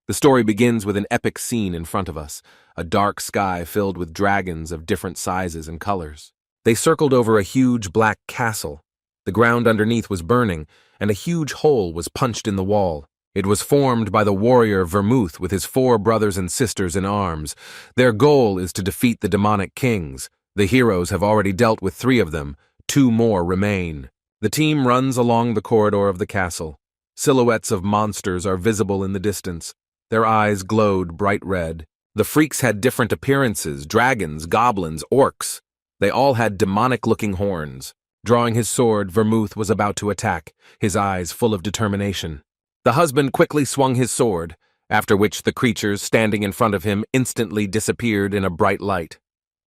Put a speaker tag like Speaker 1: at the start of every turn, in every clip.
Speaker 1: The story begins with an epic scene in front of us, a dark sky filled with dragons of different sizes and colors. They circled over a huge black castle. The ground underneath was burning, and a huge hole was punched in the wall. It was formed by the warrior Vermouth with his 4 brothers and sisters in arms. Their goal is to defeat the demonic kings. The heroes have already dealt with 3 of them. 2 more remain. The team runs along the corridor of the castle. Silhouettes of monsters are visible in the distance. Their eyes glowed bright red. The freaks had different appearances: dragons, goblins, orcs. They all had demonic-looking horns. Drawing his sword, Vermouth was about to attack, his eyes full of determination. The husband quickly swung his sword, after which the creatures standing in front of him instantly disappeared in a bright light.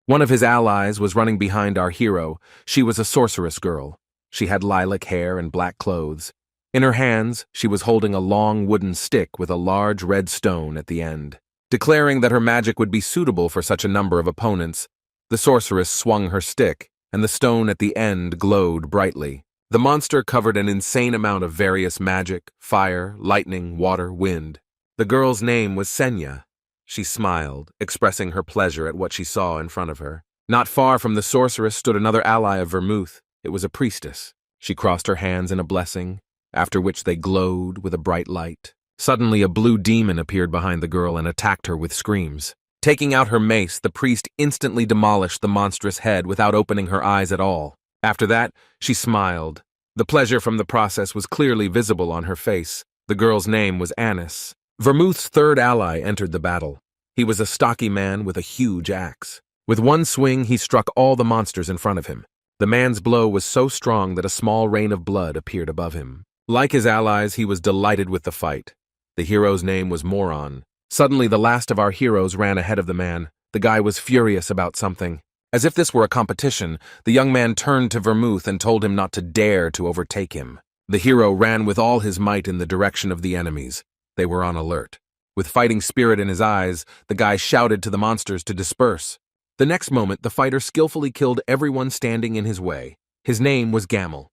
Speaker 1: One of his allies was running behind our hero. She was a sorceress girl. She had lilac hair and black clothes. In her hands, she was holding a long wooden stick with a large red stone at the end. Declaring that her magic would be suitable for such a number of opponents, the sorceress swung her stick, and the stone at the end glowed brightly. The monster covered an insane amount of various magic: fire, lightning, water, wind. The girl's name was Senya. She smiled, expressing her pleasure at what she saw in front of her. Not far from the sorceress stood another ally of Vermouth. It was a priestess. She crossed her hands in a blessing, after which they glowed with a bright light. Suddenly, a blue demon appeared behind the girl and attacked her with screams. Taking out her mace, the priest instantly demolished the monstrous head without opening her eyes at all. After that, she smiled. The pleasure from the process was clearly visible on her face. The girl's name was Anis. Vermouth's 3rd ally entered the battle. He was a stocky man with a huge axe. With one swing, he struck all the monsters in front of him. The man's blow was so strong that a small rain of blood appeared above him. Like his allies, he was delighted with the fight. The hero's name was Moron. Suddenly, the last of our heroes ran ahead of the man. The guy was furious about something. As if this were a competition, the young man turned to Vermouth and told him not to dare to overtake him. The hero ran with all his might in the direction of the enemies. They were on alert. With fighting spirit in his eyes, the guy shouted to the monsters to disperse. The next moment, the fighter skillfully killed everyone standing in his way. His name was Gaml.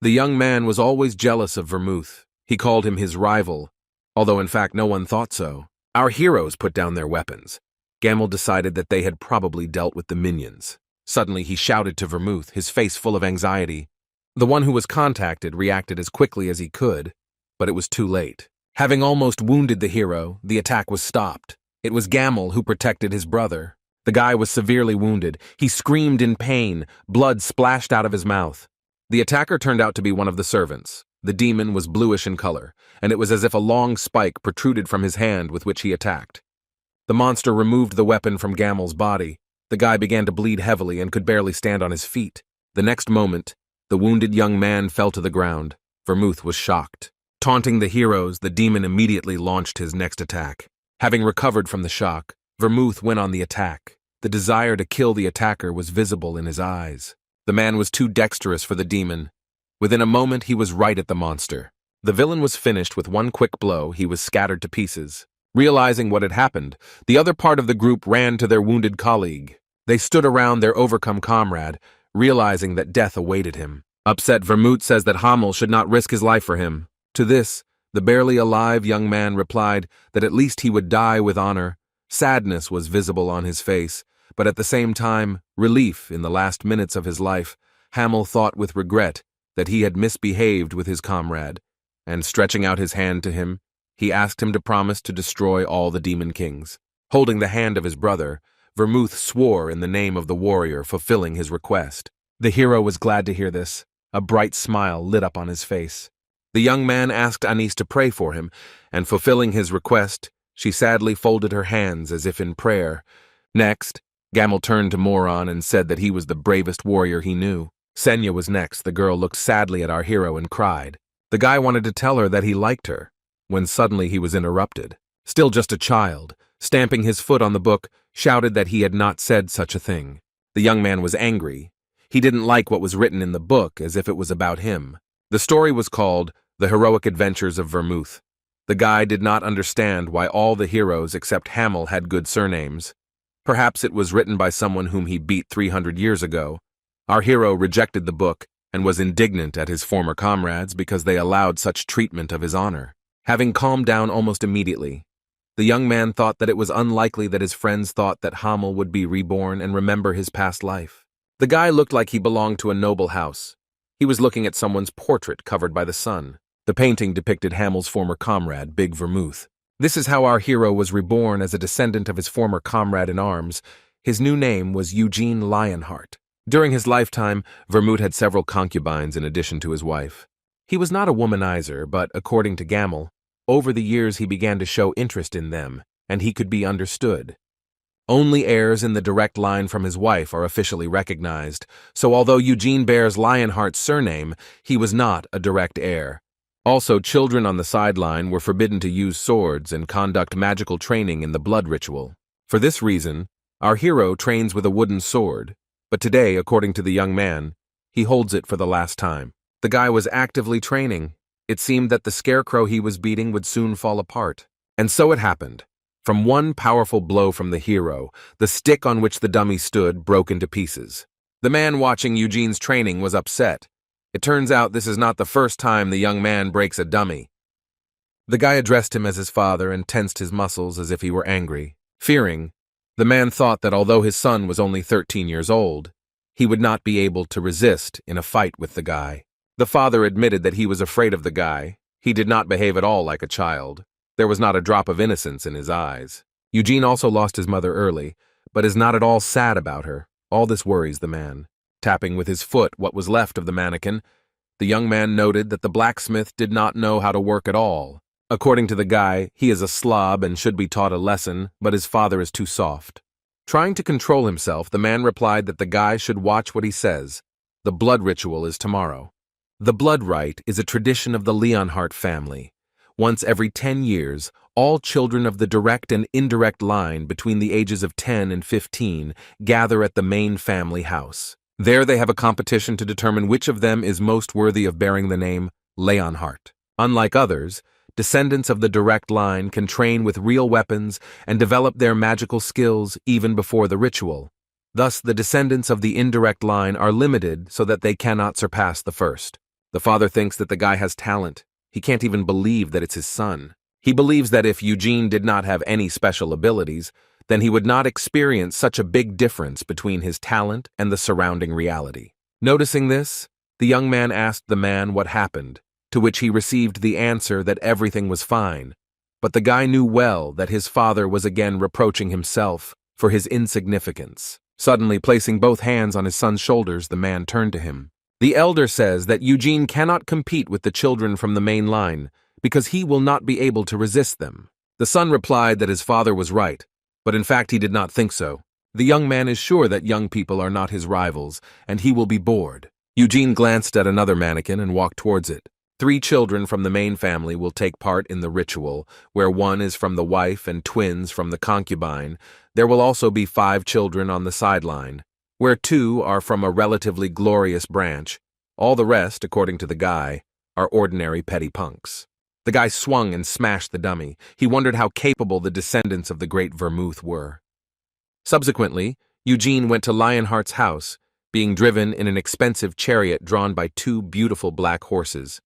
Speaker 1: The young man was always jealous of Vermouth. He called him his rival, although in fact no one thought so. Our heroes put down their weapons. Gaml decided that they had probably dealt with the minions. Suddenly he shouted to Vermouth, his face full of anxiety. The one who was contacted reacted as quickly as he could, but it was too late. Having almost wounded the hero, the attack was stopped. It was Gaml who protected his brother. The guy was severely wounded. He screamed in pain. Blood splashed out of his mouth. The attacker turned out to be one of the servants. The demon was bluish in color, and it was as if a long spike protruded from his hand with which he attacked. The monster removed the weapon from Gaml's body. The guy began to bleed heavily and could barely stand on his feet. The next moment, the wounded young man fell to the ground. Vermouth was shocked. Taunting the heroes, the demon immediately launched his next attack. Having recovered from the shock, Vermouth went on the attack. The desire to kill the attacker was visible in his eyes. The man was too dexterous for the demon. Within a moment, he was right at the monster. The villain was finished with one quick blow. He was scattered to pieces. Realizing what had happened, the other part of the group ran to their wounded colleague. They stood around their overcome comrade, realizing that death awaited him. Upset, Vermouth says that Hamel should not risk his life for him. To this, the barely alive young man replied that at least he would die with honor. Sadness was visible on his face, but at the same time, relief in the last minutes of his life. Hamel thought with regret that he had misbehaved with his comrade, and stretching out his hand to him, he asked him to promise to destroy all the demon kings. Holding the hand of his brother, Vermouth swore in the name of the warrior, fulfilling his request. The hero was glad to hear this. A bright smile lit up on his face. The young man asked Anis to pray for him, and fulfilling his request, she sadly folded her hands as if in prayer. Next, Gaml turned to Moron and said that he was the bravest warrior he knew. Senya was next. The girl looked sadly at our hero and cried. The guy wanted to tell her that he liked her, when suddenly he was interrupted. Still just a child, stamping his foot on the book, shouted that he had not said such a thing. The young man was angry. He didn't like what was written in the book, as if it was about him. The story was called The Heroic Adventures of Vermouth. The guy did not understand why all the heroes except Hamel had good surnames. Perhaps it was written by someone whom he beat 300 years ago. Our hero rejected the book and was indignant at his former comrades because they allowed such treatment of his honor. Having calmed down almost immediately, The young man thought that it was unlikely that his friends thought that Hamel would be reborn and remember his past life. The guy looked like he belonged to a noble house. He was looking at someone's portrait covered by the sun. The painting depicted Hamel's former comrade, Big Vermouth. This is how our hero was reborn as a descendant of his former comrade in arms. His new name was Eugene Lionheart. During his lifetime, Vermouth had several concubines in addition to his wife. He was not a womanizer, but, according to Gaml, over the years he began to show interest in them, and he could be understood. Only heirs in the direct line from his wife are officially recognized, so although Eugene bears Lionheart's surname, he was not a direct heir. Also, children on the sideline were forbidden to use swords and conduct magical training in the blood ritual. For this reason, our hero trains with a wooden sword, but today, according to the young man, he holds it for the last time. The guy was actively training. It seemed that the scarecrow he was beating would soon fall apart. And so it happened. From one powerful blow from the hero, the stick on which the dummy stood broke into pieces. The man watching Eugene's training was upset. It turns out this is not the first time the young man breaks a dummy. The guy addressed him as his father and tensed his muscles as if he were angry. Fearing, the man thought that although his son was only 13 years old, he would not be able to resist in a fight with the guy. The father admitted that he was afraid of the guy. He did not behave at all like a child. There was not a drop of innocence in his eyes. Eugene also lost his mother early, but is not at all sad about her. All this worries the man. Tapping with his foot what was left of the mannequin, the young man noted that the blacksmith did not know how to work at all. According to the guy, he is a slob and should be taught a lesson, but his father is too soft. Trying to control himself, the man replied that the guy should watch what he says. The blood ritual is tomorrow. The blood rite is a tradition of the Lionheart family. Once every 10 years, all children of the direct and indirect line between the ages of 10 and 15 gather at the main family house. There they have a competition to determine which of them is most worthy of bearing the name Lionheart. Unlike others, descendants of the direct line can train with real weapons and develop their magical skills even before the ritual. Thus, the descendants of the indirect line are limited so that they cannot surpass the first. The father thinks that the guy has talent. He can't even believe that it's his son. He believes that if Eugene did not have any special abilities, then he would not experience such a big difference between his talent and the surrounding reality. Noticing this, the young man asked the man what happened, to which he received the answer that everything was fine. But the guy knew well that his father was again reproaching himself for his insignificance. Suddenly, placing both hands on his son's shoulders, the man turned to him. The elder says that Eugene cannot compete with the children from the main line because he will not be able to resist them. The son replied that his father was right, but in fact he did not think so. The young man is sure that young people are not his rivals, and he will be bored. Eugene glanced at another mannequin and walked towards it. 3 children from the main family will take part in the ritual, where 1 is from the wife and twins from the concubine. There will also be 5 children on the sideline, where 2 are from a relatively glorious branch. All the rest, according to the guy, are ordinary petty punks. The guy swung and smashed the dummy. He wondered how capable the descendants of the great Vermouth were. Subsequently, Eugene went to Lionheart's house, being driven in an expensive chariot drawn by 2 beautiful black horses.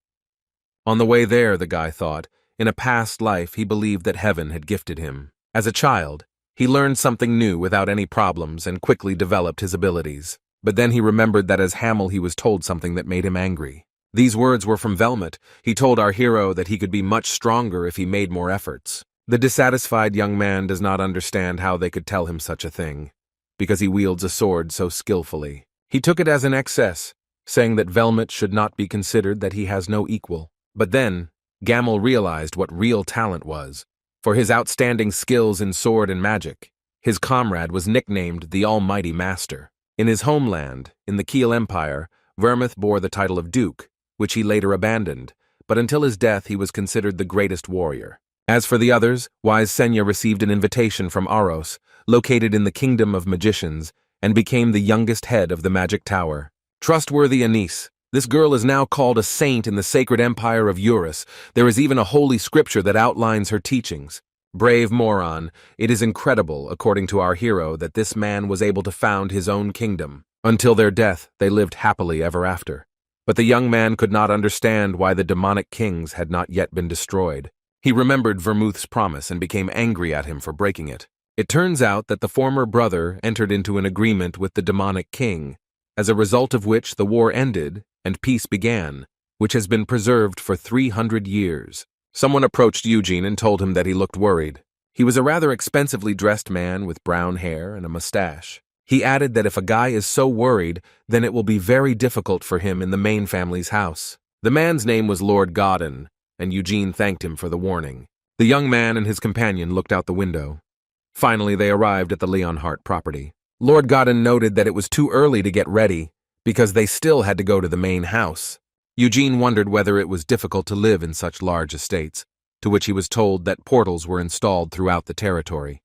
Speaker 1: On the way there, the guy thought, in a past life he believed that heaven had gifted him. As a child, he learned something new without any problems and quickly developed his abilities. But then he remembered that as Hamel he was told something that made him angry. These words were from Velmet. He told our hero that he could be much stronger if he made more efforts. The dissatisfied young man does not understand how they could tell him such a thing, because he wields a sword so skillfully. He took it as an excess, saying that Velmet should not be considered, that he has no equal. But then, Gaml realized what real talent was. For his outstanding skills in sword and magic, his comrade was nicknamed the Almighty Master. In his homeland, in the Kiel Empire, Vermouth bore the title of Duke, which he later abandoned, but until his death he was considered the greatest warrior. As for the others, wise Senya received an invitation from Aros, located in the Kingdom of Magicians, and became the youngest head of the Magic Tower. Trustworthy Anise, this girl is now called a saint in the sacred empire of Eurus. There is even a holy scripture that outlines her teachings. Brave moron, it is incredible, according to our hero, that this man was able to found his own kingdom. Until their death, they lived happily ever after. But the young man could not understand why the demonic kings had not yet been destroyed. He remembered Vermouth's promise and became angry at him for breaking it. It turns out that the former brother entered into an agreement with the demonic king, as a result of which the war ended and peace began, which has been preserved for 300 years. Someone approached Eugene and told him that he looked worried. He was a rather expensively dressed man with brown hair and a mustache. He added that if a guy is so worried, then it will be very difficult for him in the main family's house. The man's name was Lord Godden, and Eugene thanked him for the warning. The young man and his companion looked out the window. Finally, they arrived at the Leonhardt property. Lord Godden noted that it was too early to get ready, because they still had to go to the main house. Eugene wondered whether it was difficult to live in such large estates, to which he was told that portals were installed throughout the territory.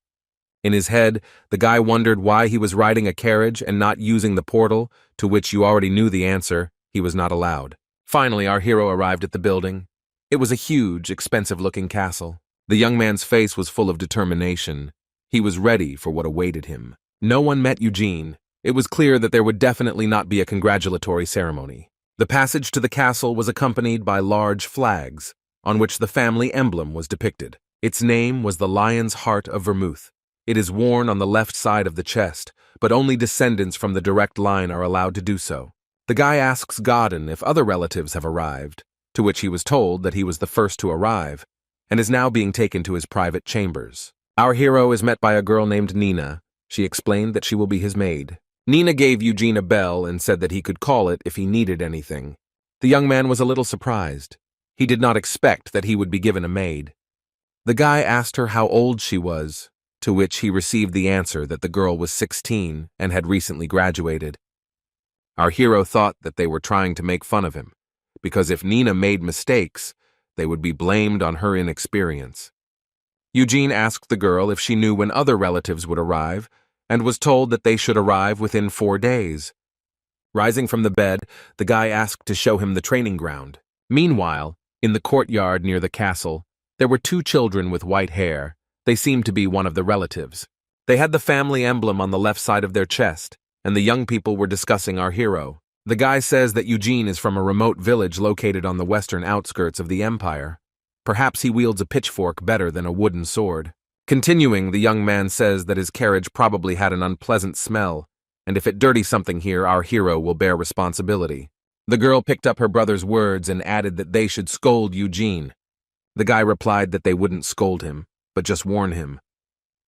Speaker 1: In his head, the guy wondered why he was riding a carriage and not using the portal, to which you already knew the answer: he was not allowed. Finally, our hero arrived at the building. It was a huge, expensive-looking castle. The young man's face was full of determination. He was ready for what awaited him. No one met Eugene. It was clear that there would definitely not be a congratulatory ceremony. The passage to the castle was accompanied by large flags, on which the family emblem was depicted. Its name was the Lion's Heart of Vermouth. It is worn on the left side of the chest, but only descendants from the direct line are allowed to do so. The guy asks Godden if other relatives have arrived, to which he was told that he was the first to arrive, and is now being taken to his private chambers. Our hero is met by a girl named Nina. She explained that she will be his maid. Nina gave Eugene a bell and said that he could call it if he needed anything. The young man was a little surprised. He did not expect that he would be given a maid. The guy asked her how old she was, to which he received the answer that the girl was 16 and had recently graduated. Our hero thought that they were trying to make fun of him, because if Nina made mistakes, they would be blamed on her inexperience. Eugene asked the girl if she knew when other relatives would arrive, and was told that they should arrive within 4 days. Rising from the bed, the guy asked to show him the training ground. Meanwhile, in the courtyard near the castle, there were 2 children with white hair. They seemed to be one of the relatives. They had the family emblem on the left side of their chest, and the young people were discussing our hero. The guy says that Eugene is from a remote village located on the western outskirts of the empire. Perhaps he wields a pitchfork better than a wooden sword. Continuing, the young man says that his carriage probably had an unpleasant smell, and if it dirties something here, our hero will bear responsibility. The girl picked up her brother's words and added that they should scold Eugene. The guy replied that they wouldn't scold him, but just warn him.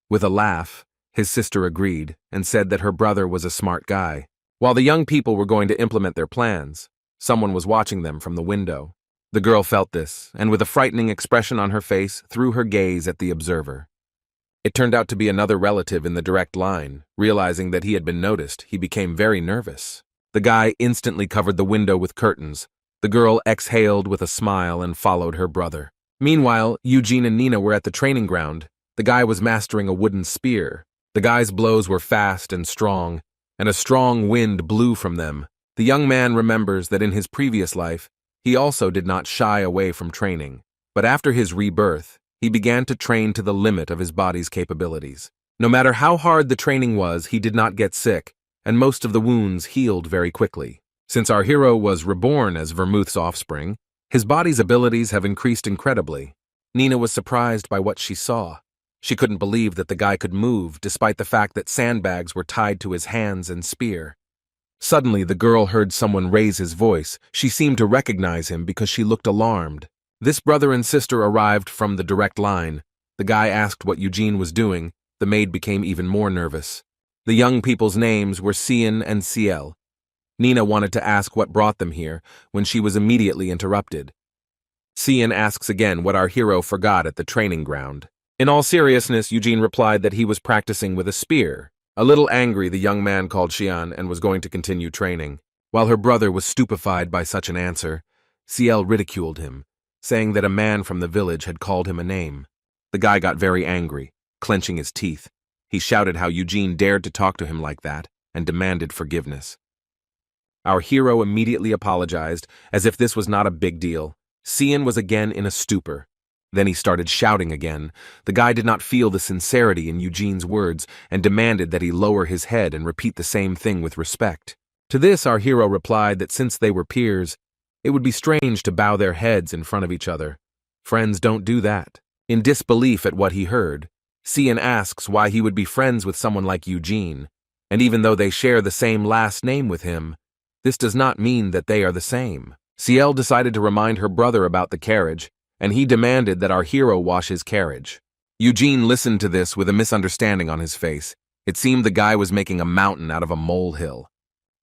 Speaker 1: With a laugh, his sister agreed and said that her brother was a smart guy. While the young people were going to implement their plans, someone was watching them from the window. The girl felt this, and with a frightening expression on her face, threw her gaze at the observer. It turned out to be another relative in the direct line. Realizing that he had been noticed, he became very nervous. The guy instantly covered the window with curtains. The girl exhaled with a smile and followed her brother. Meanwhile, Eugene and Nina were at the training ground. The guy was mastering a wooden spear. The guy's blows were fast and strong, and a strong wind blew from them. The young man remembers that in his previous life, he also did not shy away from training. But after his rebirth, he began to train to the limit of his body's capabilities. No matter how hard the training was, he did not get sick, and most of the wounds healed very quickly. Since our hero was reborn as Vermouth's offspring, his body's abilities have increased incredibly. Nina was surprised by what she saw. She couldn't believe that the guy could move, despite the fact that sandbags were tied to his hands and spear. Suddenly, the girl heard someone raise his voice. She seemed to recognize him because she looked alarmed. This brother and sister arrived from the direct line. The guy asked what Eugene was doing. The maid became even more nervous. The young people's names were Cian and Ciel. Nina wanted to ask what brought them here, when she was immediately interrupted. Cian asks again what our hero forgot at the training ground. In all seriousness, Eugene replied that he was practicing with a spear. A little angry, the young man called Xian and was going to continue training. While her brother was stupefied by such an answer, Ciel ridiculed him, saying that a man from the village had called him a name. The guy got very angry, clenching his teeth. He shouted how Eugene dared to talk to him like that and demanded forgiveness. Our hero immediately apologized, as if this was not a big deal. Cian was again in a stupor. Then he started shouting again. The guy did not feel the sincerity in Eugene's words and demanded that he lower his head and repeat the same thing with respect. To this, our hero replied that since they were peers, it would be strange to bow their heads in front of each other. Friends don't do that. In disbelief at what he heard, Xian asks why he would be friends with someone like Eugene, and even though they share the same last name with him, this does not mean that they are the same. Ciel decided to remind her brother about the carriage, and he demanded that our hero wash his carriage. Eugene listened to this with a misunderstanding on his face. It seemed the guy was making a mountain out of a molehill.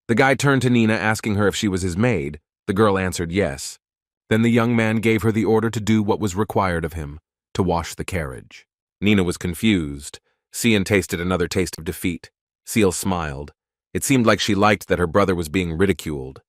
Speaker 1: The guy turned to Nina asking her if she was his maid. The girl answered yes. Then the young man gave her the order to do what was required of him, to wash the carriage. Nina was confused. Xian tasted another taste of defeat. Ciel smiled. It seemed like she liked that her brother was being ridiculed.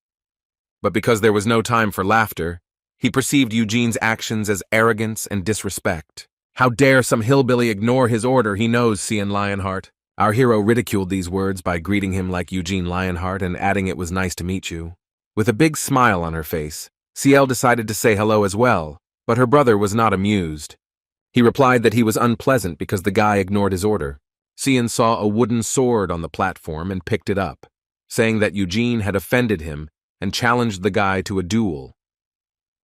Speaker 1: But because there was no time for laughter, he perceived Eugene's actions as arrogance and disrespect. How dare some hillbilly ignore his order, he knows, Xian Lionheart. Our hero ridiculed these words by greeting him like Eugene Lionheart and adding it was nice to meet you. With a big smile on her face, Ciel decided to say hello as well, but her brother was not amused. He replied that he was unpleasant because the guy ignored his order. Xian saw a wooden sword on the platform and picked it up, saying that Eugene had offended him and challenged the guy to a duel.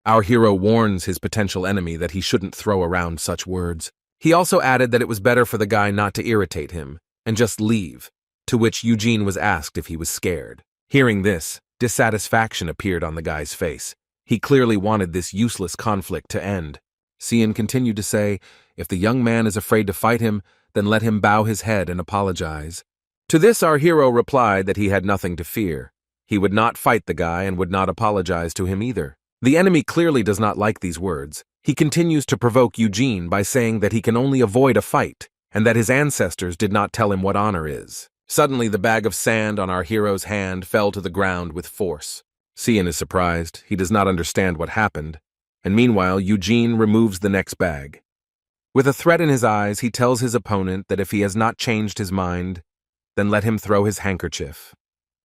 Speaker 1: Our hero warns his potential enemy that he shouldn't throw around such words. He also added that it was better for the guy not to irritate him and just leave, to which Eugene was asked if he was scared. Hearing this, dissatisfaction appeared on the guy's face. He clearly wanted this useless conflict to end. Xian continued to say, if the young man is afraid to fight him, then let him bow his head and apologize. To this our hero replied that he had nothing to fear. He would not fight the guy and would not apologize to him either. The enemy clearly does not like these words. He continues to provoke Eugene by saying that he can only avoid a fight, and that his ancestors did not tell him what honor is. Suddenly the bag of sand on our hero's hand fell to the ground with force. Xian is surprised. He does not understand what happened. And meanwhile, Eugene removes the next bag. With a threat in his eyes, he tells his opponent that if he has not changed his mind, then let him throw his handkerchief.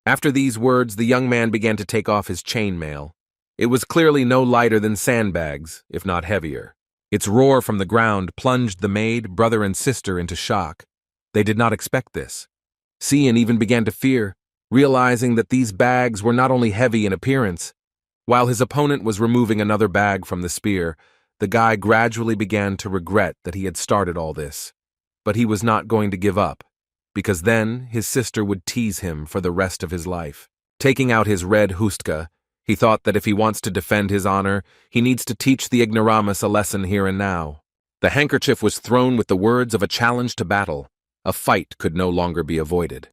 Speaker 1: After these words, the young man began to take off his chainmail. It was clearly no lighter than sandbags, if not heavier. Its roar from the ground plunged the maid, brother, and sister into shock. They did not expect this. Xian even began to fear, realizing that these bags were not only heavy in appearance. While his opponent was removing another bag from the spear, the guy gradually began to regret that he had started all this. But he was not going to give up, because then his sister would tease him for the rest of his life. Taking out his red hustka, he thought that if he wants to defend his honor, he needs to teach the ignoramus a lesson here and now. The handkerchief was thrown with the words of a challenge to battle. A fight could no longer be avoided.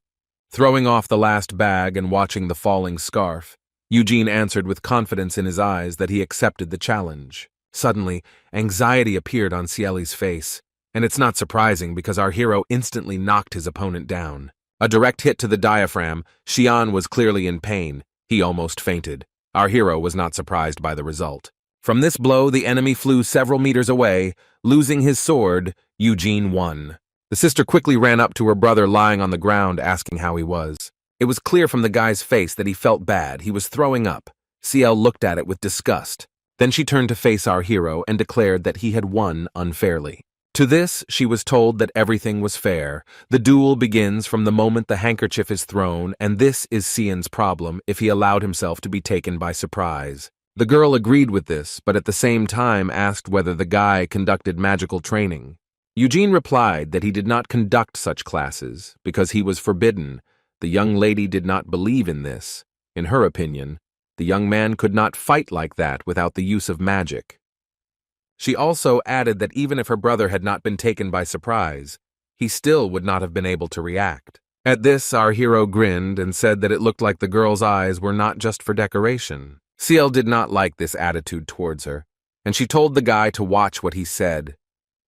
Speaker 1: Throwing off the last bag and watching the falling scarf, Eugene answered with confidence in his eyes that he accepted the challenge. Suddenly, anxiety appeared on Cieli's face, and it's not surprising because our hero instantly knocked his opponent down. A direct hit to the diaphragm, Xian was clearly in pain. He almost fainted. Our hero was not surprised by the result. From this blow, the enemy flew several meters away. Losing his sword, Eugene won. The sister quickly ran up to her brother lying on the ground, asking how he was. It was clear from the guy's face that he felt bad. He was throwing up. Ciel looked at it with disgust. Then she turned to face our hero and declared that he had won unfairly. To this, she was told that everything was fair. The duel begins from the moment the handkerchief is thrown, and this is Xian's problem if he allowed himself to be taken by surprise. The girl agreed with this, but at the same time asked whether the guy conducted magical training. Eugene replied that he did not conduct such classes because he was forbidden. The young lady did not believe in this. In her opinion, the young man could not fight like that without the use of magic. She also added that even if her brother had not been taken by surprise, he still would not have been able to react. At this, our hero grinned and said that it looked like the girl's eyes were not just for decoration. Ciel did not like this attitude towards her, and she told the guy to watch what he said,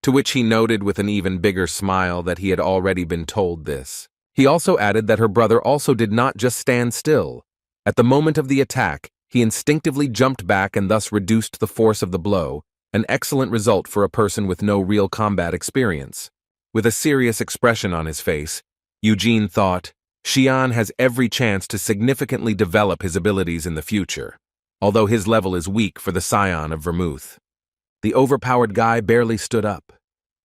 Speaker 1: to which he noted with an even bigger smile that he had already been told this. He also added that her brother also did not just stand still. At the moment of the attack, he instinctively jumped back and thus reduced the force of the blow, an excellent result for a person with no real combat experience. With a serious expression on his face, Eugene thought, Xian has every chance to significantly develop his abilities in the future, although his level is weak for the scion of Vermouth. The overpowered guy barely stood up.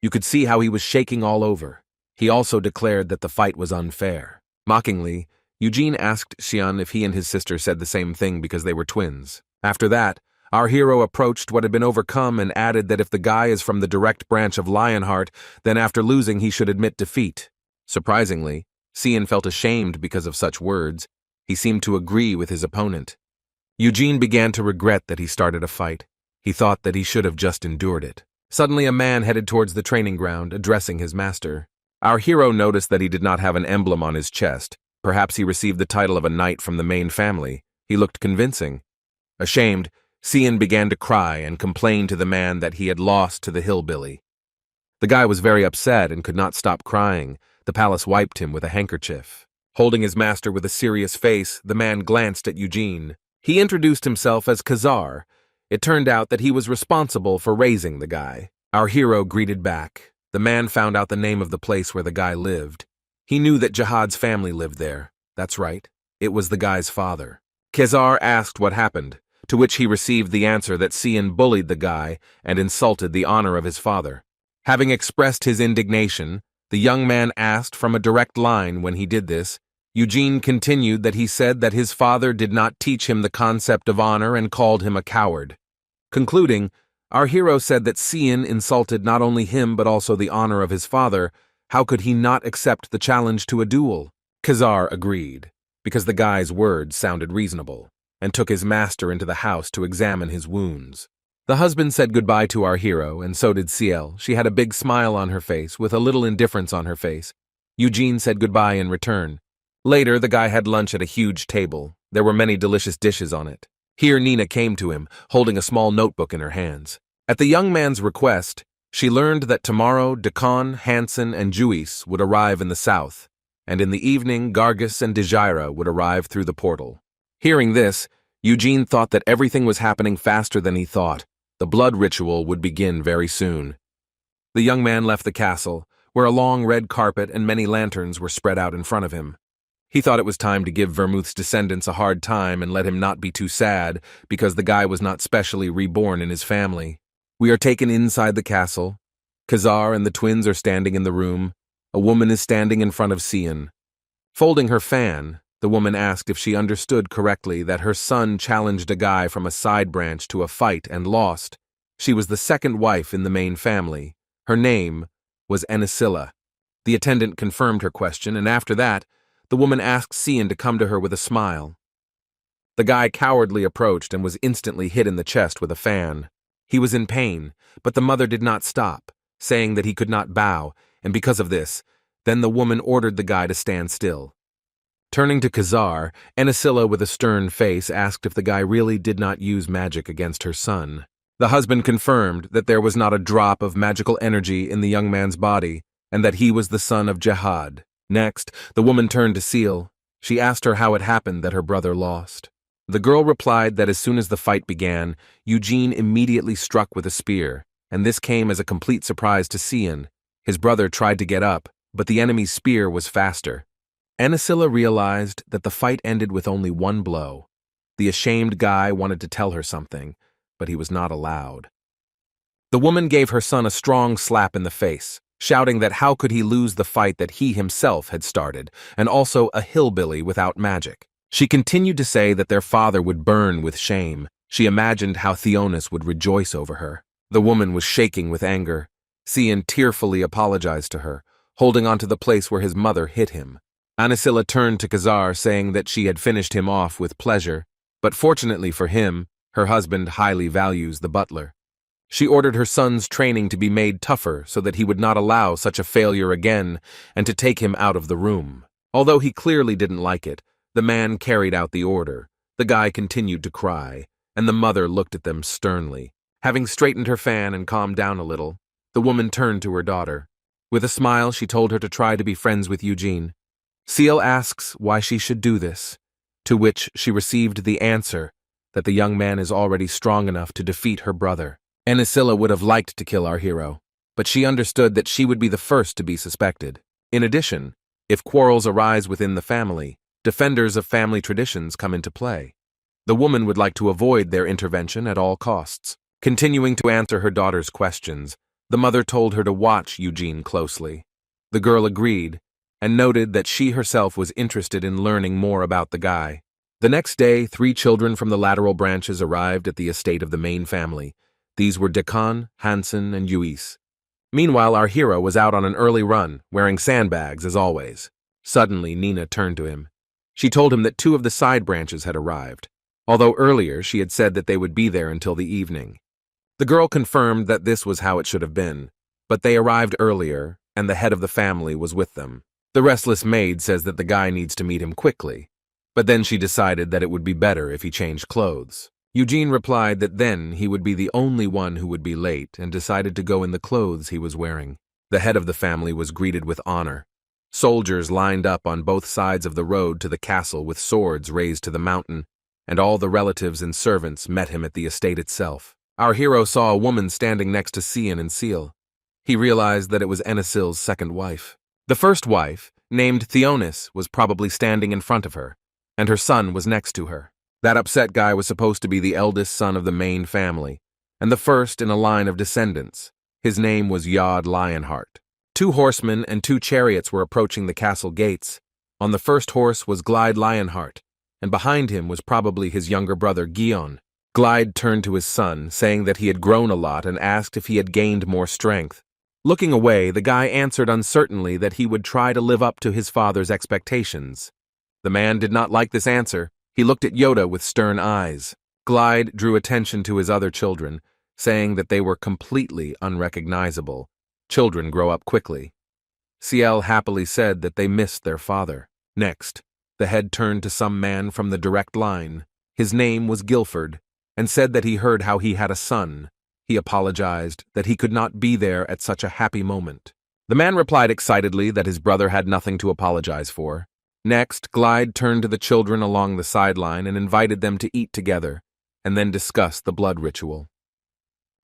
Speaker 1: You could see how he was shaking all over. He also declared that the fight was unfair. Mockingly, Eugene asked Xian if he and his sister said the same thing because they were twins. After that, Our hero approached what had been overcome and added that if the guy is from the direct branch of Lionheart, then after losing he should admit defeat. Surprisingly, Cian felt ashamed because of such words. He seemed to agree with his opponent. Eugene began to regret that he started a fight. He thought that he should have just endured it. Suddenly a man headed towards the training ground, addressing his master. Our hero noticed that he did not have an emblem on his chest. Perhaps he received the title of a knight from the main family. He looked convincing. Ashamed, Cian began to cry and complain to the man that he had lost to the hillbilly. The guy was very upset and could not stop crying. The palace wiped him with a handkerchief. Holding his master with a serious face, the man glanced at Eugene. He introduced himself as Khazar. It turned out that he was responsible for raising the guy. Our hero greeted back. The man found out the name of the place where the guy lived. He knew that Jihad's family lived there. That's right. It was the guy's father. Khazar asked what happened, to which he received the answer that Cian bullied the guy and insulted the honor of his father. Having expressed his indignation, the young man asked from a direct line when he did this. Eugene continued that he said that his father did not teach him the concept of honor and called him a coward. Concluding, our hero said that Cian insulted not only him but also the honor of his father. How could he not accept the challenge to a duel? Khazar agreed, because the guy's words sounded reasonable, and took his master into the house to examine his wounds. The husband said goodbye to our hero, and so did Ciel. She had a big smile on her face, with a little indifference on her face. Eugene said goodbye in return. Later, the guy had lunch at a huge table. There were many delicious dishes on it. Here Nina came to him, holding a small notebook in her hands. At the young man's request, she learned that tomorrow Decon, Hansen, and Juis would arrive in the south, and in the evening Gargus and Dejira would arrive through the portal. Hearing this, Eugene thought that everything was happening faster than he thought. The blood ritual would begin very soon. The young man left the castle, where a long red carpet and many lanterns were spread out in front of him. He thought it was time to give Vermouth's descendants a hard time and let him not be too sad, because the guy was not specially reborn in his family. We are taken inside the castle. Khazar and the twins are standing in the room. A woman is standing in front of Cian. Folding her fan, the woman asked if she understood correctly that her son challenged a guy from a side branch to a fight and lost. She was the second wife in the main family. Her name was Anila. The attendant confirmed her question, and after that, the woman asked Cian to come to her with a smile. The guy cowardly approached and was instantly hit in the chest with a fan. He was in pain, but the mother did not stop, saying that he could not bow, and because of this, then the woman ordered the guy to stand still. Turning to Khazar, Anila with a stern face asked if the guy really did not use magic against her son. The husband confirmed that there was not a drop of magical energy in the young man's body, and that he was the son of Jihad. Next, the woman turned to Ciel. She asked her how it happened that her brother lost. The girl replied that as soon as the fight began, Eugene immediately struck with a spear, and this came as a complete surprise to Cian. His brother tried to get up, but the enemy's spear was faster. Anila realized that the fight ended with only one blow. The ashamed guy wanted to tell her something, but he was not allowed. The woman gave her son a strong slap in the face, shouting that how could he lose the fight that he himself had started, and also a hillbilly without magic. She continued to say that their father would burn with shame. She imagined how Theonis would rejoice over her. The woman was shaking with anger. Cian tearfully apologized to her, holding on to the place where his mother hit him. Anila turned to Khazar, saying that she had finished him off with pleasure, but fortunately for him, her husband highly values the butler. She ordered her son's training to be made tougher so that he would not allow such a failure again, and to take him out of the room. Although he clearly didn't like it, the man carried out the order. The guy continued to cry, and the mother looked at them sternly. Having straightened her fan and calmed down a little, the woman turned to her daughter. With a smile, she told her to try to be friends with Eugene. Ciel asks why she should do this, to which she received the answer that the young man is already strong enough to defeat her brother. Anila would have liked to kill our hero, but she understood that she would be the first to be suspected. In addition, if quarrels arise within the family, defenders of family traditions come into play. The woman would like to avoid their intervention at all costs. Continuing to answer her daughter's questions, the mother told her to watch Eugene closely. The girl agreed, and noted that she herself was interested in learning more about the guy. The next day, 3 children from the lateral branches arrived at the estate of the main family. These were Dekon, Hansen, and Uis. Meanwhile, our hero was out on an early run, wearing sandbags as always. Suddenly, Nina turned to him. She told him that 2 of the side branches had arrived, although earlier she had said that they would be there until the evening. The girl confirmed that this was how it should have been, but they arrived earlier, and the head of the family was with them. The restless maid says that the guy needs to meet him quickly, but then she decided that it would be better if he changed clothes. Eugene replied that then he would be the only one who would be late and decided to go in the clothes he was wearing. The head of the family was greeted with honor. Soldiers lined up on both sides of the road to the castle with swords raised to the mountain, and all the relatives and servants met him at the estate itself. Our hero saw a woman standing next to Cian and Seal. He realized that it was Enasil's second wife. The first wife, named Theonis, was probably standing in front of her, and her son was next to her. That upset guy was supposed to be the eldest son of the main family, and the first in a line of descendants. His name was Yod Lionheart. 2 horsemen and 2 chariots were approaching the castle gates. On the first horse was Glide Lionheart, and behind him was probably his younger brother Gion. Glide turned to his son, saying that he had grown a lot and asked if he had gained more strength. Looking away, the guy answered uncertainly that he would try to live up to his father's expectations. The man did not like this answer. He looked at Yoda with stern eyes. Glide drew attention to his other children, saying that they were completely unrecognizable. Children grow up quickly. Ciel happily said that they missed their father. Next, the head turned to some man from the direct line. His name was Guilford, and said that he heard how he had a son. He apologized that he could not be there at such a happy moment. The man replied excitedly that his brother had nothing to apologize for. Next, Glide turned to the children along the sideline and invited them to eat together, and then discuss the blood ritual.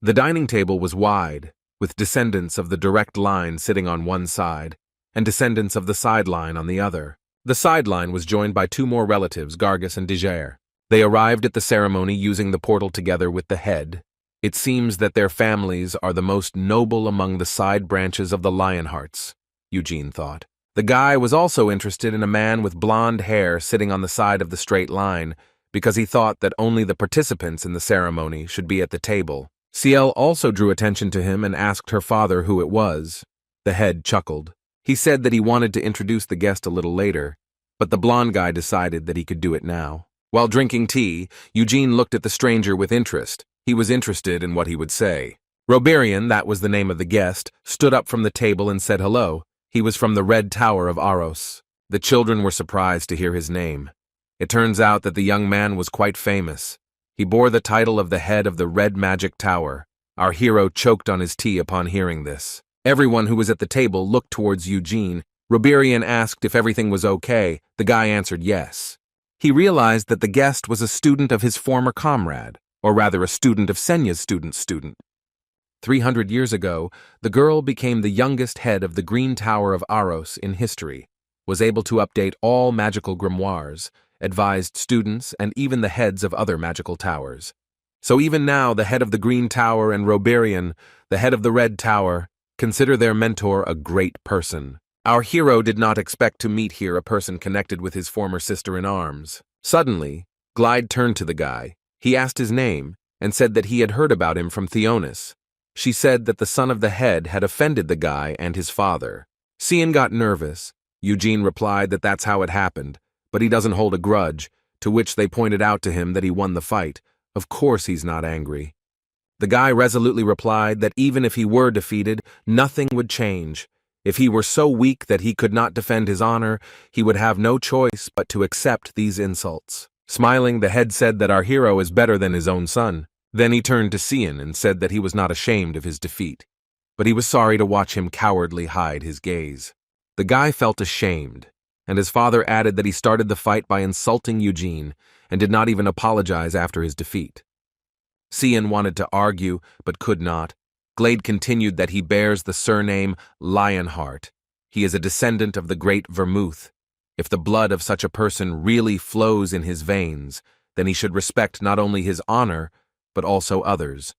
Speaker 1: The dining table was wide, with descendants of the direct line sitting on one side, and descendants of the sideline on the other. The sideline was joined by 2 more relatives, Gargus and Diger. They arrived at the ceremony using the portal together with the head. It seems that their families are the most noble among the side branches of the Lionhearts, Eugene thought. The guy was also interested in a man with blonde hair sitting on the side of the straight line, because he thought that only the participants in the ceremony should be at the table. Ciel also drew attention to him and asked her father who it was. The head chuckled. He said that he wanted to introduce the guest a little later, but the blonde guy decided that he could do it now. While drinking tea, Eugene looked at the stranger with interest. He was interested in what he would say. Rebirth, that was the name of the guest, stood up from the table and said hello. He was from the Red Tower of Aros. The children were surprised to hear his name. It turns out that the young man was quite famous. He bore the title of the head of the Red Magic Tower. Our hero choked on his tea upon hearing this. Everyone who was at the table looked towards Eugene. Rebirth asked if everything was okay. The guy answered yes. He realized that the guest was a student of his former comrade, or rather a student of Senya's student. 300 years ago, the girl became the youngest head of the Green Tower of Aros in history, was able to update all magical grimoires, advised students, and even the heads of other magical towers. So even now, the head of the Green Tower and Rebirth, the head of the Red Tower, consider their mentor a great person. Our hero did not expect to meet here a person connected with his former sister-in-arms. Suddenly, Glide turned to the guy. He asked his name, and said that he had heard about him from Theonis. She said that the son of the head had offended the guy and his father. Cian got nervous. Eugene replied that that's how it happened, but he doesn't hold a grudge, to which they pointed out to him that he won the fight. Of course he's not angry. The guy resolutely replied that even if he were defeated, nothing would change. If he were so weak that he could not defend his honor, he would have no choice but to accept these insults. Smiling, the head said that our hero is better than his own son. Then he turned to Cian and said that he was not ashamed of his defeat, but he was sorry to watch him cowardly hide his gaze. The guy felt ashamed, and his father added that he started the fight by insulting Eugene and did not even apologize after his defeat. Cian wanted to argue, but could not. Glade continued that he bears the surname Lionheart. He is a descendant of the great Vermouth. If the blood of such a person really flows in his veins, then he should respect not only his honor, but also others.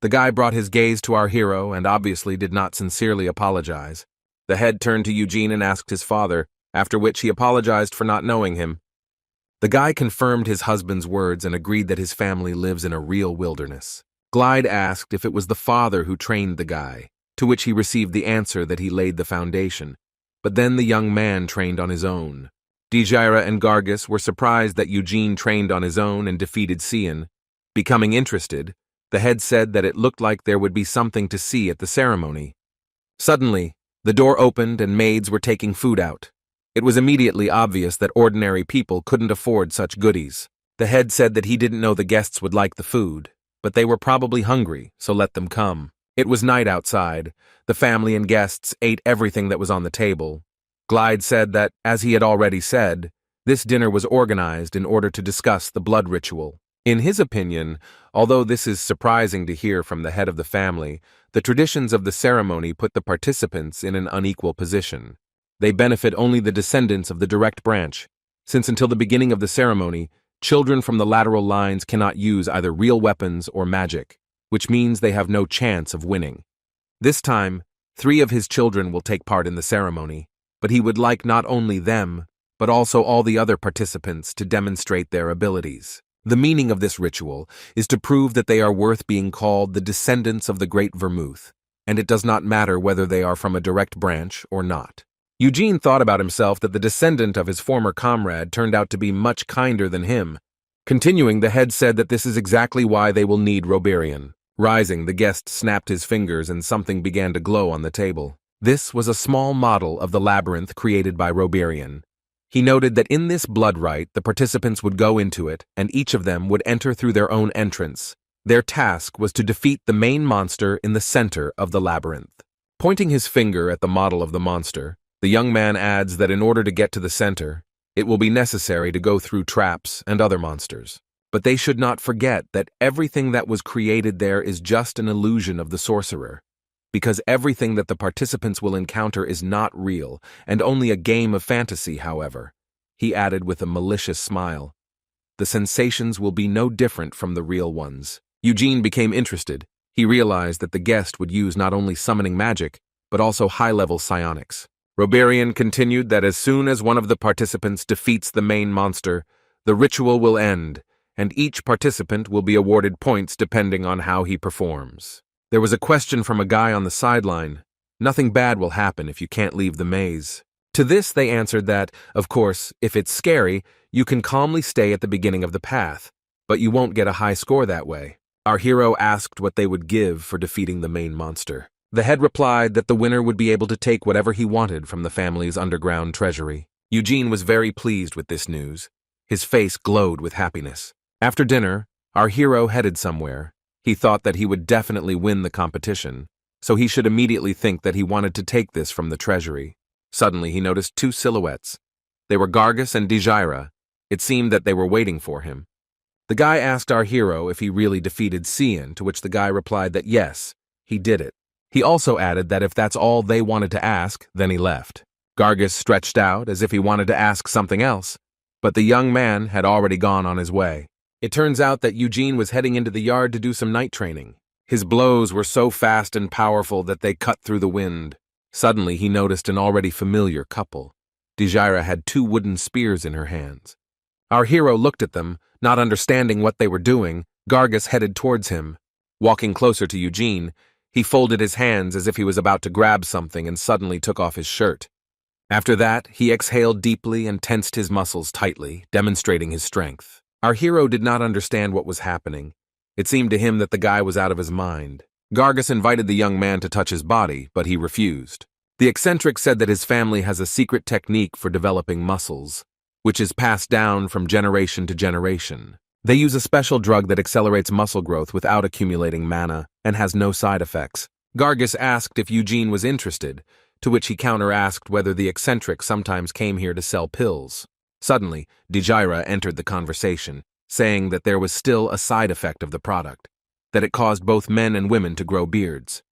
Speaker 1: The guy brought his gaze to our hero and obviously did not sincerely apologize. The head turned to Eugene and asked his father, after which he apologized for not knowing him. The guy confirmed his husband's words and agreed that his family lives in a real wilderness. Glide asked if it was the father who trained the guy, to which he received the answer that he laid the foundation. But then the young man trained on his own. Dejira and Gargus were surprised that Eugene trained on his own and defeated Cian. Becoming interested, the head said that it looked like there would be something to see at the ceremony. Suddenly, the door opened and maids were taking food out. It was immediately obvious that ordinary people couldn't afford such goodies. The head said that he didn't know the guests would like the food, but they were probably hungry, so let them come. It was night outside. The family and guests ate everything that was on the table. Glide said that, as he had already said, this dinner was organized in order to discuss the blood ritual. In his opinion, although this is surprising to hear from the head of the family, the traditions of the ceremony put the participants in an unequal position. They benefit only the descendants of the direct branch, since until the beginning of the ceremony, children from the lateral lines cannot use either real weapons or magic, which means they have no chance of winning. This time, 3 of his children will take part in the ceremony, but he would like not only them, but also all the other participants to demonstrate their abilities. The meaning of this ritual is to prove that they are worth being called the descendants of the Great Vermouth, and it does not matter whether they are from a direct branch or not. Eugene thought about himself that the descendant of his former comrade turned out to be much kinder than him. Continuing, the head said that this is exactly why they will need Reborn. Rising, the guest snapped his fingers and something began to glow on the table. This was a small model of the labyrinth created by Reborn. He noted that in this blood rite, the participants would go into it, and each of them would enter through their own entrance. Their task was to defeat the main monster in the center of the labyrinth. Pointing his finger at the model of the monster, the young man adds that in order to get to the center, it will be necessary to go through traps and other monsters. But they should not forget that everything that was created there is just an illusion of the sorcerer, because everything that the participants will encounter is not real, and only a game of fantasy, however. He added with a malicious smile. The sensations will be no different from the real ones. Eugene became interested. He realized that the guest would use not only summoning magic, but also high-level psionics. Reborn continued that as soon as one of the participants defeats the main monster, the ritual will end, and each participant will be awarded points depending on how he performs. There was a question from a guy on the sideline. Nothing bad will happen if you can't leave the maze. To this they answered that, of course, if it's scary, you can calmly stay at the beginning of the path, but you won't get a high score that way. Our hero asked what they would give for defeating the main monster. The head replied that the winner would be able to take whatever he wanted from the family's underground treasury. Eugene was very pleased with this news. His face glowed with happiness. After dinner, our hero headed somewhere. He thought that he would definitely win the competition, so he should immediately think that he wanted to take this from the treasury. Suddenly he noticed 2 silhouettes. They were Gargus and Dejira. It seemed that they were waiting for him. The guy asked our hero if he really defeated Cian, to which the guy replied that yes, he did it. He also added that if that's all they wanted to ask, then he left. Gargus stretched out as if he wanted to ask something else, but the young man had already gone on his way. It turns out that Eugene was heading into the yard to do some night training. His blows were so fast and powerful that they cut through the wind. Suddenly he noticed an already familiar couple. Dejira had 2 wooden spears in her hands. Our hero looked at them, not understanding what they were doing. Gargus headed towards him. Walking closer to Eugene, he folded his hands as if he was about to grab something and suddenly took off his shirt. After that, he exhaled deeply and tensed his muscles tightly, demonstrating his strength. Our hero did not understand what was happening. It seemed to him that the guy was out of his mind. Gargus invited the young man to touch his body, but he refused. The eccentric said that his family has a secret technique for developing muscles, which is passed down from generation to generation. They use a special drug that accelerates muscle growth without accumulating mana and has no side effects. Gargus asked if Eugene was interested, to which he counter-asked whether the eccentric sometimes came here to sell pills. Suddenly, Dejira entered the conversation, saying that there was still a side effect of the product, that it caused both men and women to grow beards.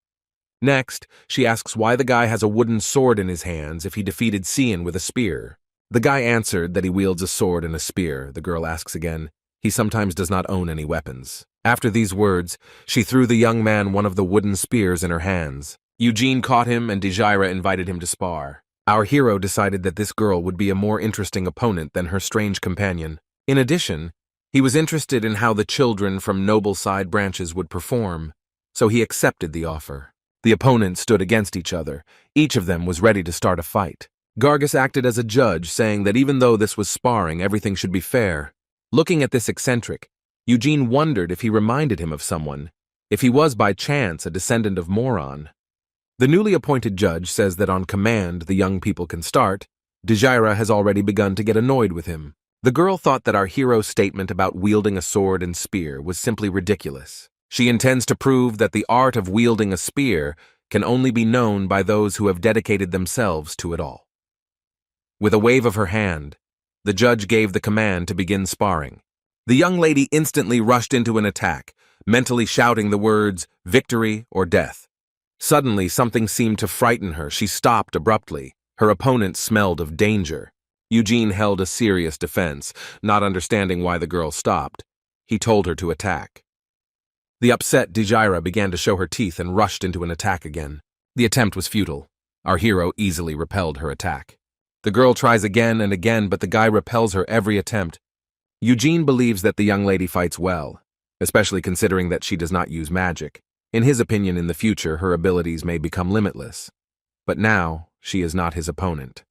Speaker 1: Next, she asks why the guy has a wooden sword in his hands if he defeated Cian with a spear. The guy answered that he wields a sword and a spear. The girl asks again. He sometimes does not own any weapons. After these words, she threw the young man one of the wooden spears in her hands. Eugene caught him and Dejira invited him to spar. Our hero decided that this girl would be a more interesting opponent than her strange companion. In addition, he was interested in how the children from noble side branches would perform, so he accepted the offer. The opponents stood against each other. Each of them was ready to start a fight. Gargus acted as a judge, saying that even though this was sparring, everything should be fair. Looking at this eccentric, Eugene wondered if he reminded him of someone, if he was by chance a descendant of Moron. The newly appointed judge says that on command the young people can start. Dejira has already begun to get annoyed with him. The girl thought that our hero's statement about wielding a sword and spear was simply ridiculous. She intends to prove that the art of wielding a spear can only be known by those who have dedicated themselves to it all. With a wave of her hand, the judge gave the command to begin sparring. The young lady instantly rushed into an attack, mentally shouting the words, "victory" or "death." Suddenly, something seemed to frighten her. She stopped abruptly. Her opponent smelled of danger. Eugene held a serious defense, not understanding why the girl stopped. He told her to attack. The upset Dejira began to show her teeth and rushed into an attack again. The attempt was futile. Our hero easily repelled her attack. The girl tries again and again, but the guy repels her every attempt. Eugene believes that the young lady fights well, especially considering that she does not use magic. In his opinion, in the future, her abilities may become limitless. But now, she is not his opponent.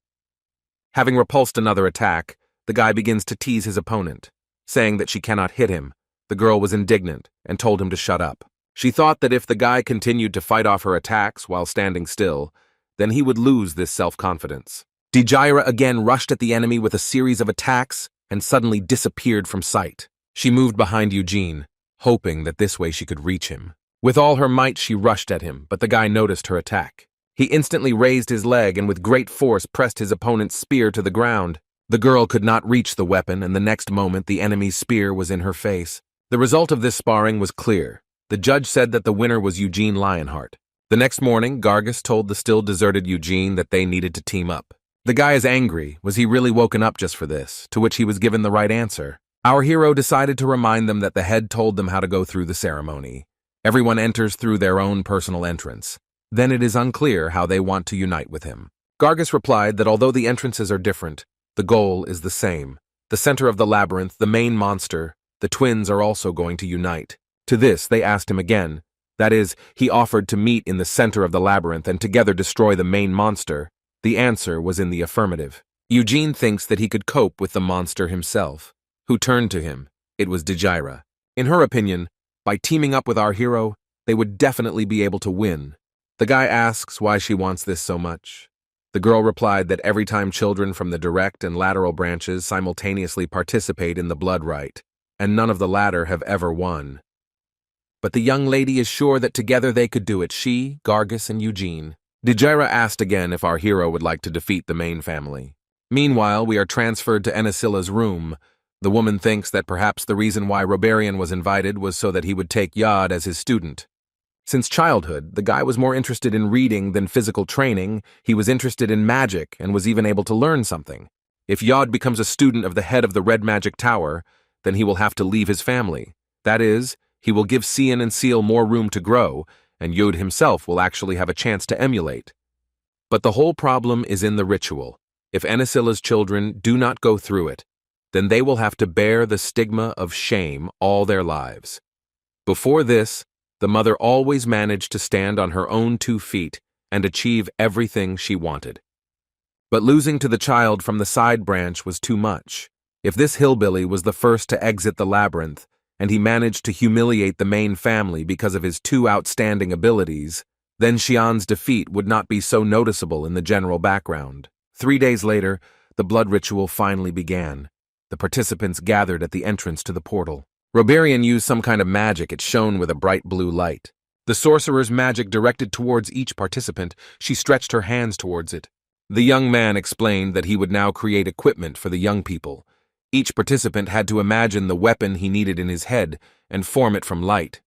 Speaker 1: Having repulsed another attack, the guy begins to tease his opponent, saying that she cannot hit him. The girl was indignant and told him to shut up. She thought that if the guy continued to fight off her attacks while standing still, then he would lose this self-confidence. Dejira again rushed at the enemy with a series of attacks and suddenly disappeared from sight. She moved behind Eugene, hoping that this way she could reach him. With all her might, she rushed at him, but the guy noticed her attack. He instantly raised his leg and with great force pressed his opponent's spear to the ground. The girl could not reach the weapon, and the next moment the enemy's spear was in her face. The result of this sparring was clear. The judge said that the winner was Eugene Lionheart. The next morning, Gargus told the still deserted Eugene that they needed to team up. The guy is angry. Was he really woken up just for this? To which he was given the right answer. Our hero decided to remind them that the head told them how to go through the ceremony. Everyone enters through their own personal entrance. Then it is unclear how they want to unite with him. Gargus replied that although the entrances are different, the goal is the same. The center of the labyrinth, the main monster, the twins are also going to unite. To this, they asked him again. That is, he offered to meet in the center of the labyrinth and together destroy the main monster. The answer was in the affirmative. Eugene thinks that he could cope with the monster himself. Who turned to him? It was Dejira. In her opinion, by teaming up with our hero, they would definitely be able to win. The guy asks why she wants this so much. The girl replied that every time children from the direct and lateral branches simultaneously participate in the blood rite, and none of the latter have ever won. But the young lady is sure that together they could do it, she, Gargus, and Eugene. Dejira asked again if our hero would like to defeat the main family. Meanwhile, we are transferred to Anisila's room. The woman thinks that perhaps the reason why Reborn was invited was so that he would take Yod as his student. Since childhood, the guy was more interested in reading than physical training. He was interested in magic and was even able to learn something. If Yod becomes a student of the head of the Red Magic Tower, then he will have to leave his family. That is, he will give Cian and Seal more room to grow, and Yod himself will actually have a chance to emulate. But the whole problem is in the ritual. If Anisila's children do not go through it, then they will have to bear the stigma of shame all their lives. Before this, the mother always managed to stand on her own 2 feet and achieve everything she wanted. But losing to the child from the side branch was too much. If this hillbilly was the first to exit the labyrinth, and he managed to humiliate the main family because of his 2 outstanding abilities, then Xian's defeat would not be so noticeable in the general background. 3 days later, the blood ritual finally began. The participants gathered at the entrance to the portal. Reborn used some kind of magic. It shone with a bright blue light. The sorcerer's magic directed towards each participant. She stretched her hands towards it. The young man explained that he would now create equipment for the young people. Each participant had to imagine the weapon he needed in his head and form it from light.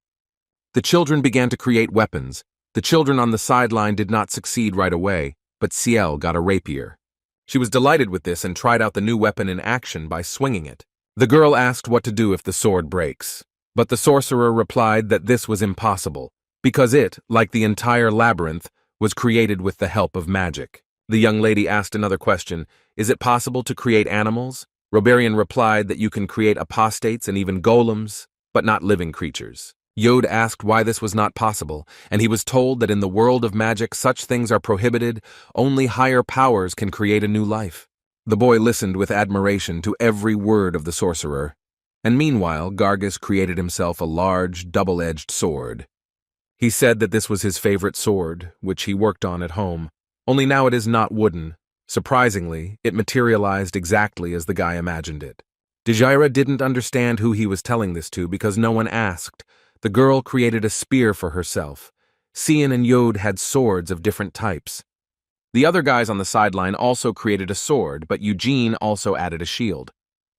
Speaker 1: The children began to create weapons. The children on the sideline did not succeed right away, but Ciel got a rapier. She was delighted with this and tried out the new weapon in action by swinging it. The girl asked what to do if the sword breaks, but the sorcerer replied that this was impossible, because it, like the entire labyrinth, was created with the help of magic. The young lady asked another question. Is it possible to create animals? Roberian replied that you can create apostates and even golems, but not living creatures. Yod asked why this was not possible, and he was told that in the world of magic such things are prohibited, only higher powers can create a new life. The boy listened with admiration to every word of the sorcerer, and meanwhile Gargis created himself a large, double-edged sword. He said that this was his favorite sword, which he worked on at home, only now it is not wooden. Surprisingly, it materialized exactly as the guy imagined it. Dejira didn't understand who he was telling this to because no one asked. The girl created a spear for herself. Cian and Yod had swords of different types. The other guys on the sideline also created a sword, but Eugene also added a shield.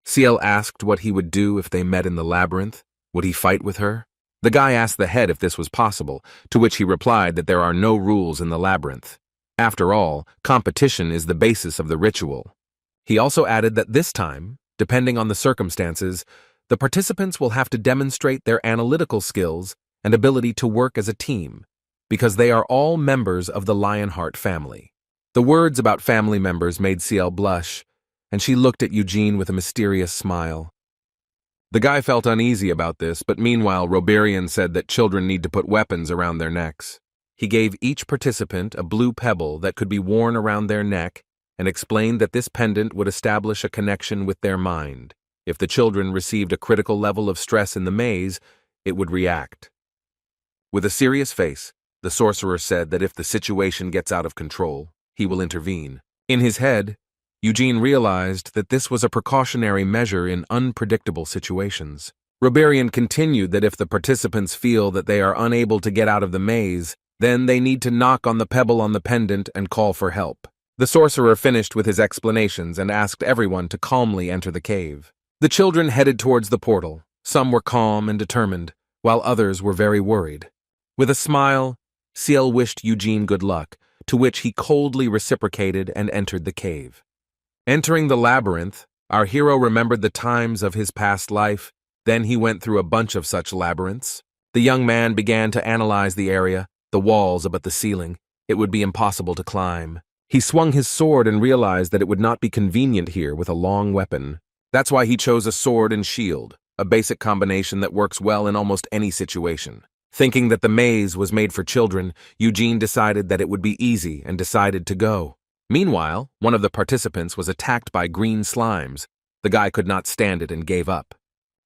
Speaker 1: Ciel asked what he would do if they met in the labyrinth. Would he fight with her? The guy asked the head if this was possible, to which he replied that there are no rules in the labyrinth. After all, competition is the basis of the ritual. He also added that this time, depending on the circumstances, the participants will have to demonstrate their analytical skills and ability to work as a team, because they are all members of the Lionheart family. The words about family members made Ciel blush, and she looked at Eugene with a mysterious smile. The guy felt uneasy about this, but meanwhile Roberian said that children need to put weapons around their necks. He gave each participant a blue pebble that could be worn around their neck and explained that this pendant would establish a connection with their mind. If the children received a critical level of stress in the maze, it would react. With a serious face, the sorcerer said that if the situation gets out of control, he will intervene. In his head, Eugene realized that this was a precautionary measure in unpredictable situations. Roberian continued that if the participants feel that they are unable to get out of the maze, then they need to knock on the pebble on the pendant and call for help. The sorcerer finished with his explanations and asked everyone to calmly enter the cave. The children headed towards the portal. Some were calm and determined, while others were very worried. With a smile, Ciel wished Eugene good luck, to which he coldly reciprocated and entered the cave. Entering the labyrinth, our hero remembered the times of his past life. Then he went through a bunch of such labyrinths. The young man began to analyze the area, the walls above the ceiling. It would be impossible to climb. He swung his sword and realized that it would not be convenient here with a long weapon. That's why he chose a sword and shield, a basic combination that works well in almost any situation. Thinking that the maze was made for children, Eugene decided that it would be easy and decided to go. Meanwhile, one of the participants was attacked by green slimes. The guy could not stand it and gave up.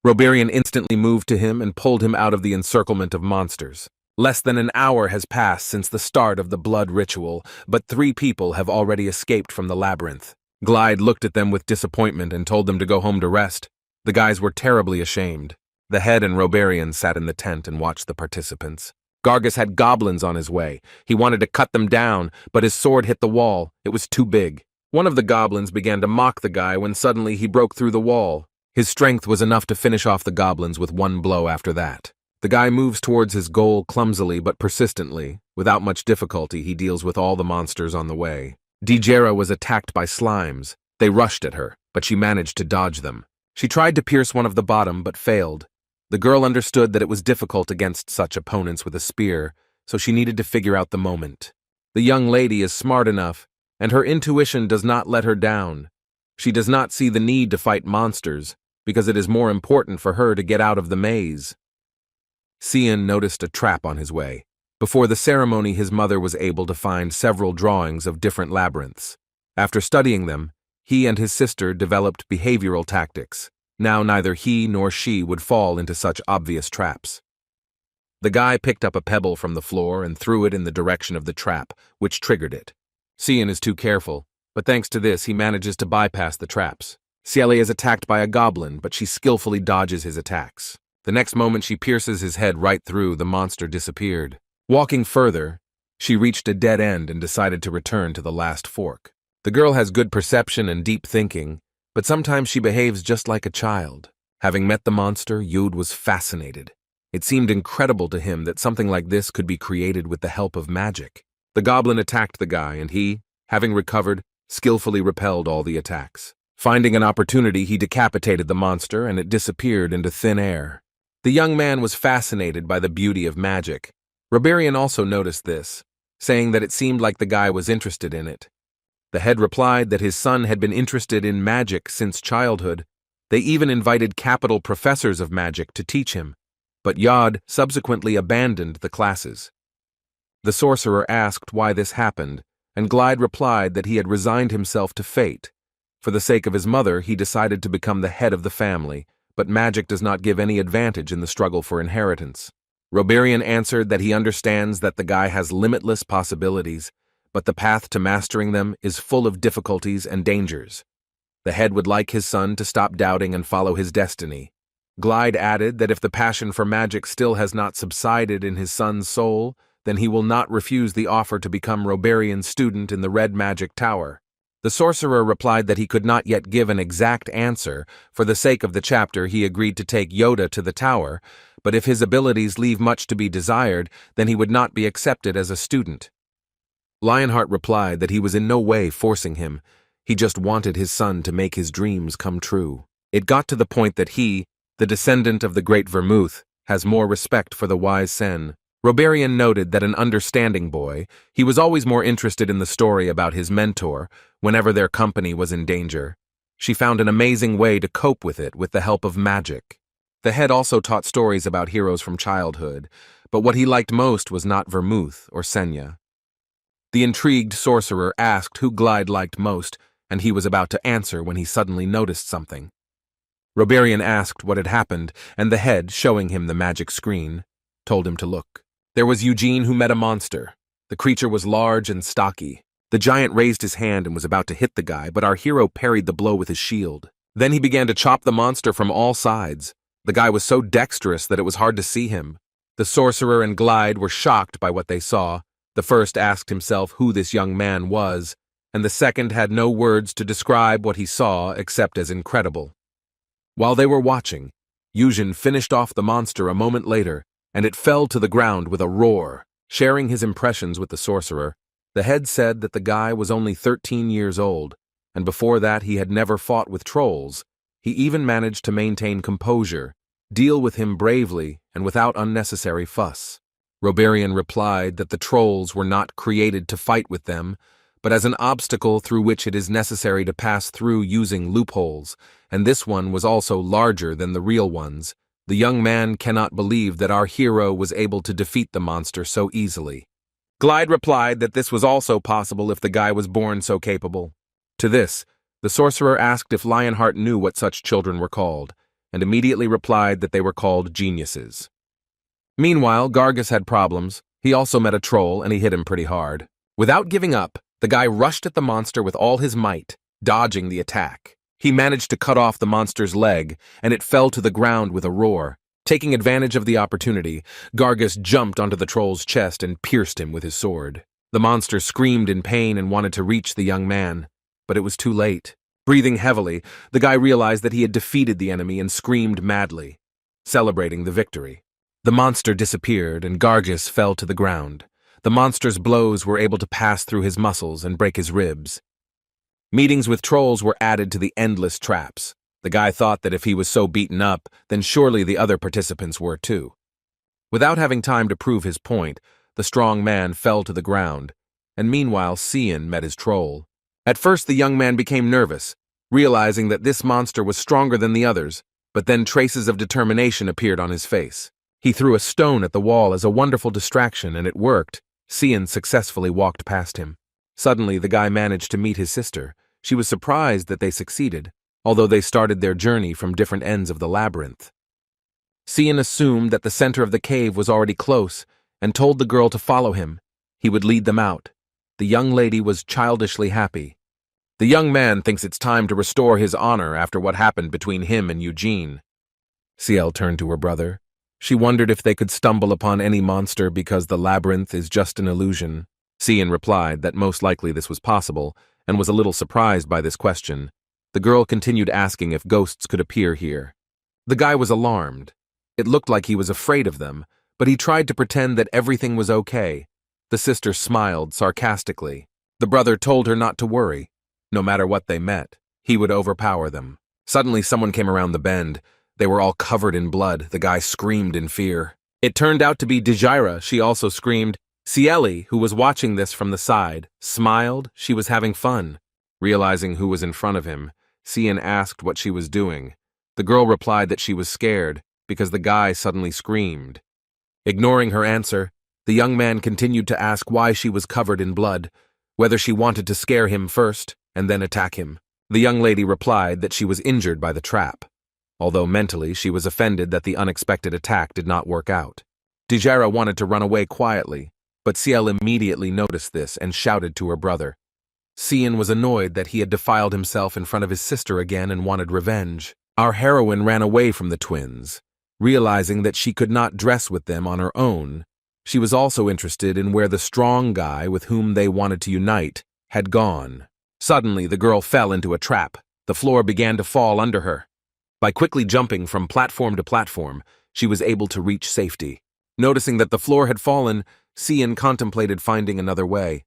Speaker 1: Roberian instantly moved to him and pulled him out of the encirclement of monsters. Less than an hour has passed since the start of the blood ritual, but 3 people have already escaped from the labyrinth. Glide looked at them with disappointment and told them to go home to rest. The guys were terribly ashamed. The head and Roberian sat in the tent and watched the participants. Gargis had goblins on his way. He wanted to cut them down, but his sword hit the wall. It was too big. One of the goblins began to mock the guy when suddenly he broke through the wall. His strength was enough to finish off the goblins with one blow after that. The guy moves towards his goal clumsily but persistently. Without much difficulty, he deals with all the monsters on the way. Dejira was attacked by slimes. They rushed at her, but she managed to dodge them. She tried to pierce one of the bottom, but failed. The girl understood that it was difficult against such opponents with a spear, so she needed to figure out the moment. The young lady is smart enough, and her intuition does not let her down. She does not see the need to fight monsters, because it is more important for her to get out of the maze. Cian noticed a trap on his way. Before the ceremony, his mother was able to find several drawings of different labyrinths. After studying them, he and his sister developed behavioral tactics. Now neither he nor she would fall into such obvious traps. The guy picked up a pebble from the floor and threw it in the direction of the trap, which triggered it. Cian is too careful, but thanks to this he manages to bypass the traps. Ciel is attacked by a goblin, but she skillfully dodges his attacks. The next moment she pierces his head right through, the monster disappeared. Walking further, she reached a dead end and decided to return to the last fork. The girl has good perception and deep thinking, but sometimes she behaves just like a child. Having met the monster, Yud was fascinated. It seemed incredible to him that something like this could be created with the help of magic. The goblin attacked the guy, and he, having recovered, skillfully repelled all the attacks. Finding an opportunity, he decapitated the monster, and it disappeared into thin air. The young man was fascinated by the beauty of magic. Roberian also noticed this, saying that it seemed like the guy was interested in it. The head replied that his son had been interested in magic since childhood. They even invited capital professors of magic to teach him, but Yod subsequently abandoned the classes. The sorcerer asked why this happened, and Glide replied that he had resigned himself to fate. For the sake of his mother, he decided to become the head of the family, but magic does not give any advantage in the struggle for inheritance. Rebirth answered that he understands that the guy has limitless possibilities, but the path to mastering them is full of difficulties and dangers. The head would like his son to stop doubting and follow his destiny. Glide added that if the passion for magic still has not subsided in his son's soul, then he will not refuse the offer to become Rebirth's student in the Red Magic Tower. The sorcerer replied that he could not yet give an exact answer. For the sake of the chapter, he agreed to take Yoda to the tower, but if his abilities leave much to be desired, then he would not be accepted as a student. Lionheart replied that he was in no way forcing him. He just wanted his son to make his dreams come true. It got to the point that he, the descendant of the great Vermouth, has more respect for the wise Sen. Rebirth noted that an understanding boy, he was always more interested in the story about his mentor whenever their company was in danger. She found an amazing way to cope with it with the help of magic. The head also taught stories about heroes from childhood, but what he liked most was not Vermouth or Senya. The intrigued sorcerer asked who Glide liked most, and he was about to answer when he suddenly noticed something. Rebirth asked what had happened, and the head, showing him the magic screen, told him to look. There was Eugene, who met a monster. The creature was large and stocky. The giant raised his hand and was about to hit the guy, but our hero parried the blow with his shield. Then he began to chop the monster from all sides. The guy was so dexterous that it was hard to see him. The sorcerer and Glide were shocked by what they saw. The first asked himself who this young man was, and the second had no words to describe what he saw except as incredible. While they were watching, Eugene finished off the monster a moment later, and it fell to the ground with a roar. Sharing his impressions with the sorcerer, the head said that the guy was only 13 years old, and before that he had never fought with trolls. He even managed to maintain composure, deal with him bravely and without unnecessary fuss. Rebirth replied that the trolls were not created to fight with them, but as an obstacle through which it is necessary to pass through using loopholes, and this one was also larger than the real ones. The young man cannot believe that our hero was able to defeat the monster so easily. Glide replied that this was also possible if the guy was born so capable. To this, the sorcerer asked if Lionheart knew what such children were called, and immediately replied that they were called geniuses. Meanwhile, Gargus had problems. He also met a troll, and he hit him pretty hard. Without giving up, the guy rushed at the monster with all his might, dodging the attack. He managed to cut off the monster's leg, and it fell to the ground with a roar. Taking advantage of the opportunity, Gargus jumped onto the troll's chest and pierced him with his sword. The monster screamed in pain and wanted to reach the young man, but it was too late. Breathing heavily, the guy realized that he had defeated the enemy and screamed madly, celebrating the victory. The monster disappeared, and Gargus fell to the ground. The monster's blows were able to pass through his muscles and break his ribs. Meetings with trolls were added to the endless traps. The guy thought that if he was so beaten up, then surely the other participants were too. Without having time to prove his point, the strong man fell to the ground, and meanwhile Cian met his troll. At first the young man became nervous, realizing that this monster was stronger than the others, but then traces of determination appeared on his face. He threw a stone at the wall as a wonderful distraction, and it worked. Cian successfully walked past him. Suddenly the guy managed to meet his sister. She was surprised that they succeeded, although they started their journey from different ends of the labyrinth. Cian assumed that the center of the cave was already close and told the girl to follow him. He would lead them out. The young lady was childishly happy. The young man thinks it's time to restore his honor after what happened between him and Eugene. Ciel turned to her brother. She wondered if they could stumble upon any monster because the labyrinth is just an illusion. Cian replied that most likely this was possible, and was a little surprised by this question. The girl continued asking if ghosts could appear here. The guy was alarmed. It looked like he was afraid of them, but he tried to pretend that everything was okay. The sister smiled sarcastically. The brother told her not to worry. No matter what they met, he would overpower them. Suddenly someone came around the bend. They were all covered in blood. The guy screamed in fear. It turned out to be Dejira. She also screamed. Cieli, who was watching this from the side, smiled. She was having fun. Realizing who was in front of him, Cian asked what she was doing. The girl replied that she was scared because the guy suddenly screamed. Ignoring her answer, the young man continued to ask why she was covered in blood, whether she wanted to scare him first and then attack him. The young lady replied that she was injured by the trap, although mentally she was offended that the unexpected attack did not work out. Dijara wanted to run away quietly, but Ciel immediately noticed this and shouted to her brother. Cian was annoyed that he had defiled himself in front of his sister again and wanted revenge. Our heroine ran away from the twins, realizing that she could not dress with them on her own. She was also interested in where the strong guy with whom they wanted to unite had gone. Suddenly, the girl fell into a trap. The floor began to fall under her. By quickly jumping from platform to platform, she was able to reach safety. Noticing that the floor had fallen, Cian contemplated finding another way.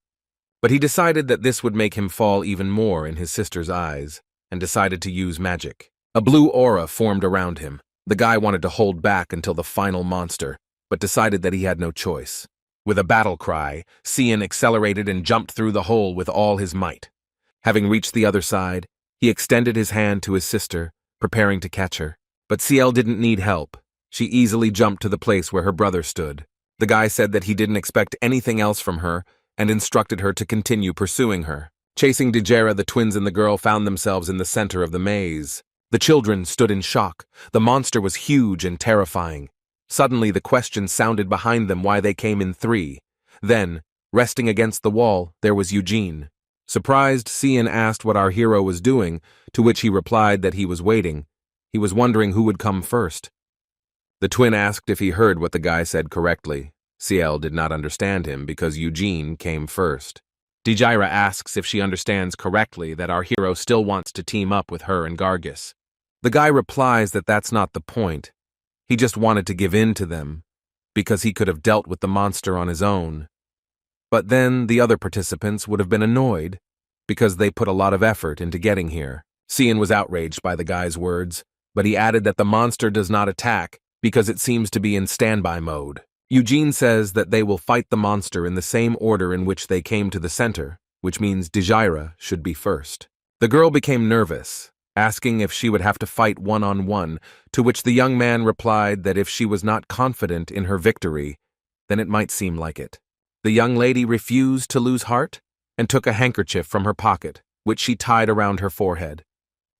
Speaker 1: But he decided that this would make him fall even more in his sister's eyes, and decided to use magic. A blue aura formed around him. The guy wanted to hold back until the final monster, but decided that he had no choice. With a battle cry, Cian accelerated and jumped through the hole with all his might. Having reached the other side, he extended his hand to his sister, preparing to catch her. But Ciel didn't need help. She easily jumped to the place where her brother stood. The guy said that he didn't expect anything else from her and instructed her to continue pursuing her. Chasing Dijara, the twins and the girl found themselves in the center of the maze. The children stood in shock. The monster was huge and terrifying. Suddenly, the question sounded behind them why they came in three. Then, resting against the wall, there was Eugene. Surprised, Cian asked what our hero was doing, to which he replied that he was waiting. He was wondering who would come first. The twin asked if he heard what the guy said correctly. Ciel did not understand him because Eugene came first. Dijara asks if she understands correctly that our hero still wants to team up with her and Gargis. The guy replies that that's not the point. He just wanted to give in to them, because he could have dealt with the monster on his own. But then the other participants would have been annoyed, because they put a lot of effort into getting here. Cian was outraged by the guy's words, but he added that the monster does not attack because it seems to be in standby mode. Eugene says that they will fight the monster in the same order in which they came to the center, which means Dijara should be first. The girl became nervous, asking if she would have to fight one-on-one, to which the young man replied that if she was not confident in her victory, then it might seem like it. The young lady refused to lose heart and took a handkerchief from her pocket, which she tied around her forehead.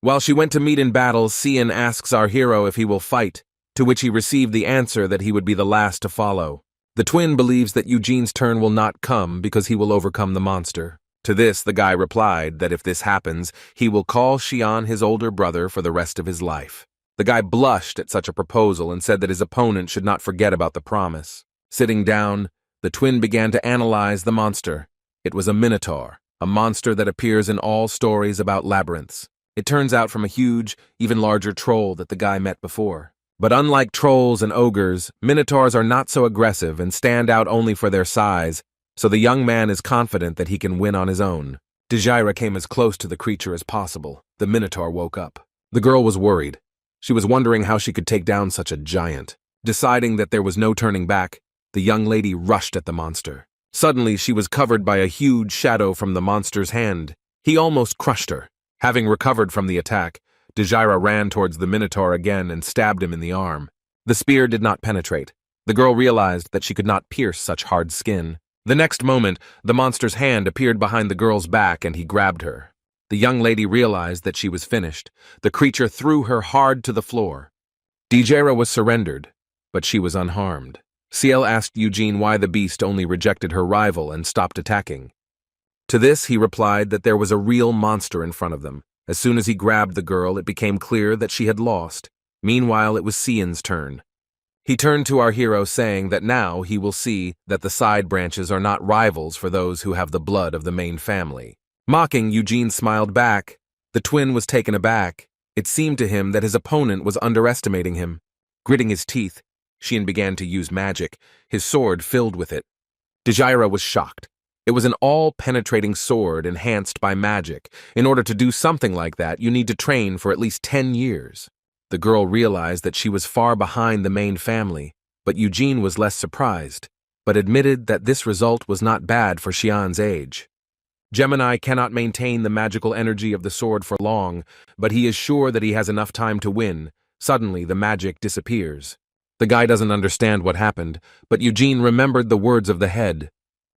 Speaker 1: While she went to meet in battle, Cian asks our hero if he will fight, to which he received the answer that he would be the last to follow. The twin believes that Eugene's turn will not come because he will overcome the monster. To this, the guy replied that if this happens, he will call Xian his older brother for the rest of his life. The guy blushed at such a proposal and said that his opponent should not forget about the promise. Sitting down, the twin began to analyze the monster. It was a minotaur, a monster that appears in all stories about labyrinths. It turns out from a huge, even larger troll that the guy met before. But unlike trolls and ogres, minotaurs are not so aggressive and stand out only for their size, so the young man is confident that he can win on his own. Dijara came as close to the creature as possible. The minotaur woke up. The girl was worried. She was wondering how she could take down such a giant. Deciding that there was no turning back, the young lady rushed at the monster. Suddenly, she was covered by a huge shadow from the monster's hand. He almost crushed her. Having recovered from the attack, Dijara ran towards the minotaur again and stabbed him in the arm. The spear did not penetrate. The girl realized that she could not pierce such hard skin. The next moment, the monster's hand appeared behind the girl's back and he grabbed her. The young lady realized that she was finished. The creature threw her hard to the floor. Dijara was surrendered, but she was unharmed. Ciel asked Eugene why the beast only rejected her rival and stopped attacking. To this, he replied that there was a real monster in front of them. As soon as he grabbed the girl, it became clear that she had lost. Meanwhile, it was Cian's turn. He turned to our hero saying that now he will see that the side branches are not rivals for those who have the blood of the main family. Mocking, Eugene smiled back. The twin was taken aback. It seemed to him that his opponent was underestimating him. Gritting his teeth, Cian began to use magic, his sword filled with it. Dijara was shocked. It was an all-penetrating sword enhanced by magic. In order to do something like that, you need to train for at least 10 years. The girl realized that she was far behind the main family, but Eugene was less surprised, but admitted that this result was not bad for Xian's age. Gemini cannot maintain the magical energy of the sword for long, but he is sure that he has enough time to win. Suddenly, the magic disappears. The guy doesn't understand what happened, but Eugene remembered the words of the head.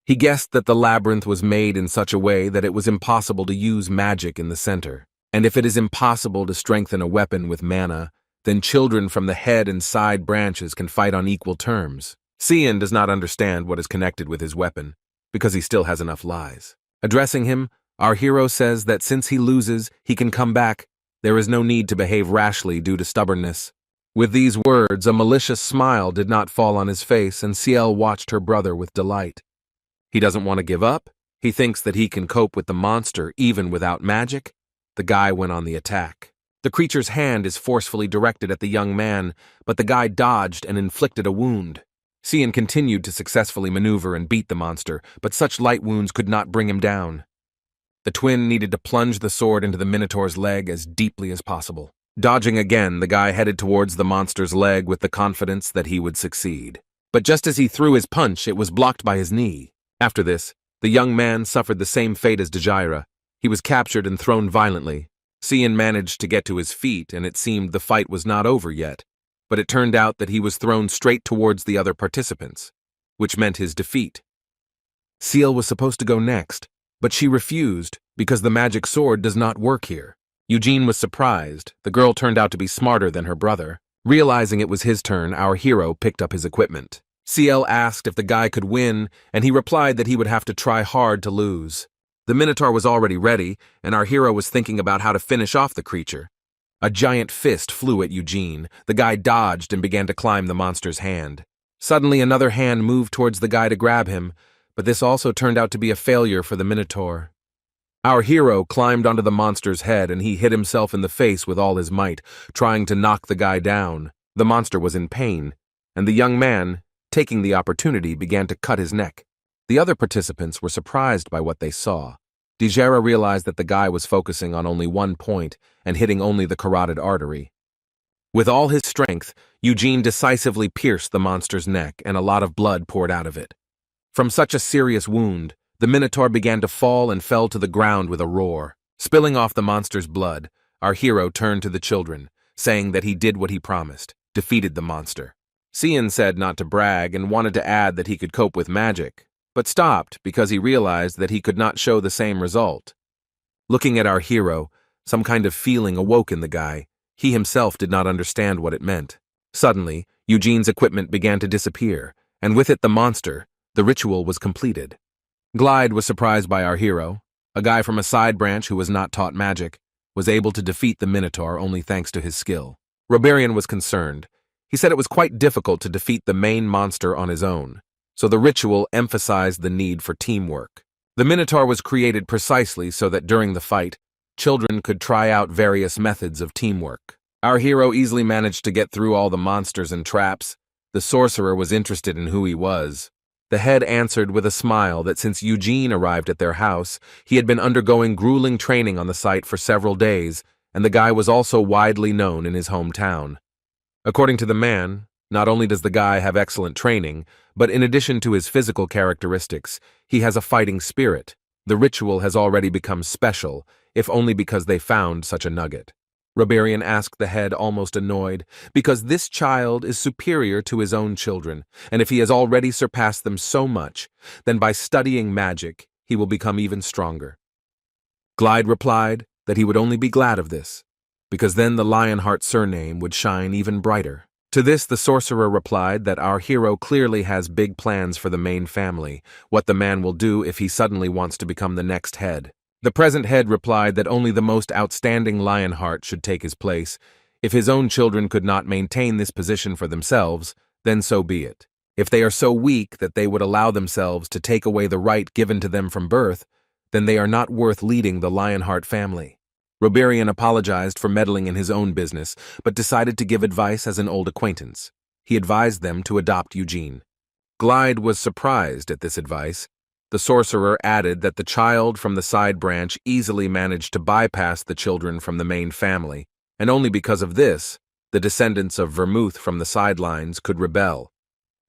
Speaker 1: He guessed that the labyrinth was made in such a way that it was impossible to use magic in the center. And if it is impossible to strengthen a weapon with mana, then children from the head and side branches can fight on equal terms. Cian does not understand what is connected with his weapon, because he still has enough lies. Addressing him, our hero says that since he loses, he can come back. There is no need to behave rashly due to stubbornness. With these words, a malicious smile did not fall on his face, and Ciel watched her brother with delight. He doesn't want to give up. He thinks that he can cope with the monster even without magic. The guy went on the attack. The creature's hand is forcefully directed at the young man, but the guy dodged and inflicted a wound. Cian continued to successfully maneuver and beat the monster, but such light wounds could not bring him down. The twin needed to plunge the sword into the minotaur's leg as deeply as possible. Dodging again, the guy headed towards the monster's leg with the confidence that he would succeed. But just as he threw his punch, it was blocked by his knee. After this, the young man suffered the same fate as Dejira. He was captured and thrown violently. Cian managed to get to his feet, and it seemed the fight was not over yet. But it turned out that he was thrown straight towards the other participants, which meant his defeat. Ciel was supposed to go next, but she refused because the magic sword does not work here. Eugene was surprised. The girl turned out to be smarter than her brother. Realizing it was his turn, our hero picked up his equipment. Ciel asked if the guy could win, and he replied that he would have to try hard to lose. The minotaur was already ready, and our hero was thinking about how to finish off the creature. A giant fist flew at Eugene. The guy dodged and began to climb the monster's hand. Suddenly, another hand moved towards the guy to grab him, but this also turned out to be a failure for the minotaur. Our hero climbed onto the monster's head, and he hit himself in the face with all his might, trying to knock the guy down. The monster was in pain, and the young man, taking the opportunity, began to cut his neck. The other participants were surprised by what they saw. Dejira realized that the guy was focusing on only one point and hitting only the carotid artery. With all his strength, Eugene decisively pierced the monster's neck, and a lot of blood poured out of it. From such a serious wound, the minotaur began to fall and fell to the ground with a roar. Spilling off the monster's blood, our hero turned to the children, saying that he did what he promised, defeated the monster. Cian said not to brag and wanted to add that he could cope with magic, but stopped because he realized that he could not show the same result. Looking at our hero, some kind of feeling awoke in the guy. He himself did not understand what it meant. Suddenly, Eugene's equipment began to disappear, and with it the monster. The ritual was completed. Glide was surprised by our hero. A guy from a side branch who was not taught magic was able to defeat the minotaur only thanks to his skill. Reborn was concerned. He said it was quite difficult to defeat the main monster on his own, so the ritual emphasized the need for teamwork. The minotaur was created precisely so that during the fight, children could try out various methods of teamwork. Our hero easily managed to get through all the monsters and traps. The sorcerer was interested in who he was. The head answered with a smile that since Eugene arrived at their house, he had been undergoing grueling training on the site for several days, and the guy was also widely known in his hometown. According to the man, not only does the guy have excellent training, but in addition to his physical characteristics, he has a fighting spirit. The ritual has already become special, if only because they found such a nugget. Reborn asked the head, almost annoyed, because this child is superior to his own children, and if he has already surpassed them so much, then by studying magic, he will become even stronger. Glide replied that he would only be glad of this, because then the Lionheart surname would shine even brighter. To this, the sorcerer replied that our hero clearly has big plans for the main family, what the man will do if he suddenly wants to become the next head. The present head replied that only the most outstanding Lionheart should take his place. If his own children could not maintain this position for themselves, then so be it. If they are so weak that they would allow themselves to take away the right given to them from birth, then they are not worth leading the Lionheart family. Reborn apologized for meddling in his own business, but decided to give advice as an old acquaintance. He advised them to adopt Eugene. Glide was surprised at this advice. The sorcerer added that the child from the side branch easily managed to bypass the children from the main family, and only because of this, the descendants of Vermouth from the sidelines could rebel.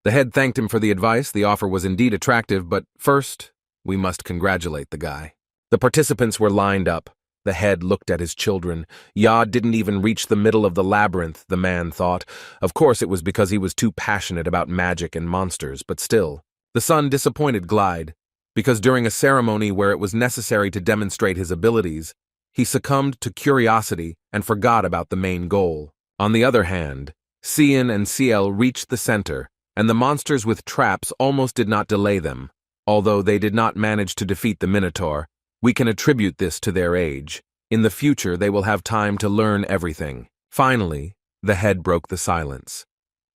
Speaker 1: The head thanked him for the advice. The offer was indeed attractive, but first, we must congratulate the guy. The participants were lined up. The head looked at his children. Ya didn't even reach the middle of the labyrinth, the man thought. Of course it was because he was too passionate about magic and monsters, but still. The son disappointed Glide, because during a ceremony where it was necessary to demonstrate his abilities, he succumbed to curiosity and forgot about the main goal. On the other hand, Cian and Ciel reached the center, and the monsters with traps almost did not delay them. Although they did not manage to defeat the Minotaur, we can attribute this to their age. In the future, they will have time to learn everything. Finally, the head broke the silence.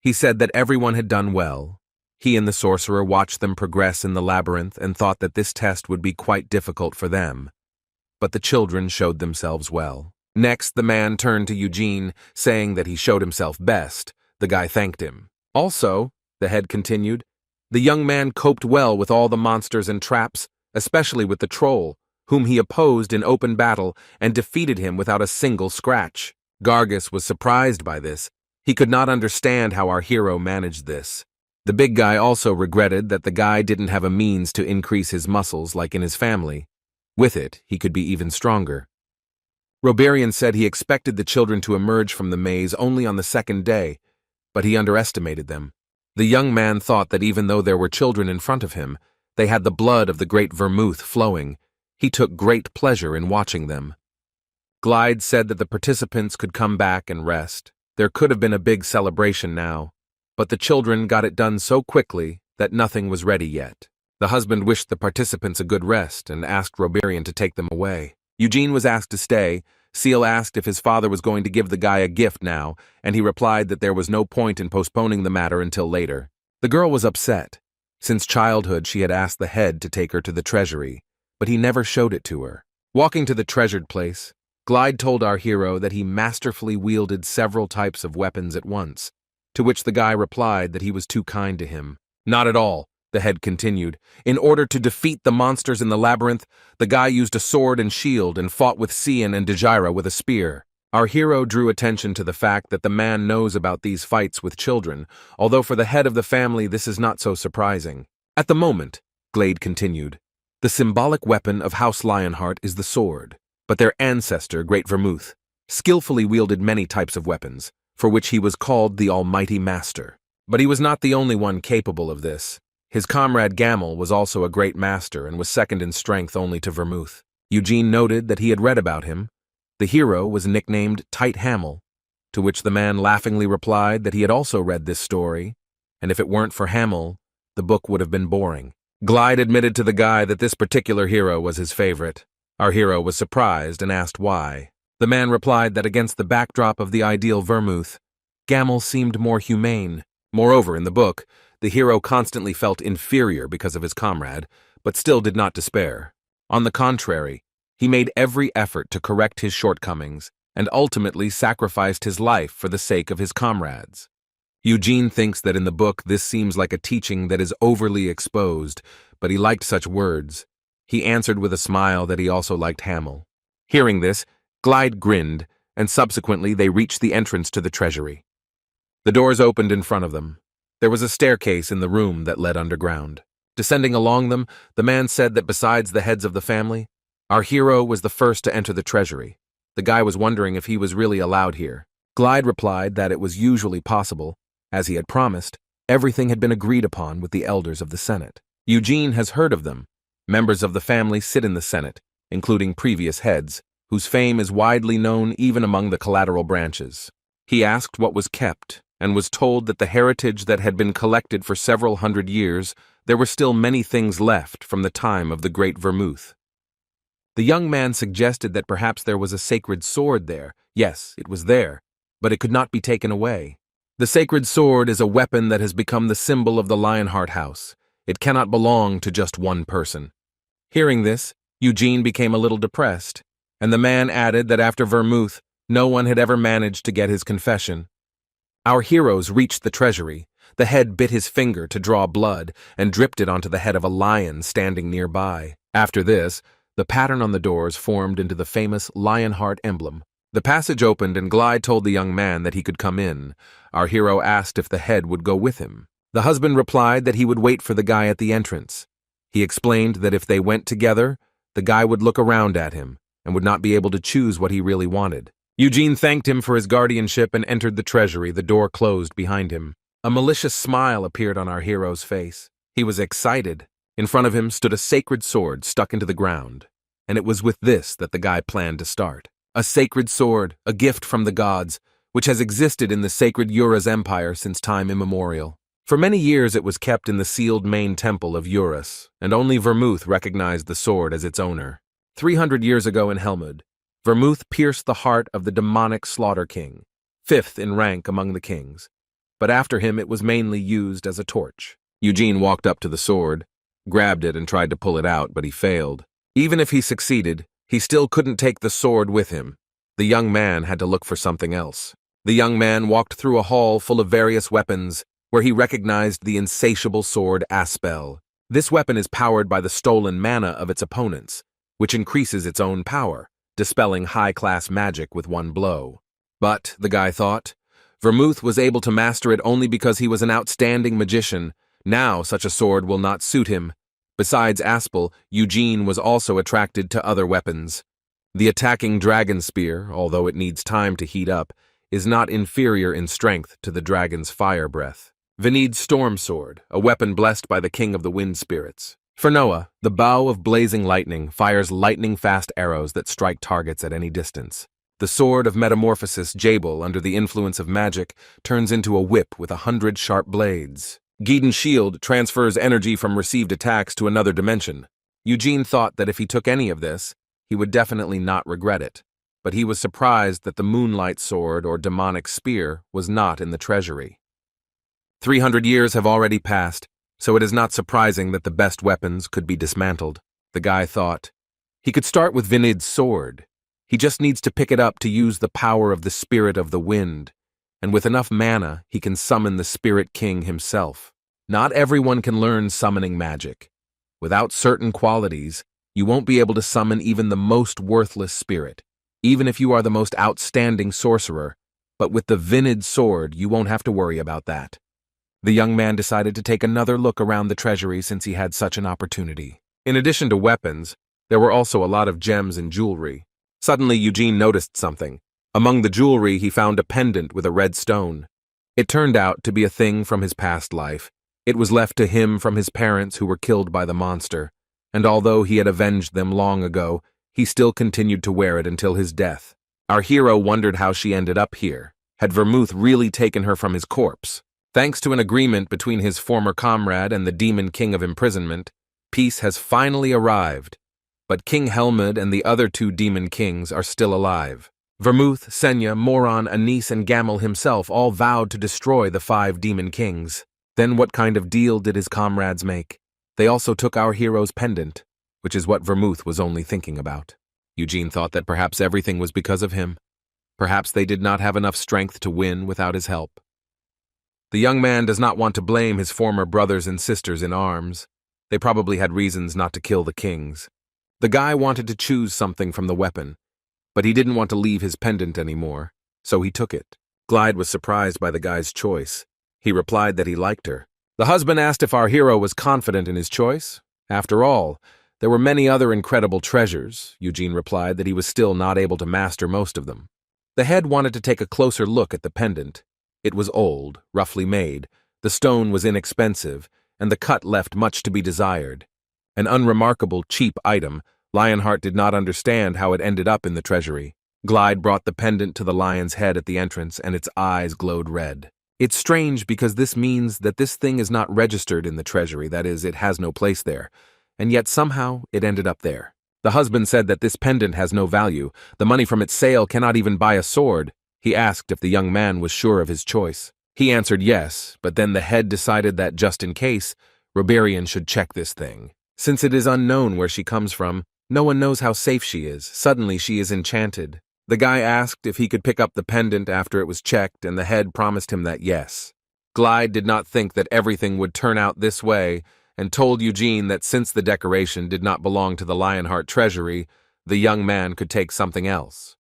Speaker 1: He said that everyone had done well. He and the sorcerer watched them progress in the labyrinth and thought that this test would be quite difficult for them. But the children showed themselves well. Next, the man turned to Eugene, saying that he showed himself best. The guy thanked him. Also, the head continued, the young man coped well with all the monsters and traps, especially with the troll, whom he opposed in open battle and defeated him without a single scratch. Gargus was surprised by this. He could not understand how our hero managed this. The big guy also regretted that the guy didn't have a means to increase his muscles like in his family. With it, he could be even stronger. Roberian said he expected the children to emerge from the maze only on the second day, but he underestimated them. The young man thought that even though there were children in front of him, they had the blood of the great vermouth flowing. He took great pleasure in watching them. Glide said that the participants could come back and rest. There could have been a big celebration now, but the children got it done so quickly that nothing was ready yet. The husband wished the participants a good rest and asked Roberian to take them away. Eugene was asked to stay. Ciel asked if his father was going to give the guy a gift now, and he replied that there was no point in postponing the matter until later. The girl was upset. Since childhood, she had asked the head to take her to the treasury, but he never showed it to her. Walking to the treasured place, Glide told our hero that he masterfully wielded several types of weapons at once, to which the guy replied that he was too kind to him. Not at all, the head continued. In order to defeat the monsters in the labyrinth, the guy used a sword and shield and fought with Cian and Dejira with a spear. Our hero drew attention to the fact that the man knows about these fights with children, although for the head of the family this is not so surprising. At the moment, Glade continued, the symbolic weapon of House Lionheart is the sword, but their ancestor, Great Vermouth, skillfully wielded many types of weapons, for which he was called the Almighty Master. But he was not the only one capable of this. His comrade Gaml was also a great master and was second in strength only to Vermouth. Eugene noted that he had read about him. The hero was nicknamed Tight Hamel, to which the man laughingly replied that he had also read this story, and if it weren't for Hamel, the book would have been boring. Glide admitted to the guy that this particular hero was his favorite. Our hero was surprised and asked why. The man replied that against the backdrop of the ideal Vermouth, Gaml seemed more humane. Moreover, in the book, the hero constantly felt inferior because of his comrade, but still did not despair. On the contrary, he made every effort to correct his shortcomings and ultimately sacrificed his life for the sake of his comrades. Eugene thinks that in the book this seems like a teaching that is overly exposed, but he liked such words. He answered with a smile that he also liked Hamel. Hearing this, Glide grinned, and subsequently they reached the entrance to the treasury. The doors opened in front of them. There was a staircase in the room that led underground. Descending along them, the man said that besides the heads of the family, our hero was the first to enter the treasury. The guy was wondering if he was really allowed here. Glide replied that it was usually possible. As he had promised, everything had been agreed upon with the elders of the Senate. Eugene has heard of them. Members of the family sit in the Senate, including previous heads, whose fame is widely known even among the collateral branches. He asked what was kept, and was told that the heritage that had been collected for several hundred years, there were still many things left from the time of the Great Vermouth. The young man suggested that perhaps there was a sacred sword there. Yes, it was there, but it could not be taken away. The sacred sword is a weapon that has become the symbol of the Lionheart House. It cannot belong to just one person. Hearing this, Eugene became a little depressed, and the man added that after Vermouth, no one had ever managed to get his confession. Our heroes reached the treasury. The head bit his finger to draw blood and dripped it onto the head of a lion standing nearby. After this, the pattern on the doors formed into the famous Lionheart emblem. The passage opened and Glide told the young man that he could come in. Our hero asked if the head would go with him. The husband replied that he would wait for the guy at the entrance. He explained that if they went together, the guy would look around at him and would not be able to choose what he really wanted. Eugene thanked him for his guardianship and entered the treasury, the door closed behind him. A malicious smile appeared on our hero's face. He was excited. In front of him stood a sacred sword stuck into the ground, and it was with this that the guy planned to start. A sacred sword, a gift from the gods, which has existed in the sacred Urus Empire since time immemorial. For many years it was kept in the sealed main temple of Urus, and only Vermouth recognized the sword as its owner. 300 years ago in Helmud, Vermouth pierced the heart of the demonic Slaughter King, 5th in rank among the kings, but after him it was mainly used as a torch. Eugene walked up to the sword, grabbed it and tried to pull it out, but he failed. Even if he succeeded, he still couldn't take the sword with him. The young man had to look for something else. The young man walked through a hall full of various weapons, where he recognized the insatiable sword Aspel. This weapon is powered by the stolen mana of its opponents, which increases its own power, dispelling high-class magic with one blow. But, the guy thought, Vermouth was able to master it only because he was an outstanding magician. Now such a sword will not suit him. Besides Aspel, Eugene was also attracted to other weapons. The attacking dragon spear, although it needs time to heat up, is not inferior in strength to the dragon's fire breath. Vinid's storm sword, a weapon blessed by the king of the wind spirits. For Noah, the bow of blazing lightning fires lightning-fast arrows that strike targets at any distance. The sword of metamorphosis Jabal, under the influence of magic, turns into a whip with 100 sharp blades. Gideon's shield transfers energy from received attacks to another dimension. Eugene thought that if he took any of this, he would definitely not regret it, but he was surprised that the moonlight sword or demonic spear was not in the treasury. 300 years have already passed, so it is not surprising that the best weapons could be dismantled, the guy thought. He could start with Vinid's sword. He just needs to pick it up to use the power of the spirit of the wind, and with enough mana, he can summon the Spirit King himself. Not everyone can learn summoning magic. Without certain qualities, you won't be able to summon even the most worthless spirit, even if you are the most outstanding sorcerer, but with the Vinid sword, you won't have to worry about that. The young man decided to take another look around the treasury since he had such an opportunity. In addition to weapons, there were also a lot of gems and jewelry. Suddenly, Eugene noticed something. Among the jewelry, he found a pendant with a red stone. It turned out to be a thing from his past life. It was left to him from his parents who were killed by the monster, and although he had avenged them long ago, he still continued to wear it until his death. Our hero wondered how she ended up here. Had Vermouth really taken her from his corpse? Thanks to an agreement between his former comrade and the Demon King of Imprisonment, peace has finally arrived. But King Helmud and the other 2 Demon Kings are still alive. Vermouth, Senya, Moron, Anise, and Gaml himself all vowed to destroy the 5 Demon Kings. Then what kind of deal did his comrades make? They also took our hero's pendant, which is what Vermouth was only thinking about. Eugene thought that perhaps everything was because of him. Perhaps they did not have enough strength to win without his help. The young man does not want to blame his former brothers and sisters in arms. They probably had reasons not to kill the kings. The guy wanted to choose something from the weapon, but he didn't want to leave his pendant anymore, so he took it. Glide was surprised by the guy's choice. He replied that he liked her. The husband asked if our hero was confident in his choice. After all, there were many other incredible treasures. Eugene replied that he was still not able to master most of them. The head wanted to take a closer look at the pendant. It was old, roughly made, the stone was inexpensive, and the cut left much to be desired. An unremarkable, cheap item, Lionheart did not understand how it ended up in the treasury. Glide brought the pendant to the lion's head at the entrance, and its eyes glowed red. It's strange because this means that this thing is not registered in the treasury, that is, it has no place there, and yet somehow it ended up there. The husband said that this pendant has no value. The money from its sale cannot even buy a sword. He asked if the young man was sure of his choice. He answered yes, but then the head decided that just in case, Reborn should check this thing. Since it is unknown where she comes from, no one knows how safe she is. Suddenly she is enchanted. The guy asked if he could pick up the pendant after it was checked, and the head promised him that yes. Glide did not think that everything would turn out this way, and told Eugene that since the decoration did not belong to the Lionheart treasury, the young man could take something else.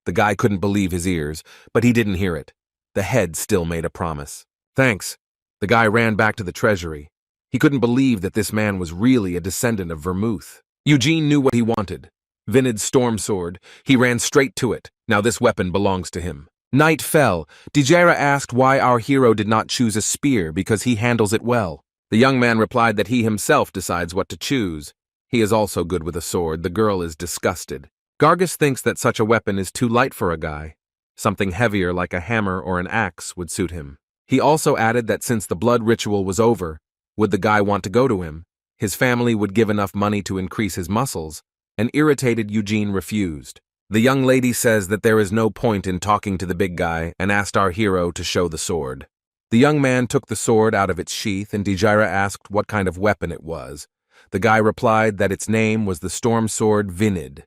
Speaker 1: The guy couldn't believe his ears, but he didn't hear it. The head still made a promise. Thanks. The guy ran back to the treasury. He couldn't believe that this man was really a descendant of Vermouth. Eugene knew what he wanted. Vinid's storm sword. He ran straight to it. Now this weapon belongs to him. Night fell. Dejera asked why our hero did not choose a spear because he handles it well. The young man replied that he himself decides what to choose. He is also good with a sword. The girl is disgusted. Gargus thinks that such a weapon is too light for a guy. Something heavier like a hammer or an axe would suit him. He also added that since the blood ritual was over, would the guy want to go to him? His family would give enough money to increase his muscles. An irritated Eugene refused. The young lady says that there is no point in talking to the big guy and asked our hero to show the sword. The young man took the sword out of its sheath and Dejera asked what kind of weapon it was. The guy replied that its name was the storm sword Vinid.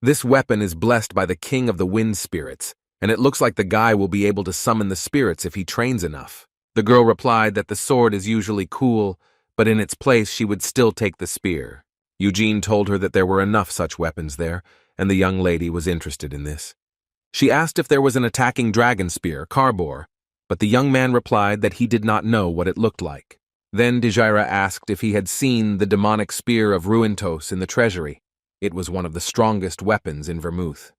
Speaker 1: This weapon is blessed by the king of the wind spirits, and it looks like the guy will be able to summon the spirits if he trains enough. The girl replied that the sword is usually cool, but in its place she would still take the spear. Eugene told her that there were enough such weapons there, and the young lady was interested in this. She asked if there was an attacking dragon spear, Carbor, but the young man replied that he did not know what it looked like. Then Dejera asked if he had seen the demonic spear of Ruintos in the treasury. It was one of the strongest weapons in Vermouth.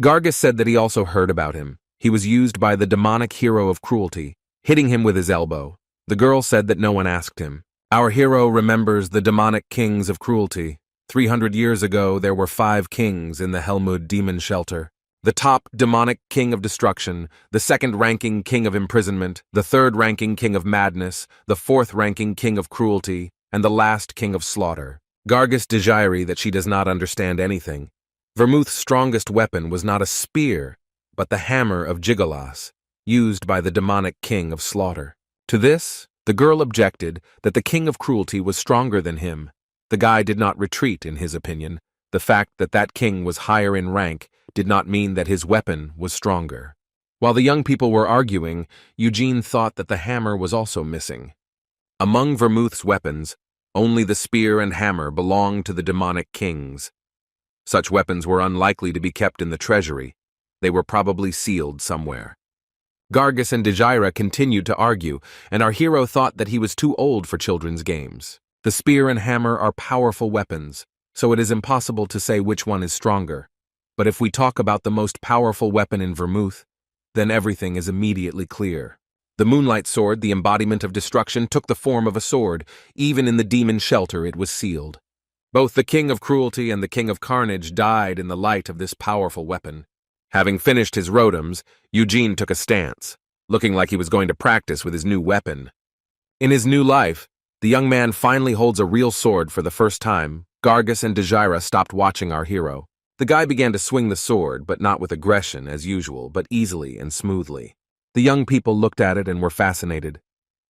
Speaker 1: Gargus said that he also heard about him. He was used by the demonic hero of cruelty, hitting him with his elbow. The girl said that no one asked him. Our hero remembers the demonic kings of cruelty. 300 years ago, there were 5 kings in the Helmud demon shelter. The top demonic king of destruction, the second-ranking king of imprisonment, the third-ranking king of madness, the fourth-ranking king of cruelty, and the last king of slaughter. Gargus dejire that she does not understand anything. Vermouth's strongest weapon was not a spear, but the hammer of Gigolas, used by the demonic king of slaughter. To this, the girl objected that the king of cruelty was stronger than him. The guy did not retreat, in his opinion. The fact that that king was higher in rank did not mean that his weapon was stronger. While the young people were arguing, Eugene thought that the hammer was also missing. Among Vermouth's weapons, only the spear and hammer belonged to the demonic kings. Such weapons were unlikely to be kept in the treasury. They were probably sealed somewhere. Gargus and Dejira continued to argue, and our hero thought that he was too old for children's games. The spear and hammer are powerful weapons, so it is impossible to say which one is stronger. But if we talk about the most powerful weapon in Vermouth, then everything is immediately clear. The Moonlight Sword, the embodiment of destruction, took the form of a sword. Even in the demon shelter it was sealed. Both the King of Cruelty and the King of Carnage died in the light of this powerful weapon. Having finished his rotoms, Eugene took a stance, looking like he was going to practice with his new weapon. In his new life, the young man finally holds a real sword for the first time. Gargus and Dejira stopped watching our hero. The guy began to swing the sword, but not with aggression as usual, but easily and smoothly. The young people looked at it and were fascinated.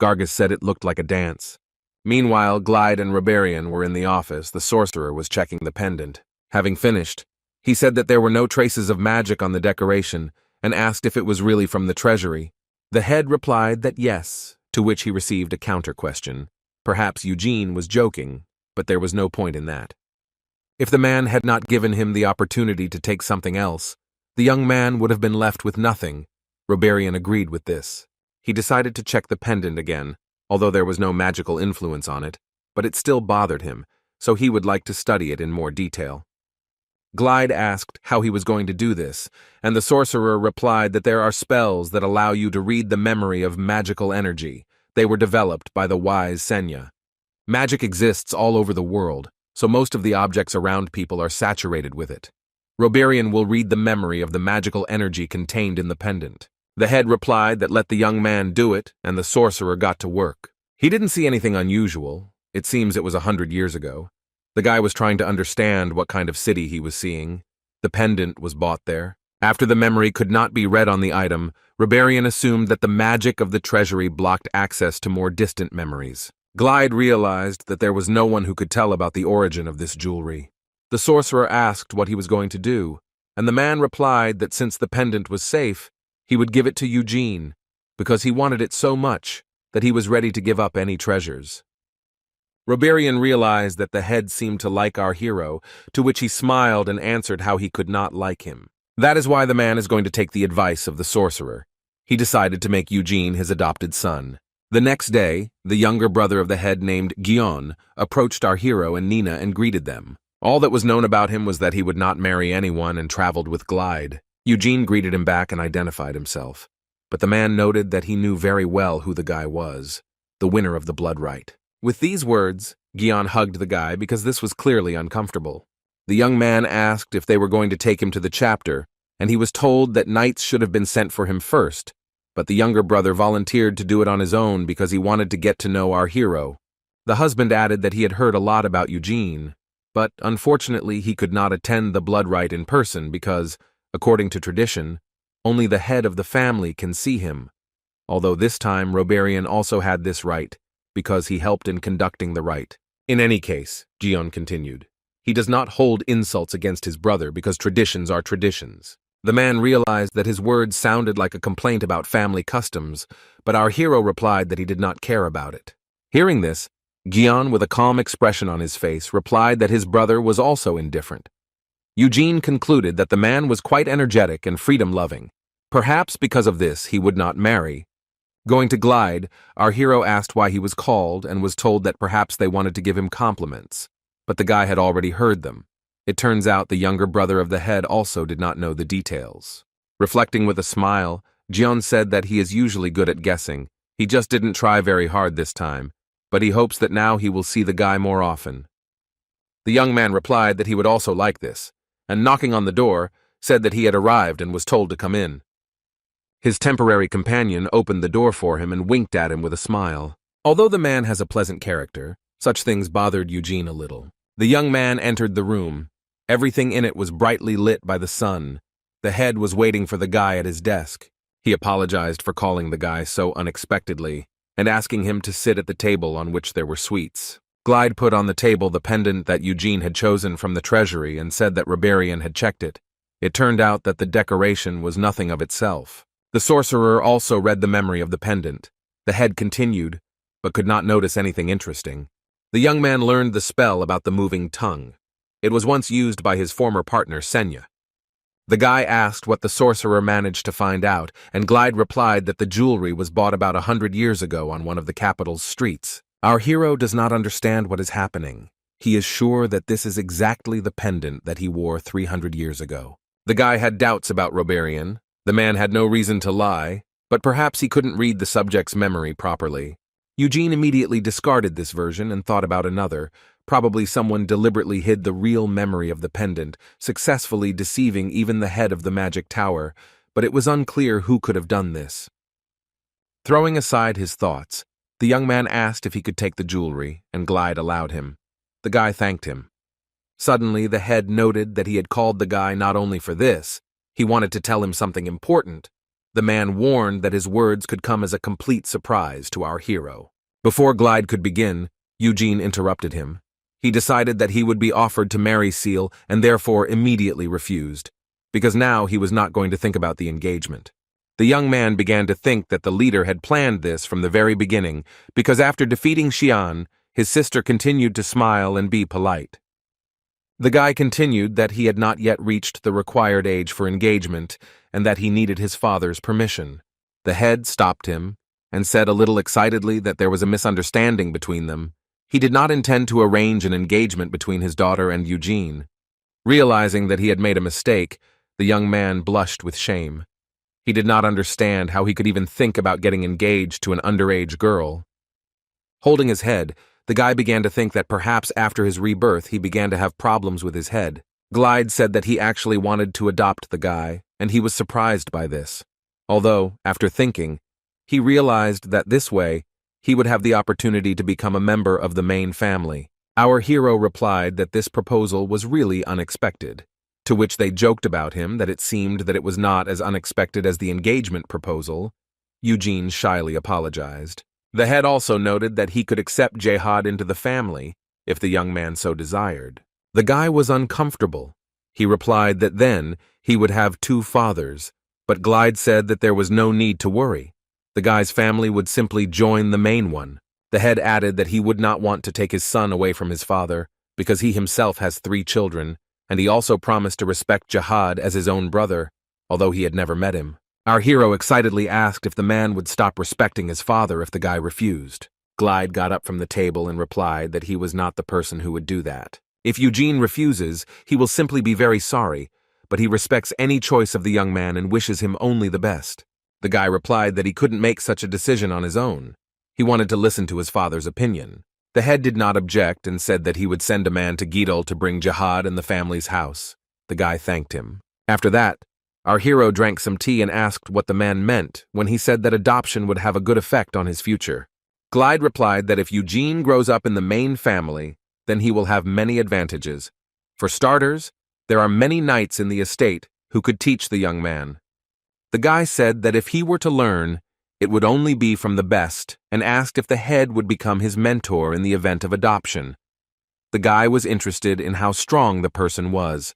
Speaker 1: Gargus said it looked like a dance. Meanwhile, Glide and Rebirth were in the office. The sorcerer was checking the pendant. Having finished, he said that there were no traces of magic on the decoration and asked if it was really from the treasury. The head replied that yes, to which he received a counter-question. Perhaps Eugene was joking, but there was no point in that. If the man had not given him the opportunity to take something else, the young man would have been left with nothing. Rebirth agreed with this. He decided to check the pendant again, although there was no magical influence on it, but it still bothered him, so he would like to study it in more detail. Glide asked how he was going to do this, and the sorcerer replied that there are spells that allow you to read the memory of magical energy. They were developed by the wise Senya. Magic exists all over the world, so most of the objects around people are saturated with it. Rebirth will read the memory of the magical energy contained in the pendant. The head replied that let the young man do it, and the sorcerer got to work. He didn't see anything unusual. It seems it was 100 years ago. The guy was trying to understand what kind of city he was seeing. The pendant was bought there. After the memory could not be read on the item, Rebirth assumed that the magic of the treasury blocked access to more distant memories. Glide realized that there was no one who could tell about the origin of this jewelry. The sorcerer asked what he was going to do, and the man replied that since the pendant was safe, he would give it to Eugene, because he wanted it so much that he was ready to give up any treasures. Rebirth realized that the head seemed to like our hero, to which he smiled and answered how he could not like him. That is why the man is going to take the advice of the sorcerer. He decided to make Eugene his adopted son. The next day, the younger brother of the head named Guion approached our hero and Nina and greeted them. All that was known about him was that he would not marry anyone and traveled with Glide. Eugene greeted him back and identified himself, but the man noted that he knew very well who the guy was, the winner of the blood rite. With these words, Gian hugged the guy because this was clearly uncomfortable. The young man asked if they were going to take him to the chapter, and he was told that knights should have been sent for him first, but the younger brother volunteered to do it on his own because he wanted to get to know our hero. The husband added that he had heard a lot about Eugene, but unfortunately he could not attend the blood rite in person because, according to tradition, only the head of the family can see him, although this time Reborn also had this right, because he helped in conducting the rite. In any case, Gian continued, he does not hold insults against his brother because traditions are traditions. The man realized that his words sounded like a complaint about family customs, but our hero replied that he did not care about it. Hearing this, Gian, with a calm expression on his face, replied that his brother was also indifferent. Eugene concluded that the man was quite energetic and freedom-loving. Perhaps because of this, he would not marry. Going to Glide, our hero asked why he was called and was told that perhaps they wanted to give him compliments, but the guy had already heard them. It turns out the younger brother of the head also did not know the details. Reflecting with a smile, Gian said that he is usually good at guessing. He just didn't try very hard this time, but he hopes that now he will see the guy more often. The young man replied that he would also like this, and knocking on the door, said that he had arrived and was told to come in. His temporary companion opened the door for him and winked at him with a smile. Although the man has a pleasant character, such things bothered Eugene a little. The young man entered the room. Everything in it was brightly lit by the sun. The head was waiting for the guy at his desk. He apologized for calling the guy so unexpectedly and asking him to sit at the table on which there were sweets. Glide put on the table the pendant that Eugene had chosen from the treasury and said that Reborn had checked it. It turned out that the decoration was nothing of itself. The sorcerer also read the memory of the pendant. The head continued, but could not notice anything interesting. The young man learned the spell about the moving tongue. It was once used by his former partner, Senya. The guy asked what the sorcerer managed to find out, and Glide replied that the jewelry was bought about 100 years ago on one of the capital's streets. Our hero does not understand what is happening. He is sure that this is exactly the pendant that he wore 300 years ago. The guy had doubts about Reborn. The man had no reason to lie, but perhaps he couldn't read the subject's memory properly. Eugene immediately discarded this version and thought about another. Probably someone deliberately hid the real memory of the pendant, successfully deceiving even the head of the magic tower, but it was unclear who could have done this. Throwing aside his thoughts, the young man asked if he could take the jewelry, and Glide allowed him. The guy thanked him. Suddenly, the head noted that he had called the guy not only for this. He wanted to tell him something important. The man warned that his words could come as a complete surprise to our hero. Before Glide could begin, Eugene interrupted him. He decided that he would be offered to marry Seal and therefore immediately refused, because now he was not going to think about the engagement. The young man began to think that the leader had planned this from the very beginning, because after defeating Xian, his sister continued to smile and be polite. The guy continued that he had not yet reached the required age for engagement and that he needed his father's permission. The head stopped him and said a little excitedly that there was a misunderstanding between them. He did not intend to arrange an engagement between his daughter and Eugene. Realizing that he had made a mistake, the young man blushed with shame. He did not understand how he could even think about getting engaged to an underage girl. Holding his head, the guy began to think that perhaps after his rebirth he began to have problems with his head. Glide said that he actually wanted to adopt the guy, and he was surprised by this. Although, after thinking, he realized that this way he would have the opportunity to become a member of the main family. Our hero replied that this proposal was really unexpected, to which they joked about him that it seemed that it was not as unexpected as the engagement proposal. Eugene shyly apologized. The head also noted that he could accept Jihad into the family if the young man so desired. The guy was uncomfortable. He replied that then he would have 2 fathers, but Glide said that there was no need to worry. The guy's family would simply join the main one. The head added that he would not want to take his son away from his father because he himself has 3 children, and he also promised to respect Jihad as his own brother, although he had never met him. Our hero excitedly asked if the man would stop respecting his father if the guy refused. Glide got up from the table and replied that he was not the person who would do that. If Eugene refuses, he will simply be very sorry, but he respects any choice of the young man and wishes him only the best. The guy replied that he couldn't make such a decision on his own. He wanted to listen to his father's opinion. The head did not object and said that he would send a man to Duel to bring Jihad and the family's house. The guy thanked him. After that, our hero drank some tea and asked what the man meant when he said that adoption would have a good effect on his future. Glide replied that if Eugene grows up in the main family, then he will have many advantages. For starters, there are many knights in the estate who could teach the young man. The guy said that if he were to learn, it would only be from the best, and asked if the head would become his mentor in the event of adoption. The guy was interested in how strong the person was.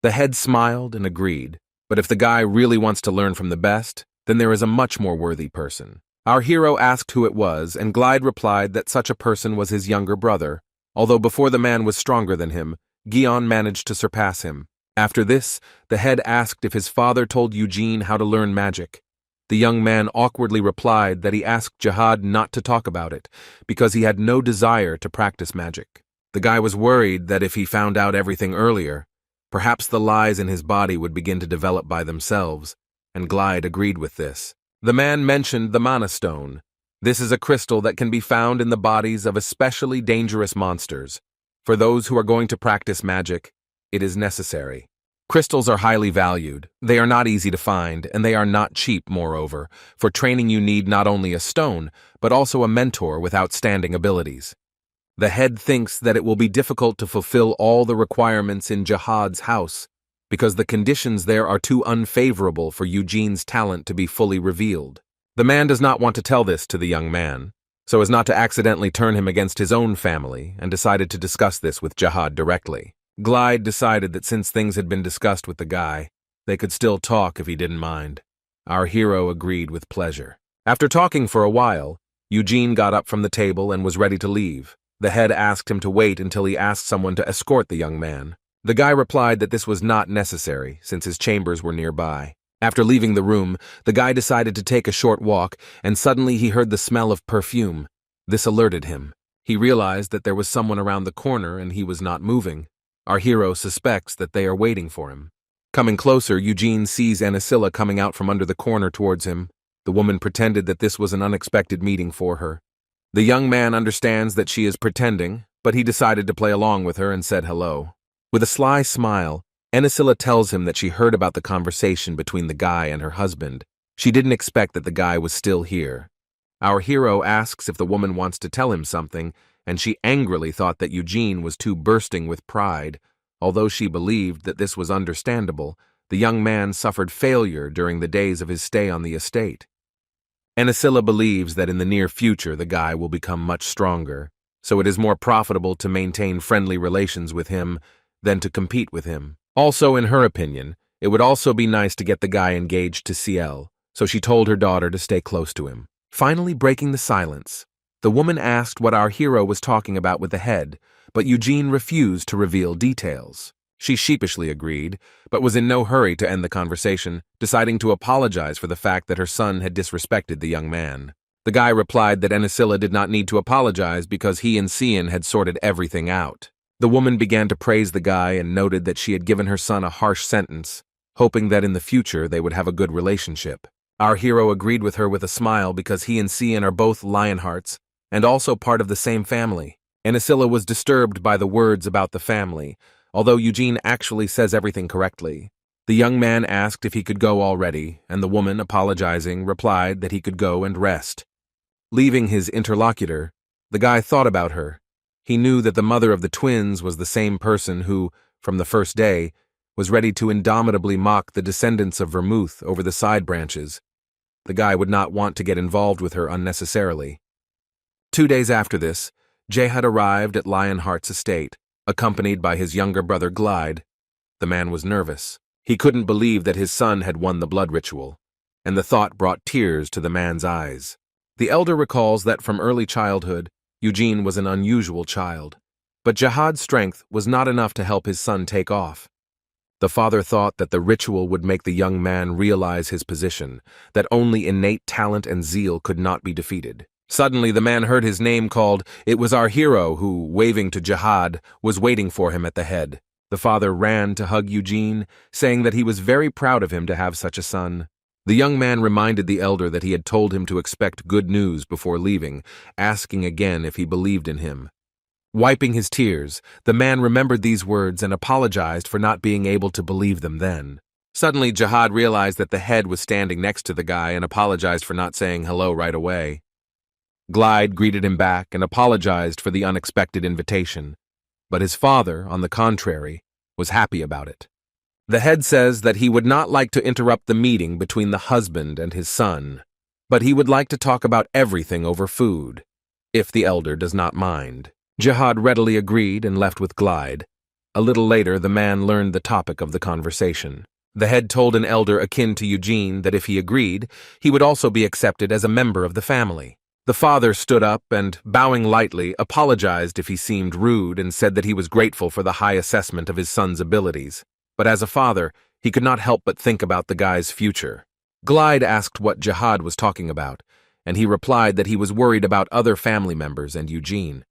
Speaker 1: The head smiled and agreed, but if the guy really wants to learn from the best, then there is a much more worthy person. Our hero asked who it was, and Glide replied that such a person was his younger brother, although before the man was stronger than him, Guion managed to surpass him. After this, the head asked if his father told Eugene how to learn magic. The young man awkwardly replied that he asked Jihad not to talk about it, because he had no desire to practice magic. The guy was worried that if he found out everything earlier, perhaps the lies in his body would begin to develop by themselves, and Glide agreed with this. The man mentioned the Mana Stone. This is a crystal that can be found in the bodies of especially dangerous monsters. For those who are going to practice magic, it is necessary. Crystals are highly valued, they are not easy to find, and they are not cheap, moreover. For training you need not only a stone, but also a mentor with outstanding abilities. The head thinks that it will be difficult to fulfill all the requirements in Jihad's house, because the conditions there are too unfavorable for Eugene's talent to be fully revealed. The man does not want to tell this to the young man, so as not to accidentally turn him against his own family, and decided to discuss this with Jihad directly. Glide decided that since things had been discussed with the guy, they could still talk if he didn't mind. Our hero agreed with pleasure. After talking for a while, Eugene got up from the table and was ready to leave. The head asked him to wait until he asked someone to escort the young man. The guy replied that this was not necessary, since his chambers were nearby. After leaving the room, the guy decided to take a short walk, and suddenly he heard the smell of perfume. This alerted him. He realized that there was someone around the corner and he was not moving. Our hero suspects that they are waiting for him. Coming closer, Eugene sees Anila coming out from under the corner towards him. The woman pretended that this was an unexpected meeting for her. The young man understands that she is pretending, but he decided to play along with her and said hello. With a sly smile, Anila tells him that she heard about the conversation between the guy and her husband. She didn't expect that the guy was still here. Our hero asks if the woman wants to tell him something, and she angrily thought that Eugene was too bursting with pride. Although she believed that this was understandable, the young man suffered failure during the days of his stay on the estate. Anila believes that in the near future the guy will become much stronger, so it is more profitable to maintain friendly relations with him than to compete with him. Also, in her opinion, it would also be nice to get the guy engaged to Ciel, so she told her daughter to stay close to him. Finally breaking the silence, the woman asked what our hero was talking about with the head, but Eugene refused to reveal details. She sheepishly agreed, but was in no hurry to end the conversation, deciding to apologize for the fact that her son had disrespected the young man. The guy replied that Anila did not need to apologize because he and Cian had sorted everything out. The woman began to praise the guy and noted that she had given her son a harsh sentence, hoping that in the future they would have a good relationship. Our hero agreed with her with a smile because he and Cian are both Lionhearts and also part of the same family. Anila was disturbed by the words about the family, although Eugene actually says everything correctly. The young man asked if he could go already, and the woman, apologizing, replied that he could go and rest. Leaving his interlocutor, the guy thought about her. He knew that the mother of the twins was the same person who, from the first day, was ready to indomitably mock the descendants of Vermouth over the side branches. The guy would not want to get involved with her unnecessarily. 2 days after this, Jihad arrived at Lionheart's estate, accompanied by his younger brother Glide. The man was nervous. He couldn't believe that his son had won the blood ritual, and the thought brought tears to the man's eyes. The elder recalls that from early childhood, Eugene was an unusual child, but Jihad's strength was not enough to help his son take off. The father thought that the ritual would make the young man realize his position, that only innate talent and zeal could not be defeated. Suddenly, the man heard his name called. It was our hero who, waving to Jihad, was waiting for him at the head. The father ran to hug Eugene, saying that he was very proud of him to have such a son. The young man reminded the elder that he had told him to expect good news before leaving, asking again if he believed in him. Wiping his tears, the man remembered these words and apologized for not being able to believe them then. Suddenly, Jihad realized that the head was standing next to the guy and apologized for not saying hello right away. Glide greeted him back and apologized for the unexpected invitation, but his father, on the contrary, was happy about it. The head says that he would not like to interrupt the meeting between the husband and his son, but he would like to talk about everything over food, if the elder does not mind. Jihad readily agreed and left with Glide. A little later, the man learned the topic of the conversation. The head told an elder akin to Eugene that if he agreed, he would also be accepted as a member of the family. The father stood up and, bowing lightly, apologized if he seemed rude and said that he was grateful for the high assessment of his son's abilities. But as a father, he could not help but think about the guy's future. Glide asked what Jihad was talking about, and he replied that he was worried about other family members and Eugene.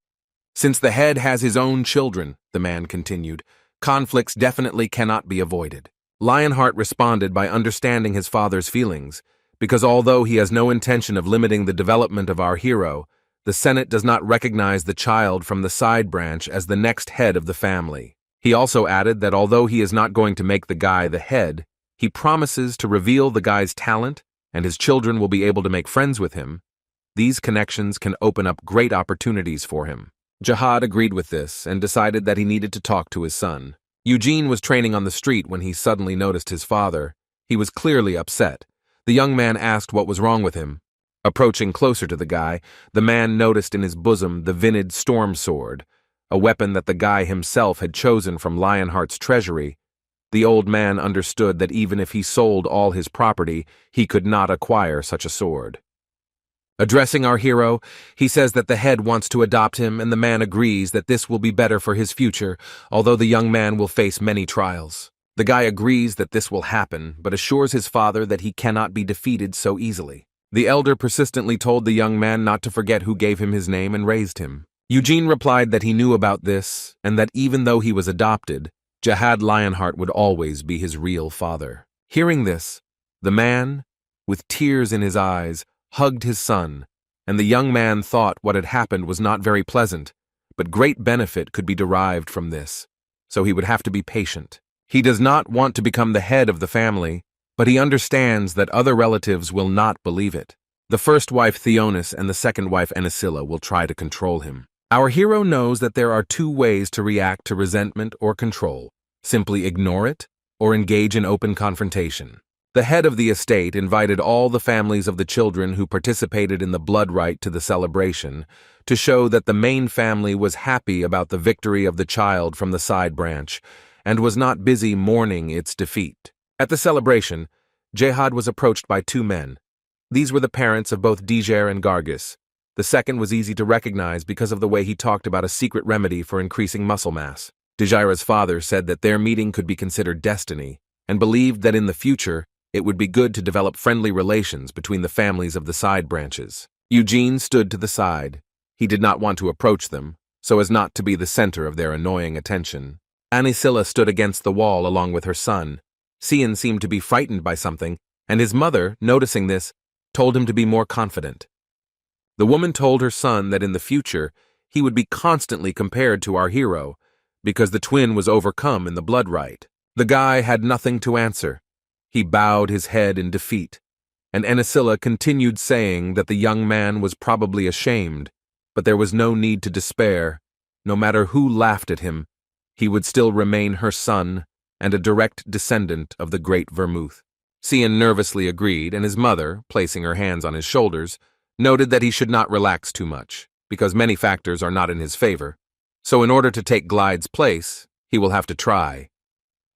Speaker 1: Since the head has his own children, the man continued, conflicts definitely cannot be avoided. Lionheart responded by understanding his father's feelings, because although he has no intention of limiting the development of our hero, the Senate does not recognize the child from the side branch as the next head of the family. He also added that although he is not going to make the guy the head, he promises to reveal the guy's talent and his children will be able to make friends with him. These connections can open up great opportunities for him. Jihad agreed with this and decided that he needed to talk to his son. Eugene was training on the street when he suddenly noticed his father. He was clearly upset. The young man asked what was wrong with him. Approaching closer to the guy, the man noticed in his bosom the Vinid storm sword, a weapon that the guy himself had chosen from Lionheart's treasury. The old man understood that even if he sold all his property, he could not acquire such a sword. Addressing our hero, he says that the head wants to adopt him and the man agrees that this will be better for his future, although the young man will face many trials. The guy agrees that this will happen, but assures his father that he cannot be defeated so easily. The elder persistently told the young man not to forget who gave him his name and raised him. Eugene replied that he knew about this, and that even though he was adopted, Jihad Lionheart would always be his real father. Hearing this, the man, with tears in his eyes, hugged his son, and the young man thought what had happened was not very pleasant, but great benefit could be derived from this, so he would have to be patient. He does not want to become the head of the family, but he understands that other relatives will not believe it. The first wife Theonis and the second wife Anila will try to control him. Our hero knows that there are two ways to react to resentment or control: simply ignore it or engage in open confrontation. The head of the estate invited all the families of the children who participated in the blood rite to the celebration to show that the main family was happy about the victory of the child from the side branch and was not busy mourning its defeat. At the celebration, Jihad was approached by two men. These were the parents of both Dijer and Gargis. The second was easy to recognize because of the way he talked about a secret remedy for increasing muscle mass. Dijira's father said that their meeting could be considered destiny, and believed that in the future, it would be good to develop friendly relations between the families of the side branches. Eugene stood to the side. He did not want to approach them, so as not to be the center of their annoying attention. Anila stood against the wall along with her son. Cian seemed to be frightened by something, and his mother, noticing this, told him to be more confident. The woman told her son that in the future, he would be constantly compared to our hero, because the twin was overcome in the blood rite. The guy had nothing to answer. He bowed his head in defeat, and Anila continued saying that the young man was probably ashamed, but there was no need to despair. No matter who laughed at him, he would still remain her son and a direct descendant of the great Vermouth. Cian nervously agreed, and his mother, placing her hands on his shoulders, noted that he should not relax too much, because many factors are not in his favor. So in order to take Glide's place, he will have to try.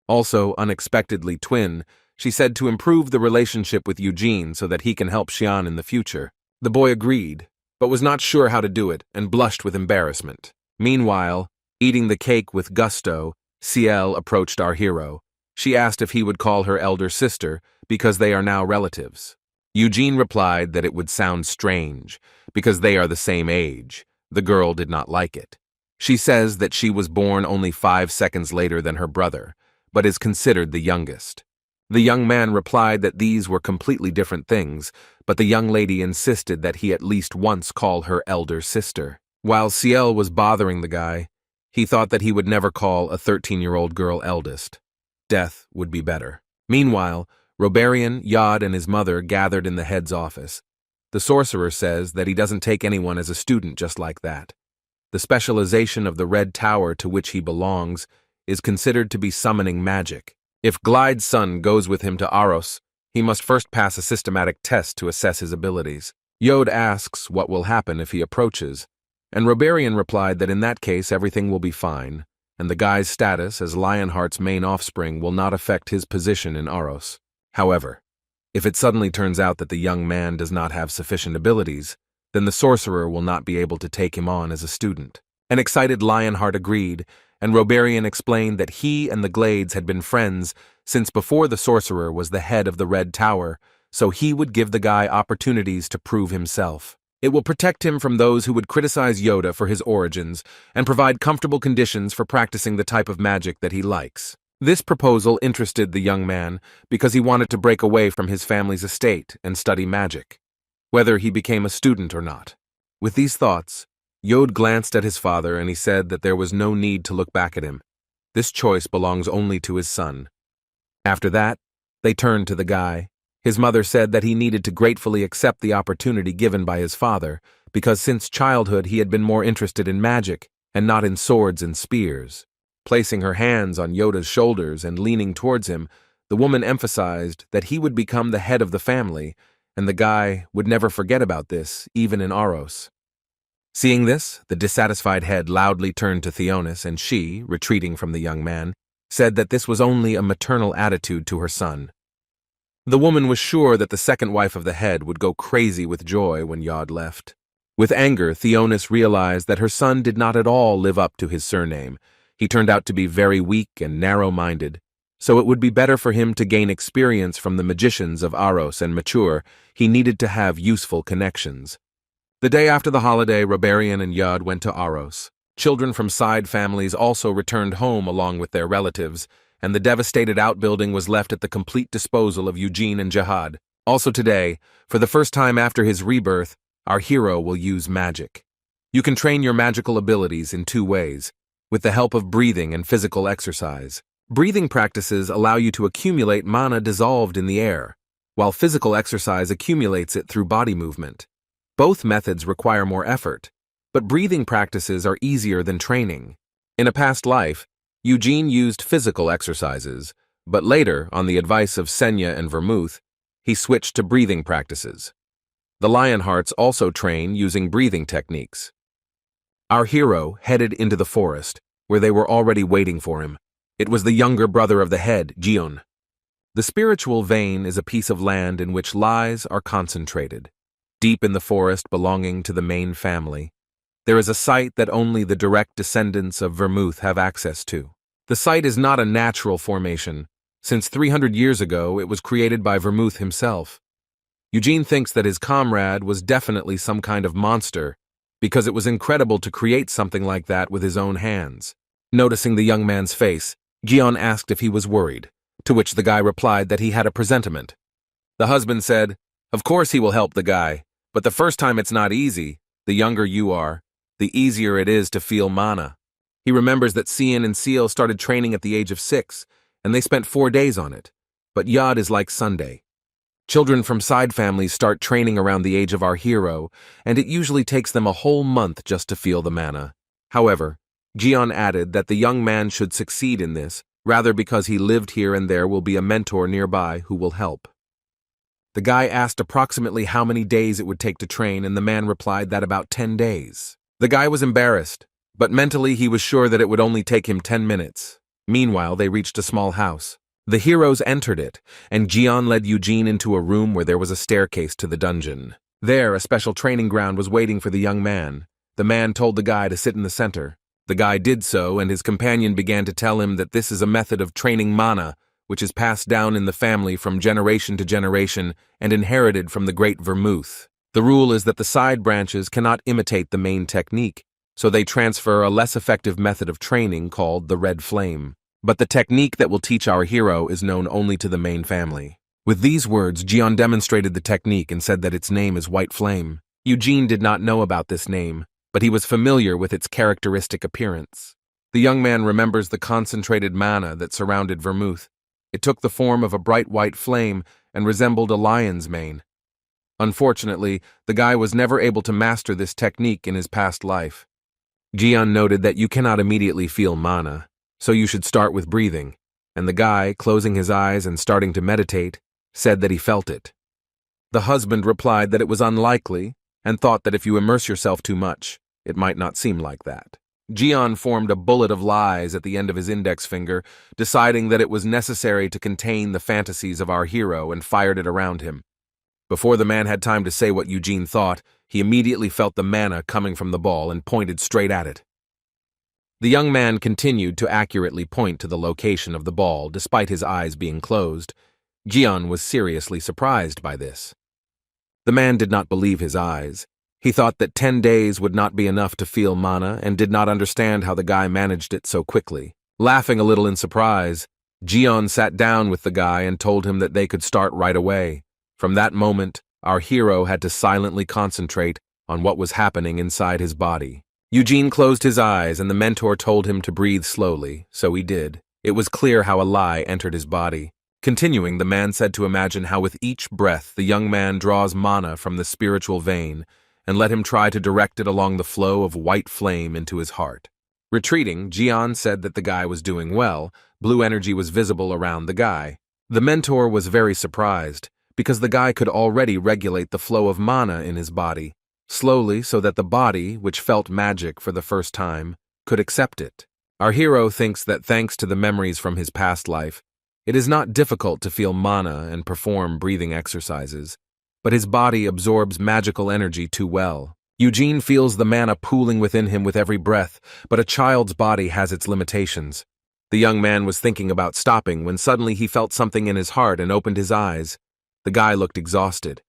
Speaker 1: Also, unexpectedly twin, she said to improve the relationship with Eugene so that he can help Xian in the future. The boy agreed, but was not sure how to do it and blushed with embarrassment. Meanwhile, eating the cake with gusto, Ciel approached our hero. She asked if he would call her elder sister, because they are now relatives. Eugene replied that it would sound strange, because they are the same age. The girl did not like it. She says that she was born only 5 seconds later than her brother, but is considered the youngest. The young man replied that these were completely different things, but the young lady insisted that he at least once call her elder sister. While Ciel was bothering the guy, he thought that he would never call a 13-year-old girl eldest. Death would be better. Meanwhile, Roberian, Yod, and his mother gathered in the head's office. The sorcerer says that he doesn't take anyone as a student just like that. The specialization of the Red Tower to which he belongs is considered to be summoning magic. If Glide's son goes with him to Aros, he must first pass a systematic test to assess his abilities. Yod asks what will happen if he approaches, and Roberian replied that in that case everything will be fine, and the guy's status as Lionheart's main offspring will not affect his position in Aros. However, if it suddenly turns out that the young man does not have sufficient abilities, then the sorcerer will not be able to take him on as a student. An excited Lionheart agreed, and Roberian explained that he and the Glades had been friends since before the sorcerer was the head of the Red Tower, so he would give the guy opportunities to prove himself. It will protect him from those who would criticize Yoda for his origins and provide comfortable conditions for practicing the type of magic that he likes. This proposal interested the young man because he wanted to break away from his family's estate and study magic, whether he became a student or not. With these thoughts, Yod glanced at his father and he said that there was no need to look back at him. This choice belongs only to his son. After that, they turned to the guy. His mother said that he needed to gratefully accept the opportunity given by his father, because since childhood he had been more interested in magic and not in swords and spears. Placing her hands on Yoda's shoulders and leaning towards him, the woman emphasized that he would become the head of the family, and the guy would never forget about this, even in Aros. Seeing this, the dissatisfied head loudly turned to Theonis, and she, retreating from the young man, said that this was only a maternal attitude to her son. The woman was sure that the second wife of the head would go crazy with joy when Yod left. With anger, Theonis realized that her son did not at all live up to his surname. He turned out to be very weak and narrow-minded, so it would be better for him to gain experience from the magicians of Aros and mature. He needed to have useful connections. The day after the holiday, Roberian and Yod went to Aros. Children from side families also returned home along with their relatives, and the devastated outbuilding was left at the complete disposal of Eugene and Jihad. Also today, for the first time after his rebirth, our hero will use magic. You can train your magical abilities in 2 ways, with the help of breathing and physical exercise. Breathing practices allow you to accumulate mana dissolved in the air, while physical exercise accumulates it through body movement. Both methods require more effort, but breathing practices are easier than training. In a past life, Eugene used physical exercises, but later, on the advice of Senya and Vermouth, he switched to breathing practices. The Lionhearts also train using breathing techniques. Our hero headed into the forest, where they were already waiting for him. It was the younger brother of the head, Gion. The spiritual vein is a piece of land in which lies are concentrated. Deep in the forest belonging to the main family, there is a site that only the direct descendants of Vermouth have access to. The site is not a natural formation, since 300 years ago it was created by Vermouth himself. Eugene thinks that his comrade was definitely some kind of monster, because it was incredible to create something like that with his own hands. Noticing the young man's face, Gion asked if he was worried, to which the guy replied that he had a presentiment. The husband said, "Of course he will help the guy, but the first time it's not easy. The younger you are, the easier it is to feel mana." He remembers that Cian and Seal started training at the age of 6, and they spent 4 days on it. But Yod is like Sunday. Children from side families start training around the age of our hero, and it usually takes them a whole month just to feel the mana. However, Gion added that the young man should succeed in this, rather because he lived here and there will be a mentor nearby who will help. The guy asked approximately how many days it would take to train, and the man replied that about 10 days. The guy was embarrassed, but mentally he was sure that it would only take him 10 minutes. Meanwhile, they reached a small house. The heroes entered it, and Gion led Eugene into a room where there was a staircase to the dungeon. There, a special training ground was waiting for the young man. The man told the guy to sit in the center. The guy did so, and his companion began to tell him that this is a method of training mana, which is passed down in the family from generation to generation and inherited from the great Vermouth. The rule is that the side branches cannot imitate the main technique, so they transfer a less effective method of training called the red flame. But the technique that will teach our hero is known only to the main family. With these words, Eugene demonstrated the technique and said that its name is White Flame. Eugene did not know about this name, but he was familiar with its characteristic appearance. The young man remembers the concentrated mana that surrounded Vermouth. It took the form of a bright white flame and resembled a lion's mane. Unfortunately, the guy was never able to master this technique in his past life. Eugene noted that you cannot immediately feel mana, so you should start with breathing, and the guy, closing his eyes and starting to meditate, said that he felt it. The husband replied that it was unlikely and thought that if you immerse yourself too much, it might not seem like that. Eugene formed a bullet of lies at the end of his index finger, deciding that it was necessary to contain the fantasies of our hero and fired it around him. Before the man had time to say what Eugene thought, he immediately felt the mana coming from the ball and pointed straight at it. The young man continued to accurately point to the location of the ball despite his eyes being closed. Eugene was seriously surprised by this. The man did not believe his eyes. He thought that 10 days would not be enough to feel mana and did not understand how the guy managed it so quickly. Laughing a little in surprise, Eugene sat down with the guy and told him that they could start right away. From that moment, our hero had to silently concentrate on what was happening inside his body. Eugene closed his eyes and the mentor told him to breathe slowly, so he did. It was clear how a lie entered his body. Continuing, the man said to imagine how with each breath the young man draws mana from the spiritual vein and let him try to direct it along the flow of white flame into his heart. Retreating, Eugene said that the guy was doing well. Blue energy was visible around the guy. The mentor was very surprised, because the guy could already regulate the flow of mana in his body, slowly so that the body, which felt magic for the first time, could accept it. Our hero thinks that thanks to the memories from his past life, it is not difficult to feel mana and perform breathing exercises, but his body absorbs magical energy too well. Eugene feels the mana pooling within him with every breath, but a child's body has its limitations. The young man was thinking about stopping when suddenly he felt something in his heart and opened his eyes. The guy looked exhausted.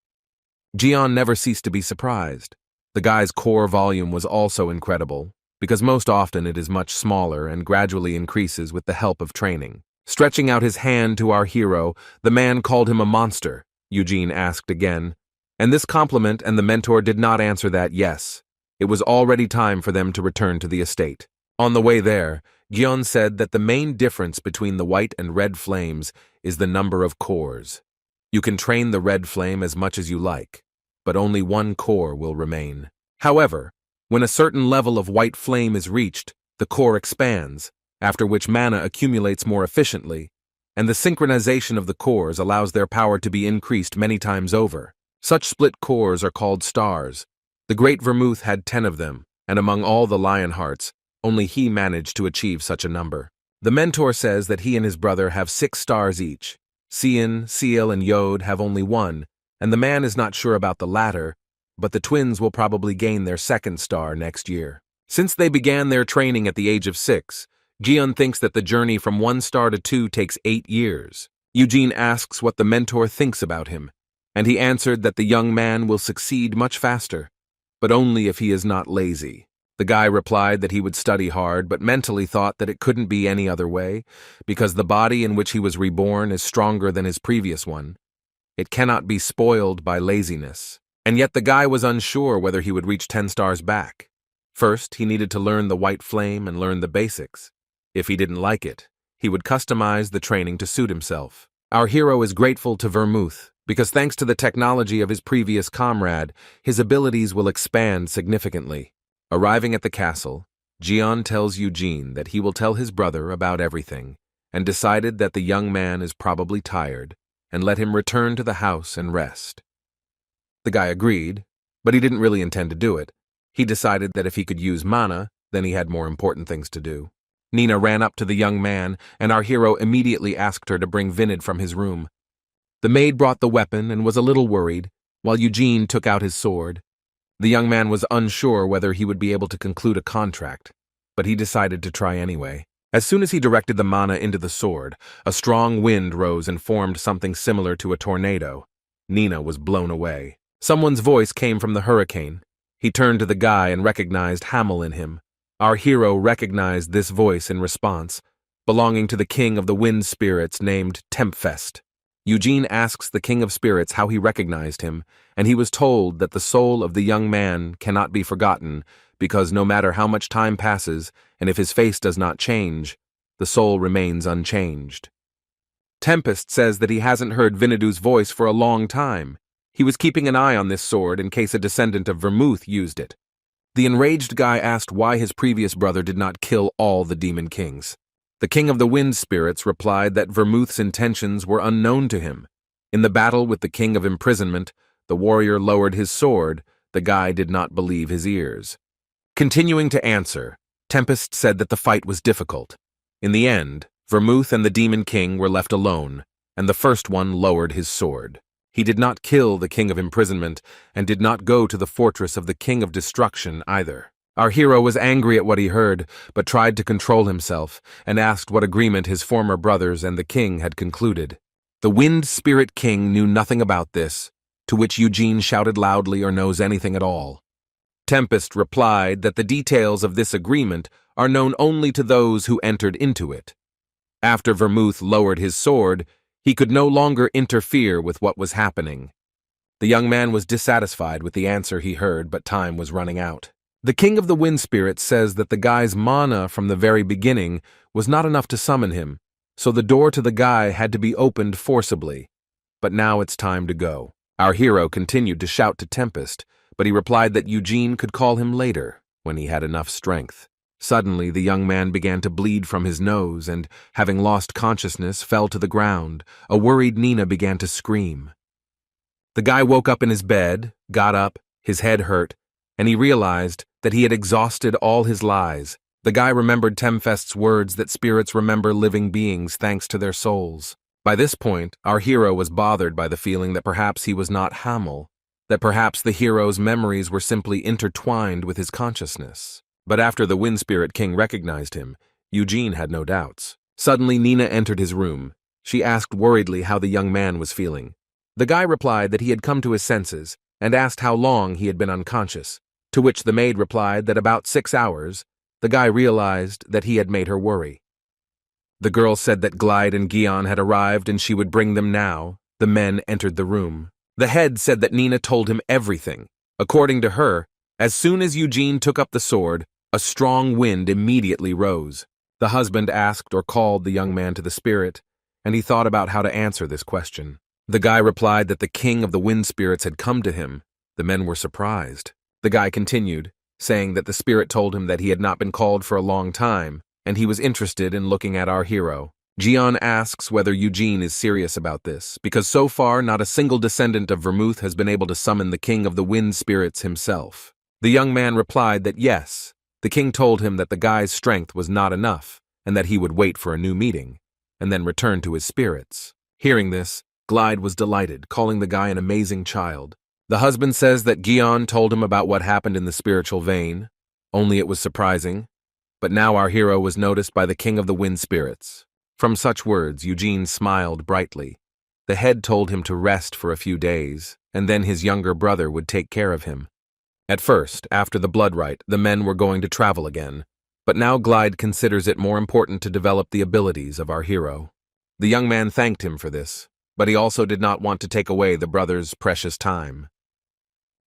Speaker 1: Eugene never ceased to be surprised. The guy's core volume was also incredible, because most often it is much smaller and gradually increases with the help of training. Stretching out his hand to our hero, the man called him a monster, Eugene asked again, and this compliment and the mentor did not answer that yes. It was already time for them to return to the estate. On the way there, Eugene said that the main difference between the white and red flames is the number of cores. You can train the red flame as much as you like, but only one core will remain. However, when a certain level of white flame is reached, the core expands, after which mana accumulates more efficiently, and the synchronization of the cores allows their power to be increased many times over. Such split cores are called stars. The Great Vermouth had 10 of them, and among all the lion hearts, only he managed to achieve such a number. The mentor says that he and his brother have 6 stars each. Cian, Seal, and Yod have only 1, and the man is not sure about the latter, but the twins will probably gain their 2nd star next year. Since they began their training at the age of 6, Eugene thinks that the journey from 1 star to 2 takes 8 years. Eugene asks what the mentor thinks about him, and he answered that the young man will succeed much faster, but only if he is not lazy. The guy replied that he would study hard, but mentally thought that it couldn't be any other way, because the body in which he was reborn is stronger than his previous one. It cannot be spoiled by laziness. And yet the guy was unsure whether he would reach 10 stars back. First, he needed to learn the white flame and learn the basics. If he didn't like it, he would customize the training to suit himself. Our hero is grateful to Vermouth, because thanks to the technology of his previous comrade, his abilities will expand significantly. Arriving at the castle, Eugene tells Eugene that he will tell his brother about everything, and decided that the young man is probably tired, and let him return to the house and rest. The guy agreed, but he didn't really intend to do it. He decided that if he could use mana, then he had more important things to do. Nina ran up to the young man, and our hero immediately asked her to bring Vinod from his room. The maid brought the weapon and was a little worried, while Eugene took out his sword. The young man was unsure whether he would be able to conclude a contract, but he decided to try anyway. As soon as he directed the mana into the sword, a strong wind rose and formed something similar to a tornado. Nina was blown away. Someone's voice came from the hurricane. He turned to the guy and recognized Hamel in him. Our hero recognized this voice in response, belonging to the king of the wind spirits named Tempest. Eugene asks the king of spirits how he recognized him, and he was told that the soul of the young man cannot be forgotten because no matter how much time passes, and if his face does not change, the soul remains unchanged. Tempest says that he hasn't heard Vinadu's voice for a long time. He was keeping an eye on this sword in case a descendant of Vermouth used it. The enraged guy asked why his previous brother did not kill all the demon kings. The king of the wind spirits replied that Vermouth's intentions were unknown to him. In the battle with the king of imprisonment, the warrior lowered his sword. The guy did not believe his ears. Continuing to answer, Tempest said that the fight was difficult. In the end, Vermouth and the demon king were left alone, and the first one lowered his sword. He did not kill the king of imprisonment and did not go to the fortress of the king of destruction either. Our hero was angry at what he heard, but tried to control himself and asked what agreement his former brothers and the king had concluded. The wind spirit king knew nothing about this, to which Eugene shouted loudly or knows anything at all. Tempest replied that the details of this agreement are known only to those who entered into it. After Vermouth lowered his sword, he could no longer interfere with what was happening. The young man was dissatisfied with the answer he heard, but time was running out. The king of the wind spirits says that the guy's mana from the very beginning was not enough to summon him, so the door to the guy had to be opened forcibly. But now it's time to go. Our hero continued to shout to Tempest, but he replied that Eugene could call him later, when he had enough strength. Suddenly, the young man began to bleed from his nose and, having lost consciousness, fell to the ground. A worried Nina began to scream. The guy woke up in his bed, got up, his head hurt, and he realized that he had exhausted all his lies. The guy remembered Tempest's words that spirits remember living beings thanks to their souls. By this point, our hero was bothered by the feeling that perhaps he was not Hamel, that perhaps the hero's memories were simply intertwined with his consciousness. But after the Wind Spirit King recognized him, Eugene had no doubts. Suddenly, Nina entered his room. She asked worriedly how the young man was feeling. The guy replied that he had come to his senses and asked how long he had been unconscious, to which the maid replied that about 6 hours. The guy realized that he had made her worry. The girl said that Glide and Gion had arrived and she would bring them now. The men entered the room. The head said that Nina told him everything. According to her, as soon as Eugene took up the sword, a strong wind immediately rose. The husband asked or called the young man to the spirit, and he thought about how to answer this question. The guy replied that the king of the wind spirits had come to him. The men were surprised. The guy continued, saying that the spirit told him that he had not been called for a long time, and he was interested in looking at our hero. Gion asks whether Eugene is serious about this, because so far not a single descendant of Vermouth has been able to summon the king of the wind spirits himself. The young man replied that yes, the king told him that the guy's strength was not enough, and that he would wait for a new meeting, and then return to his spirits. Hearing this, Glide was delighted, calling the guy an amazing child. The husband says that Gion told him about what happened in the spiritual vein, only it was surprising. But now our hero was noticed by the king of the wind spirits. From such words, Eugene smiled brightly. The head told him to rest for a few days, and then his younger brother would take care of him. At first, after the blood rite, the men were going to travel again, but now Glide considers it more important to develop the abilities of our hero. The young man thanked him for this, but he also did not want to take away the brother's precious time.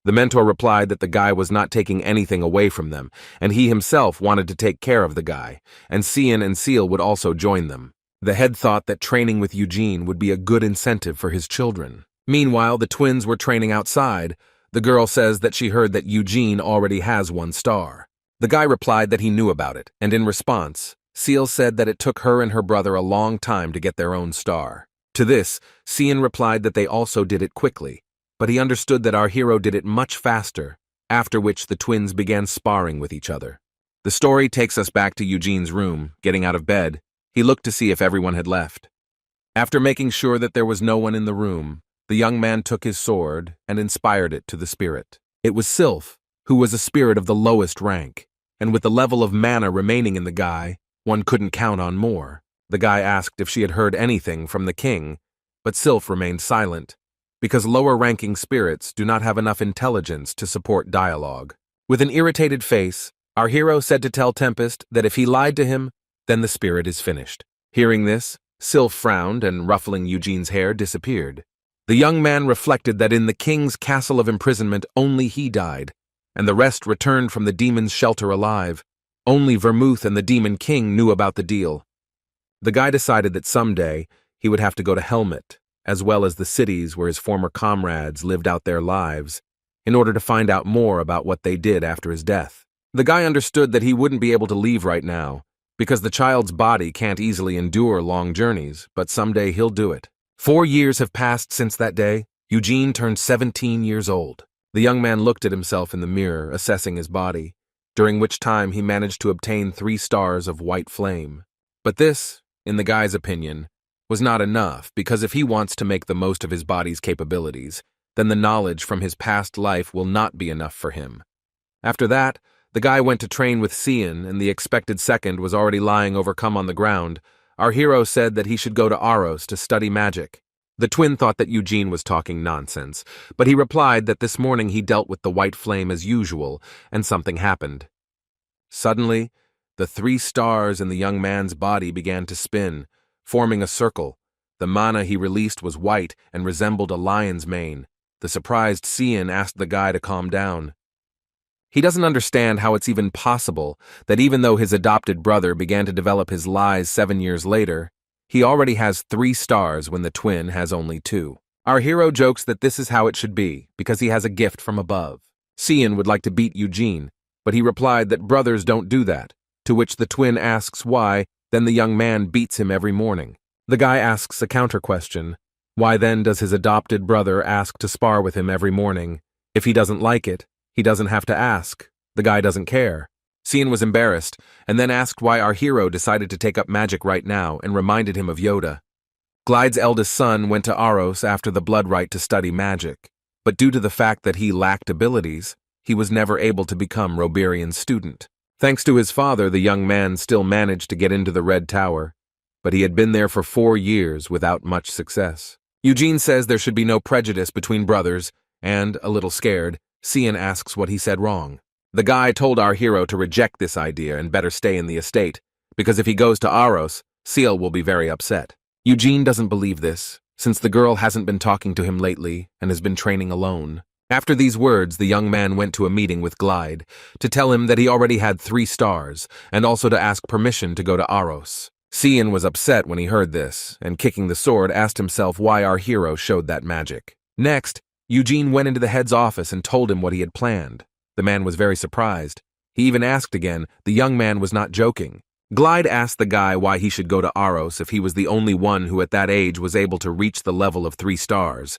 Speaker 1: The mentor replied that the guy was not taking anything away from them, and he himself wanted to take care of the guy, and Cian and Seal would also join them. The head thought that training with Eugene would be a good incentive for his children. Meanwhile, the twins were training outside. The girl says that she heard that Eugene already has 1 star. The guy replied that he knew about it, and in response, Seal said that it took her and her brother a long time to get their own star. To this, Cian replied that they also did it quickly, but he understood that our hero did it much faster, after which the twins began sparring with each other. The story takes us back to Eugene's room. Getting out of bed, he looked to see if everyone had left. After making sure that there was no one in the room, the young man took his sword and inspired it to the spirit. It was Sylph, who was a spirit of the lowest rank, and with the level of mana remaining in the guy, One couldn't count on more. The guy asked if she had heard anything from the king, but Sylph remained silent, because lower-ranking spirits do not have enough intelligence to support dialogue. With an irritated face, our hero said to tell Tempest that if he lied to him, then the spirit is finished. Hearing this, Sylph frowned and, ruffling Eugene's hair, disappeared. The young man reflected that in the king's castle of imprisonment only he died, and the rest returned from the demon's shelter alive. Only Vermouth and the Demon King knew about the deal. The guy decided that someday he would have to go to Helmet, as well as the cities where his former comrades lived out their lives, in order to find out more about what they did after his death. The guy understood that he wouldn't be able to leave right now, because the child's body can't easily endure long journeys, but someday he'll do it. 4 years have passed since that day. Eugene turned 17 years old. The young man looked at himself in the mirror, assessing his body, during which time he managed to obtain 3 stars of white flame. But this, in the guy's opinion, was not enough, because if he wants to make the most of his body's capabilities, then the knowledge from his past life will not be enough for him. After that, the guy went to train with Cian, and the expected second was already lying overcome on the ground. Our hero said that he should go to Aros to study magic. The twin thought that Eugene was talking nonsense, but he replied that this morning he dealt with the white flame as usual, and something happened. Suddenly, the 3 stars in the young man's body began to spin, forming a circle. The mana he released was white and resembled a lion's mane. The surprised Cian asked the guy to calm down. He doesn't understand how it's even possible that even though his adopted brother began to develop his lies 7 years later, he already has 3 stars when the twin has only 2. Our hero jokes that this is how it should be, because he has a gift from above. Cian would like to beat Eugene, but he replied that brothers don't do that, to which the twin asks why, then the young man beats him every morning. The guy asks a counter-question. Why then does his adopted brother ask to spar with him every morning? If he doesn't like it, he doesn't have to ask. The guy doesn't care. Cian was embarrassed, and then asked why our hero decided to take up magic right now and reminded him of Yoda. Glide's eldest son went to Aros after the blood rite to study magic, but due to the fact that he lacked abilities, he was never able to become Roberian's student. Thanks to his father, the young man still managed to get into the Red Tower, but he had been there for 4 years without much success. Eugene says there should be no prejudice between brothers, and, a little scared, Cian asks what he said wrong. The guy told our hero to reject this idea and better stay in the estate, because if he goes to Aros, Ciel will be very upset. Eugene doesn't believe this, since the girl hasn't been talking to him lately and has been training alone. After these words, the young man went to a meeting with Glide to tell him that he already had 3 stars, and also to ask permission to go to Aros. Cian was upset when he heard this, and kicking the sword, asked himself why our hero showed that magic. Next, Eugene went into the head's office and told him what he had planned. The man was very surprised. He even asked again. The young man was not joking. Glide asked the guy why he should go to Aros if he was the only one who at that age was able to reach the level of 3 stars.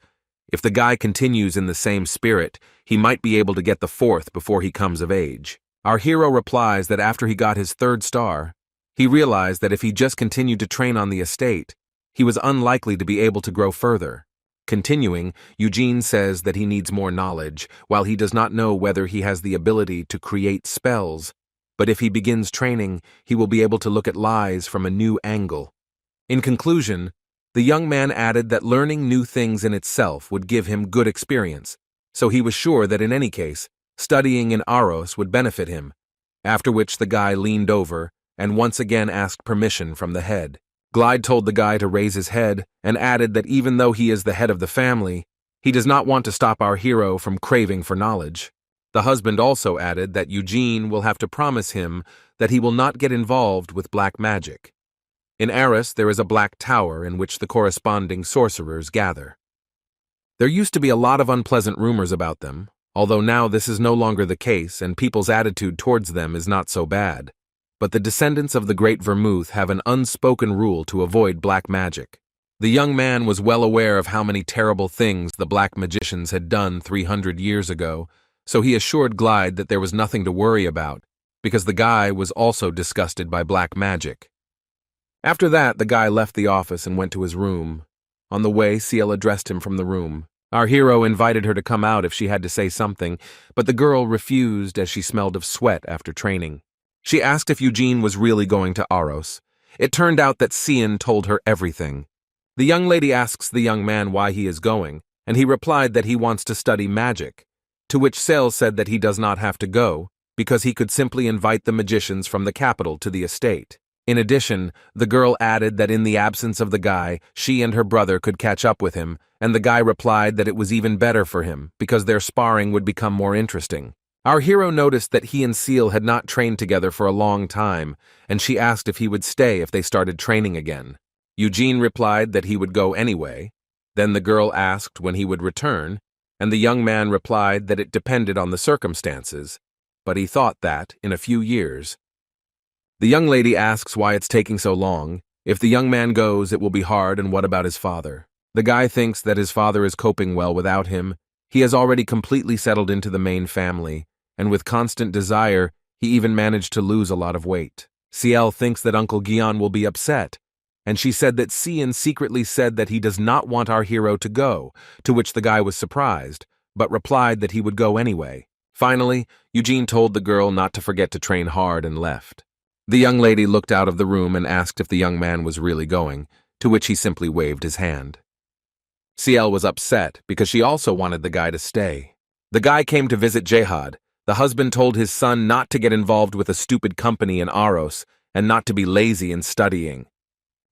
Speaker 1: If the guy continues in the same spirit, he might be able to get the 4th before he comes of age. Our hero replies that after he got his 3rd star, he realized that if he just continued to train on the estate, he was unlikely to be able to grow further. Continuing, Eugene says that he needs more knowledge, while he does not know whether he has the ability to create spells, but if he begins training, he will be able to look at lies from a new angle. In conclusion, the young man added that learning new things in itself would give him good experience, so he was sure that in any case, studying in Aros would benefit him, after which the guy leaned over and once again asked permission from the head. Glide told the guy to raise his head and added that even though he is the head of the family, he does not want to stop our hero from craving for knowledge. The husband also added that Eugene will have to promise him that he will not get involved with black magic. In Aros, there is a black tower in which the corresponding sorcerers gather. There used to be a lot of unpleasant rumors about them, although now this is no longer the case and people's attitude towards them is not so bad. But the descendants of the Great Vermouth have an unspoken rule to avoid black magic. The young man was well aware of how many terrible things the black magicians had done 300 years ago, so he assured Glide that there was nothing to worry about, because the guy was also disgusted by black magic. After that, the guy left the office and went to his room. On the way, Ciel addressed him from the room. Our hero invited her to come out if she had to say something, but the girl refused as she smelled of sweat after training. She asked if Eugene was really going to Aros. It turned out that Cian told her everything. The young lady asks the young man why he is going, and he replied that he wants to study magic, to which Sales said that he does not have to go, because he could simply invite the magicians from the capital to the estate. In addition, the girl added that in the absence of the guy, she and her brother could catch up with him, and the guy replied that it was even better for him, because their sparring would become more interesting. Our hero noticed that he and Seal had not trained together for a long time, and she asked if he would stay if they started training again. Eugene replied that he would go anyway. Then the girl asked when he would return, and the young man replied that it depended on the circumstances, but he thought that, in a few years. The young lady asks why it's taking so long. If the young man goes, it will be hard, and what about his father? The guy thinks that his father is coping well without him. He has already completely settled into the main family, and with constant desire, he even managed to lose a lot of weight. Ciel thinks that Uncle Guion will be upset, and she said that Cian secretly said that he does not want our hero to go, to which the guy was surprised, but replied that he would go anyway. Finally, Eugene told the girl not to forget to train hard and left. The young lady looked out of the room and asked if the young man was really going, to which he simply waved his hand. Ciel was upset because she also wanted the guy to stay. The guy came to visit Jehad. The husband told his son not to get involved with a stupid company in Aros and not to be lazy in studying.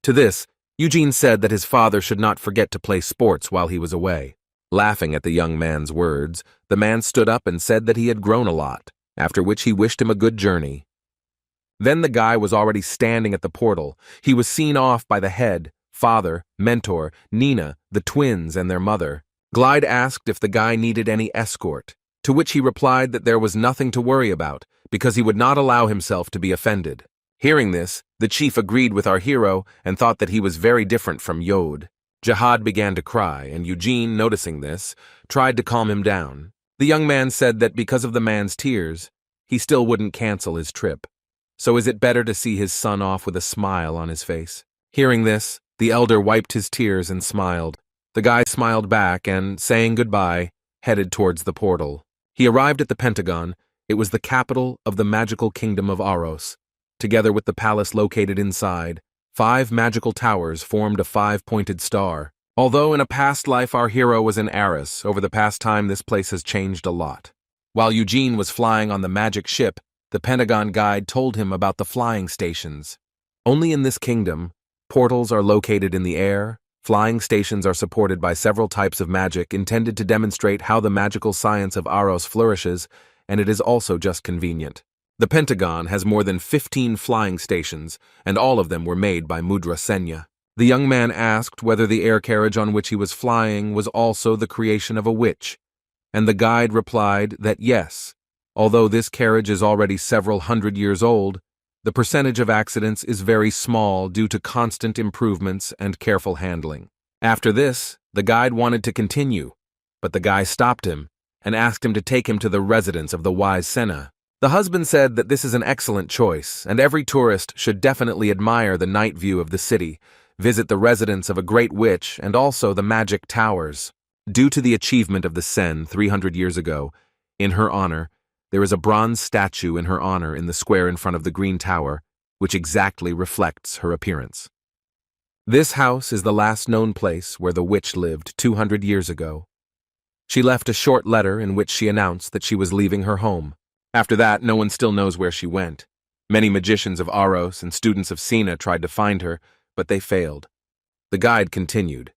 Speaker 1: To this, Eugene said that his father should not forget to play sports while he was away. Laughing at the young man's words, the man stood up and said that he had grown a lot, after which he wished him a good journey. Then the guy was already standing at the portal. He was seen off by the head, father, mentor, Nina, the twins, and their mother. Glide asked if the guy needed any escort, to which he replied that there was nothing to worry about, because he would not allow himself to be offended. Hearing this, the chief agreed with our hero and thought that he was very different from Yod. Jehad began to cry, and Eugene, noticing this, tried to calm him down. The young man said that because of the man's tears, he still wouldn't cancel his trip. So is it better to see his son off with a smile on his face? Hearing this, the elder wiped his tears and smiled. The guy smiled back and, saying goodbye, headed towards the portal. He arrived at the Pentagon. It was the capital of the magical kingdom of Aros. Together with the palace located inside, 5 magical towers formed a 5-pointed star. Although in a past life our hero was in Aros, over the past time this place has changed a lot. While Eugene was flying on the magic ship, the Pentagon guide told him about the flying stations. Only in this kingdom, portals are located in the air, flying stations are supported by several types of magic intended to demonstrate how the magical science of Aros flourishes, and it is also just convenient. The Pentagon has more than 15 flying stations, and all of them were made by Mudra Senya. The young man asked whether the air carriage on which he was flying was also the creation of a witch, and the guide replied that yes. Although this carriage is already several hundred years old, the percentage of accidents is very small due to constant improvements and careful handling. After this, the guide wanted to continue, but the guy stopped him and asked him to take him to the residence of the wise Senna. The husband said that this is an excellent choice, and every tourist should definitely admire the night view of the city, visit the residence of a great witch, and also the magic towers. Due to the achievement of the Sen 300 years ago, in her honor, there is a bronze statue in her honor in the square in front of the Green Tower, which exactly reflects her appearance. This house is the last known place where the witch lived 200 years ago. She left a short letter in which she announced that she was leaving her home. After that, no one still knows where she went. Many magicians of Aros and students of Sina tried to find her, but they failed. The guide continued.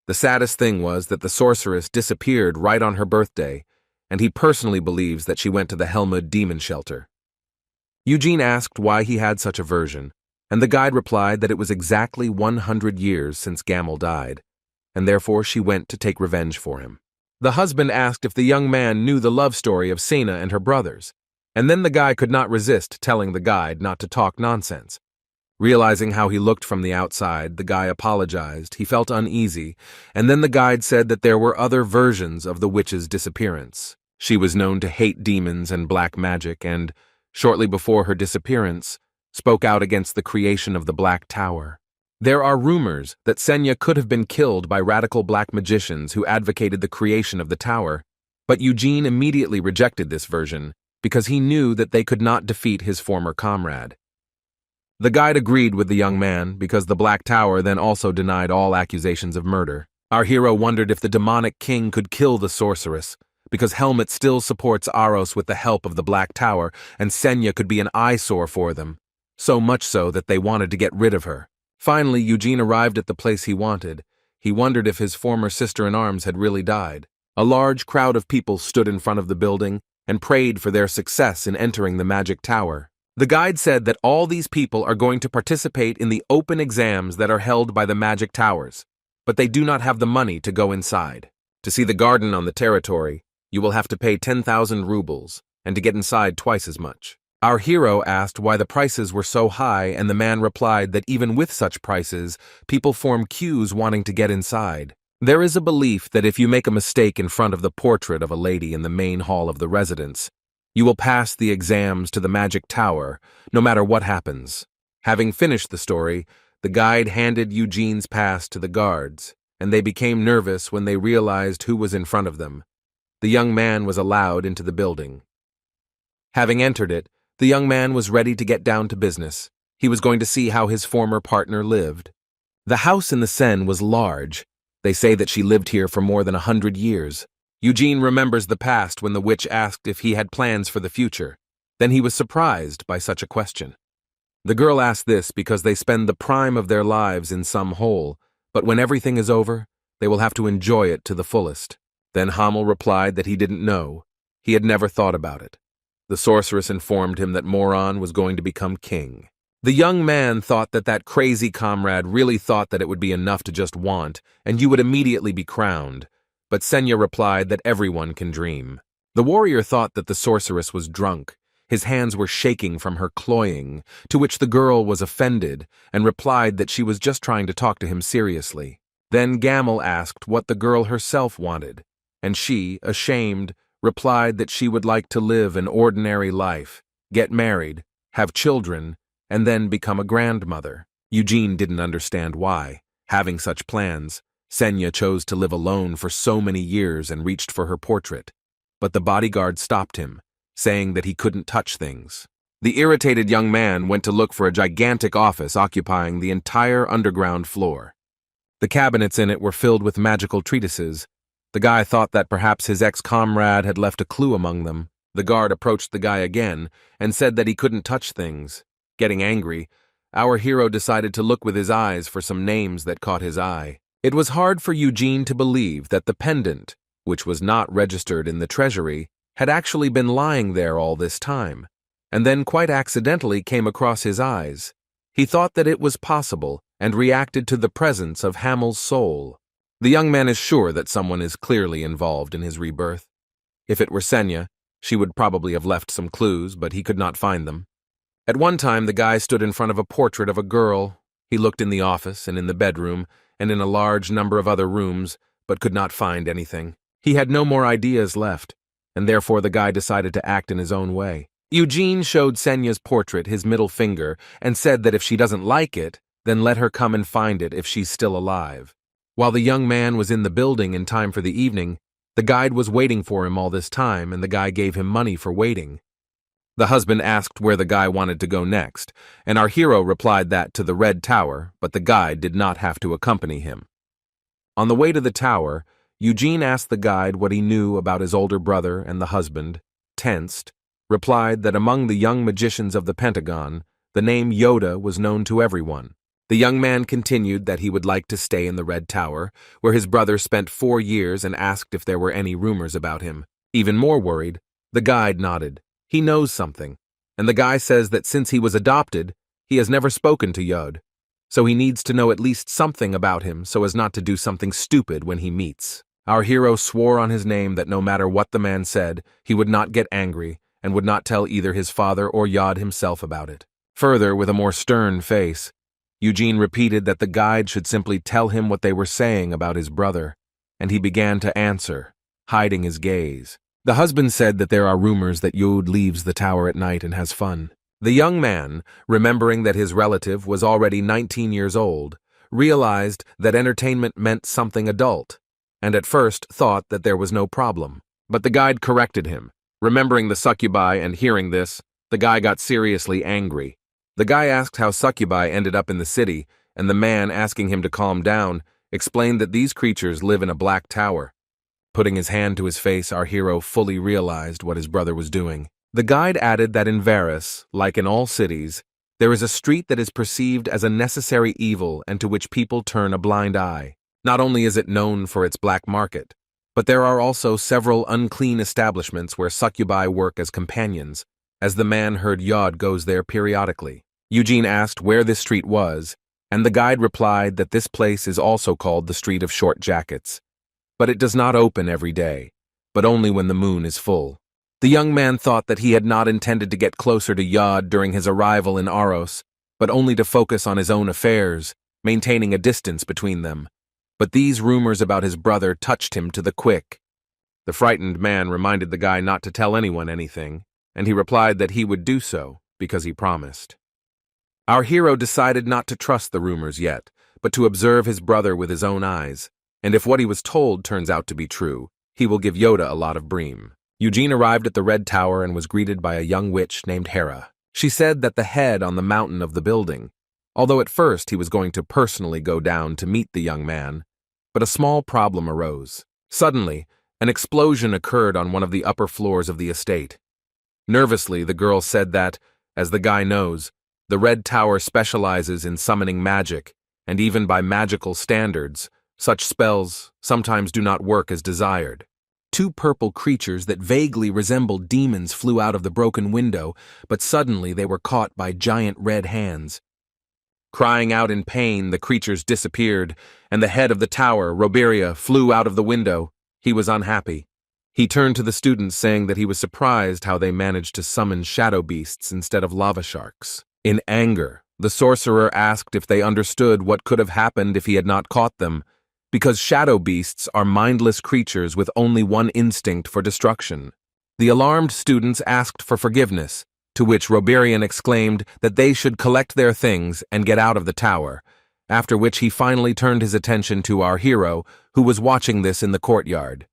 Speaker 1: The saddest thing was that the sorceress disappeared right on her birthday, and he personally believes that she went to the Helmud demon shelter. Eugene asked why he had such aversion, and the guide replied that it was exactly 100 years since Gaml died, and therefore she went to take revenge for him. The husband asked if the young man knew the love story of Sena and her brothers, and then the guy could not resist telling the guide not to talk nonsense. Realizing how he looked from the outside, the guy apologized. He felt uneasy, and then the guide said that there were other versions of the witch's disappearance. She was known to hate demons and black magic, and, shortly before her disappearance, spoke out against the creation of the Black Tower. There are rumors that Senya could have been killed by radical black magicians who advocated the creation of the tower, but Eugene immediately rejected this version, because he knew that they could not defeat his former comrade. The guide agreed with the young man because the Black Tower then also denied all accusations of murder. Our hero wondered if the demonic king could kill the sorceress, because Helmut still supports Aros with the help of the Black Tower, and Senya could be an eyesore for them, so much so that they wanted to get rid of her. Finally, Eugene arrived at the place he wanted. He wondered if his former sister-in-arms had really died. A large crowd of people stood in front of the building and prayed for their success in entering the magic tower. The guide said that all these people are going to participate in the open exams that are held by the magic towers, but they do not have the money to go inside. To see the garden on the territory, you will have to pay 10,000 rubles, and to get inside twice as much. Our hero asked why the prices were so high, and the man replied that even with such prices, people form queues wanting to get inside. There is a belief that if you make a mistake in front of the portrait of a lady in the main hall of the residence, you will pass the exams to the magic tower, no matter what happens. Having finished the story, the guide handed Eugene's pass to the guards, and they became nervous when they realized who was in front of them. The young man was allowed into the building. Having entered it, the young man was ready to get down to business. He was going to see how his former partner lived. The house in the Seine was large. They say that she lived here for more than 100 years. Eugene remembers the past when the witch asked if he had plans for the future. Then he was surprised by such a question. The girl asked this because they spend the prime of their lives in some hole, but when everything is over, they will have to enjoy it to the fullest. Then Hamel replied that he didn't know. He had never thought about it. The sorceress informed him that Moron was going to become king. The young man thought that that crazy comrade really thought that it would be enough to just want, and you would immediately be crowned. But Senya replied that everyone can dream. The warrior thought that the sorceress was drunk. His hands were shaking from her cloying, to which the girl was offended and replied that she was just trying to talk to him seriously. Then Gaml asked what the girl herself wanted, and she, ashamed, replied that she would like to live an ordinary life, get married, have children, and then become a grandmother. Eugene didn't understand why, having such plans, Senya chose to live alone for so many years and reached for her portrait. But the bodyguard stopped him, saying that he couldn't touch things. The irritated young man went to look for a gigantic office occupying the entire underground floor. The cabinets in it were filled with magical treatises. The guy thought that perhaps his ex-comrade had left a clue among them. The guard approached the guy again and said that he couldn't touch things. Getting angry, our hero decided to look with his eyes for some names that caught his eye. It was hard for Eugene to believe that the pendant, which was not registered in the treasury, had actually been lying there all this time, and then quite accidentally came across his eyes. He thought that it was possible and reacted to the presence of Hamel's soul. The young man is sure that someone is clearly involved in his rebirth. If it were Senya, she would probably have left some clues, but he could not find them. At one time, the guy stood in front of a portrait of a girl. He looked in the office and in the bedroom and in a large number of other rooms, but could not find anything. He had no more ideas left, and therefore the guy decided to act in his own way. Eugene showed Senya's portrait his middle finger and said that if she doesn't like it, then let her come and find it if she's still alive. While the young man was in the building in time for the evening, the guide was waiting for him all this time, and the guy gave him money for waiting. The husband asked where the guy wanted to go next, and our hero replied that to the Red Tower, but the guide did not have to accompany him. On the way to the tower, Eugene asked the guide what he knew about his older brother, and the husband, tensed, replied that among the young magicians of the Pentagon, the name Yoda was known to everyone. The young man continued that he would like to stay in the Red Tower, where his brother spent 4 years, and asked if there were any rumors about him. Even more worried, the guide nodded. He knows something, and the guy says that since he was adopted, he has never spoken to Yod, so he needs to know at least something about him so as not to do something stupid when he meets. Our hero swore on his name that no matter what the man said, he would not get angry and would not tell either his father or Yod himself about it. Further, with a more stern face, Eugene repeated that the guide should simply tell him what they were saying about his brother, and he began to answer, hiding his gaze. The husband said that there are rumors that Yod leaves the tower at night and has fun. The young man, remembering that his relative was already 19 years old, realized that entertainment meant something adult, and at first thought that there was no problem. But the guide corrected him, Remembering the succubi and hearing this, the guy got seriously angry. The guy asked how succubi ended up in the city, and the man, asking him to calm down, explained that these creatures live in a black tower. Putting his hand to his face, our hero fully realized what his brother was doing. The guide added that in Varus, like in all cities, there is a street that is perceived as a necessary evil and to which people turn a blind eye. Not only is it known for its black market, but there are also several unclean establishments where succubi work as companions, as the man heard Yod goes there periodically. Eugene asked where this street was, and the guide replied that this place is also called the Street of Short Jackets. But it does not open every day, but only when the moon is full. The young man thought that he had not intended to get closer to Yod during his arrival in Aros, but only to focus on his own affairs, maintaining a distance between them. But these rumors about his brother touched him to the quick. The frightened man reminded the guy not to tell anyone anything, and he replied that he would do so because he promised. Our hero decided not to trust the rumors yet, but to observe his brother with his own eyes, and if what he was told turns out to be true, he will give Yoda a lot of bream. Eugene arrived at the Red Tower and was greeted by a young witch named Hera. She said that the head on the mountain of the building, although at first he was going to personally go down to meet the young man, but a small problem arose. Suddenly, an explosion occurred on one of the upper floors of the estate. Nervously, the girl said that, as the guy knows, the Red Tower specializes in summoning magic, and even by magical standards, such spells sometimes do not work as desired. Two purple creatures that vaguely resembled demons flew out of the broken window, but suddenly they were caught by giant red hands. Crying out in pain, the creatures disappeared, and the head of the tower, Roberia, flew out of the window. He was unhappy. He turned to the students saying that he was surprised how they managed to summon shadow beasts instead of lava sharks. In anger, the sorcerer asked if they understood what could have happened if he had not caught them, because shadow beasts are mindless creatures with only one instinct for destruction. The alarmed students asked for forgiveness, to which Roberian exclaimed that they should collect their things and get out of the tower, after which he finally turned his attention to our hero, who was watching this in the courtyard.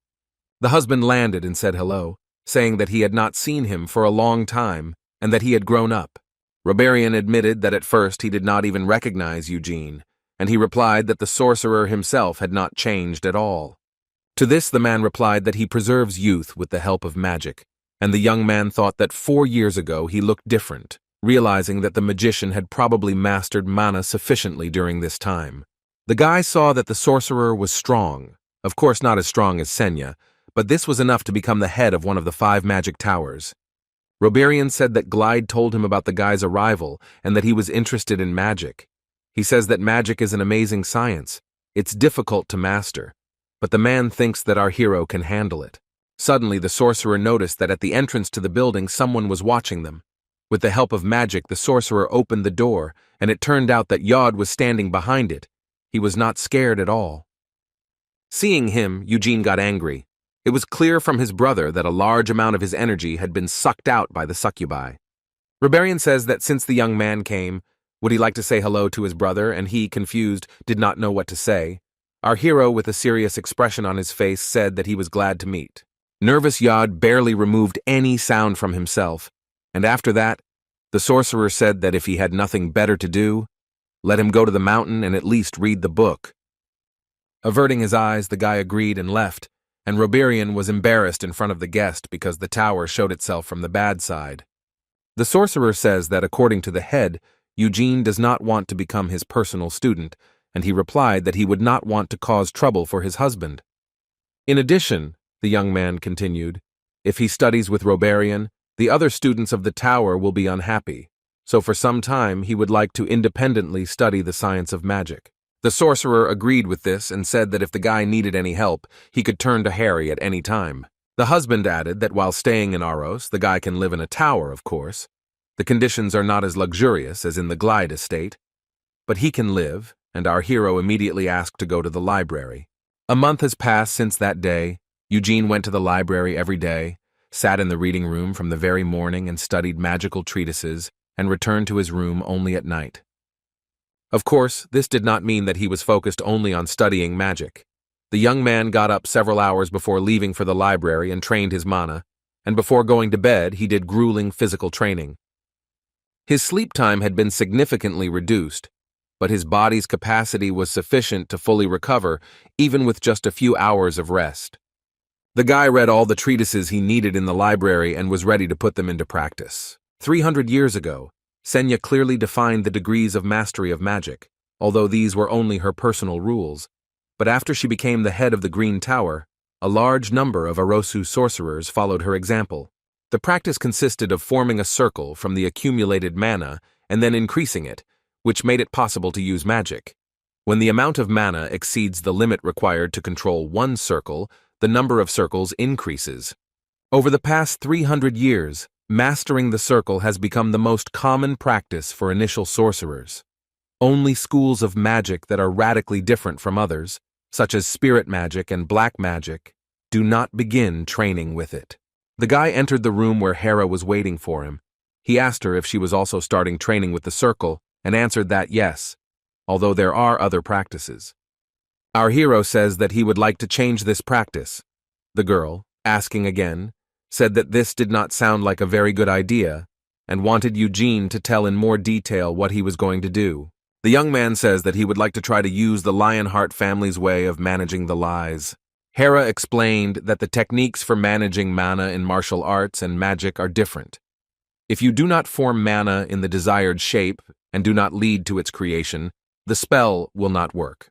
Speaker 1: The husband landed and said hello, saying that he had not seen him for a long time and that he had grown up. Roberian admitted that at first he did not even recognize Eugene, and he replied that the sorcerer himself had not changed at all. To this the man replied that he preserves youth with the help of magic, and the young man thought that 4 years ago he looked different, realizing that the magician had probably mastered mana sufficiently during this time. The guy saw that the sorcerer was strong, of course not as strong as Senya, but this was enough to become the head of one of the 5 magic towers. Roberian said that Glide told him about the guy's arrival and that he was interested in magic. He says that magic is an amazing science. It's difficult to master, but the man thinks that our hero can handle it. Suddenly, the sorcerer noticed that at the entrance to the building someone was watching them. With the help of magic, the sorcerer opened the door, and it turned out that Yod was standing behind it. He was not scared at all. Seeing him, Eugene got angry. It was clear from his brother that a large amount of his energy had been sucked out by the succubi. Reberian says that since the young man came, would he like to say hello to his brother, and he, confused, did not know what to say. Our hero, with a serious expression on his face, said that he was glad to meet. Nervous Yod barely removed any sound from himself, and after that, the sorcerer said that if he had nothing better to do, let him go to the mountain and at least read the book. Averting his eyes, the guy agreed and left, and Roberian was embarrassed in front of the guest because the tower showed itself from the bad side. The sorcerer says that according to the head, Eugene does not want to become his personal student, and he replied that he would not want to cause trouble for his husband. In addition, the young man continued, if he studies with Roberian, the other students of the tower will be unhappy, so for some time he would like to independently study the science of magic. The sorcerer agreed with this and said that if the guy needed any help, he could turn to Harry at any time. The husband added that while staying in Aros, the guy can live in a tower, of course. The conditions are not as luxurious as in the Glide estate, but he can live, and our hero immediately asked to go to the library. A month has passed since that day. Eugene went to the library every day, sat in the reading room from the very morning and studied magical treatises, and returned to his room only at night. Of course, this did not mean that he was focused only on studying magic. The young man got up several hours before leaving for the library and trained his mana, and before going to bed, he did grueling physical training. His sleep time had been significantly reduced, but his body's capacity was sufficient to fully recover, even with just a few hours of rest. The guy read all the treatises he needed in the library and was ready to put them into practice. 300 years ago, Senya clearly defined the degrees of mastery of magic, although these were only her personal rules. But after she became the head of the Green Tower, a large number of Arosu sorcerers followed her example. The practice consisted of forming a circle from the accumulated mana and then increasing it, which made it possible to use magic. When the amount of mana exceeds the limit required to control one circle, the number of circles increases. Over the past 300 years, mastering the circle has become the most common practice for initial sorcerers. Only schools of magic that are radically different from others, such as spirit magic and black magic, do not begin training with it. The guy entered the room where Hera was waiting for him. He asked her if she was also starting training with the circle, and answered that yes, although there are other practices. Our hero says that he would like to change this practice. The girl, asking again, said that this did not sound like a very good idea, and wanted Eugene to tell in more detail what he was going to do. The young man says that he would like to try to use the Lionheart family's way of managing the lies. Hera explained that the techniques for managing mana in martial arts and magic are different. If you do not form mana in the desired shape and do not lead to its creation, the spell will not work.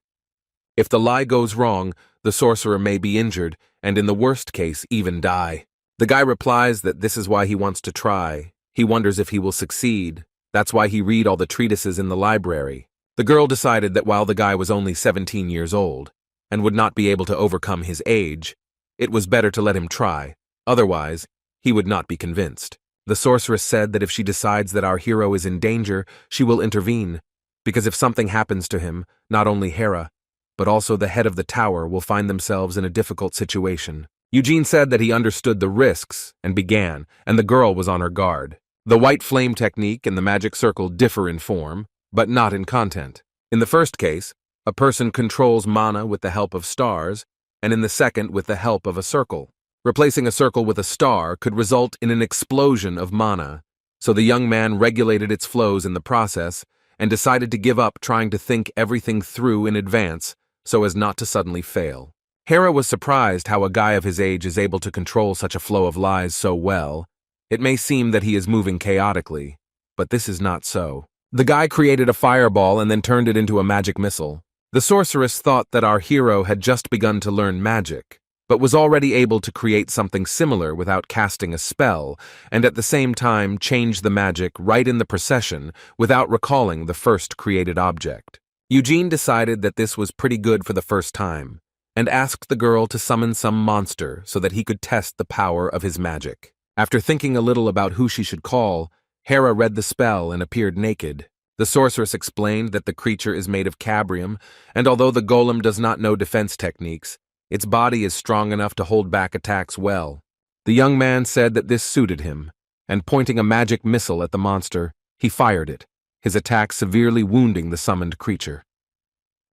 Speaker 1: If the lie goes wrong, the sorcerer may be injured, and in the worst case, even die. The guy replies that this is why he wants to try. He wonders if he will succeed. That's why he read all the treatises in the library. The girl decided that while the guy was only 17 years old, and would not be able to overcome his age, it was better to let him try. Otherwise, he would not be convinced. The sorceress said that if she decides that our hero is in danger, she will intervene, because if something happens to him, not only Hera, but also the head of the tower will find themselves in a difficult situation. Eugene said that he understood the risks and began, and the girl was on her guard. The white flame technique and the magic circle differ in form, but not in content. In the first case, a person controls mana with the help of stars, and in the second with the help of a circle. Replacing a circle with a star could result in an explosion of mana, so the young man regulated its flows in the process and decided to give up trying to think everything through in advance so as not to suddenly fail. Hera was surprised how a guy of his age is able to control such a flow of lies so well. It may seem that he is moving chaotically, but this is not so. The guy created a fireball and then turned it into a magic missile. The sorceress thought that our hero had just begun to learn magic, but was already able to create something similar without casting a spell, and at the same time change the magic right in the procession without recalling the first created object. Eugene decided that this was pretty good for the first time, and asked the girl to summon some monster so that he could test the power of his magic. After thinking a little about who she should call, Hera read the spell and appeared naked. The sorceress explained that the creature is made of cabrium, and although the golem does not know defense techniques, its body is strong enough to hold back attacks well. The young man said that this suited him, and pointing a magic missile at the monster, he fired it, his attack severely wounding the summoned creature.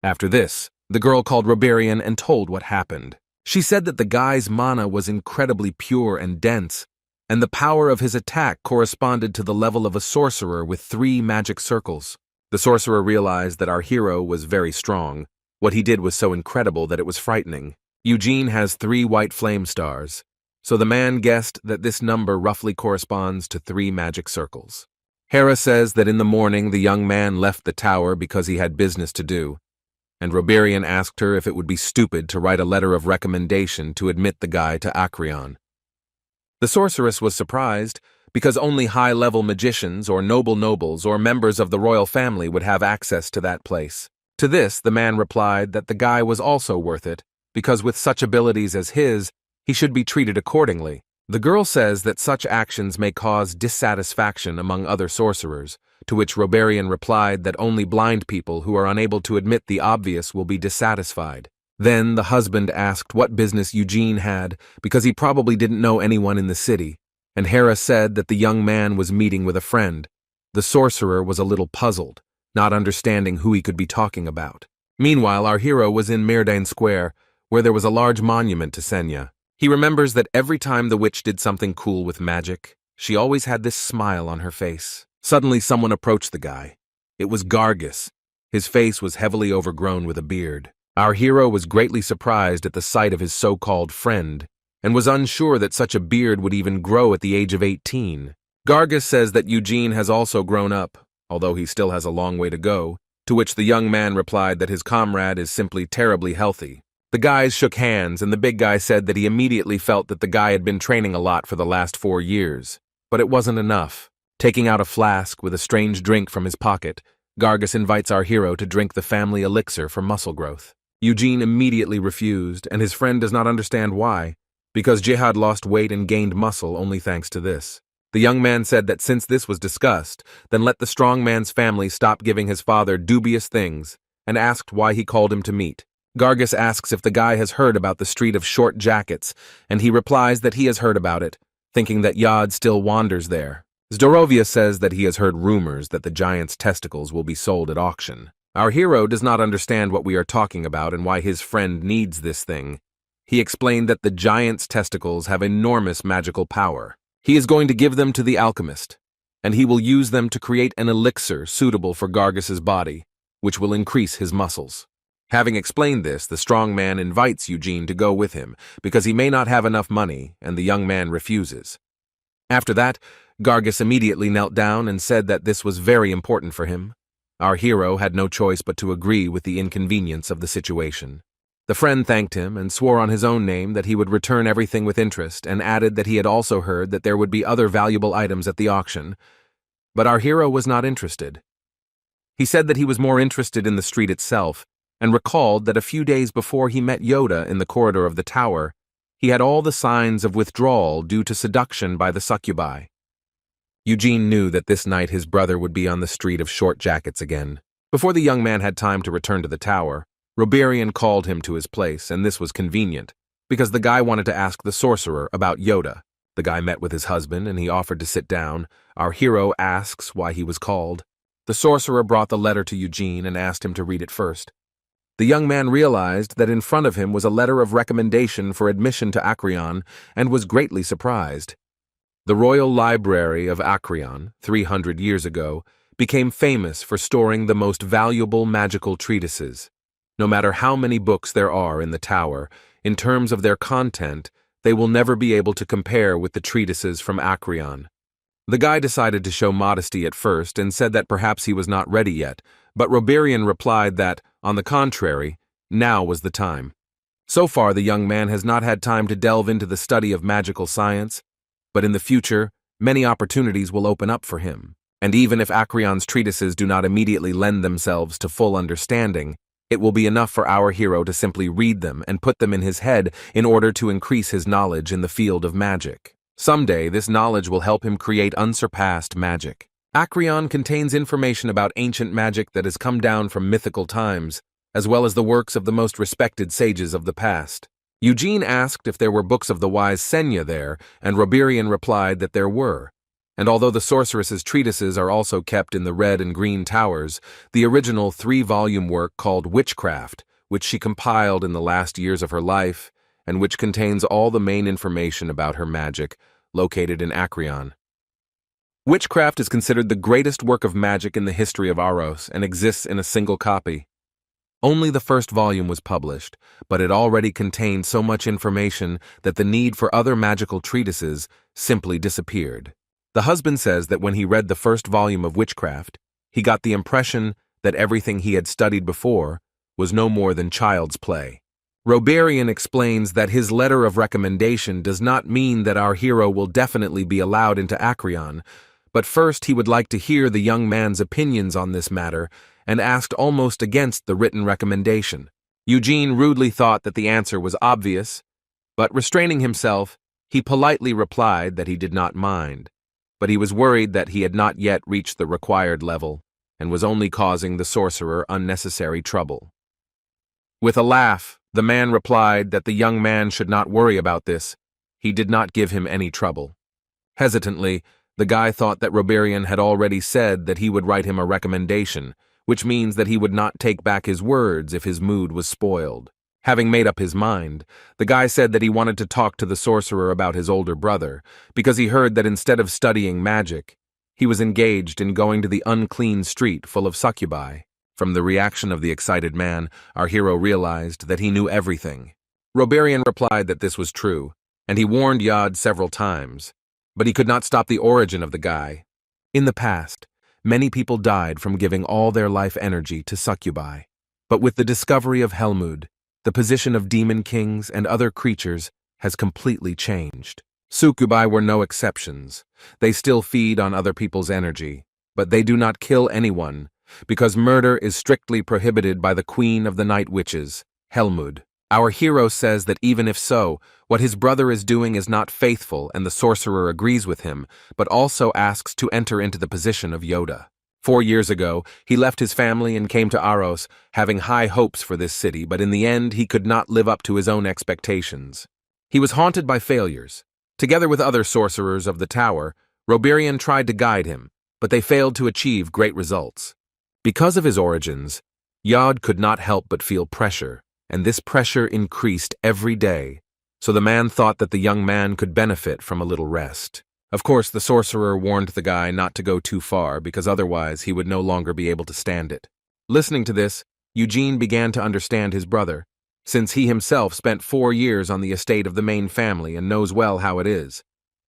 Speaker 1: After this, the girl called Reborn and told what happened. She said that the guy's mana was incredibly pure and dense, and the power of his attack corresponded to the level of a sorcerer with 3 magic circles. The sorcerer realized that our hero was very strong. What he did was so incredible that it was frightening. Eugene has 3 white flame stars, so the man guessed that this number roughly corresponds to 3 magic circles. Hera says that in the morning the young man left the tower because he had business to do, and Reborn asked her if it would be stupid to write a letter of recommendation to admit the guy to Acrion. The sorceress was surprised because only high-level magicians or nobles or members of the royal family would have access to that place. To this, the man replied that the guy was also worth it, because with such abilities as his, he should be treated accordingly. The girl says that such actions may cause dissatisfaction among other sorcerers, to which Reborn replied that only blind people who are unable to admit the obvious will be dissatisfied. Then the husband asked what business Eugene had, because he probably didn't know anyone in the city, and Hera said that the young man was meeting with a friend. The sorcerer was a little puzzled, not understanding who he could be talking about. Meanwhile, our hero was in Myrdain Square, where there was a large monument to Senya. He remembers that every time the witch did something cool with magic, she always had this smile on her face. Suddenly someone approached the guy. It was Gargus. His face was heavily overgrown with a beard. Our hero was greatly surprised at the sight of his so-called friend, and was unsure that such a beard would even grow at the age of 18. Gargus says that Eugene has also grown up, although he still has a long way to go, to which the young man replied that his comrade is simply terribly healthy. The guys shook hands, and the big guy said that he immediately felt that the guy had been training a lot for the last 4 years. But it wasn't enough. Taking out a flask with a strange drink from his pocket, Gargus invites our hero to drink the family elixir for muscle growth. Eugene immediately refused, and his friend does not understand why, because Jihad lost weight and gained muscle only thanks to this. The young man said that since this was discussed, then let the strong man's family stop giving his father dubious things, and asked why he called him to meet. Gargus asks if the guy has heard about the Street of Short Jackets, and he replies that he has heard about it, thinking that Yod still wanders there. Zdorovia says that he has heard rumors that the giant's testicles will be sold at auction. Our hero does not understand what we are talking about and why his friend needs this thing. He explained that the giant's testicles have enormous magical power. He is going to give them to the alchemist, and he will use them to create an elixir suitable for Gargus's body, which will increase his muscles. Having explained this, the strong man invites Eugene to go with him, because he may not have enough money, and the young man refuses. After that, Gargus immediately knelt down and said that this was very important for him. Our hero had no choice but to agree with the inconvenience of the situation. The friend thanked him and swore on his own name that he would return everything with interest, and added that he had also heard that there would be other valuable items at the auction. But our hero was not interested. He said that he was more interested in the street itself, and recalled that a few days before he met Yoda in the corridor of the tower, he had all the signs of withdrawal due to seduction by the succubi. Eugene knew that this night his brother would be on the Street of Short Jackets again. Before the young man had time to return to the tower, Rebirth called him to his place, and this was convenient, because the guy wanted to ask the sorcerer about Yoda. The guy met with his husband, and he offered to sit down. Our hero asks why he was called. The sorcerer brought the letter to Eugene and asked him to read it first. The young man realized that in front of him was a letter of recommendation for admission to Acrion, and was greatly surprised. The Royal Library of Acrion, 300 years ago, became famous for storing the most valuable magical treatises. No matter how many books there are in the tower, in terms of their content, they will never be able to compare with the treatises from Acrion. The guy decided to show modesty at first and said that perhaps he was not ready yet, but Rebirth replied that, on the contrary, now was the time. So far, the young man has not had time to delve into the study of magical science, but in the future, many opportunities will open up for him. And even if Acrion's treatises do not immediately lend themselves to full understanding, it will be enough for our hero to simply read them and put them in his head in order to increase his knowledge in the field of magic. Someday, this knowledge will help him create unsurpassed magic. Acrion contains information about ancient magic that has come down from mythical times, as well as the works of the most respected sages of the past. Eugene asked if there were books of the wise Senya there, and Rebirth replied that there were. And although the sorceress's treatises are also kept in the Red and Green Towers, the original 3-volume work called Witchcraft, which she compiled in the last years of her life, and which contains all the main information about her magic, located in Acrion. Witchcraft is considered the greatest work of magic in the history of Aros and exists in a single copy. Only the first volume was published, but it already contained so much information that the need for other magical treatises simply disappeared. The husband says that when he read the first volume of Witchcraft, he got the impression that everything he had studied before was no more than child's play. Rebirth explains that his letter of recommendation does not mean that our hero will definitely be allowed into Acrion, but first he would like to hear the young man's opinions on this matter, and asked almost against the written recommendation. Eugene rudely thought that the answer was obvious, but restraining himself, he politely replied that he did not mind, but he was worried that he had not yet reached the required level, and was only causing the sorcerer unnecessary trouble. With a laugh, the man replied that the young man should not worry about this. He did not give him any trouble. Hesitantly, the guy thought that Rebirth had already said that he would write him a recommendation, which means that he would not take back his words if his mood was spoiled. Having made up his mind, the guy said that he wanted to talk to the sorcerer about his older brother, because he heard that instead of studying magic, he was engaged in going to the unclean street full of succubi. From the reaction of the excited man, our hero realized that he knew everything. Reborn replied that this was true, and he warned Yod several times, but he could not stop the origin of the guy. In the past, many people died from giving all their life energy to succubi, but with the discovery of Helmud, the position of demon kings and other creatures has completely changed. Succubi were no exceptions. They still feed on other people's energy, but they do not kill anyone, because murder is strictly prohibited by the Queen of the Night Witches, Helmud. Our hero says that even if so, what his brother is doing is not faithful, and the sorcerer agrees with him, but also asks to enter into the position of Yoda. 4 years ago, he left his family and came to Aros, having high hopes for this city, but in the end he could not live up to his own expectations. He was haunted by failures. Together with other sorcerers of the tower, Reborn tried to guide him, but they failed to achieve great results. Because of his origins, Yod could not help but feel pressure, and this pressure increased every day, so the man thought that the young man could benefit from a little rest. Of course, the sorcerer warned the guy not to go too far, because otherwise he would no longer be able to stand it. Listening to this, Eugene began to understand his brother, since he himself spent 4 years on the estate of the main family and knows well how it is.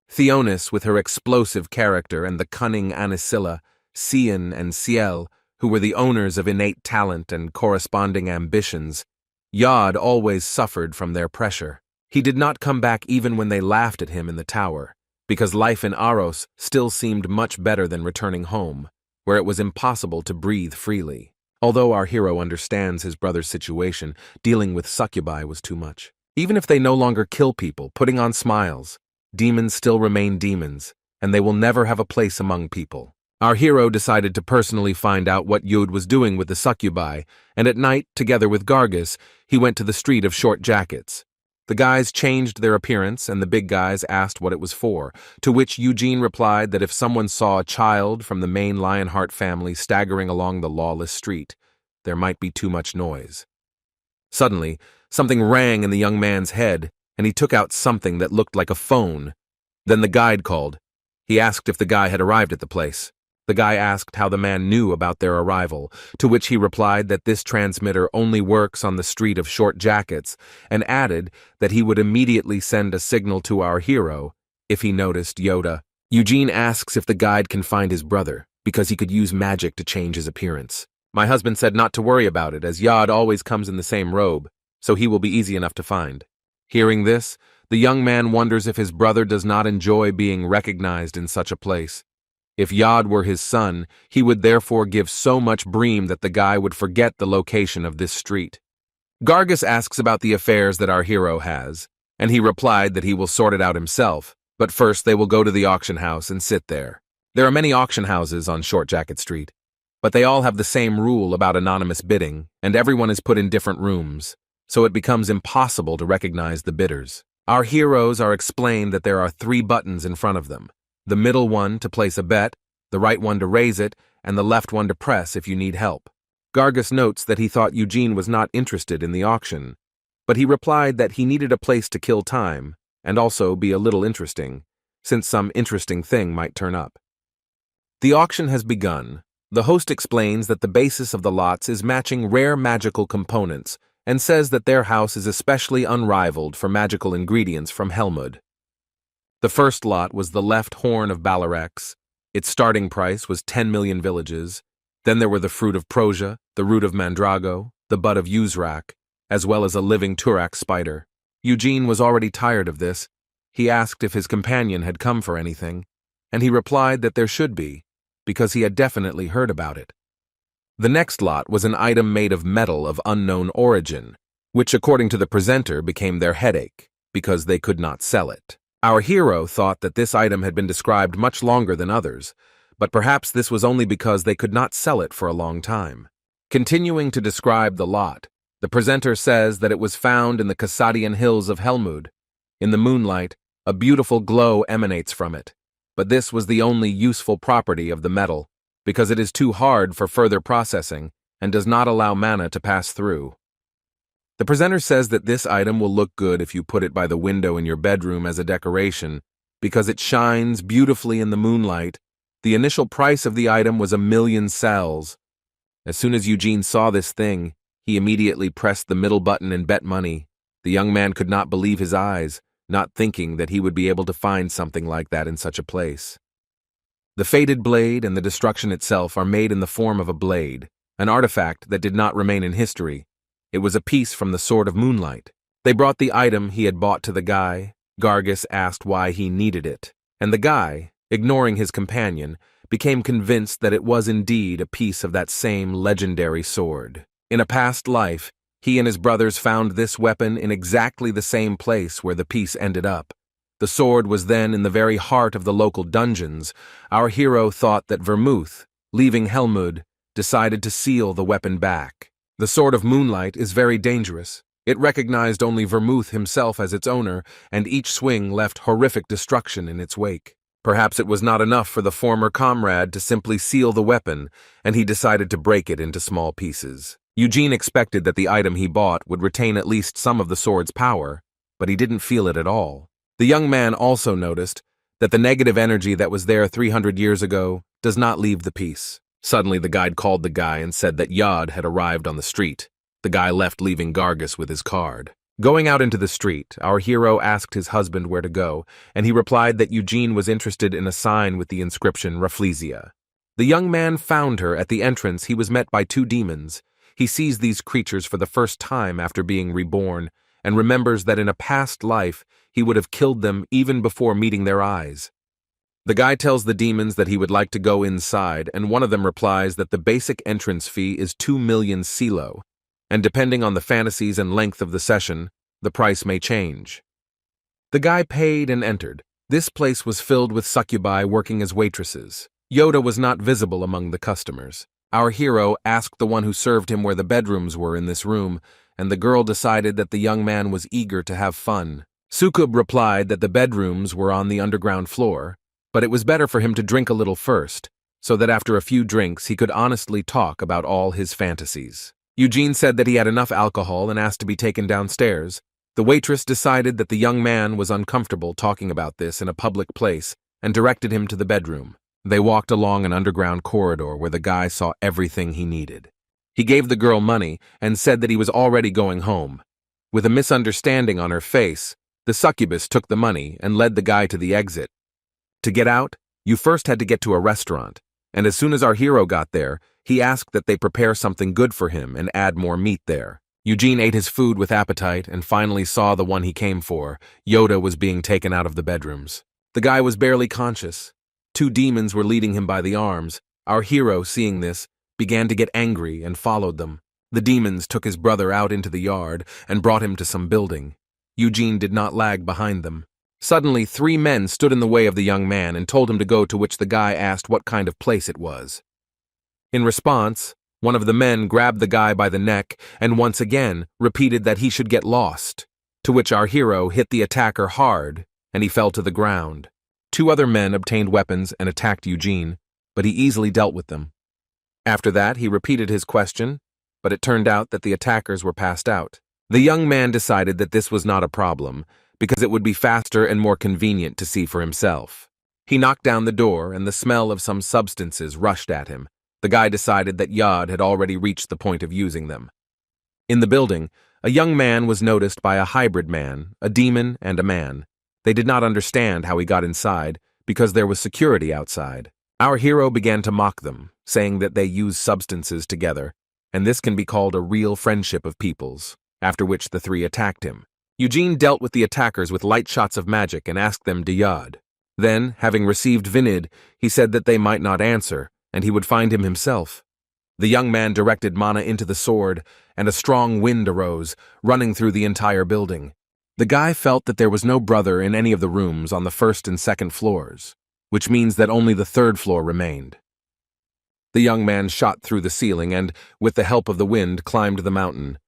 Speaker 1: Theonis, with her explosive character, and the cunning Anila, Cian, and Ciel, who were the owners of innate talent and corresponding ambitions, Yod always suffered from their pressure. He did not come back even when they laughed at him in the tower, because life in Aros still seemed much better than returning home, where it was impossible to breathe freely. Although our hero understands his brother's situation, dealing with succubi was too much. Even if they no longer kill people, putting on smiles, demons still remain demons, and they will never have a place among people. Our hero decided to personally find out what Yod was doing with the succubi, and at night, together with Gargus, he went to the Street of Short Jackets. The guys changed their appearance, and the big guys asked what it was for, to which Eugene replied that if someone saw a child from the main Lionheart family staggering along the lawless street, there might be too much noise. Suddenly, something rang in the young man's head, and he took out something that looked like a phone. Then the guide called. He asked if the guy had arrived at the place. The guy asked how the man knew about their arrival, to which he replied that this transmitter only works on the Street of Short Jackets, and added that he would immediately send a signal to our hero if he noticed Yoda. Eugene asks if the guide can find his brother, because he could use magic to change his appearance. My husband said not to worry about it, as Yod always comes in the same robe, so he will be easy enough to find. Hearing this, the young man wonders if his brother does not enjoy being recognized in such a place. If Yod were his son, he would therefore give so much bream that the guy would forget the location of this street. Gargus asks about the affairs that our hero has, and he replied that he will sort it out himself, but first they will go to the auction house and sit there. There are many auction houses on Short Jacket Street, but they all have the same rule about anonymous bidding, and everyone is put in different rooms, so it becomes impossible to recognize the bidders. Our heroes are explained that there are 3 buttons in front of them. The middle one to place a bet, the right one to raise it, and the left one to press if you need help. Gargus notes that he thought Eugene was not interested in the auction, but he replied that he needed a place to kill time, and also be a little interesting, since some interesting thing might turn up. The auction has begun. The host explains that the basis of the lots is matching rare magical components, and says that their house is especially unrivaled for magical ingredients from Helmud. The first lot was the left horn of Balarex. Its starting price was 10 million villages. Then there were the fruit of Prosia, the root of Mandrago, the bud of Uzrak, as well as a living Turak spider. Eugene was already tired of this. He asked if his companion had come for anything, and he replied that there should be, because he had definitely heard about it. The next lot was an item made of metal of unknown origin, which according to the presenter became their headache, because they could not sell it. Our hero thought that this item had been described much longer than others, but perhaps this was only because they could not sell it for a long time. Continuing to describe the lot, the presenter says that it was found in the Cassadian hills of Helmud. In the moonlight, a beautiful glow emanates from it, but this was the only useful property of the metal, because it is too hard for further processing and does not allow mana to pass through. The presenter says that this item will look good if you put it by the window in your bedroom as a decoration, because it shines beautifully in the moonlight. The initial price of the item was 1,000,000 cells. As soon as Eugene saw this thing, he immediately pressed the middle button and bet money. The young man could not believe his eyes, not thinking that he would be able to find something like that in such a place. The fated blade and the destruction itself are made in the form of a blade, an artifact that did not remain in history. It was a piece from the Sword of Moonlight. They brought the item he had bought to the guy. Gargus asked why he needed it, and the guy, ignoring his companion, became convinced that it was indeed a piece of that same legendary sword. In a past life, he and his brothers found this weapon in exactly the same place where the piece ended up. The sword was then in the very heart of the local dungeons. Our hero thought that Vermouth, leaving Helmud, decided to seal the weapon back. The Sword of Moonlight is very dangerous. It recognized only Vermouth himself as its owner, and each swing left horrific destruction in its wake. Perhaps it was not enough for the former comrade to simply seal the weapon, and he decided to break it into small pieces. Eugene expected that the item he bought would retain at least some of the sword's power, but he didn't feel it at all. The young man also noticed that the negative energy that was there 300 years ago does not leave the piece. Suddenly the guide called the guy and said that Yod had arrived on the street. The guy left, leaving Gargus with his card. Going out into the street, our hero asked his husband where to go, and he replied that Eugene was interested in a sign with the inscription Rafflesia. The young man found her. At the entrance, he was met by 2 demons. He sees these creatures for the first time after being reborn, and remembers that in a past life he would have killed them even before meeting their eyes. The guy tells the demons that he would like to go inside, and one of them replies that the basic entrance fee is 2,000,000 silo, and depending on the fantasies and length of the session, the price may change. The guy paid and entered. This place was filled with succubi working as waitresses. Yoda was not visible among the customers. Our hero asked the one who served him where the bedrooms were in this room, and the girl decided that the young man was eager to have fun. Sukub replied that the bedrooms were on the underground floor, but it was better for him to drink a little first, so that after a few drinks he could honestly talk about all his fantasies. Eugene said that he had enough alcohol and asked to be taken downstairs. The waitress decided that the young man was uncomfortable talking about this in a public place and directed him to the bedroom. They walked along an underground corridor where the guy saw everything he needed. He gave the girl money and said that he was already going home. With a misunderstanding on her face, the succubus took the money and led the guy to the exit. To get out, you first had to get to a restaurant, and as soon as our hero got there, he asked that they prepare something good for him and add more meat there. Eugene ate his food with appetite and finally saw the one he came for. Yoda was being taken out of the bedrooms. The guy was barely conscious. 2 demons were leading him by the arms. Our hero, seeing this, began to get angry and followed them. The demons took his brother out into the yard and brought him to some building. Eugene did not lag behind them. Suddenly, 3 men stood in the way of the young man and told him to go, to which the guy asked what kind of place it was. In response, one of the men grabbed the guy by the neck and once again repeated that he should get lost, to which our hero hit the attacker hard and he fell to the ground. 2 other men obtained weapons and attacked Eugene, but he easily dealt with them. After that, he repeated his question, but it turned out that the attackers were passed out. The young man decided that this was not a problem, because it would be faster and more convenient to see for himself. He knocked down the door, and the smell of some substances rushed at him. The guy decided that Yod had already reached the point of using them. In the building, a young man was noticed by a hybrid man, a demon and a man. They did not understand how he got inside, because there was security outside. Our hero began to mock them, saying that they use substances together, and this can be called a real friendship of peoples, after which the 3 attacked him. Eugene dealt with the attackers with light shots of magic and asked them to Yod. Then, having received Vinid, he said that they might not answer, and he would find him himself. The young man directed mana into the sword, and a strong wind arose, running through the entire building. The guy felt that there was no brother in any of the rooms on the 1st and 2nd floors, which means that only the 3rd floor remained. The young man shot through the ceiling and, with the help of the wind, climbed the mountain.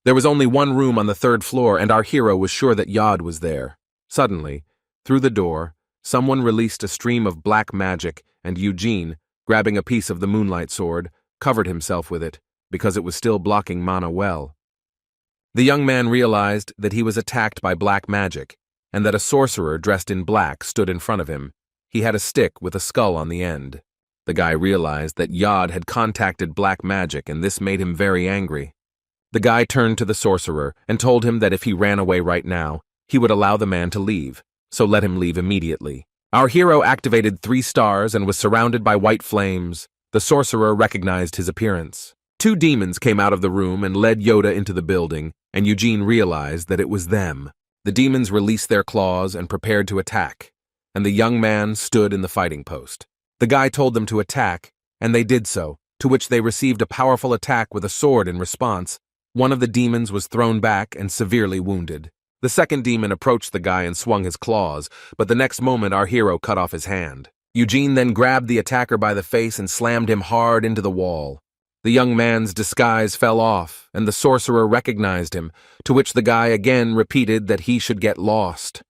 Speaker 1: There was only one room on the 3rd floor, and our hero was sure that Yod was there. Suddenly, through the door, someone released a stream of black magic, and Eugene, grabbing a piece of the moonlight sword, covered himself with it, because it was still blocking mana well. The young man realized that he was attacked by black magic, and that a sorcerer dressed in black stood in front of him. He had a stick with a skull on the end. The guy realized that Yod had contacted black magic, and this made him very angry. The guy turned to the sorcerer and told him that if he ran away right now, he would allow the man to leave, so let him leave immediately. Our hero activated 3 stars and was surrounded by white flames. The sorcerer recognized his appearance. 2 demons came out of the room and led Yoda into the building, and Eugene realized that it was them. The demons released their claws and prepared to attack, and the young man stood in the fighting post. The guy told them to attack, and they did so, to which they received a powerful attack with a sword in response. One of the demons was thrown back and severely wounded. The second demon approached the guy and swung his claws, but the next moment our hero cut off his hand. Eugene then grabbed the attacker by the face and slammed him hard into the wall. The young man's disguise fell off, and the sorcerer recognized him, to which the guy again repeated that he should get lost.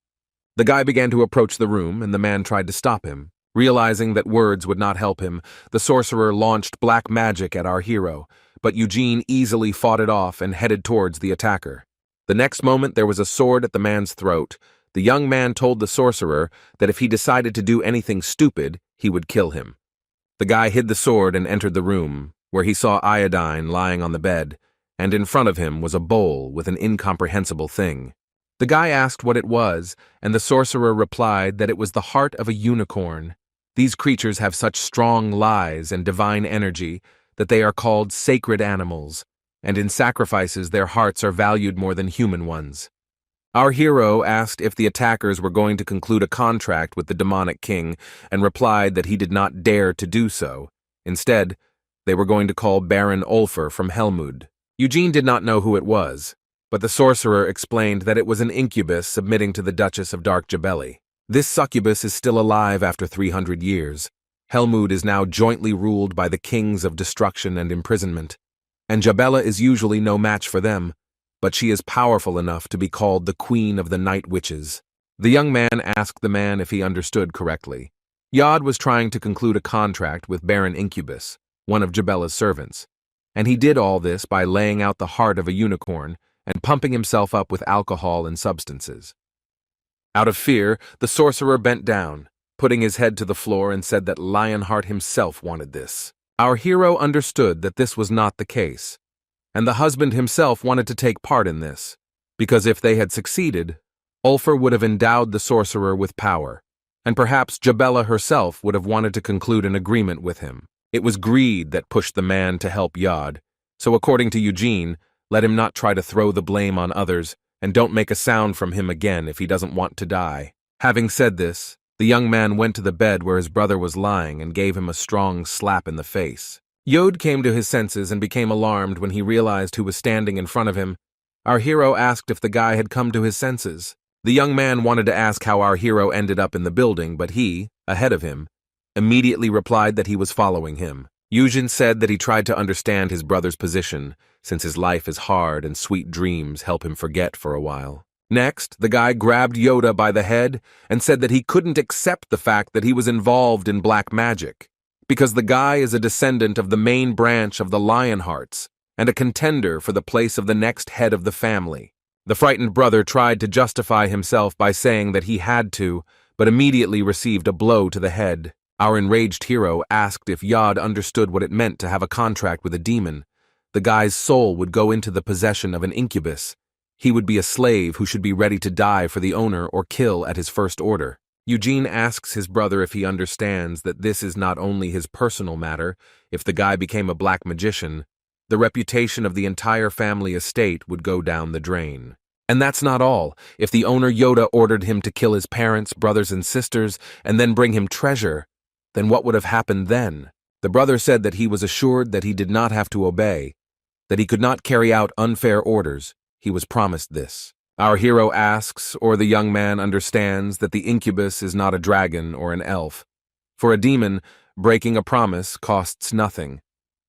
Speaker 1: The guy began to approach the room, and the man tried to stop him. Realizing that words would not help him, the sorcerer launched black magic at our hero, but Eugene easily fought it off and headed towards the attacker. The next moment there was a sword at the man's throat. The young man told the sorcerer that if he decided to do anything stupid, he would kill him. The guy hid the sword and entered the room, where he saw iodine lying on the bed, and in front of him was a bowl with an incomprehensible thing. The guy asked what it was, and the sorcerer replied that it was the heart of a unicorn. These creatures have such strong lies and divine energy that they are called sacred animals, and in sacrifices their hearts are valued more than human ones. Our hero asked if the attackers were going to conclude a contract with the demonic king, and replied that he did not dare to do so. Instead, they were going to call Baron Ulfer from Helmud. Eugene did not know who it was, but the sorcerer explained that it was an incubus submitting to the Duchess of Dark Jabelli. This succubus is still alive after 300 years. Helmud is now jointly ruled by the kings of destruction and imprisonment, and Jabella is usually no match for them, but she is powerful enough to be called the Queen of the Night Witches. The young man asked the man if he understood correctly. Yod was trying to conclude a contract with Baron Incubus, one of Jabella's servants, and he did all this by laying out the heart of a unicorn and pumping himself up with alcohol and substances. Out of fear, the sorcerer bent down, putting his head to the floor, and said that Lionheart himself wanted this. Our hero understood that this was not the case, and the husband himself wanted to take part in this, because if they had succeeded, Ulfer would have endowed the sorcerer with power, and perhaps Jabella herself would have wanted to conclude an agreement with him. It was greed that pushed the man to help Yod, so according to Eugene, let him not try to throw the blame on others, and don't make a sound from him again if he doesn't want to die. Having said this, the young man went to the bed where his brother was lying and gave him a strong slap in the face. Yod came to his senses and became alarmed when he realized who was standing in front of him. Our hero asked if the guy had come to his senses. The young man wanted to ask how our hero ended up in the building, but he, ahead of him, immediately replied that he was following him. Eugene said that he tried to understand his brother's position, since his life is hard and sweet dreams help him forget for a while. Next, the guy grabbed Yoda by the head and said that he couldn't accept the fact that he was involved in black magic, because the guy is a descendant of the main branch of the Lionhearts and a contender for the place of the next head of the family. The frightened brother tried to justify himself by saying that he had to, but immediately received a blow to the head. Our enraged hero asked if Yod understood what it meant to have a contract with a demon. The guy's soul would go into the possession of an incubus. He would be a slave who should be ready to die for the owner or kill at his first order. Eugene asks his brother if he understands that this is not only his personal matter. If the guy became a black magician, the reputation of the entire family estate would go down the drain. And that's not all. If the owner Yoda ordered him to kill his parents, brothers, and sisters, and then bring him treasure, then what would have happened then? The brother said that he was assured that he did not have to obey, that he could not carry out unfair orders. He was promised this. Our hero asks, or the young man understands, that the incubus is not a dragon or an elf. For a demon, breaking a promise costs nothing.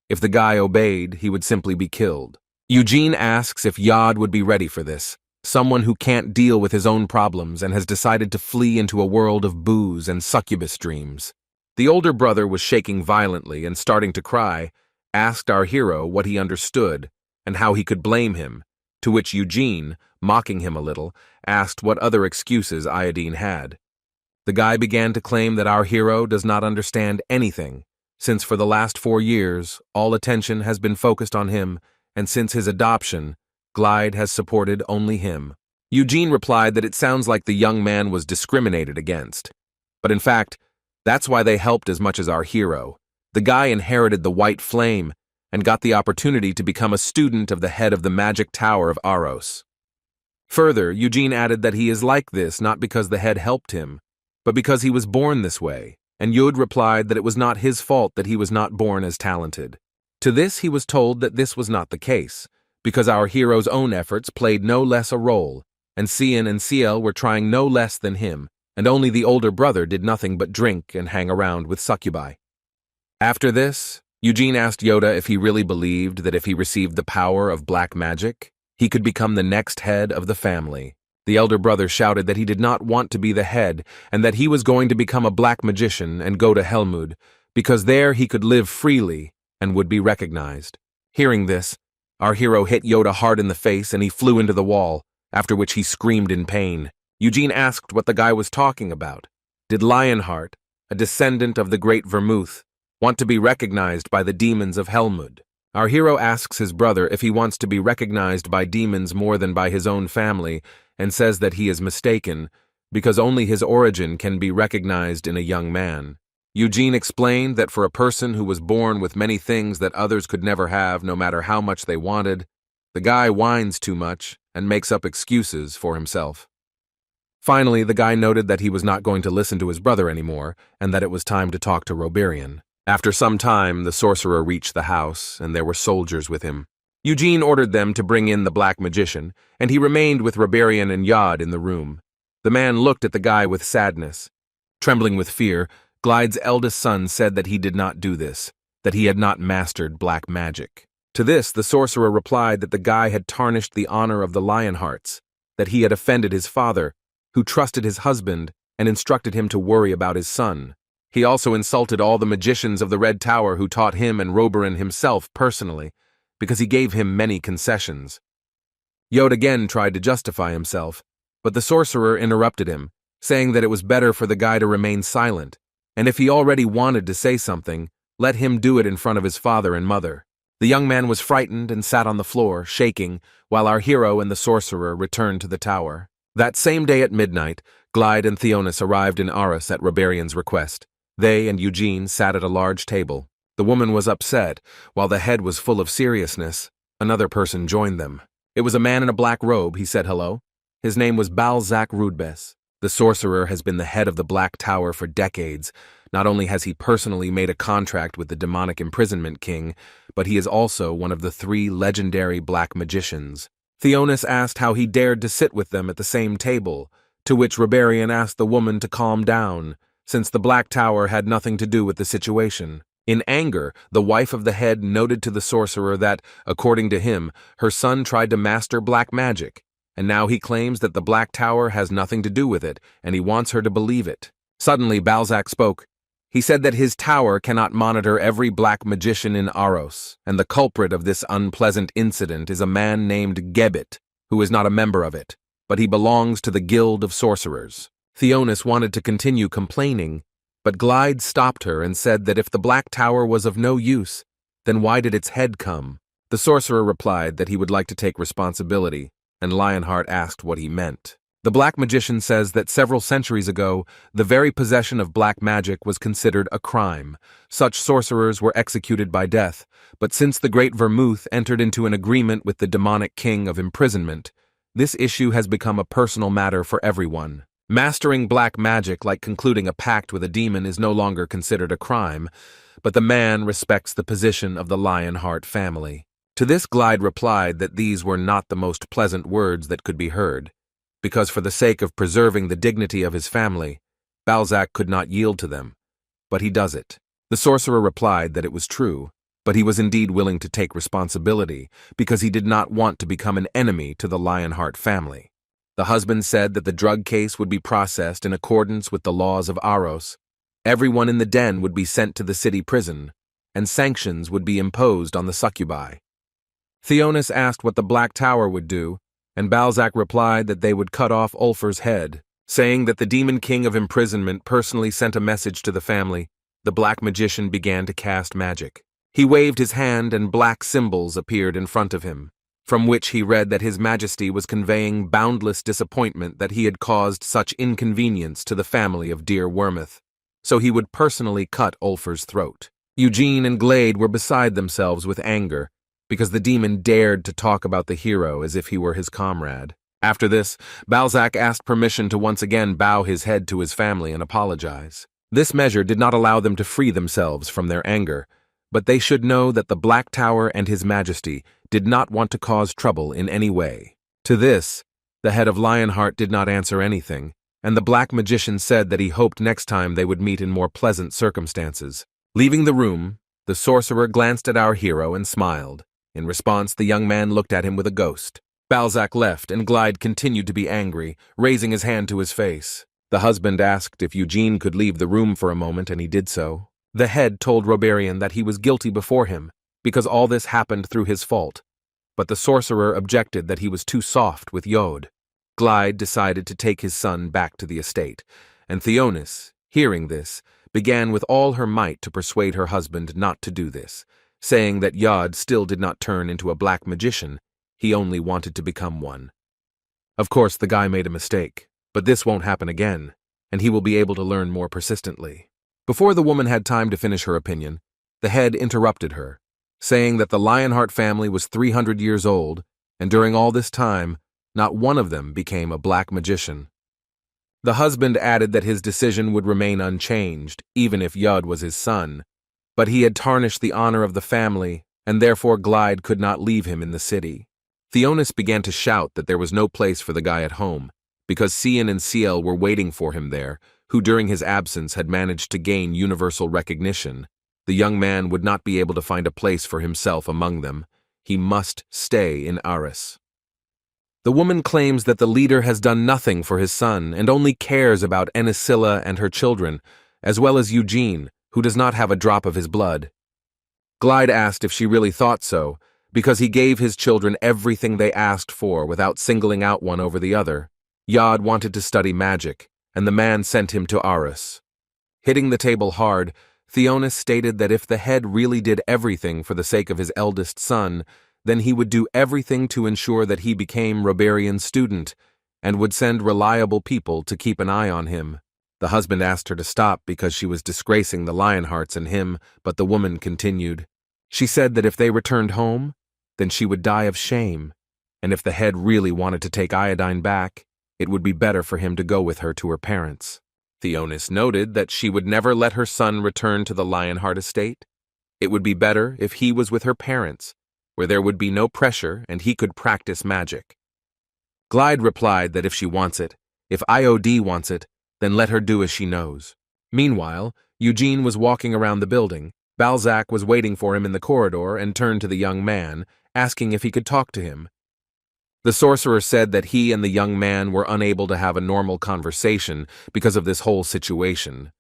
Speaker 1: If the guy obeyed, he would simply be killed. Eugene asks if Yod would be ready for this, someone who can't deal with his own problems and has decided to flee into a world of booze and succubus dreams. The older brother was shaking violently and starting to cry, asked our hero what he understood and how he could blame him, to which Eugene, mocking him a little, asked what other excuses Iodine had. The guy began to claim that our hero does not understand anything, since for the last 4 years, all attention has been focused on him, and since his adoption, Glide has supported only him. Eugene replied that it sounds like the young man was discriminated against. But in fact, that's why they helped as much as our hero. The guy inherited the white flame and got the opportunity to become a student of the head of the magic tower of Aros. Further, Eugene added that he is like this not because the head helped him, but because he was born this way, and Yud replied that it was not his fault that he was not born as talented. To this he was told that this was not the case, because our hero's own efforts played no less a role, and Cian and Ciel were trying no less than him, and only the older brother did nothing but drink and hang around with succubi. After this, Eugene asked Yoda if he really believed that if he received the power of black magic, he could become the next head of the family. The elder brother shouted that he did not want to be the head and that he was going to become a black magician and go to Helmud, because there he could live freely and would be recognized. Hearing this, our hero hit Yoda hard in the face and he flew into the wall, after which he screamed in pain. Eugene asked what the guy was talking about. Did Lionheart, a descendant of the great Vermouth, want to be recognized by the demons of Helmud? Our hero asks his brother if he wants to be recognized by demons more than by his own family, and says that he is mistaken, because only his origin can be recognized in a young man. Eugene explained that for a person who was born with many things that others could never have no matter how much they wanted, the guy whines too much and makes up excuses for himself. Finally, the guy noted that he was not going to listen to his brother anymore, and that it was time to talk to Rebirth. After some time, the sorcerer reached the house, and there were soldiers with him. Eugene ordered them to bring in the black magician, and he remained with Rebirth and Yod in the room. The man looked at the guy with sadness. Trembling with fear, Glide's eldest son said that he did not do this, that he had not mastered black magic. To this, the sorcerer replied that the guy had tarnished the honor of the Lionhearts, that he had offended his father, who trusted his husband and instructed him to worry about his son. He also insulted all the magicians of the Red Tower who taught him and Reborn himself personally, because he gave him many concessions. Yod again tried to justify himself, but the sorcerer interrupted him, saying that it was better for the guy to remain silent, and if he already wanted to say something, let him do it in front of his father and mother. The young man was frightened and sat on the floor, shaking, while our hero and the sorcerer returned to the tower. That same day at midnight, Glide and Theonis arrived in Aros at Rebirth's request. They and Eugene sat at a large table. The woman was upset, while the head was full of seriousness. Another person joined them. It was a man in a black robe. He said hello. His name was Balzac Rudbes. The sorcerer has been the head of the Black Tower for decades. Not only has he personally made a contract with the demonic imprisonment king, but he is also one of the 3 legendary black magicians. Theonis asked how he dared to sit with them at the same table, to which Rebirth asked the woman to calm down, since the Black Tower had nothing to do with the situation. In anger, the wife of the head noted to the sorcerer that, according to him, her son tried to master black magic, and now he claims that the Black Tower has nothing to do with it, and he wants her to believe it. Suddenly, Balzac spoke. He said that his tower cannot monitor every black magician in Aros, and the culprit of this unpleasant incident is a man named Gebet, who is not a member of it, but he belongs to the Guild of Sorcerers. Theonis wanted to continue complaining, but Glide stopped her and said that if the Black Tower was of no use, then why did its head come? The sorcerer replied that he would like to take responsibility, and Lionheart asked what he meant. The black magician says that several centuries ago, the very possession of black magic was considered a crime. Such sorcerers were executed by death, but since the Great Vermouth entered into an agreement with the demonic king of imprisonment, this issue has become a personal matter for everyone. Mastering black magic, like concluding a pact with a demon, is no longer considered a crime, but the man respects the position of the Lionheart family. To this Glide replied that these were not the most pleasant words that could be heard, because for the sake of preserving the dignity of his family, Balzac could not yield to them, but he does it. The sorcerer replied that it was true, but he was indeed willing to take responsibility because he did not want to become an enemy to the Lionheart family. The husband said that the drug case would be processed in accordance with the laws of Aros. Everyone in the den would be sent to the city prison, and sanctions would be imposed on the succubi. Theonis asked what the Black Tower would do, and Balzac replied that they would cut off Ulfer's head, saying that the Demon King of Imprisonment personally sent a message to the family. The black magician began to cast magic. He waved his hand and black symbols appeared in front of him, from which he read that His Majesty was conveying boundless disappointment that he had caused such inconvenience to the family of dear Wormith, so he would personally cut Ulfer's throat. Eugene and Glade were beside themselves with anger, because the demon dared to talk about the hero as if he were his comrade. After this, Balzac asked permission to once again bow his head to his family and apologize. This measure did not allow them to free themselves from their anger, but they should know that the Black Tower and His Majesty did not want to cause trouble in any way. To this, the head of Lionheart did not answer anything, and the black magician said that he hoped next time they would meet in more pleasant circumstances. Leaving the room, the sorcerer glanced at our hero and smiled. In response, the young man looked at him with a ghost. Balzac left, and Glide continued to be angry, raising his hand to his face. The husband asked if Eugene could leave the room for a moment, and he did so. The head told Roberian that he was guilty before him, because all this happened through his fault, but the sorcerer objected that he was too soft with Yod. Glide decided to take his son back to the estate, and Theonis, hearing this, began with all her might to persuade her husband not to do this, saying that Yod still did not turn into a black magician, he only wanted to become one. Of course, the guy made a mistake, but this won't happen again, and he will be able to learn more persistently. Before the woman had time to finish her opinion, the head interrupted her, saying that the Lionheart family was 300 years old, and during all this time, not one of them became a black magician. The husband added that his decision would remain unchanged, even if Yud was his son, but he had tarnished the honor of the family, and therefore Glide could not leave him in the city. Theonis began to shout that there was no place for the guy at home, because Cian and Ciel were waiting for him there, who during his absence had managed to gain universal recognition. The young man would not be able to find a place for himself among them. He must stay in Aros. The woman claims that the leader has done nothing for his son and only cares about Anisilla and her children, as well as Eugene, who does not have a drop of his blood. Glide asked if she really thought so, because he gave his children everything they asked for without singling out one over the other. Yod wanted to study magic, and the man sent him to Aros. Hitting the table hard, Theonis stated that if the head really did everything for the sake of his eldest son, then he would do everything to ensure that he became Roberian's student, and would send reliable people to keep an eye on him. The husband asked her to stop because she was disgracing the Lionhearts and him, but the woman continued. She said that if they returned home, then she would die of shame, and if the head really wanted to take Iodine back, it would be better for him to go with her to her parents. Theonis noted that she would never let her son return to the Lionheart estate. It would be better if he was with her parents, where there would be no pressure and he could practice magic. Glide replied that if she wants it, if IOD wants it, then let her do as she knows. Meanwhile, Eugene was walking around the building. Balzac was waiting for him in the corridor and turned to the young man, asking if he could talk to him. The sorcerer said that he and the young man were unable to have a normal conversation because of this whole situation.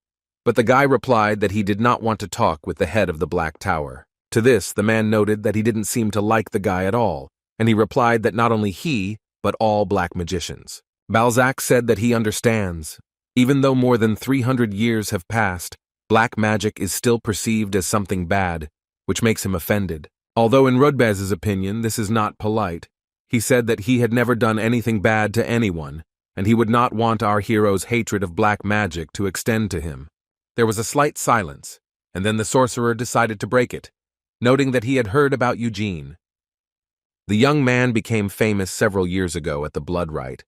Speaker 1: But the guy replied that he did not want to talk with the head of the Black Tower. To this, the man noted that he didn't seem to like the guy at all, and he replied that not only he, but all black magicians. Balzac said that he understands. Even though more than 300 years have passed, black magic is still perceived as something bad, which makes him offended. Although in Rodbez's opinion this is not polite, he said that he had never done anything bad to anyone, and he would not want our hero's hatred of black magic to extend to him. There was a slight silence, and then the sorcerer decided to break it, noting that he had heard about Eugene. The young man became famous several years ago at the Blood Rite,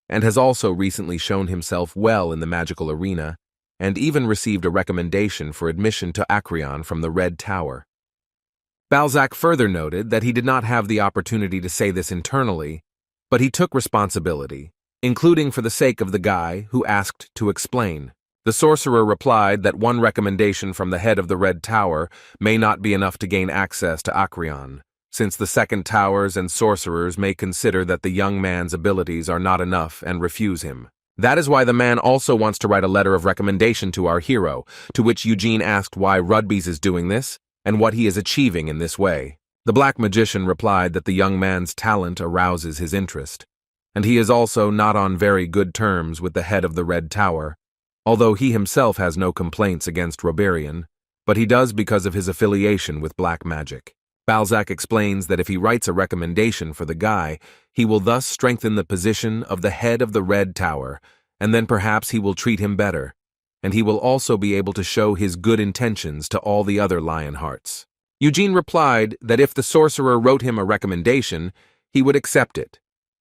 Speaker 1: and has also recently shown himself well in the magical arena, and even received a recommendation for admission to Acrion from the Red Tower. Balzac further noted that he did not have the opportunity to say this internally, but he took responsibility, including for the sake of the guy who asked to explain. The sorcerer replied that one recommendation from the head of the Red Tower may not be enough to gain access to Acrion, since the second towers and sorcerers may consider that the young man's abilities are not enough and refuse him. That is why the man also wants to write a letter of recommendation to our hero, to which Eugene asked why Rudby's is doing this, and what he is achieving in this way. The black magician replied that the young man's talent arouses his interest, and he is also not on very good terms with the head of the Red Tower, although he himself has no complaints against Reborn, but he does because of his affiliation with black magic. Balzac explains that if he writes a recommendation for the guy, he will thus strengthen the position of the head of the Red Tower, and then perhaps he will treat him better, and he will also be able to show his good intentions to all the other Lionhearts. Eugene replied that if the sorcerer wrote him a recommendation, he would accept it,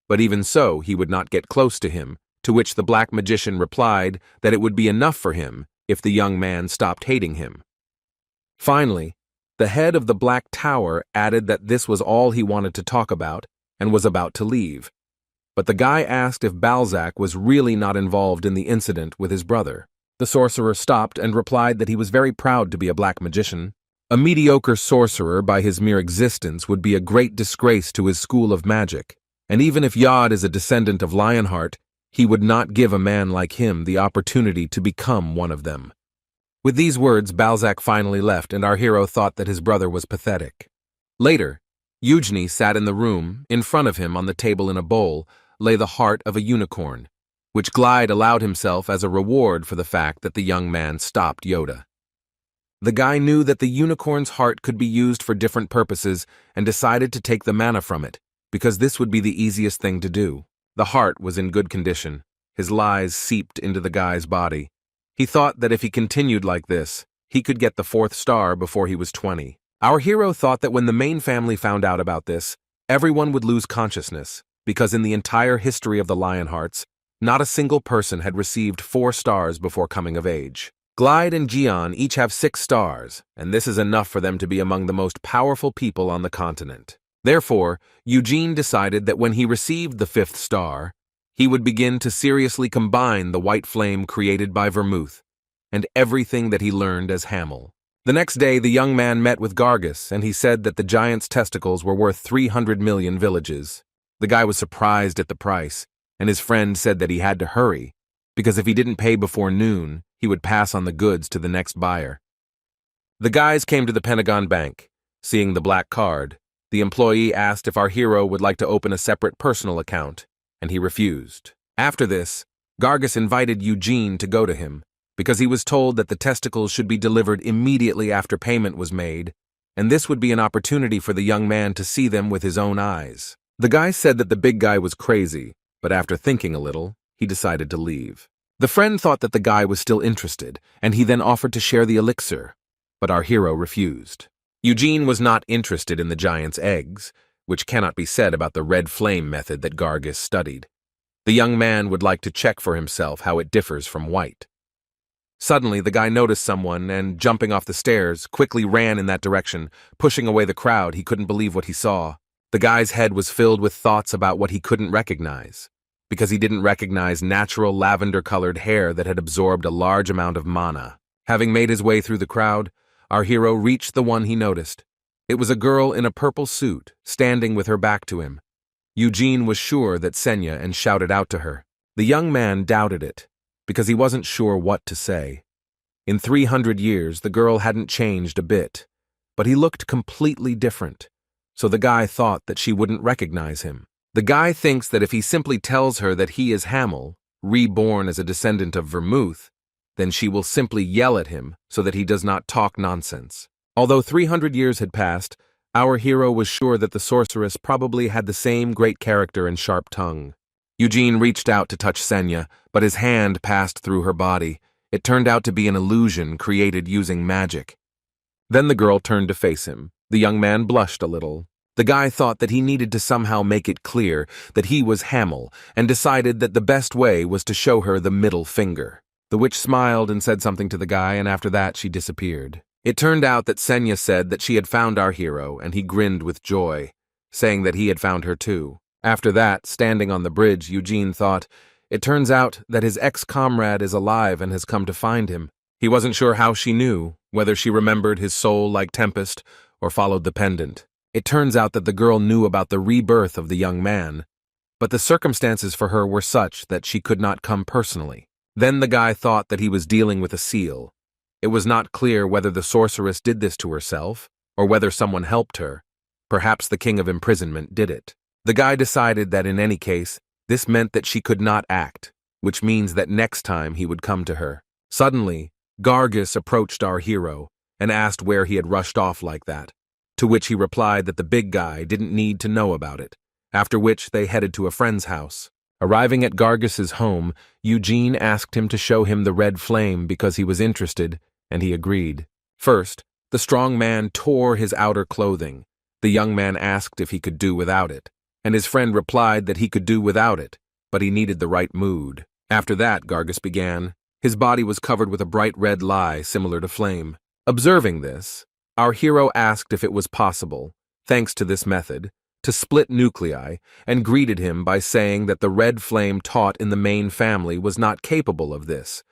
Speaker 1: but even so he would not get close to him, to which the black magician replied that it would be enough for him if the young man stopped hating him. Finally, the head of the Black Tower added that this was all he wanted to talk about and was about to leave, but the guy asked if Balzac was really not involved in the incident with his brother. The sorcerer stopped and replied that he was very proud to be a black magician. A mediocre sorcerer by his mere existence would be a great disgrace to his school of magic, and even if Yod is a descendant of Lionheart, he would not give a man like him the opportunity to become one of them. With these words, Balzac finally left, and our hero thought that his brother was pathetic. Later, Eugene sat in the room. In front of him on the table in a bowl lay the heart of a unicorn, which Glide allowed himself as a reward for the fact that the young man stopped Yoda. The guy knew that the unicorn's heart could be used for different purposes and decided to take the mana from it, because this would be the easiest thing to do. The heart was in good condition. His lies seeped into the guy's body. He thought that if he continued like this, he could get the 4th star before he was 20. Our hero thought that when the main family found out about this, everyone would lose consciousness, because in the entire history of the Lionhearts, not a single person had received 4 stars before coming of age. Glide and Gian each have 6 stars, and this is enough for them to be among the most powerful people on the continent. Therefore, Eugene decided that when he received the 5th star, he would begin to seriously combine the white flame created by Vermouth and everything that he learned as Hamel. The next day, the young man met with Gargus, and he said that the giant's testicles were worth 300 million villages. The guy was surprised at the price, and his friend said that he had to hurry, because if he didn't pay before noon, he would pass on the goods to the next buyer. The guys came to the Pentagon Bank. Seeing the black card, the employee asked if our hero would like to open a separate personal account, and he refused. After this, Gargus invited Eugene to go to him, because he was told that the testicles should be delivered immediately after payment was made, and this would be an opportunity for the young man to see them with his own eyes. The guy said that the big guy was crazy, but after thinking a little, he decided to leave. The friend thought that the guy was still interested, and he then offered to share the elixir, but our hero refused. Eugene was not interested in the giant's eggs, which cannot be said about the red flame method that Gargus studied. The young man would like to check for himself how it differs from white. Suddenly, the guy noticed someone and, jumping off the stairs, quickly ran in that direction, pushing away the crowd. He couldn't believe what he saw. The guy's head was filled with thoughts about what he couldn't recognize, because he didn't recognize natural lavender-colored hair that had absorbed a large amount of mana. Having made his way through the crowd, our hero reached the one he noticed. It was a girl in a purple suit, standing with her back to him. Eugene was sure that Senya and shouted out to her. The young man doubted it, because he wasn't sure what to say. In 300 years, the girl hadn't changed a bit, but he looked completely different, so the guy thought that she wouldn't recognize him. The guy thinks that if he simply tells her that he is Hamel, reborn as a descendant of Vermouth, then she will simply yell at him so that he does not talk nonsense. Although 300 years had passed, our hero was sure that the sorceress probably had the same great character and sharp tongue. Eugene reached out to touch Senya, but his hand passed through her body. It turned out to be an illusion created using magic. Then the girl turned to face him. The young man blushed a little. The guy thought that he needed to somehow make it clear that he was Hamel, and decided that the best way was to show her the middle finger. The witch smiled and said something to the guy, and after that she disappeared. It turned out that Senya said that she had found our hero, and he grinned with joy, saying that he had found her too. After that, standing on the bridge, Eugene thought, it turns out that his ex-comrade is alive and has come to find him. He wasn't sure how she knew, whether she remembered his soul like Tempest or followed the pendant. It turns out that the girl knew about the rebirth of the young man, but the circumstances for her were such that she could not come personally. Then the guy thought that he was dealing with a seal. It was not clear whether the sorceress did this to herself or whether someone helped her, Perhaps the king of imprisonment did it. The guy decided that in any case, this meant that she could not act, which means that next time he would come to her. Suddenly, Gargus approached our hero and asked where he had rushed off like that, to which he replied that the big guy didn't need to know about it, after which they headed to a friend's house. Arriving at Gargus's home, Eugene asked him to show him the red flame because he was interested, and he agreed. First, the strong man tore his outer clothing. The young man asked if he could do without it, and his friend replied that he could do without it, but he needed the right mood. After that, Gargus began. His body was covered with a bright red lye similar to flame. Observing this, our hero asked if it was possible, thanks to this method, to split nuclei, and greeted him by saying that the red flame taught in the main family was not capable of this,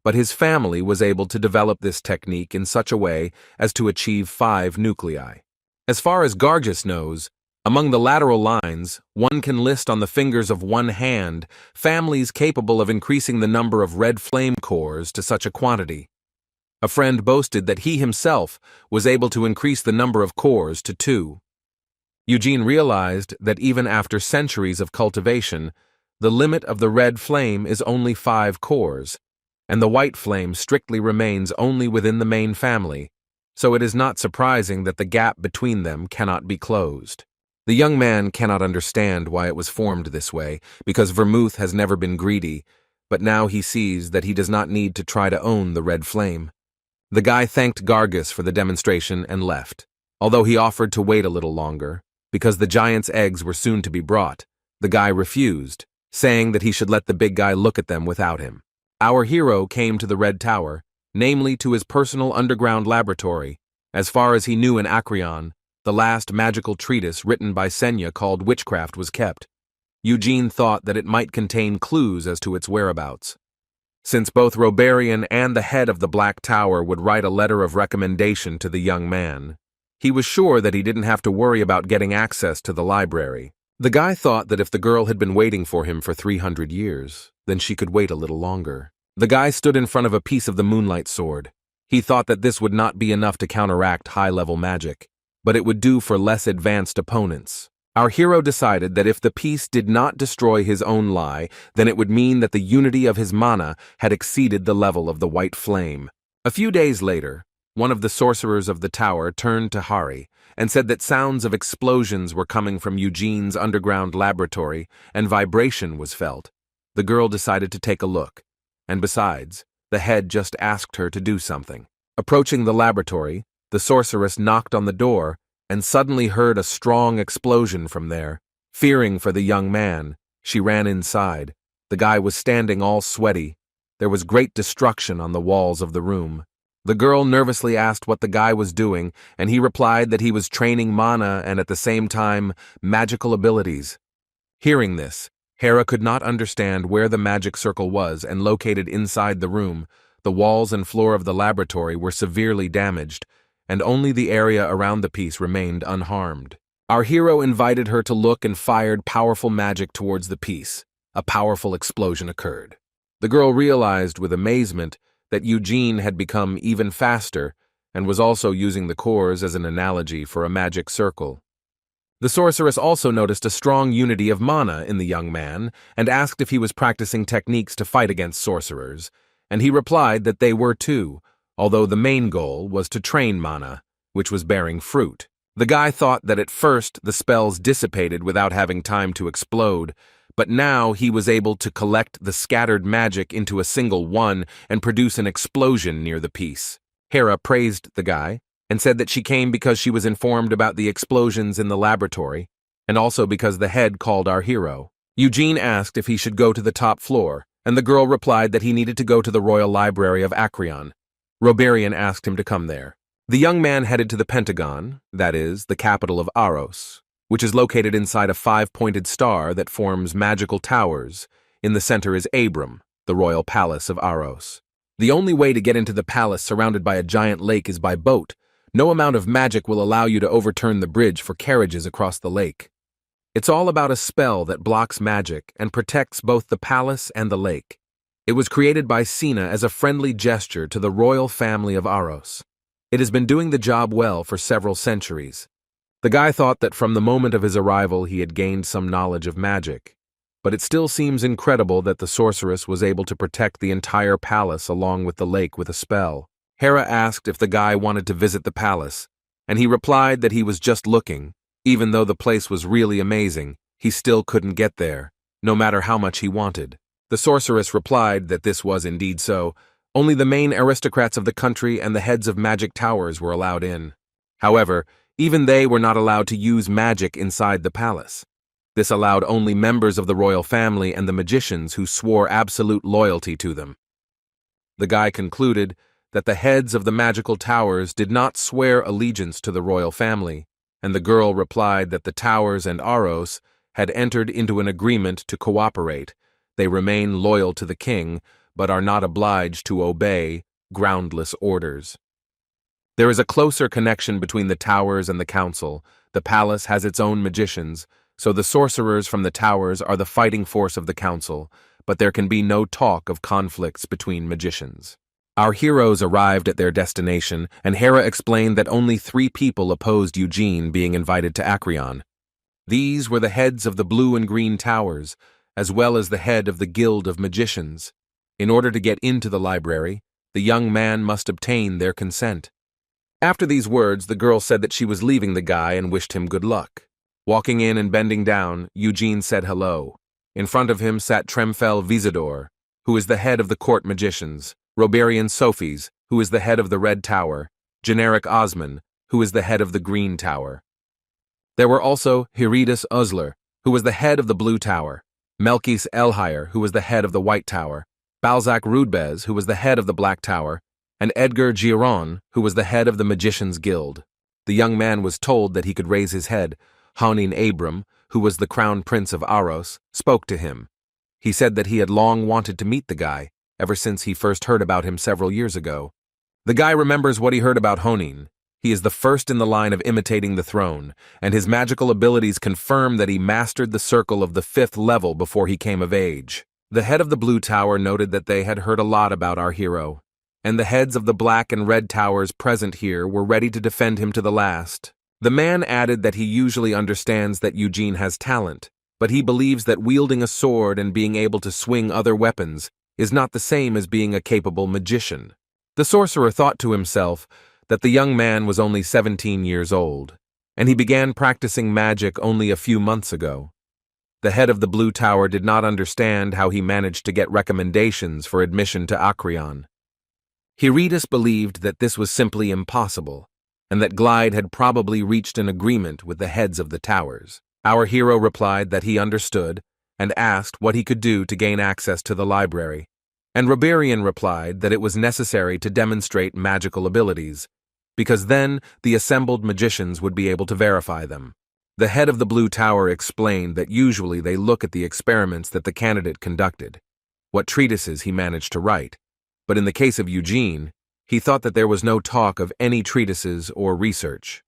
Speaker 1: but his family was able to develop this technique in such a way as to achieve 5 nuclei. As far as Gargus knows, among the lateral lines, one can list on the fingers of one hand families capable of increasing the number of red flame cores to such a quantity. A friend boasted that he himself was able to increase the number of cores to 2. Eugene realized that even after centuries of cultivation, the limit of the red flame is only 5 cores, and the white flame strictly remains only within the main family, so it is not surprising that the gap between them cannot be closed. The young man cannot understand why it was formed this way, because Vermouth has never been greedy, but now he sees that he does not need to try to own the red flame. The guy thanked Gargus for the demonstration and left, although he offered to wait a little longer. Because the giant's eggs were soon to be brought, the guy refused, saying that he should let the big guy look at them without him. Our hero came to the Red Tower, namely to his personal underground laboratory, as far as he knew in Acrion. The last magical treatise written by Senya called Witchcraft was kept. Eugene thought that it might contain clues as to its whereabouts. Since both Reborn and the head of the Black Tower would write a letter of recommendation to the young man, he was sure that he didn't have to worry about getting access to the library. The guy thought that if the girl had been waiting for him for 300 years, then she could wait a little longer. The guy stood in front of a piece of the moonlight sword. He thought that this would not be enough to counteract high-level magic, but it would do for less advanced opponents. Our hero decided that if the piece did not destroy his own lie, then it would mean that the unity of his mana had exceeded the level of the white flame. A few days later, one of the sorcerers of the tower turned to Hari and said that sounds of explosions were coming from Eugene's underground laboratory and vibration was felt. The girl decided to take a look, and besides, the head just asked her to do something. Approaching the laboratory, the sorceress knocked on the door and suddenly heard a strong explosion from there. Fearing for the young man, she ran inside. The guy was standing all sweaty. There was great destruction on the walls of the room. The girl nervously asked what the guy was doing, and he replied that he was training mana and at the same time magical abilities. Hearing this, Hera could not understand where the magic circle was and located inside the room. The walls and floor of the laboratory were severely damaged, and only the area around the piece remained unharmed. Our hero invited her to look and fired powerful magic towards the piece. A powerful explosion occurred. The girl realized with amazement that Eugene had become even faster and was also using the cores as an analogy for a magic circle. The sorceress also noticed a strong unity of mana in the young man and asked if he was practicing techniques to fight against sorcerers, and he replied that they were too, although the main goal was to train mana, which was bearing fruit. The guy thought that at first the spells dissipated without having time to explode, but now he was able to collect the scattered magic into a single one and produce an explosion near the piece. Hera praised the guy and said that she came because she was informed about the explosions in the laboratory, and also because the head called our hero. Eugene asked if he should go to the top floor, and the girl replied that he needed to go to the Royal Library of Acrion. Reborn asked him to come there. The young man headed to the Pentagon, that is, the capital of Aros, which is located inside a 5-pointed star that forms magical towers. In the center is Abram, the royal palace of Aros. The only way to get into the palace surrounded by a giant lake is by boat. No amount of magic will allow you to overturn the bridge for carriages across the lake. It's all about a spell that blocks magic and protects both the palace and the lake. It was created by Sina as a friendly gesture to the royal family of Aros. It has been doing the job well for several centuries. The guy thought that from the moment of his arrival he had gained some knowledge of magic, but it still seems incredible that the sorceress was able to protect the entire palace along with the lake with a spell. Hera asked if the guy wanted to visit the palace, and he replied that he was just looking. Even though the place was really amazing, he still couldn't get there, no matter how much he wanted. The sorceress replied that this was indeed so. Only the main aristocrats of the country and the heads of magic towers were allowed in. However, even they were not allowed to use magic inside the palace. This allowed only members of the royal family and the magicians who swore absolute loyalty to them. The guy concluded that the heads of the magical towers did not swear allegiance to the royal family, and the girl replied that the towers and Aros had entered into an agreement to cooperate. They remain loyal to the king, but are not obliged to obey groundless orders. There is a closer connection between the towers and the council. The palace has its own magicians, so the sorcerers from the towers are the fighting force of the council, but there can be no talk of conflicts between magicians. Our heroes arrived at their destination, and Hera explained that only 3 people opposed Eugene being invited to Acrion. These were the heads of the blue and green towers, as well as the head of the Guild of Magicians. In order to get into the library, the young man must obtain their consent. After these words, the girl said that she was leaving the guy and wished him good luck. Walking in and bending down, Eugene said hello. In front of him sat Tremfel Visador, who is the head of the court magicians, Roberian Sophies, who is the head of the Red Tower, Generic Osman, who is the head of the Green Tower. There were also Hiridus Uzler, who was the head of the Blue Tower, Melkis Elhire, who was the head of the White Tower, Balzac Rudbez, who was the head of the Black Tower, and Edgar Giron, who was the head of the Magicians' Guild. The young man was told that he could raise his head. Hanin Abram, who was the crown prince of Aros, spoke to him. He said that he had long wanted to meet the guy, ever since he first heard about him several years ago. The guy remembers what he heard about Honin. He is the first in the line of imitating the throne, and his magical abilities confirm that he mastered the circle of the 5th level before he came of age. The head of the Blue Tower noted that they had heard a lot about our hero, and the heads of the Black and Red Towers present here were ready to defend him to the last. The man added that he usually understands that Eugene has talent, but he believes that wielding a sword and being able to swing other weapons is not the same as being a capable magician. The sorcerer thought to himself that the young man was only 17 years old, and he began practicing magic only a few months ago. The head of the Blue Tower did not understand how he managed to get recommendations for admission to Acrion. Hiridus believed that this was simply impossible, and that Glide had probably reached an agreement with the heads of the towers. Our hero replied that he understood, and asked what he could do to gain access to the library, and Reberian replied that it was necessary to demonstrate magical abilities, because then the assembled magicians would be able to verify them. The head of the Blue Tower explained that usually they look at the experiments that the candidate conducted, what treatises he managed to write, but in the case of Eugene, he thought that there was no talk of any treatises or research.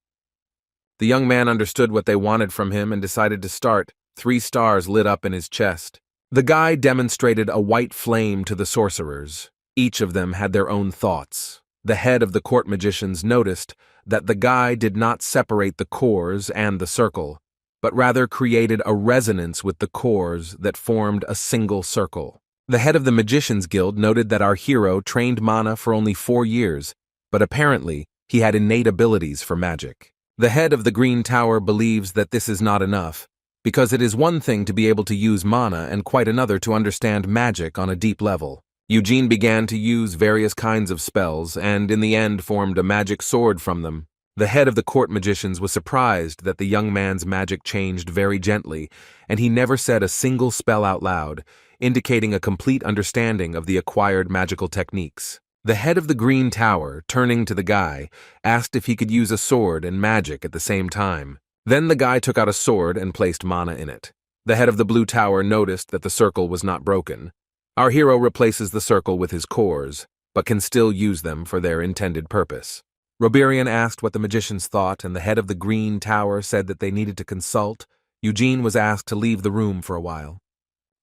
Speaker 1: The young man understood what they wanted from him and decided to start. 3 stars lit up in his chest. The guy demonstrated a white flame to the sorcerers. Each of them had their own thoughts. The head of the court magicians noticed that the guy did not separate the cores and the circle, but rather created a resonance with the cores that formed a single circle. The head of the Magicians' Guild noted that our hero trained mana for only 4 years, but apparently he had innate abilities for magic. The head of the Green Tower believes that this is not enough, because it is one thing to be able to use mana and quite another to understand magic on a deep level. Eugene began to use various kinds of spells and in the end formed a magic sword from them. The head of the court magicians was surprised that the young man's magic changed very gently, and he never said a single spell out loud, indicating a complete understanding of the acquired magical techniques. The head of the Green Tower, turning to the guy, asked if he could use a sword and magic at the same time. Then the guy took out a sword and placed mana in it. The head of the Blue Tower noticed that the circle was not broken. Our hero replaces the circle with his cores, but can still use them for their intended purpose. Roberian asked what the magicians thought, and the head of the Green Tower said that they needed to consult. Eugene was asked to leave the room for a while.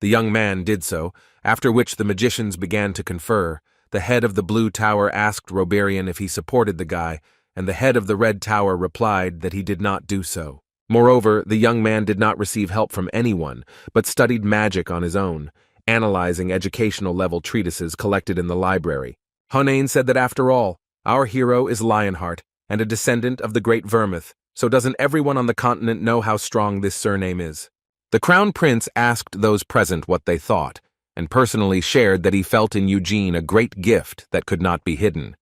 Speaker 1: The young man did so, after which the magicians began to confer. The head of the Blue Tower asked Roberian if he supported the guy, and the head of the Red Tower replied that he did not do so. Moreover, the young man did not receive help from anyone, but studied magic on his own, analyzing educational-level treatises collected in the library. Hunain said that after all, our hero is Lionheart and a descendant of the great Vermouth, so doesn't everyone on the continent know how strong this surname is? The Crown Prince asked those present what they thought, and personally shared that he felt in Eugene a great gift that could not be hidden.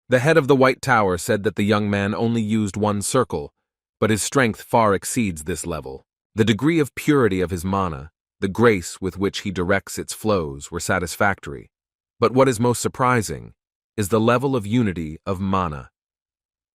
Speaker 1: The head of the White Tower said that the young man only used one circle, but his strength far exceeds this level. The degree of purity of his mana, the grace with which he directs its flows were satisfactory. But what is most surprising is the level of unity of mana.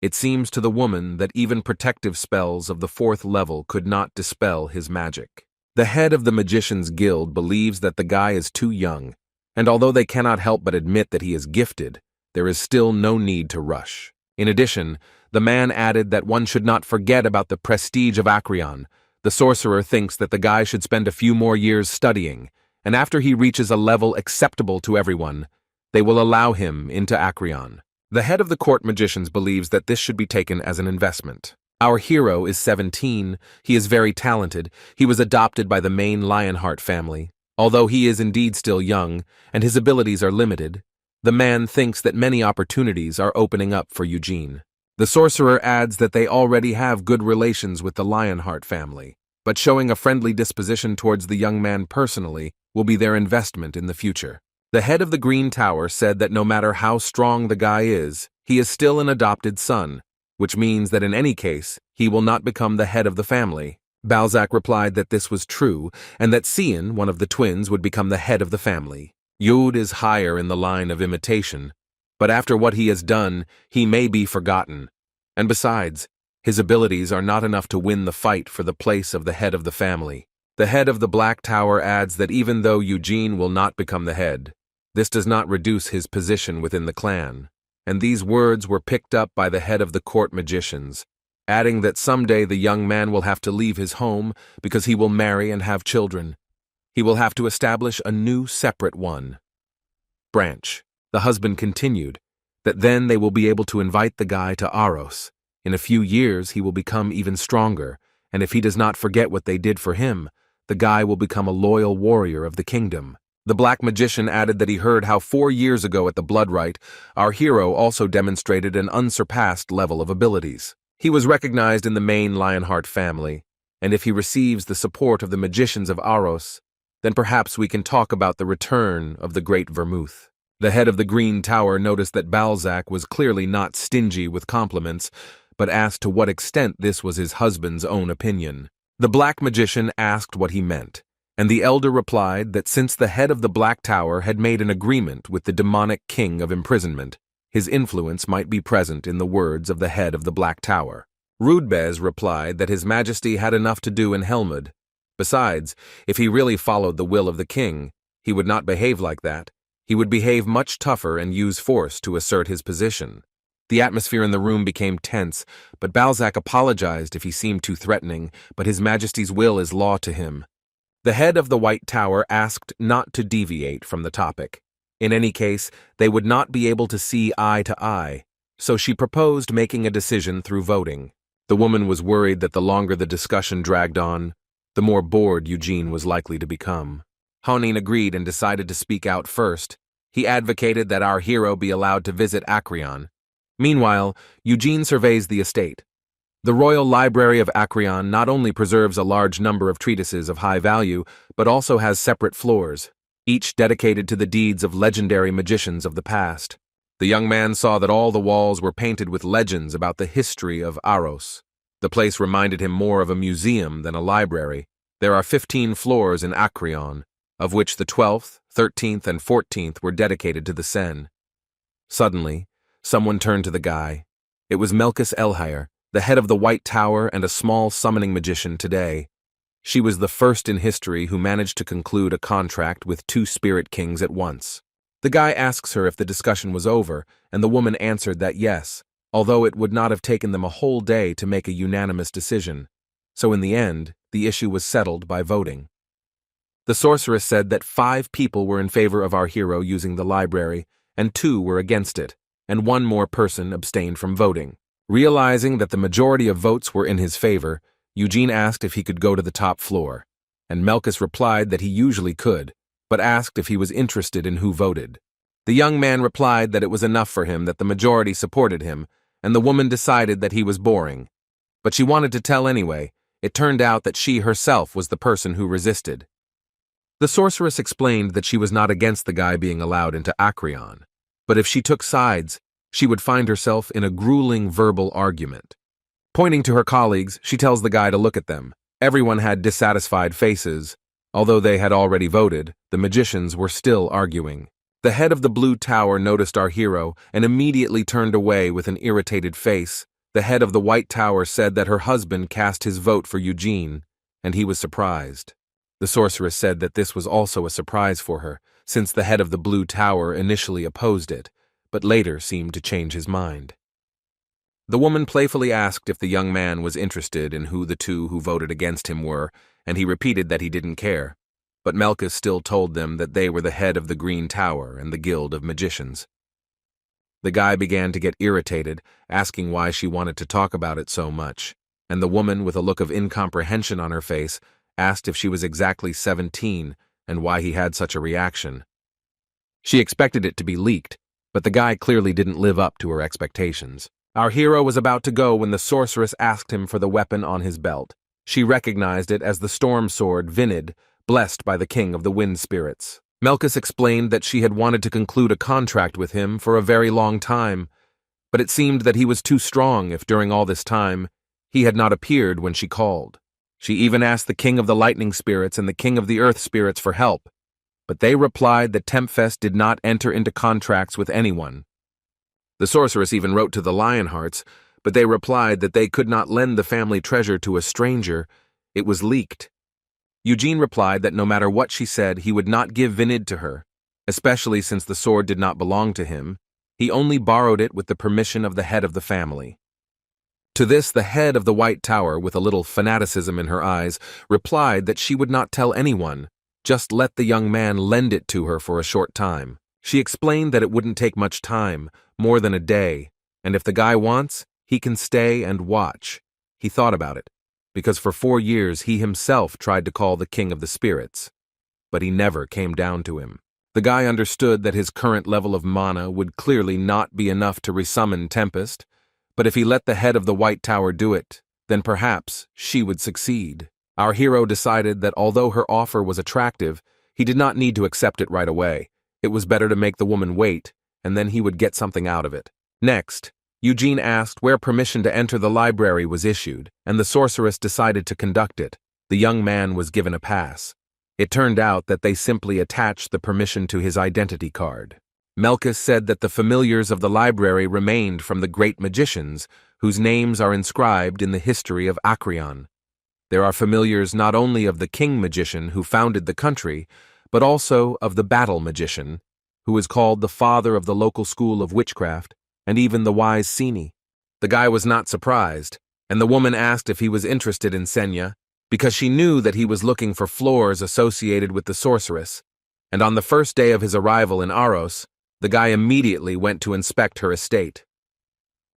Speaker 1: It seems to the woman that even protective spells of the 4th level could not dispel his magic. The head of the Magicians Guild believes that the guy is too young, and although they cannot help but admit that he is gifted, there is still no need to rush. In addition, the man added that one should not forget about the prestige of Acrion. The sorcerer thinks that the guy should spend a few more years studying, and after he reaches a level acceptable to everyone, they will allow him into Acrion. The head of the court magicians believes that this should be taken as an investment. Our hero is 17, he is very talented, he was adopted by the main Lionheart family. Although he is indeed still young, and his abilities are limited, the man thinks that many opportunities are opening up for Eugene. The sorcerer adds that they already have good relations with the Lionheart family, but showing a friendly disposition towards the young man personally will be their investment in the future. The head of the Green Tower said that no matter how strong the guy is, he is still an adopted son, which means that in any case, he will not become the head of the family. Balzac replied that this was true, and that Cian, one of the twins, would become the head of the family. Yud is higher in the line of imitation, but after what he has done, he may be forgotten. And besides, his abilities are not enough to win the fight for the place of the head of the family. The head of the Black Tower adds that even though Eugene will not become the head, this does not reduce his position within the clan. And these words were picked up by the head of the court magicians, adding that someday the young man will have to leave his home because he will marry and have children. He will have to establish a new separate one. Branch. The husband continued that then they will be able to invite the guy to Aros. In a few years he will become even stronger, and if he does not forget what they did for him, the guy will become a loyal warrior of the kingdom. The black magician added that he heard how 4 years ago at the Blood Rite, our hero also demonstrated an unsurpassed level of abilities. He was recognized in the main Lionheart family, and if he receives the support of the magicians of Aros, then perhaps we can talk about the return of the great Vermouth. The head of the Green Tower noticed that Balzac was clearly not stingy with compliments, but asked to what extent this was his husband's own opinion. The black magician asked what he meant, and the elder replied that since the head of the Black Tower had made an agreement with the demonic king of imprisonment, his influence might be present in the words of the head of the Black Tower. Rudbez replied that his majesty had enough to do in Helmud. Besides, if he really followed the will of the king, he would not behave like that. He would behave much tougher and use force to assert his position. The atmosphere in the room became tense, but Balzac apologized if he seemed too threatening, but his majesty's will is law to him. The head of the White Tower asked not to deviate from the topic. In any case, they would not be able to see eye to eye, so she proposed making a decision through voting. The woman was worried that the longer the discussion dragged on, the more bored Eugene was likely to become. Honin agreed and decided to speak out first. He advocated that our hero be allowed to visit Acrion. Meanwhile, Eugene surveys the estate. The Royal Library of Acrion not only preserves a large number of treatises of high value, but also has separate floors, each dedicated to the deeds of legendary magicians of the past. The young man saw that all the walls were painted with legends about the history of Aros. The place reminded him more of a museum than a library. There are 15 floors in Acrion, of which the 12th, 13th, and 14th were dedicated to the Sen. Suddenly, someone turned to the guy. It was Melkus Elheir, the head of the White Tower and a small summoning magician today. She was the first in history who managed to conclude a contract with 2 spirit kings at once. The guy asks her if the discussion was over, and the woman answered that yes, although it would not have taken them a whole day to make a unanimous decision. So in the end, the issue was settled by voting. The sorceress said that 5 people were in favor of our hero using the library, and 2 were against it, and 1 more person abstained from voting. Realizing that the majority of votes were in his favor, Eugene asked if he could go to the top floor, and Melkus replied that he usually could, but asked if he was interested in who voted. The young man replied that it was enough for him that the majority supported him, and the woman decided that he was boring. But she wanted to tell anyway. It turned out that she herself was the person who resisted. The sorceress explained that she was not against the guy being allowed into Acrion, but if she took sides, she would find herself in a grueling verbal argument. Pointing to her colleagues, she tells the guy to look at them. Everyone had dissatisfied faces. Although they had already voted, the magicians were still arguing. The head of the blue tower noticed our hero and immediately turned away with an irritated face. The head of the white tower said that her husband cast his vote for Eugene, and he was surprised. The sorceress said that this was also a surprise for her, since the head of the blue tower initially opposed it, but later seemed to change his mind. The woman playfully asked if the young man was interested in who the two who voted against him were, and he repeated that he didn't care. But Melkus still told them that they were the head of the Green Tower and the Guild of Magicians. The guy began to get irritated, asking why she wanted to talk about it so much, and the woman, with a look of incomprehension on her face, asked if she was exactly 17 and why he had such a reaction. She expected it to be leaked, but the guy clearly didn't live up to her expectations. Our hero was about to go when the sorceress asked him for the weapon on his belt. She recognized it as the storm sword Vinid, blessed by the king of the wind spirits. Melkus explained that she had wanted to conclude a contract with him for a very long time, but it seemed that he was too strong if during all this time he had not appeared when she called. She even asked the king of the lightning spirits and the king of the earth spirits for help, but they replied that Tempfest did not enter into contracts with anyone. The sorceress even wrote to the Lionhearts, but they replied that they could not lend the family treasure to a stranger. It was leaked. Eugene replied that no matter what she said, he would not give Vinid to her, especially since the sword did not belong to him. He only borrowed it with the permission of the head of the family. To this, the head of the White Tower, with a little fanaticism in her eyes, replied that she would not tell anyone, just let the young man lend it to her for a short time. She explained that it wouldn't take much time, more than a day, and if the guy wants, he can stay and watch. He thought about it, because for 4 years he himself tried to call the king of the spirits, but he never came down to him. The guy understood that his current level of mana would clearly not be enough to resummon Tempest, but if he let the head of the White Tower do it, then perhaps she would succeed. Our hero decided that although her offer was attractive, he did not need to accept it right away. It was better to make the woman wait, and then he would get something out of it. Next, Eugene asked where permission to enter the library was issued, and the sorceress decided to conduct it. The young man was given a pass. It turned out that they simply attached the permission to his identity card. Melkus said that the familiars of the library remained from the great magicians, whose names are inscribed in the history of Acrion. There are familiars not only of the king magician who founded the country, but also of the battle magician, who is called the father of the local school of witchcraft, and even the wise Sini. The guy was not surprised, and the woman asked if he was interested in Senya, because she knew that he was looking for floors associated with the sorceress, and on the first day of his arrival in Aros, the guy immediately went to inspect her estate.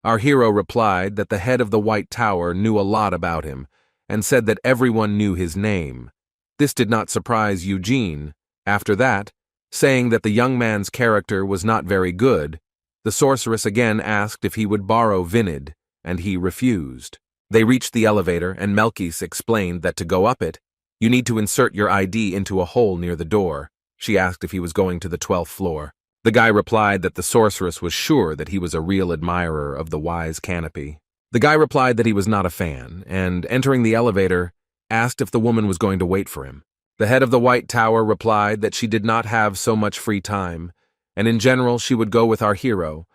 Speaker 1: Our hero replied that the head of the White Tower knew a lot about him, and said that everyone knew his name. This did not surprise Eugene. After that, saying that the young man's character was not very good, the sorceress again asked if he would borrow Vinid, and he refused. They reached the elevator, and Melkus explained that to go up it, you need to insert your ID into a hole near the door. She asked if he was going to the 12th floor. The guy replied that the sorceress was sure that he was a real admirer of the wise canopy. The guy replied that he was not a fan, and entering the elevator, asked if the woman was going to wait for him. The head of the White Tower replied that she did not have so much free time, and in general she would go with our hero,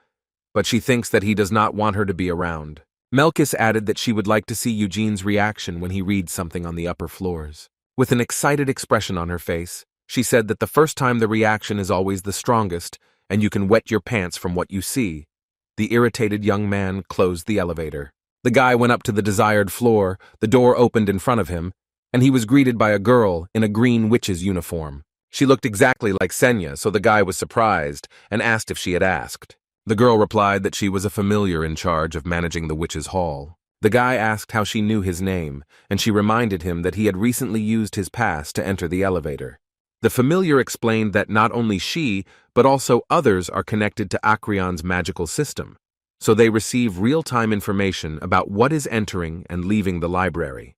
Speaker 1: but she thinks that he does not want her to be around. Melkus added that she would like to see Eugene's reaction when he reads something on the upper floors. With an excited expression on her face, she said that the first time the reaction is always the strongest, and you can wet your pants from what you see. The irritated young man closed the elevator. The guy went up to the desired floor, the door opened in front of him, and he was greeted by a girl in a green witch's uniform. She looked exactly like Senya, so the guy was surprised and asked if she had asked. The girl replied that she was a familiar in charge of managing the witch's hall. The guy asked how she knew his name, and she reminded him that he had recently used his pass to enter the elevator. The familiar explained that not only she, but also others are connected to Acrion's magical system, so they receive real-time information about what is entering and leaving the library.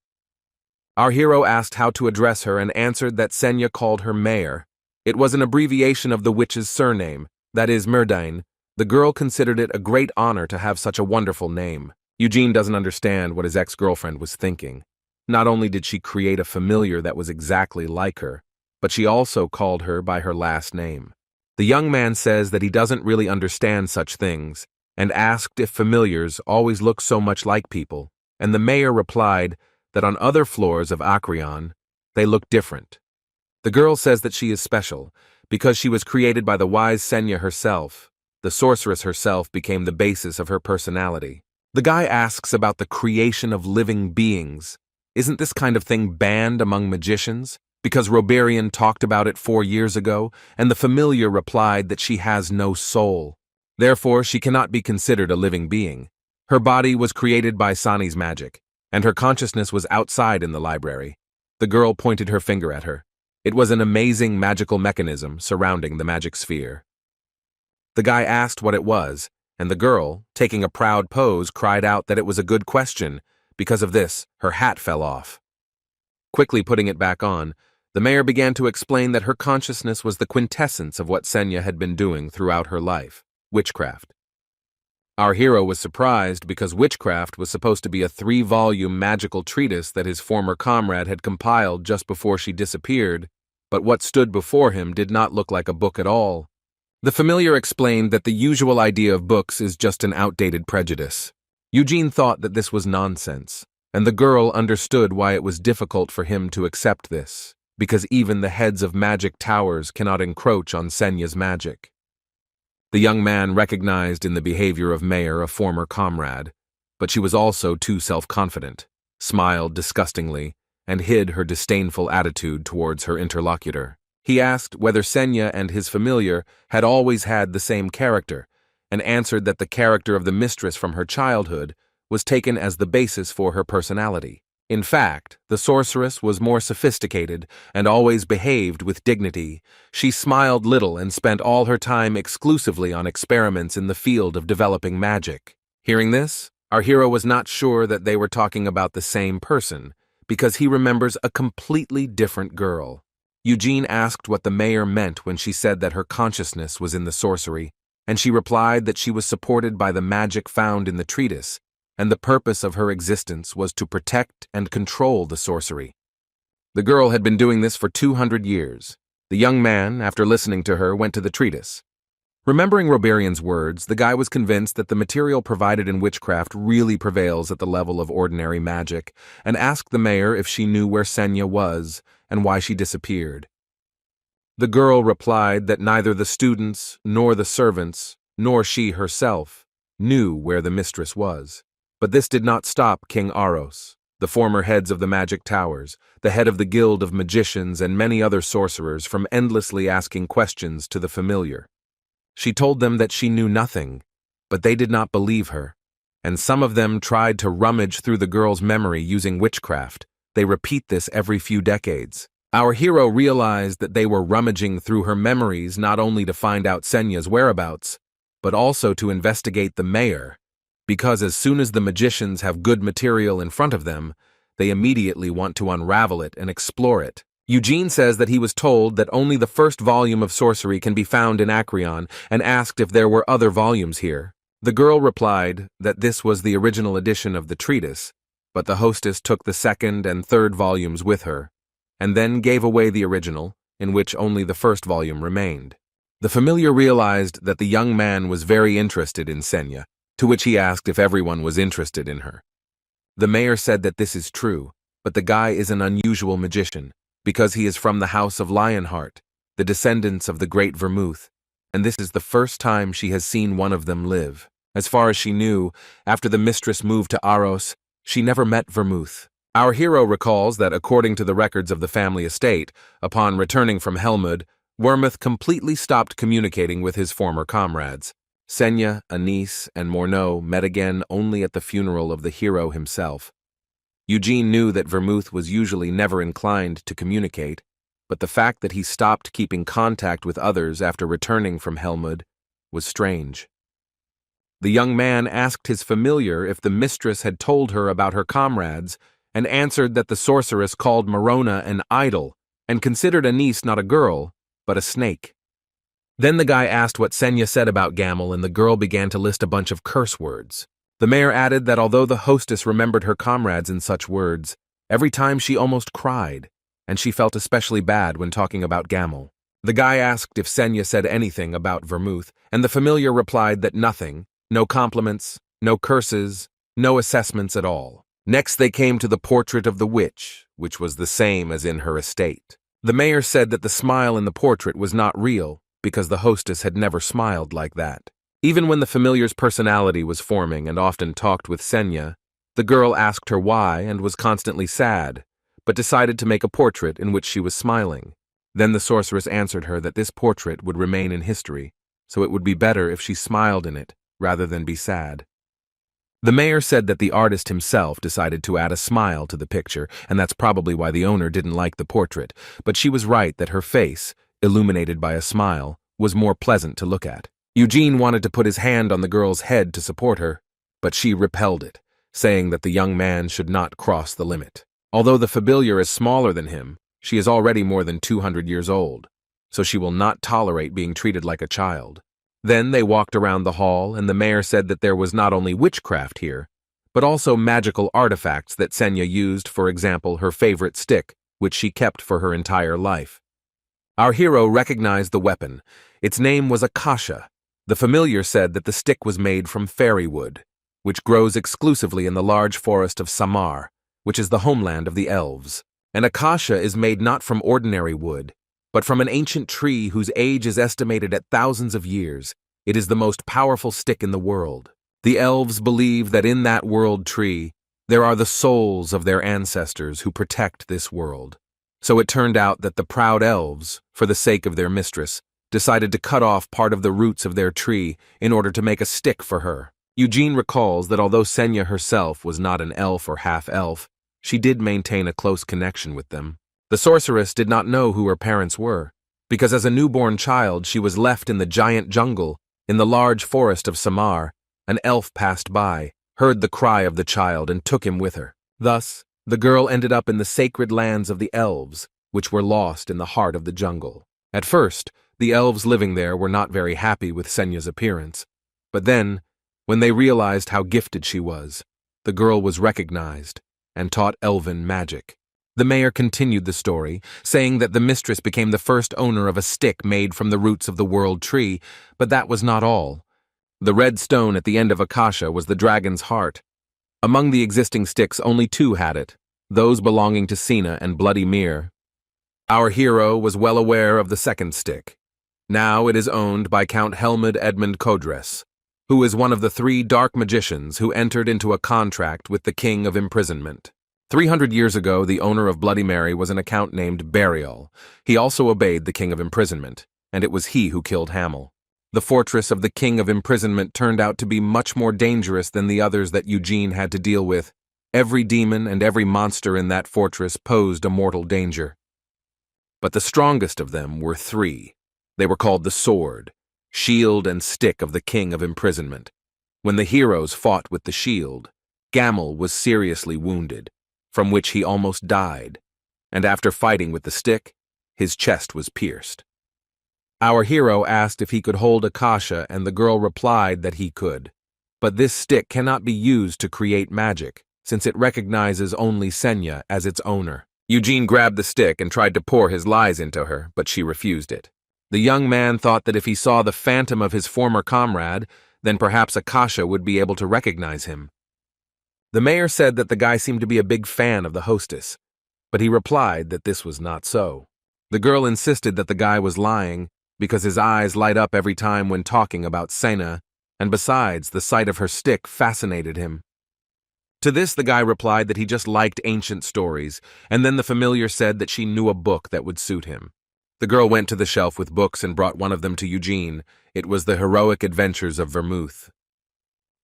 Speaker 1: Our hero asked how to address her and answered that Senya called her heir. It was an abbreviation of the witch's surname, that is Murdain. The girl considered it a great honor to have such a wonderful name. Eugene doesn't understand what his ex-girlfriend was thinking. Not only did she create a familiar that was exactly like her, but she also called her by her last name. The young man says that he doesn't really understand such things, and asked if familiars always look so much like people, and the mayor replied that on other floors of Acrion, they look different. The girl says that she is special, because she was created by the wise Senya herself. The sorceress herself became the basis of her personality. The guy asks about the creation of living beings. Isn't this kind of thing banned among magicians? Because Reborn talked about it 4 years ago, and the familiar replied that she has no soul. Therefore, she cannot be considered a living being. Her body was created by Sani's magic, and her consciousness was outside in the library. The girl pointed her finger at her. It was an amazing magical mechanism surrounding the magic sphere. The guy asked what it was, and the girl, taking a proud pose, cried out that it was a good question. Because of this, her hat fell off. Quickly putting it back on, the mayor began to explain that her consciousness was the quintessence of what Senya had been doing throughout her life, witchcraft. Our hero was surprised because witchcraft was supposed to be a 3-volume magical treatise that his former comrade had compiled just before she disappeared, but what stood before him did not look like a book at all. The familiar explained that the usual idea of books is just an outdated prejudice. Eugene thought that this was nonsense, and the girl understood why it was difficult for him to accept this, because even the heads of magic towers cannot encroach on Senya's magic. The young man recognized in the behavior of Mayor a former comrade, but she was also too self-confident, smiled disgustingly, and hid her disdainful attitude towards her interlocutor. He asked whether Senya and his familiar had always had the same character, and answered that the character of the mistress from her childhood was taken as the basis for her personality. In fact, the sorceress was more sophisticated and always behaved with dignity. She smiled little and spent all her time exclusively on experiments in the field of developing magic. Hearing this, our hero was not sure that they were talking about the same person, because he remembers a completely different girl. Eugene asked what the mayor meant when she said that her consciousness was in the sorcery, and she replied that she was supported by the magic found in the treatise, and the purpose of her existence was to protect and control the sorcery. The girl had been doing this for 200 years. The young man, after listening to her, went to the treatise. Remembering Reborn's words, the guy was convinced that the material provided in witchcraft really prevails at the level of ordinary magic, and asked the mayor if she knew where Senya was and why she disappeared. The girl replied that neither the students, nor the servants, nor she herself knew where the mistress was. But this did not stop King Aros, the former heads of the magic towers, the head of the guild of magicians, and many other sorcerers from endlessly asking questions to the familiar. She told them that she knew nothing, but they did not believe her, and some of them tried to rummage through the girl's memory using witchcraft. They repeat this every few decades. Our hero realized that they were rummaging through her memories not only to find out Senya's whereabouts, but also to investigate the mayor, because as soon as the magicians have good material in front of them, they immediately want to unravel it and explore it. Eugene says that he was told that only the first volume of sorcery can be found in Acrion, and asked if there were other volumes here. The girl replied that this was the original edition of the treatise, but the hostess took the second and third volumes with her, and then gave away the original, in which only the first volume remained. The familiar realized that the young man was very interested in Senya, to which he asked if everyone was interested in her. The mayor said that this is true, but the guy is an unusual magician, because he is from the house of Lionheart, the descendants of the great Vermouth, and this is the first time she has seen one of them live. As far as she knew, after the mistress moved to Aros, she never met Vermouth. Our hero recalls that according to the records of the family estate, upon returning from Helmud, Vermouth completely stopped communicating with his former comrades. Senya, Anise, and Morneau met again only at the funeral of the hero himself. Eugene knew that Vermouth was usually never inclined to communicate, but the fact that he stopped keeping contact with others after returning from Helmud was strange. The young man asked his familiar if the mistress had told her about her comrades, and answered that the sorceress called Morona an idol and considered Anise not a girl, but a snake. Then the guy asked what Senya said about Gaml, and the girl began to list a bunch of curse words. The mayor added that although the hostess remembered her comrades in such words, every time she almost cried, and she felt especially bad when talking about Gaml. The guy asked if Senya said anything about Vermouth, and the familiar replied that nothing, no compliments, no curses, no assessments at all. Next they came to the portrait of the witch, which was the same as in her estate. The mayor said that the smile in the portrait was not real, because the hostess had never smiled like that. Even when the familiar's personality was forming and often talked with Senya, the girl asked her why and was constantly sad, but decided to make a portrait in which she was smiling. Then the sorceress answered her that this portrait would remain in history, so it would be better if she smiled in it rather than be sad. The mayor said that the artist himself decided to add a smile to the picture, and that's probably why the owner didn't like the portrait, but she was right that her face, illuminated by a smile, was more pleasant to look at. Eugene wanted to put his hand on the girl's head to support her, but she repelled it, saying that the young man should not cross the limit. Although the familiar is smaller than him, she is already more than 200 years old, so she will not tolerate being treated like a child. Then they walked around the hall, and the mayor said that there was not only witchcraft here, but also magical artifacts that Senya used, for example, her favorite stick, which she kept for her entire life. Our hero recognized the weapon. Its name was Akasha. The familiar said that the stick was made from fairy wood, which grows exclusively in the large forest of Samar, which is the homeland of the elves. And Akasha is made not from ordinary wood, but from an ancient tree whose age is estimated at thousands of years. It is the most powerful stick in the world. The elves believe that in that world tree, there are the souls of their ancestors who protect this world. So it turned out that the proud elves, for the sake of their mistress, decided to cut off part of the roots of their tree in order to make a stick for her. Eugene recalls that although Senya herself was not an elf or half-elf, she did maintain a close connection with them. The sorceress did not know who her parents were, because as a newborn child she was left in the giant jungle, in the large forest of Samar. An elf passed by, heard the cry of the child, and took him with her. Thus, the girl ended up in the sacred lands of the elves, which were lost in the heart of the jungle. At first, the elves living there were not very happy with Senya's appearance, but then, when they realized how gifted she was, the girl was recognized and taught elven magic. The mayor continued the story, saying that the mistress became the first owner of a stick made from the roots of the world tree, but that was not all. The red stone at the end of Akasha was the dragon's heart. Among the existing sticks, only two had it, those belonging to Sina and Bloody Mir. Our hero was well aware of the second stick. Now it is owned by Count Helmud Edmund Kodres, who is one of the 3 dark magicians who entered into a contract with the King of Imprisonment. 300 years ago, the owner of Bloody Mary was an account named Burial. He also obeyed the King of Imprisonment, and it was he who killed Hamel. The fortress of the King of Imprisonment turned out to be much more dangerous than the others that Eugene had to deal with. Every demon and every monster in that fortress posed a mortal danger. But the strongest of them were 3. They were called the Sword, Shield, and Stick of the King of Imprisonment. When the heroes fought with the shield, Gaml was seriously wounded, from which he almost died, and after fighting with the stick, his chest was pierced. Our hero asked if he could hold Akasha, and the girl replied that he could. But this stick cannot be used to create magic, since it recognizes only Senya as its owner. Eugene grabbed the stick and tried to pour his lies into her, but she refused it. The young man thought that if he saw the phantom of his former comrade, then perhaps Akasha would be able to recognize him. The mayor said that the guy seemed to be a big fan of the hostess, but he replied that this was not so. The girl insisted that the guy was lying because his eyes light up every time when talking about Sena, and besides, the sight of her stick fascinated him. To this, the guy replied that he just liked ancient stories, and then the familiar said that she knew a book that would suit him. The girl went to the shelf with books and brought one of them to Eugene. It was The Heroic Adventures of Vermouth.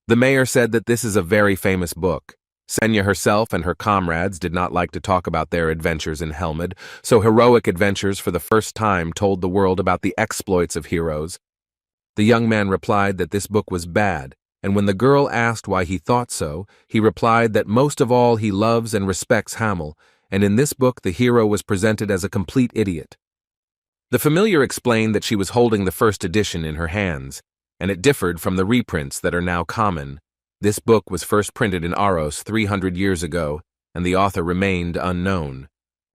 Speaker 1: The mayor said that this is a very famous book. Senya herself and her comrades did not like to talk about their adventures in Helmid, so Heroic Adventures for the first time told the world about the exploits of heroes. The young man replied that this book was bad, and when the girl asked why he thought so, he replied that most of all he loves and respects Gaml, and in this book the hero was presented as a complete idiot. The familiar explained that she was holding the first edition in her hands, and it differed from the reprints that are now common. This book was first printed in Aros 300 years ago, and the author remained unknown.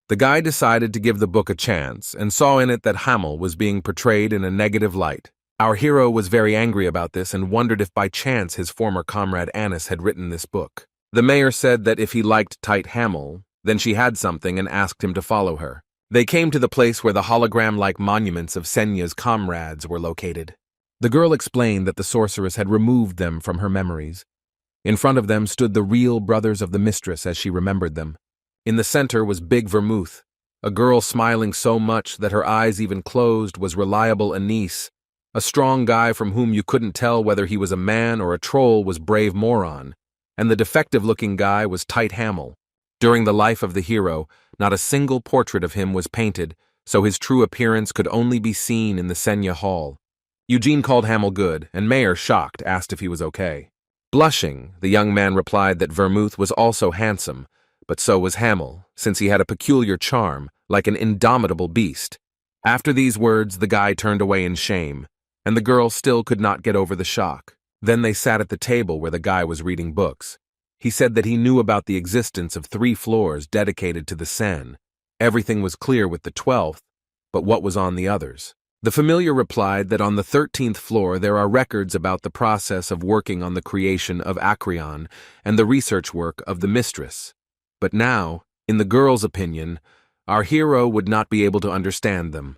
Speaker 1: The guy decided to give the book a chance and saw in it that Gaml was being portrayed in a negative light. Our hero was very angry about this and wondered if by chance his former comrade Anis had written this book. The mayor said that if he liked tight Gaml, then she had something and asked him to follow her. They came to the place where the hologram-like monuments of Senya's comrades were located. The girl explained that the sorceress had removed them from her memories. In front of them stood the real brothers of the mistress as she remembered them. In the center was Big Vermouth. A girl smiling so much that her eyes even closed was Reliable Anise. A strong guy from whom you couldn't tell whether he was a man or a troll was Brave Moron. And the defective-looking guy was Tight Gaml. During the life of the hero, not a single portrait of him was painted, so his true appearance could only be seen in the Senya Hall. Eugene called Gaml good, and Mayor, shocked, asked if he was okay. Blushing, the young man replied that Vermouth was also handsome, but so was Gaml, since he had a peculiar charm, like an indomitable beast. After these words, the guy turned away in shame, and the girl still could not get over the shock. Then they sat at the table where the guy was reading books. He said that he knew about the existence of 3 floors dedicated to the Sen. Everything was clear with the 12th, but what was on the others? The familiar replied that on the 13th floor there are records about the process of working on the creation of Acrion and the research work of the mistress. But now, in the girl's opinion, our hero would not be able to understand them,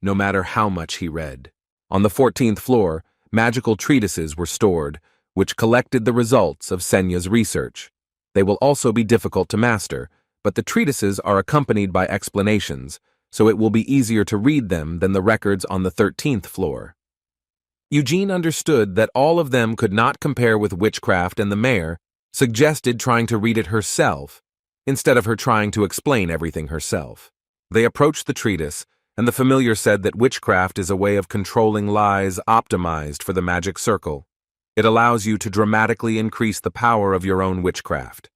Speaker 1: no matter how much he read. On the 14th floor, magical treatises were stored, which collected the results of Senya's research. They will also be difficult to master, but the treatises are accompanied by explanations, so it will be easier to read them than the records on the 13th floor. Eugene understood that all of them could not compare with witchcraft, and the mayor suggested trying to read it herself, instead of her trying to explain everything herself. They approached the treatise, and the familiar said that witchcraft is a way of controlling lies optimized for the magic circle. It allows you to dramatically increase the power of your own witchcraft.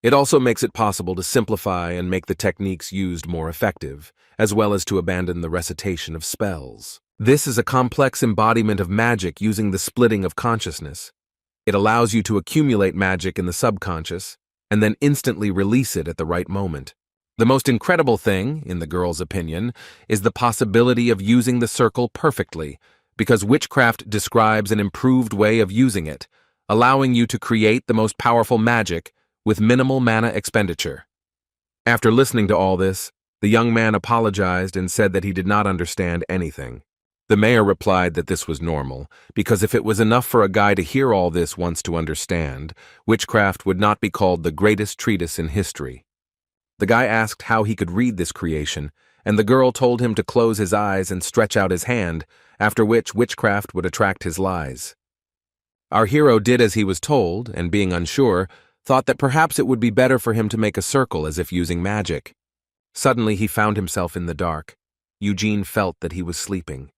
Speaker 1: It also makes it possible to simplify and make the techniques used more effective, as well as to abandon the recitation of spells. This is a complex embodiment of magic using the splitting of consciousness. It allows you to accumulate magic in the subconscious, and then instantly release it at the right moment. The most incredible thing, in the girl's opinion, is the possibility of using the circle perfectly, because witchcraft describes an improved way of using it, allowing you to create the most powerful magic with minimal mana expenditure. After listening to all this, the young man apologized and said that he did not understand anything. The mayor replied that this was normal, because if it was enough for a guy to hear all this once to understand, witchcraft would not be called the greatest treatise in history. The guy asked how he could read this creation, and the girl told him to close his eyes and stretch out his hand, after which witchcraft would attract his lies. Our hero did as he was told, and being unsure, thought that perhaps it would be better for him to make a circle as if using magic. Suddenly he found himself in the dark. Eugene felt that he was sleeping,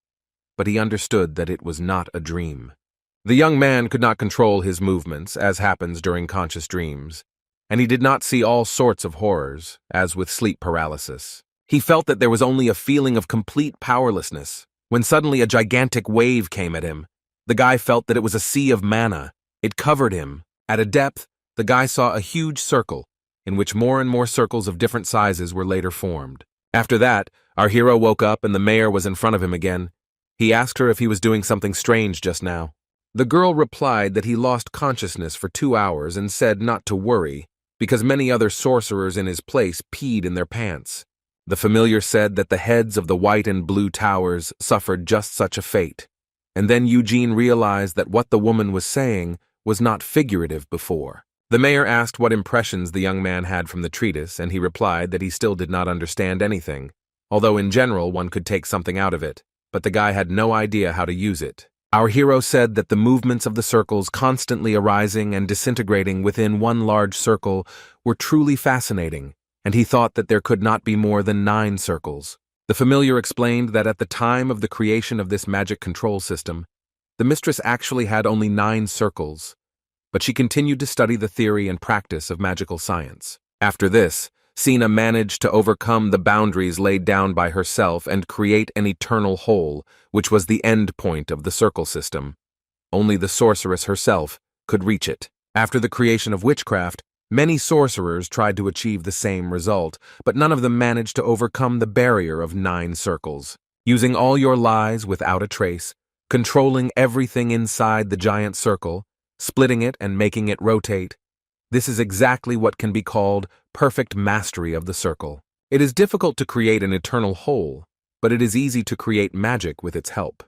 Speaker 1: but he understood that it was not a dream. The young man could not control his movements, as happens during conscious dreams, and he did not see all sorts of horrors, as with sleep paralysis. He felt that there was only a feeling of complete powerlessness, when suddenly a gigantic wave came at him. The guy felt that it was a sea of mana. It covered him. At a depth, the guy saw a huge circle, in which more and more circles of different sizes were later formed. After that, our hero woke up and the mayor was in front of him again. He asked her if he was doing something strange just now. The girl replied that he lost consciousness for 2 hours and said not to worry, because many other sorcerers in his place peed in their pants. The familiar said that the heads of the white and blue towers suffered just such a fate. And then Eugene realized that what the woman was saying was not figurative before. The mayor asked what impressions the young man had from the treatise, and he replied that he still did not understand anything, although in general one could take something out of it, but the guy had no idea how to use it. Our hero said that the movements of the circles constantly arising and disintegrating within one large circle were truly fascinating, and he thought that there could not be more than 9 circles. The familiar explained that at the time of the creation of this magic control system, the mistress actually had only 9 circles, but she continued to study the theory and practice of magical science. After this, Sina managed to overcome the boundaries laid down by herself and create an eternal whole, which was the end point of the circle system. Only the sorceress herself could reach it. After the creation of witchcraft, many sorcerers tried to achieve the same result, but none of them managed to overcome the barrier of 9 circles. Using all your lies without a trace, controlling everything inside the giant circle, splitting it and making it rotate, this is exactly what can be called perfect mastery of the circle. It is difficult to create an eternal whole, but it is easy to create magic with its help.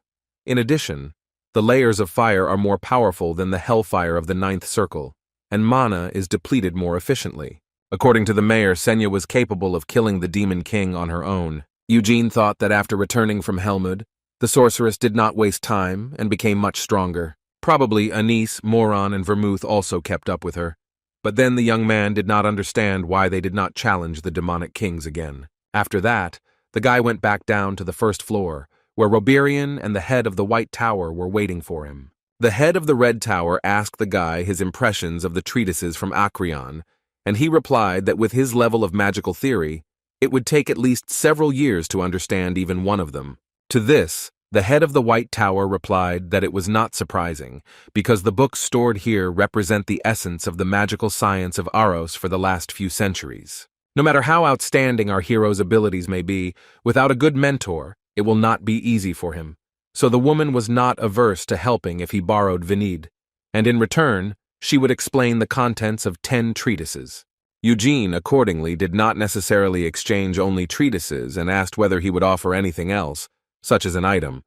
Speaker 1: In addition, the layers of fire are more powerful than the hellfire of the 9th circle, and mana is depleted more efficiently. According to the mayor, Senya was capable of killing the Demon King on her own. Eugene thought that after returning from Helmud, the sorceress did not waste time and became much stronger. Probably Anise, Moron, and Vermouth also kept up with her. But then the young man did not understand why they did not challenge the demonic kings again. After that, the guy went back down to the 1st floor, where Reborn and the head of the White Tower were waiting for him. The head of the Red Tower asked the guy his impressions of the treatises from Acrion, and he replied that with his level of magical theory, it would take at least several years to understand even one of them. To this, the head of the White Tower replied that it was not surprising, because the books stored here represent the essence of the magical science of Aros for the last few centuries. No matter how outstanding our hero's abilities may be, without a good mentor, it will not be easy for him. So the woman was not averse to helping if he borrowed Vinid, and in return, she would explain the contents of 10 treatises. Eugene, accordingly, did not necessarily exchange only treatises and asked whether he would offer anything else, such as an item.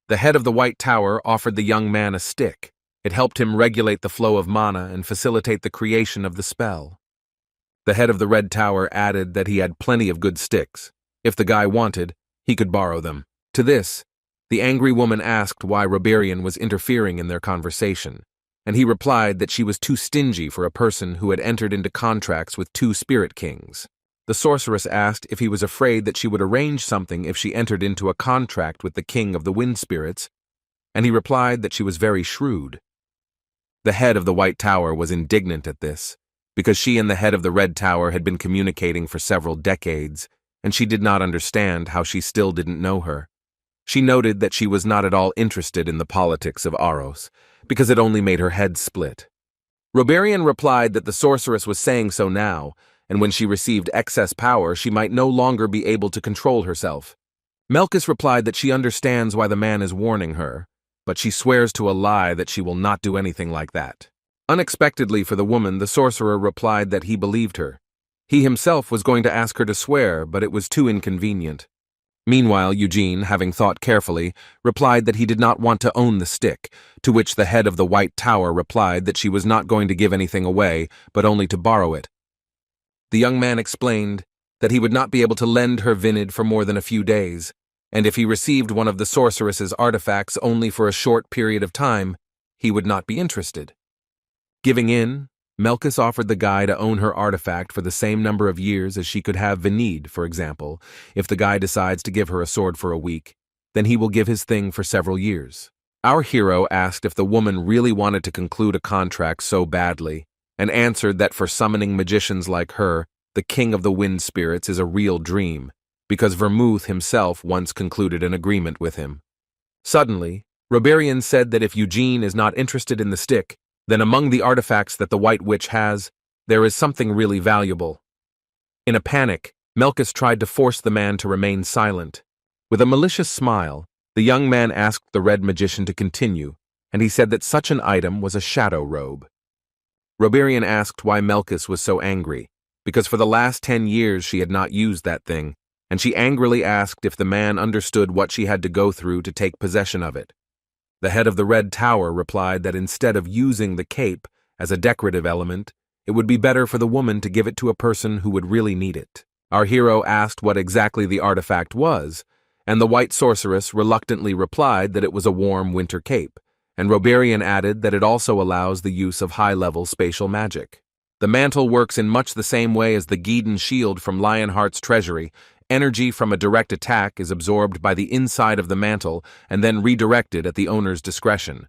Speaker 1: The head of the White Tower offered the young man a stick. It helped him regulate the flow of mana and facilitate the creation of the spell. The head of the Red Tower added that he had plenty of good sticks. If the guy wanted, he could borrow them. To this, the angry woman asked why Reborn was interfering in their conversation, and he replied that she was too stingy for a person who had entered into contracts with 2 spirit kings. The sorceress asked if he was afraid that she would arrange something if she entered into a contract with the king of the wind spirits, and he replied that she was very shrewd. The head of the White Tower was indignant at this, because she and the head of the Red Tower had been communicating for several decades, and she did not understand how she still didn't know her. She noted that she was not at all interested in the politics of Aros, because it only made her head split. Reborn replied that the sorceress was saying so now, and when she received excess power, she might no longer be able to control herself. Melkus replied that she understands why the man is warning her, but she swears to a lie that she will not do anything like that. Unexpectedly for the woman, the sorcerer replied that he believed her. He himself was going to ask her to swear, but it was too inconvenient. Meanwhile, Eugene, having thought carefully, replied that he did not want to own the stick, to which the head of the White Tower replied that she was not going to give anything away, but only to borrow it. The young man explained that he would not be able to lend her Vinid for more than a few days, and if he received one of the sorceress's artifacts only for a short period of time, he would not be interested. Giving in, Melkus offered the guy to own her artifact for the same number of years as she could have Vinid, for example. If the guy decides to give her a sword for a week, then he will give his thing for several years. Our hero asked if the woman really wanted to conclude a contract so badly, and answered that for summoning magicians like her, the king of the wind spirits is a real dream, because Vermouth himself once concluded an agreement with him. Suddenly, Reborn said that if Eugene is not interested in the stick, then among the artifacts that the White Witch has, there is something really valuable. In a panic, Melkus tried to force the man to remain silent. With a malicious smile, the young man asked the red magician to continue, and he said that such an item was a shadow robe. Reborn asked why Melkus was so angry, because for the last 10 years she had not used that thing, and she angrily asked if the man understood what she had to go through to take possession of it. The head of the Red Tower replied that instead of using the cape as a decorative element, it would be better for the woman to give it to a person who would really need it. Our hero asked what exactly the artifact was, and the white sorceress reluctantly replied that it was a warm winter cape, and Reborn added that it also allows the use of high-level spatial magic. The mantle works in much the same way as the Geeden shield from Lionheart's treasury. Energy from a direct attack is absorbed by the inside of the mantle and then redirected at the owner's discretion.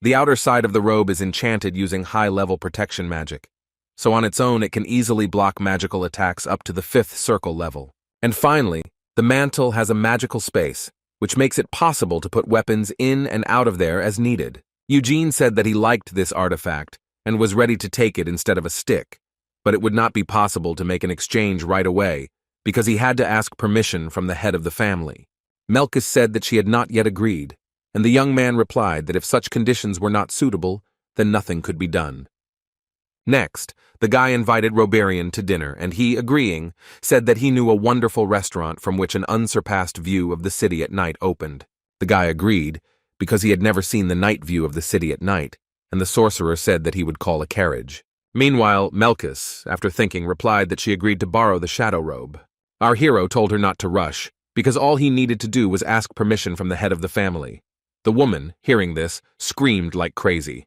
Speaker 1: The outer side of the robe is enchanted using high-level protection magic, so on its own it can easily block magical attacks up to the 5th circle level. And finally, the mantle has a magical space, which makes it possible to put weapons in and out of there as needed. Eugene said that he liked this artifact and was ready to take it instead of a stick, but it would not be possible to make an exchange right away because he had to ask permission from the head of the family. Melkus said that she had not yet agreed, and the young man replied that if such conditions were not suitable, then nothing could be done. Next, the guy invited Reborn to dinner, and he, agreeing, said that he knew a wonderful restaurant from which an unsurpassed view of the city at night opened. The guy agreed, because he had never seen the night view of the city at night, and the sorcerer said that he would call a carriage. Meanwhile, Melkus, after thinking, replied that she agreed to borrow the shadow robe. Our hero told her not to rush, because all he needed to do was ask permission from the head of the family. The woman, hearing this, screamed like crazy.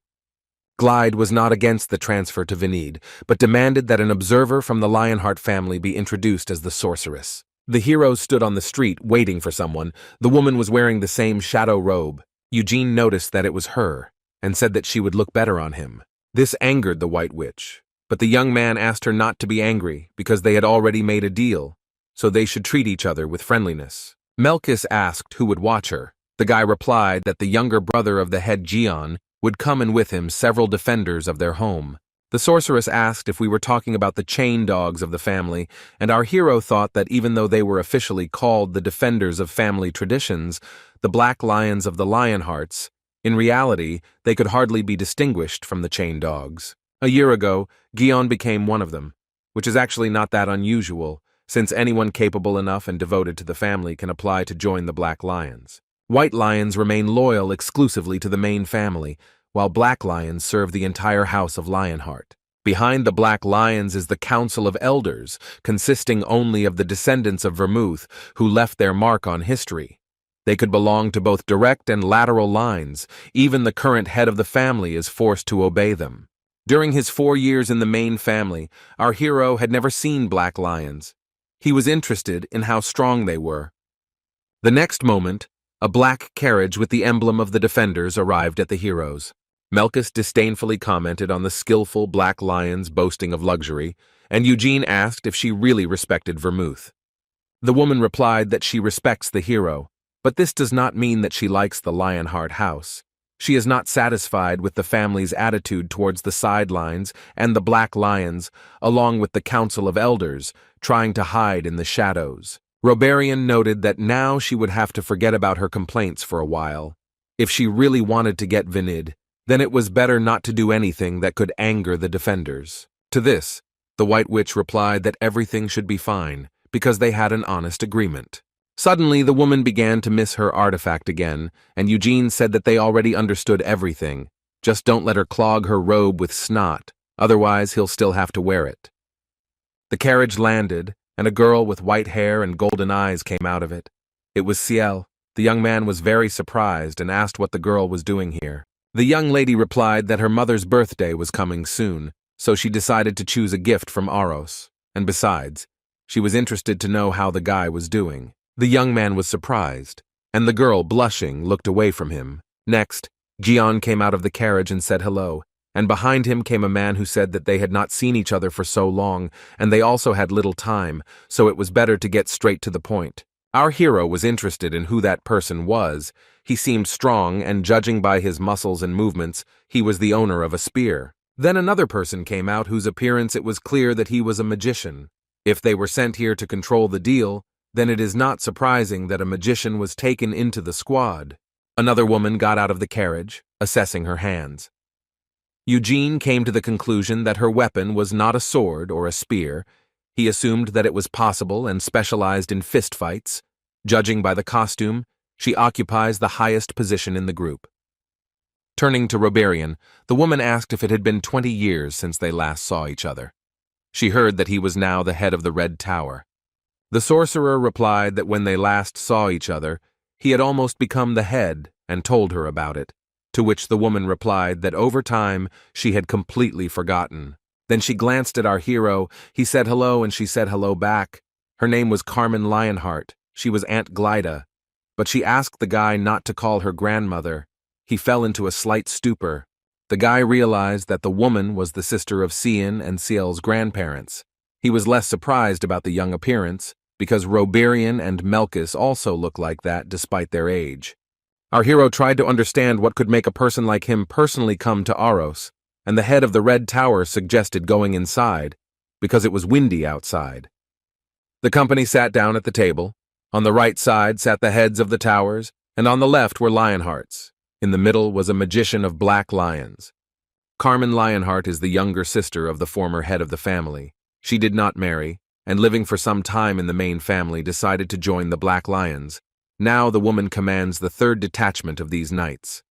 Speaker 1: Glide was not against the transfer to Venid, but demanded that an observer from the Lionheart family be introduced as the sorceress. The heroes stood on the street waiting for someone. The woman was wearing the same shadow robe. Eugene noticed that it was her, and said that she would look better on him. This angered the White Witch, but the young man asked her not to be angry because they had already made a deal, so they should treat each other with friendliness. Melkus asked who would watch her. The guy replied that the younger brother of the head Eugene would come and with him several defenders of their home. The sorceress asked if we were talking about the chain dogs of the family, and our hero thought that even though they were officially called the defenders of family traditions, the black lions of the Lionhearts, in reality, they could hardly be distinguished from the chain dogs. A year ago, Eugene became one of them, which is actually not that unusual, since anyone capable enough and devoted to the family can apply to join the black lions. White lions remain loyal exclusively to the main family, while black lions serve the entire house of Lionheart. Behind the black lions is the Council of Elders, consisting only of the descendants of Vermouth who left their mark on history. They could belong to both direct and lateral lines. Even the current head of the family is forced to obey them. During his 4 years in the main family, our hero had never seen black lions. He was interested in how strong they were. The next moment, a black carriage with the emblem of the defenders arrived at the heroes. Melkus disdainfully commented on the skillful black lions boasting of luxury, and Eugene asked if she really respected Vermouth. The woman replied that she respects the hero, but this does not mean that she likes the Lionheart house. She is not satisfied with the family's attitude towards the sidelines and the black lions, along with the Council of Elders, trying to hide in the shadows. Reborn noted that now she would have to forget about her complaints for a while. If she really wanted to get Venid, then it was better not to do anything that could anger the defenders. To this, the White Witch replied that everything should be fine, because they had an honest agreement. Suddenly, the woman began to miss her artifact again, and Eugene said that they already understood everything. Just don't let her clog her robe with snot, otherwise he'll still have to wear it. The carriage landed, and a girl with white hair and golden eyes came out of it. It was Ciel. The young man was very surprised and asked what the girl was doing here. The young lady replied that her mother's birthday was coming soon, so she decided to choose a gift from Aros, and besides, she was interested to know how the guy was doing. The young man was surprised, and the girl, blushing, looked away from him. Next, Eugene came out of the carriage and said hello, and behind him came a man who said that they had not seen each other for so long, and they also had little time, so it was better to get straight to the point. Our hero was interested in who that person was. He seemed strong, and judging by his muscles and movements, he was the owner of a spear. Then another person came out whose appearance it was clear that he was a magician. If they were sent here to control the deal, then it is not surprising that a magician was taken into the squad. Another woman got out of the carriage, assessing her hands. Eugene came to the conclusion that her weapon was not a sword or a spear. He assumed that it was possible and specialized in fistfights. Judging by the costume, she occupies the highest position in the group. Turning to Reborn, the woman asked if it had been 20 years since they last saw each other. She heard that he was now the head of the Red Tower. The sorcerer replied that when they last saw each other, he had almost become the head and told her about it, to which the woman replied that over time she had completely forgotten. Then she glanced at our hero, he said hello and she said hello back. Her name was Carmen Lionheart, she was Aunt Glyda, but she asked the guy not to call her grandmother. He fell into a slight stupor. The guy realized that the woman was the sister of Cian and Ciel's grandparents. He was less surprised about the young appearance, because Reborn and Melkus also look like that despite their age. Our hero tried to understand what could make a person like him personally come to Aros, and the head of the Red Tower suggested going inside, because it was windy outside. The company sat down at the table. On the right side sat the heads of the towers, and on the left were Lionhearts. In the middle was a magician of black lions. Carmen Lionheart is the younger sister of the former head of the family. She did not marry, and living for some time in the main family decided to join the Black Lions. Now the woman commands the 3rd detachment of these knights.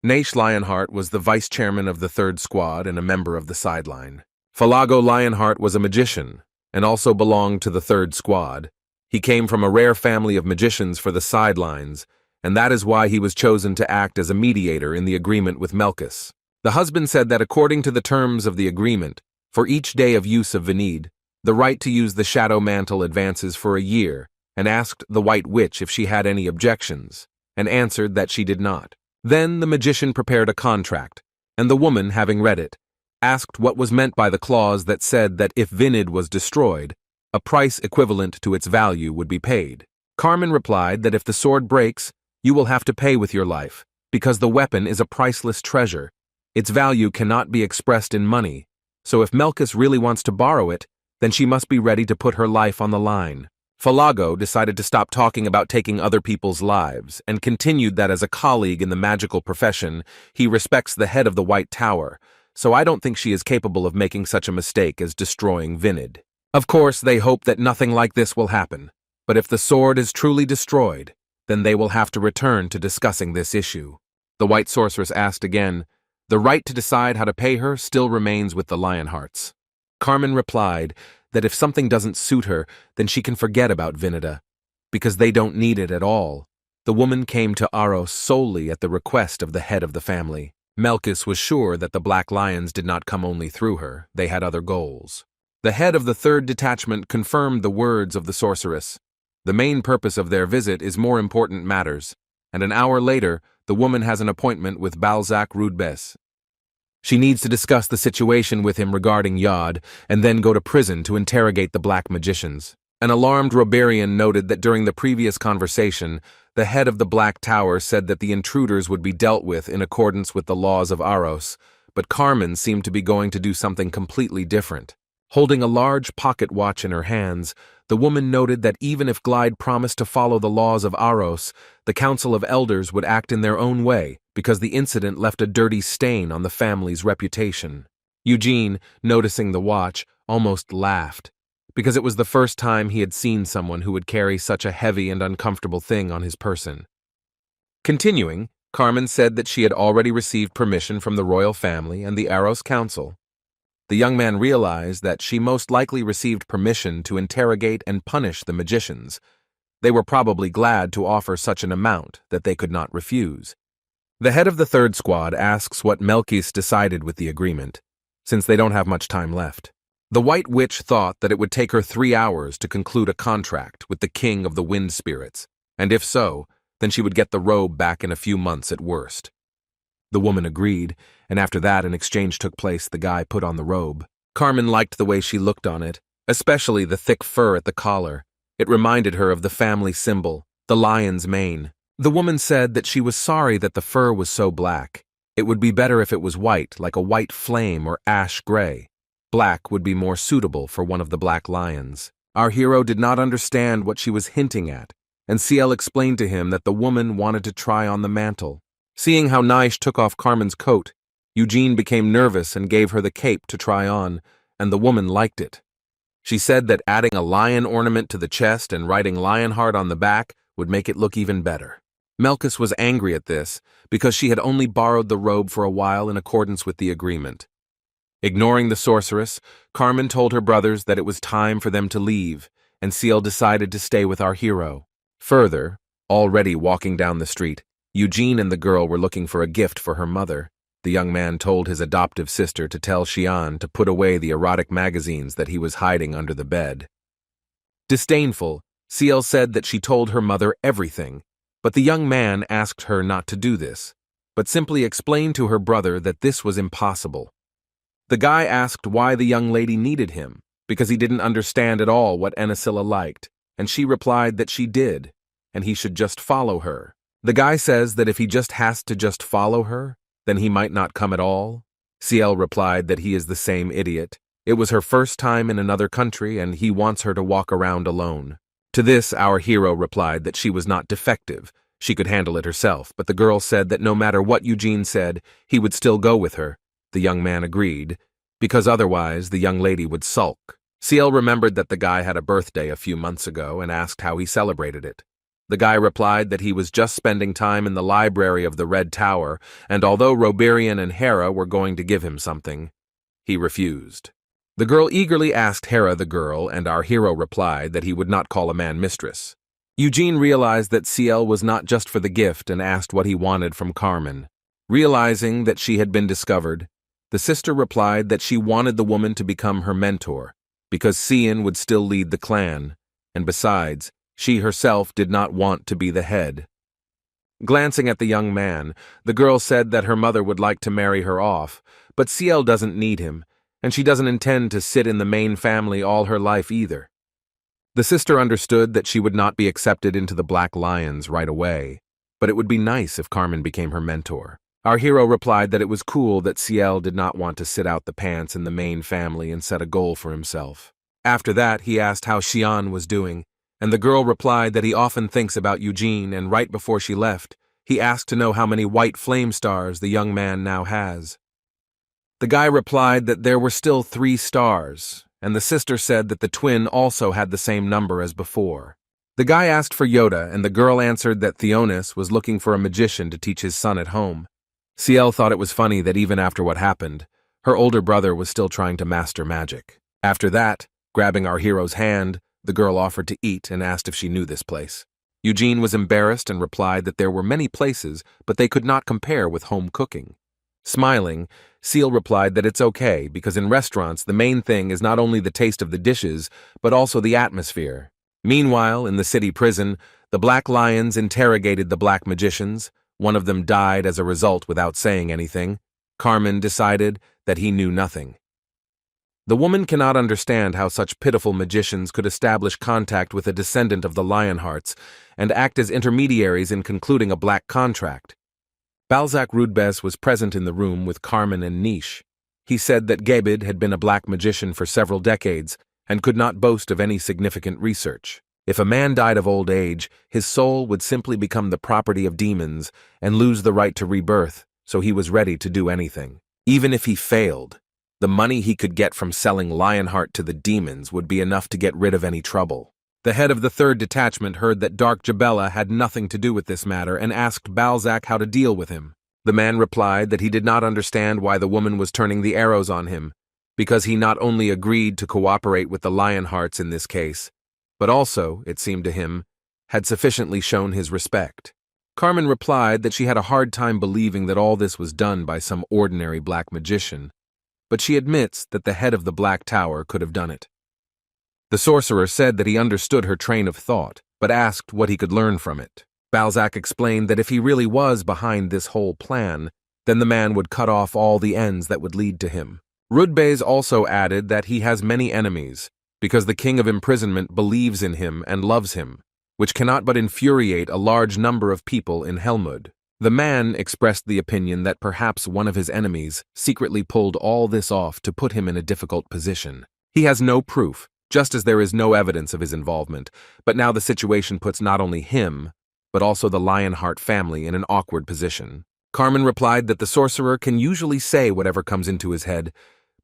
Speaker 1: Naish Lionheart was the vice-chairman of the 3rd squad and a member of the sideline. Falago Lionheart was a magician, and also belonged to the 3rd squad. He came from a rare family of magicians for the sidelines, and that is why he was chosen to act as a mediator in the agreement with Melkus. The husband said that according to the terms of the agreement, for each day of use of Vanid, the right to use the shadow mantle advances for a year, and asked the White Witch if she had any objections, and answered that she did not. Then the magician prepared a contract, and the woman, having read it, asked what was meant by the clause that said that if Vanid was destroyed, a price equivalent to its value would be paid. Carmen replied that if the sword breaks, you will have to pay with your life, because the weapon is a priceless treasure. Its value cannot be expressed in money, so if Melkus really wants to borrow it, then she must be ready to put her life on the line. Falago decided to stop talking about taking other people's lives, and continued that as a colleague in the magical profession, he respects the head of the White Tower, so I don't think she is capable of making such a mistake as destroying Vanid. Of course, they hope that nothing like this will happen, but if the sword is truly destroyed, then they will have to return to discussing this issue. The White Sorceress asked again, the right to decide how to pay her still remains with the Lionhearts. Carmen replied that if something doesn't suit her, then she can forget about Vinida, because they don't need it at all. The woman came to Aros solely at the request of the head of the family. Melkus was sure that the Black Lions did not come only through her, they had other goals. The head of the 3rd detachment confirmed the words of the sorceress. The main purpose of their visit is more important matters, and an hour later, the woman has an appointment with Balzac Rudbes. She needs to discuss the situation with him regarding Yod, and then go to prison to interrogate the black magicians. An alarmed Roberian noted that during the previous conversation, the head of the Black Tower said that the intruders would be dealt with in accordance with the laws of Aros, but Carmen seemed to be going to do something completely different. Holding a large pocket watch in her hands, the woman noted that even if Glide promised to follow the laws of Aros, the Council of Elders would act in their own way, because the incident left a dirty stain on the family's reputation. Eugene, noticing the watch, almost laughed, because it was the first time he had seen someone who would carry such a heavy and uncomfortable thing on his person. Continuing, Carmen said that she had already received permission from the royal family and the Aros Council. The young man realized that she most likely received permission to interrogate and punish the magicians. They were probably glad to offer such an amount that they could not refuse. The head of the 3rd squad asks what Melkus decided with the agreement, since they don't have much time left. The White Witch thought that it would take her 3 hours to conclude a contract with the king of the wind spirits, and if so, then she would get the robe back in a few months at worst. The woman agreed, and after that an exchange took place. The guy put on the robe. Carmen liked the way she looked on it, especially the thick fur at the collar. It reminded her of the family symbol, the lion's mane. The woman said that she was sorry that the fur was so black. It would be better if it was white, like a white flame or ash gray. Black would be more suitable for one of the Black Lions. Our hero did not understand what she was hinting at, and Ciel explained to him that the woman wanted to try on the mantle. Seeing how Naish took off Carmen's coat, Eugene became nervous and gave her the cape to try on, and the woman liked it. She said that adding a lion ornament to the chest and writing Lionheart on the back would make it look even better. Melkus was angry at this because she had only borrowed the robe for a while in accordance with the agreement. Ignoring the sorceress, Carmen told her brothers that it was time for them to leave, and Ciel decided to stay with our hero. Further, already walking down the street, Eugene and the girl were looking for a gift for her mother. The young man told his adoptive sister to tell Xian to put away the erotic magazines that he was hiding under the bed. Disdainful, Ciel said that she told her mother everything, but the young man asked her not to do this, but simply explained to her brother that this was impossible. The guy asked why the young lady needed him, because he didn't understand at all what Anila liked, and she replied that she did, and he should just follow her. The guy says that if he just has to just follow her, then he might not come at all. Ciel replied that he is the same idiot. It was her first time in another country, and he wants her to walk around alone. To this, our hero replied that she was not defective. She could handle it herself, but the girl said that no matter what Eugene said, he would still go with her. The young man agreed, because otherwise the young lady would sulk. Ciel remembered that the guy had a birthday a few months ago and asked how he celebrated it. The guy replied that he was just spending time in the library of the Red Tower, and although Reborn and Hera were going to give him something, he refused. The girl eagerly asked Hera the girl, and our hero replied that he would not call a man mistress. Eugene realized that Ciel was not just for the gift and asked what he wanted from Carmen. Realizing that she had been discovered, the sister replied that she wanted the woman to become her mentor, because Cian would still lead the clan, and besides, she herself did not want to be the head. Glancing at the young man, the girl said that her mother would like to marry her off, but Ciel doesn't need him, and she doesn't intend to sit in the main family all her life either. The sister understood that she would not be accepted into the Black Lions right away, but it would be nice if Carmen became her mentor. Our hero replied that it was cool that Ciel did not want to sit out the pants in the main family and set a goal for himself. After that, he asked how Xian was doing, and the girl replied that he often thinks about Eugene, and right before she left, he asked to know how many white flame stars the young man now has. The guy replied that there were still 3 stars, and the sister said that the twin also had the same number as before. The guy asked for Yoda, and the girl answered that Theonis was looking for a magician to teach his son at home. Ciel thought it was funny that even after what happened, her older brother was still trying to master magic. After that, grabbing our hero's hand, the girl offered to eat and asked if she knew this place. Eugene was embarrassed and replied that there were many places, but they could not compare with home cooking. Smiling, Ciel replied that it's okay because in restaurants the main thing is not only the taste of the dishes, but also the atmosphere. Meanwhile, in the city prison, the Black Lions interrogated the black magicians. One of them died as a result without saying anything. Carmen decided that he knew nothing. The woman cannot understand how such pitiful magicians could establish contact with a descendant of the Lionhearts and act as intermediaries in concluding a black contract. Balzac Rudbez was present in the room with Carmen and Niche. He said that Gebid had been a black magician for several decades and could not boast of any significant research. If a man died of old age, his soul would simply become the property of demons and lose the right to rebirth, so he was ready to do anything. Even if he failed, the money he could get from selling Lionheart to the demons would be enough to get rid of any trouble. The head of the 3rd detachment heard that Dark Jabella had nothing to do with this matter and asked Balzac how to deal with him. The man replied that he did not understand why the woman was turning the arrows on him, because he not only agreed to cooperate with the Lionhearts in this case, but also, it seemed to him, had sufficiently shown his respect. Carmen replied that she had a hard time believing that all this was done by some ordinary black magician, but she admits that the head of the Black Tower could have done it. The sorcerer said that he understood her train of thought, but asked what he could learn from it. Balzac explained that if he really was behind this whole plan, then the man would cut off all the ends that would lead to him. Rudbez also added that he has many enemies, because the King of Imprisonment believes in him and loves him, which cannot but infuriate a large number of people in Helmud. The man expressed the opinion that perhaps one of his enemies secretly pulled all this off to put him in a difficult position. He has no proof, just as there is no evidence of his involvement, but now the situation puts not only him, but also the Lionheart family in an awkward position. Carmen replied that the sorcerer can usually say whatever comes into his head,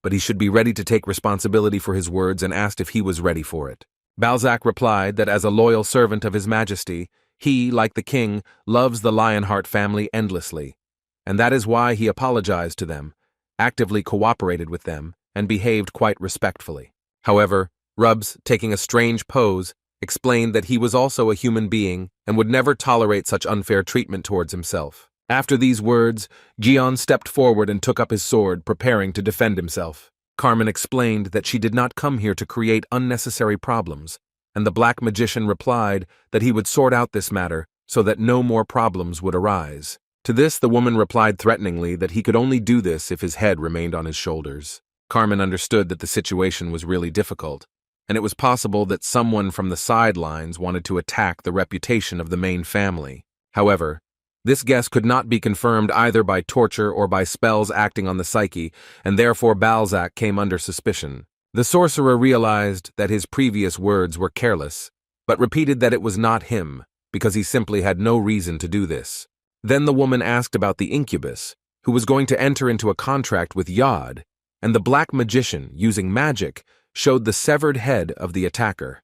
Speaker 1: but he should be ready to take responsibility for his words and asked if he was ready for it. Balzac replied that as a loyal servant of His Majesty, he, like the king, loves the Lionheart family endlessly, and that is why he apologized to them, actively cooperated with them, and behaved quite respectfully. However, Rubs, taking a strange pose, explained that he was also a human being and would never tolerate such unfair treatment towards himself. After these words, Eugene stepped forward and took up his sword, preparing to defend himself. Carmen explained that she did not come here to create unnecessary problems, and the black magician replied that he would sort out this matter so that no more problems would arise. To this, the woman replied threateningly that he could only do this if his head remained on his shoulders. Carmen understood that the situation was really difficult, and it was possible that someone from the sidelines wanted to attack the reputation of the main family. However, this guess could not be confirmed either by torture or by spells acting on the psyche, and therefore Balzac came under suspicion. The sorcerer realized that his previous words were careless, but repeated that it was not him, because he simply had no reason to do this. Then the woman asked about the incubus, who was going to enter into a contract with Yod, and the black magician, using magic, showed the severed head of the attacker.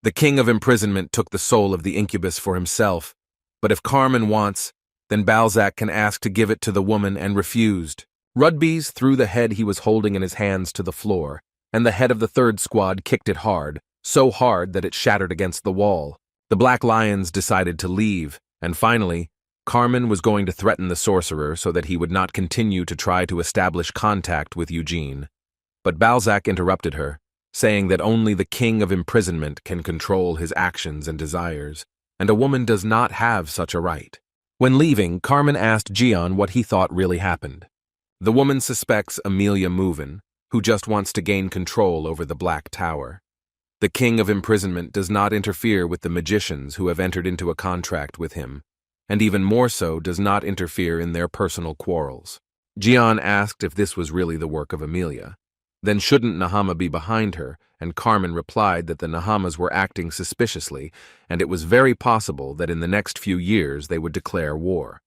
Speaker 1: The king of imprisonment took the soul of the incubus for himself, but if Carmen wants, then Balzac can ask to give it to the woman and refused. Rudbys threw the head he was holding in his hands to the floor, and the head of the third squad kicked it hard, so hard that it shattered against the wall. The Black Lions decided to leave, and finally, Carmen was going to threaten the sorcerer so that he would not continue to try to establish contact with Eugene. But Balzac interrupted her, saying that only the king of imprisonment can control his actions and desires, and a woman does not have such a right. When leaving, Carmen asked Eugene what he thought really happened. The woman suspects Amelia Mouven, who just wants to gain control over the Black Tower. The king of imprisonment does not interfere with the magicians who have entered into a contract with him, and even more so does not interfere in their personal quarrels. Eugene asked if this was really the work of Amelia. Then shouldn't Nahama be behind her, and Carmen replied that the Nahamas were acting suspiciously, and it was very possible that in the next few years they would declare war.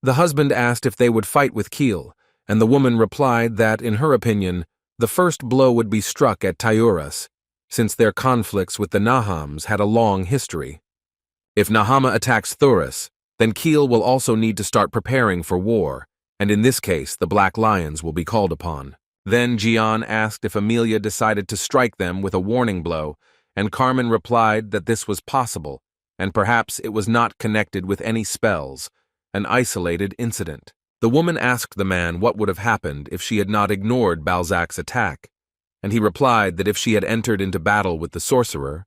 Speaker 1: The husband asked if they would fight with Keel, and the woman replied that, in her opinion, the first blow would be struck at Tayuras, since their conflicts with the Nahams had a long history. If Nahama attacks Thuris, then Keel will also need to start preparing for war, and in this case the Black Lions will be called upon. Then Eugene asked if Amelia decided to strike them with a warning blow, and Carmen replied that this was possible, and perhaps it was not connected with any spells, an isolated incident. The woman asked the man what would have happened if she had not ignored Balzac's attack, and he replied that if she had entered into battle with the sorcerer,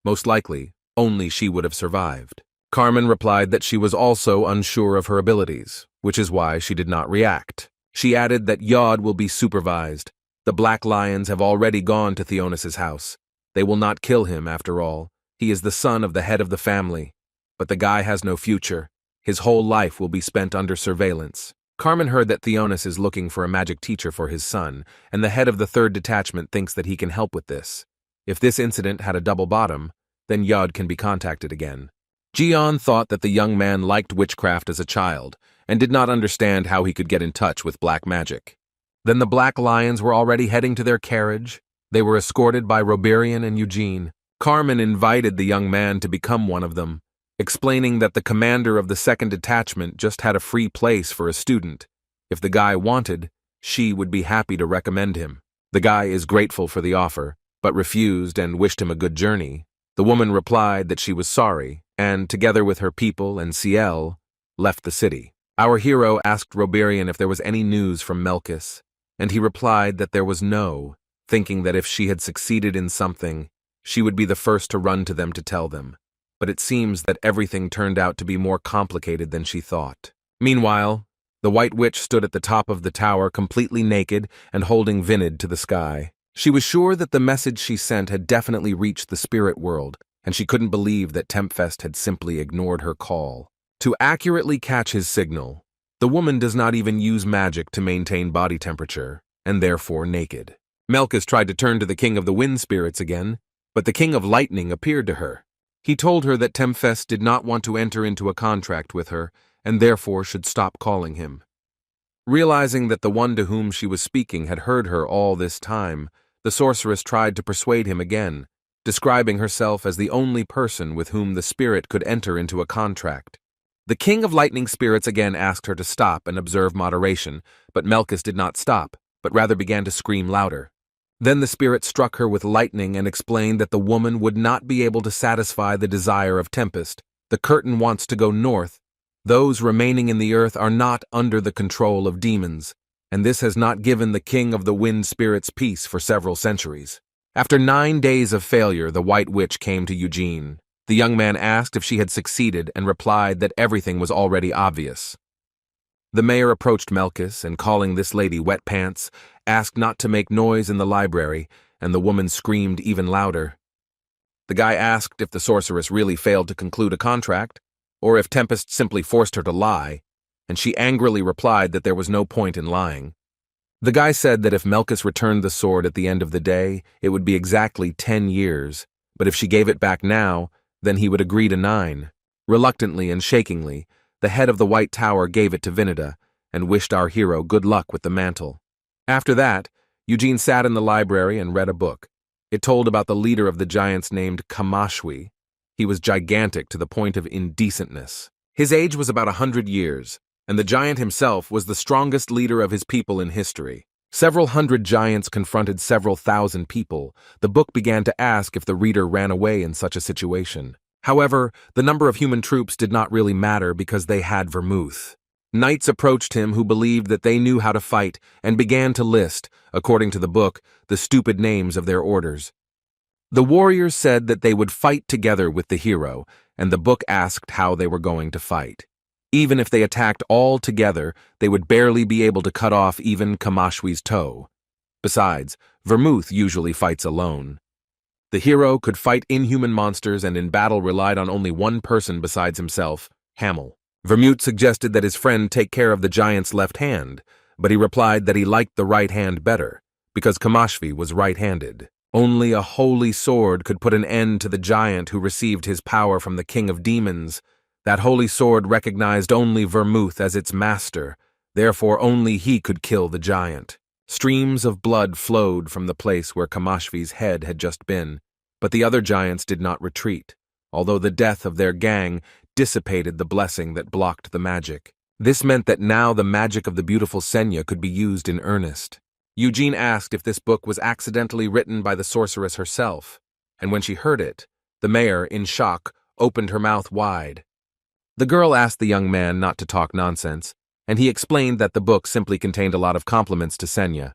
Speaker 1: most likely only she would have survived. Carmen replied that she was also unsure of her abilities, which is why she did not react. She added that Yod will be supervised. The Black Lions have already gone to Theonis's house. They will not kill him, after all. He is the son of the head of the family. But the guy has no future. His whole life will be spent under surveillance. Carmen heard that Theonis is looking for a magic teacher for his son, and the head of the third detachment thinks that he can help with this. If this incident had a double bottom, then Yod can be contacted again. Eugene thought that the young man liked witchcraft as a child, and did not understand how he could get in touch with black magic. Then the Black Lions were already heading to their carriage. They were escorted by Reborn and Eugene. Carmen invited the young man to become one of them, explaining that the commander of the second detachment just had a free place for a student. If the guy wanted, she would be happy to recommend him. The guy is grateful for the offer, but refused and wished him a good journey. The woman replied that she was sorry, and, together with her people and Ciel, left the city. Our hero asked Reborn if there was any news from Melkis, and he replied that there was no, thinking that if she had succeeded in something, she would be the first to run to them to tell them. But it seems that everything turned out to be more complicated than she thought. Meanwhile, the White Witch stood at the top of the tower completely naked and holding Vinid to the sky. She was sure that the message she sent had definitely reached the spirit world, and she couldn't believe that Tempfest had simply ignored her call. To accurately catch his signal, the woman does not even use magic to maintain body temperature, and therefore naked. Melkis tried to turn to the King of the Wind Spirits again, but the King of Lightning appeared to her. He told her that Tempfest did not want to enter into a contract with her, and therefore should stop calling him. Realizing that the one to whom she was speaking had heard her all this time, the sorceress tried to persuade him again, describing herself as the only person with whom the spirit could enter into a contract. The King of Lightning Spirits again asked her to stop and observe moderation, but Melkis did not stop, but rather began to scream louder. Then the spirit struck her with lightning and explained that the woman would not be able to satisfy the desire of Tempest. The curtain wants to go north. Those remaining in the earth are not under the control of demons, and this has not given the king of the wind spirits peace for several centuries. After 9 days of failure, the White Witch came to Eugene. The young man asked if she had succeeded and replied that everything was already obvious. The mayor approached Melkus and, calling this lady Wet Pants, asked not to make noise in the library, and the woman screamed even louder. The guy asked if the sorceress really failed to conclude a contract, or if Tempest simply forced her to lie, and she angrily replied that there was no point in lying. The guy said that if Melkus returned the sword at the end of the day, it would be exactly 10 years, but if she gave it back now, then he would agree to 9. Reluctantly and shakingly, the head of the White Tower gave it to Vinida and wished our hero good luck with the mantle. After that, Eugene sat in the library and read a book. It told about the leader of the giants named Kamashwi. He was gigantic to the point of indecentness. His age was about 100 years, and the giant himself was the strongest leader of his people in history. Several hundred giants confronted several thousand people. The book began to ask if the reader ran away in such a situation. However, the number of human troops did not really matter because they had vermouth. Knights approached him who believed that they knew how to fight and began to list, according to the book, the stupid names of their orders. The warriors said that they would fight together with the hero, and the book asked how they were going to fight. Even if they attacked all together, they would barely be able to cut off even Kamashwi's toe. Besides, Vermouth usually fights alone. The hero could fight inhuman monsters and in battle relied on only one person besides himself, Gaml. Vermouth suggested that his friend take care of the giant's left hand, but he replied that he liked the right hand better, because Kamashwi was right-handed. Only a holy sword could put an end to the giant who received his power from the king of demons. That holy sword recognized only Vermouth as its master, therefore only he could kill the giant. Streams of blood flowed from the place where Kamashwi's head had just been, but the other giants did not retreat, although the death of their gang dissipated the blessing that blocked the magic. This meant that now the magic of the beautiful Senya could be used in earnest. Eugene asked if this book was accidentally written by the sorceress herself, and when she heard it, the mayor, in shock, opened her mouth wide. The girl asked the young man not to talk nonsense, and he explained that the book simply contained a lot of compliments to Senya.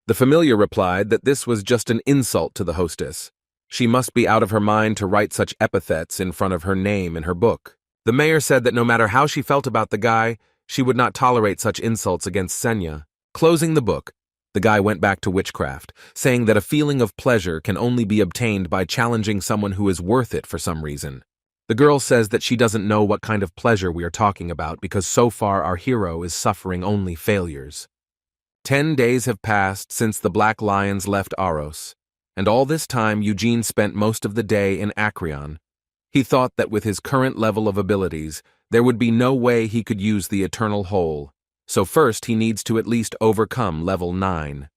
Speaker 1: The familiar replied that this was just an insult to the hostess. She must be out of her mind to write such epithets in front of her name in her book. The mayor said that no matter how she felt about the guy, she would not tolerate such insults against Senya. Closing the book, the guy went back to witchcraft, saying that a feeling of pleasure can only be obtained by challenging someone who is worth it for some reason. The girl says that she doesn't know what kind of pleasure we are talking about because so far our hero is suffering only failures. 10 days have passed since the Black Lions left Aros, and all this time Eugene spent most of the day in Acrion. He thought that with his current level of abilities, there would be no way he could use the Eternal Hole, so first he needs to at least overcome level 9.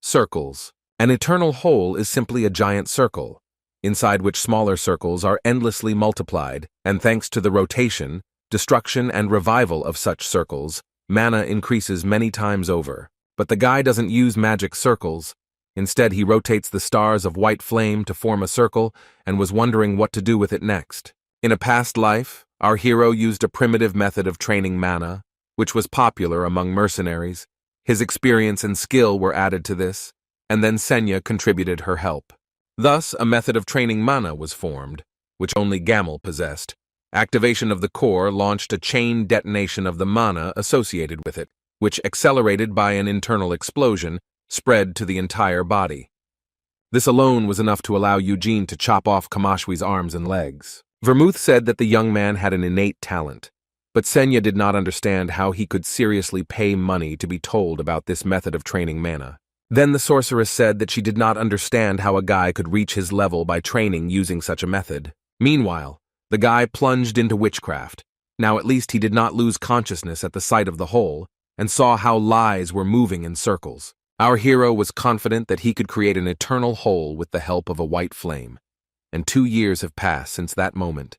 Speaker 1: Circles. An Eternal Hole is simply a giant circle, inside which smaller circles are endlessly multiplied, and thanks to the rotation, destruction, and revival of such circles, mana increases many times over. But the guy doesn't use magic circles. Instead, he rotates the stars of white flame to form a circle and was wondering what to do with it next. In a past life, our hero used a primitive method of training mana, which was popular among mercenaries. His experience and skill were added to this, and then Senya contributed her help. Thus, a method of training mana was formed, which only Gaml possessed. Activation of the core launched a chain detonation of the mana associated with it, which, accelerated by an internal explosion, spread to the entire body. This alone was enough to allow Eugene to chop off Kamashwi's arms and legs. Vermouth said that the young man had an innate talent, but Senya did not understand how he could seriously pay money to be told about this method of training mana. Then the sorceress said that she did not understand how a guy could reach his level by training using such a method. Meanwhile, the guy plunged into witchcraft. Now at least he did not lose consciousness at the sight of the hole, and saw how lies were moving in circles. Our hero was confident that he could create an eternal hole with the help of a white flame. And 2 years have passed since that moment.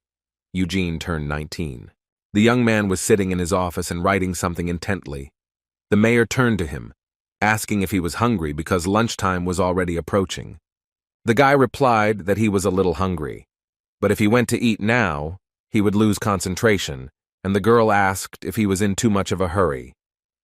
Speaker 1: Eugene turned 19. The young man was sitting in his office and writing something intently. The mayor turned to him. asking if he was hungry because lunchtime was already approaching. The guy replied that he was a little hungry, but if he went to eat now, he would lose concentration, and the girl asked if he was in too much of a hurry.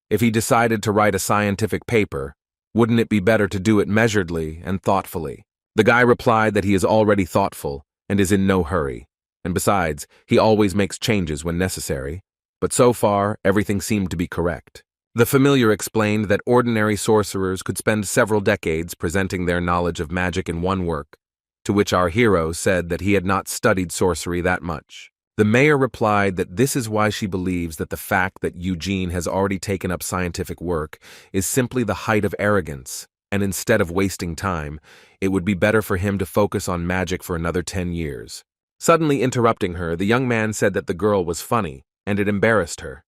Speaker 1: If he decided to write a scientific paper, wouldn't it be better to do it measuredly and thoughtfully? The guy replied that he is already thoughtful and is in no hurry, and besides, he always makes changes when necessary, but so far, everything seemed to be correct. The familiar explained that ordinary sorcerers could spend several decades presenting their knowledge of magic in one work, to which our hero said that he had not studied sorcery that much. The mayor replied that this is why she believes that the fact that Eugene has already taken up scientific work is simply the height of arrogance, and instead of wasting time, it would be better for him to focus on magic for another 10 years. Suddenly interrupting her, the young man said that the girl was funny, and it embarrassed her.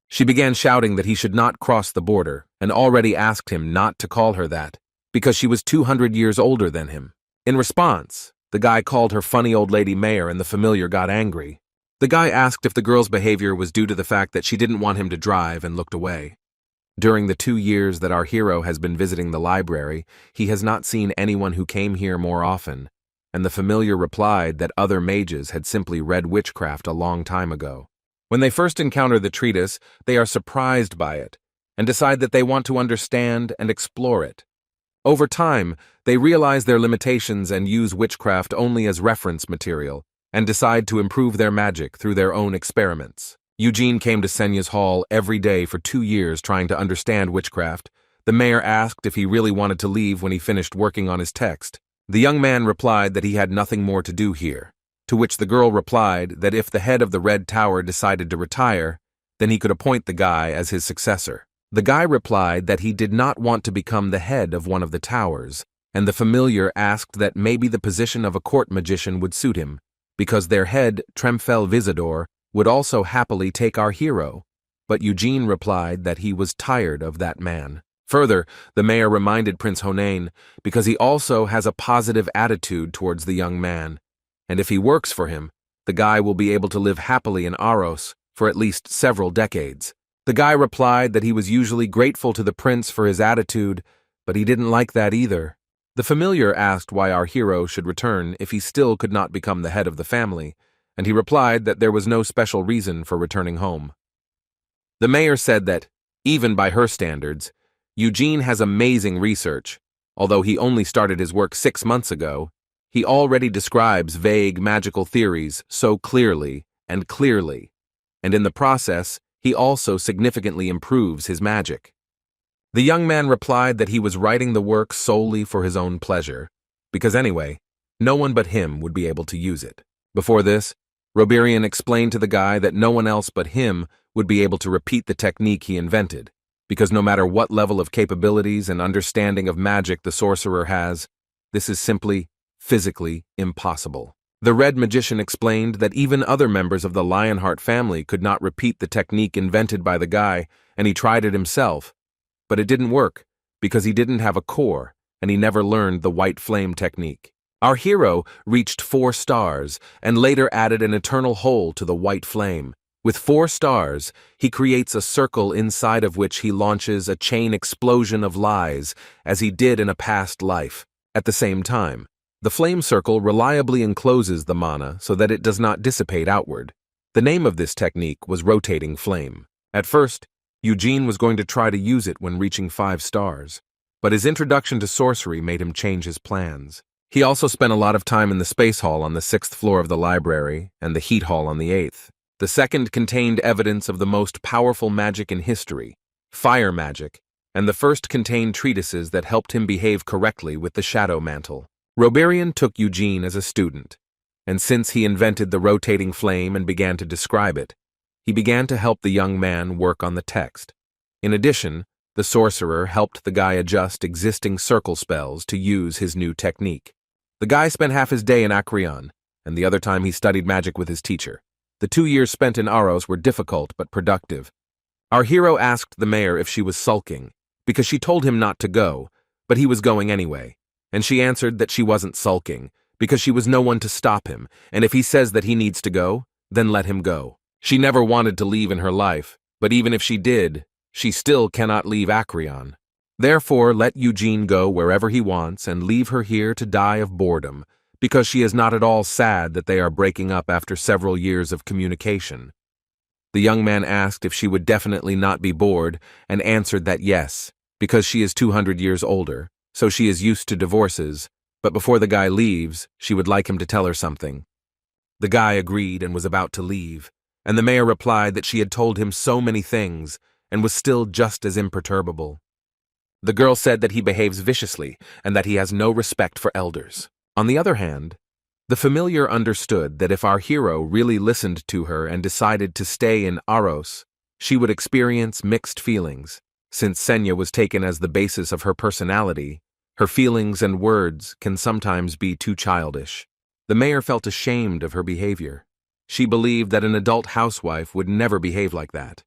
Speaker 1: She began shouting that he should not cross the border, and already asked him not to call her that, because she was 200 years older than him. In response, the guy called her funny old lady mayor, and the familiar got angry. The guy asked if the girl's behavior was due to the fact that she didn't want him to drive and looked away. During the 2 years that our hero has been visiting the library, he has not seen anyone who came here more often, and the familiar replied that other mages had simply read witchcraft a long time ago. When they first encounter the treatise, they are surprised by it, and decide that they want to understand and explore it. Over time, they realize their limitations and use witchcraft only as reference material, and decide to improve their magic through their own experiments. Eugene came to Senya's hall every day for 2 years trying to understand witchcraft. The mayor asked if he really wanted to leave when he finished working on his text. The young man replied that he had nothing more to do here, to which the girl replied that if the head of the Red Tower decided to retire, then he could appoint the guy as his successor. The guy replied that he did not want to become the head of one of the towers, and the familiar asked that maybe the position of a court magician would suit him, because their head, Tremfel Visador, would also happily take our hero, but Eugene replied that he was tired of that man. Further, the mayor reminded Prince Honain because he also has a positive attitude towards the young man, and if he works for him, the guy will be able to live happily in Aros for at least several decades. The guy replied that he was usually grateful to the prince for his attitude, but he didn't like that either. The familiar asked why our hero should return if he still could not become the head of the family, and he replied that there was no special reason for returning home. The mayor said that, even by her standards, Eugene has amazing research. Although he only started his work 6 months ago, he already describes vague magical theories so clearly, and in the process, he also significantly improves his magic. The young man replied that he was writing the work solely for his own pleasure, because anyway, no one but him would be able to use it. Before this, Reborn explained to the guy that no one else but him would be able to repeat the technique he invented, because no matter what level of capabilities and understanding of magic the sorcerer has, this is simply physically impossible. The Red Magician explained that even other members of the Lionheart family could not repeat the technique invented by the guy, and he tried it himself. But it didn't work, because he didn't have a core, and he never learned the white flame technique. Our hero reached 4 stars, and later added an eternal hole to the white flame. With 4 stars, he creates a circle inside of which he launches a chain explosion of lies, as he did in a past life. At the same time, the flame circle reliably encloses the mana so that it does not dissipate outward. The name of this technique was rotating flame. At first, Eugene was going to try to use it when reaching 5 stars, but his introduction to sorcery made him change his plans. He also spent a lot of time in the space hall on the 6th floor of the library and the heat hall on the 8th. The second contained evidence of the most powerful magic in history, fire magic, and the first contained treatises that helped him behave correctly with the shadow mantle. Reborn took Eugene as a student, and since he invented the rotating flame and began to describe it, he began to help the young man work on the text. In addition, the sorcerer helped the guy adjust existing circle spells to use his new technique. The guy spent half his day in Acrion, and the other time he studied magic with his teacher. The 2 years spent in Aros were difficult but productive. Our hero asked the mayor if she was sulking, because she told him not to go, but he was going anyway. And she answered that she wasn't sulking, because she was no one to stop him, and if he says that he needs to go, then let him go. She never wanted to leave in her life, but even if she did, she still cannot leave Acrion. Therefore, let Eugene go wherever he wants and leave her here to die of boredom, because she is not at all sad that they are breaking up after several years of communication. The young man asked if she would definitely not be bored and answered that yes, because she is 200 years older, so she is used to divorces, but before the guy leaves, she would like him to tell her something. The guy agreed and was about to leave, and the mayor replied that she had told him so many things and was still just as imperturbable. The girl said that he behaves viciously and that he has no respect for elders. On the other hand, the familiar understood that if our hero really listened to her and decided to stay in Aros, she would experience mixed feelings. Since Senya was taken as the basis of her personality, her feelings and words can sometimes be too childish. The mayor felt ashamed of her behavior. She believed that an adult housewife would never behave like that.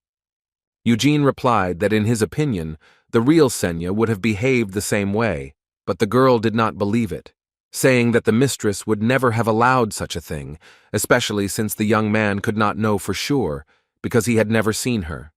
Speaker 1: Eugene replied that in his opinion, the real Senya would have behaved the same way, but the girl did not believe it, saying that the mistress would never have allowed such a thing, especially since the young man could not know for sure because he had never seen her.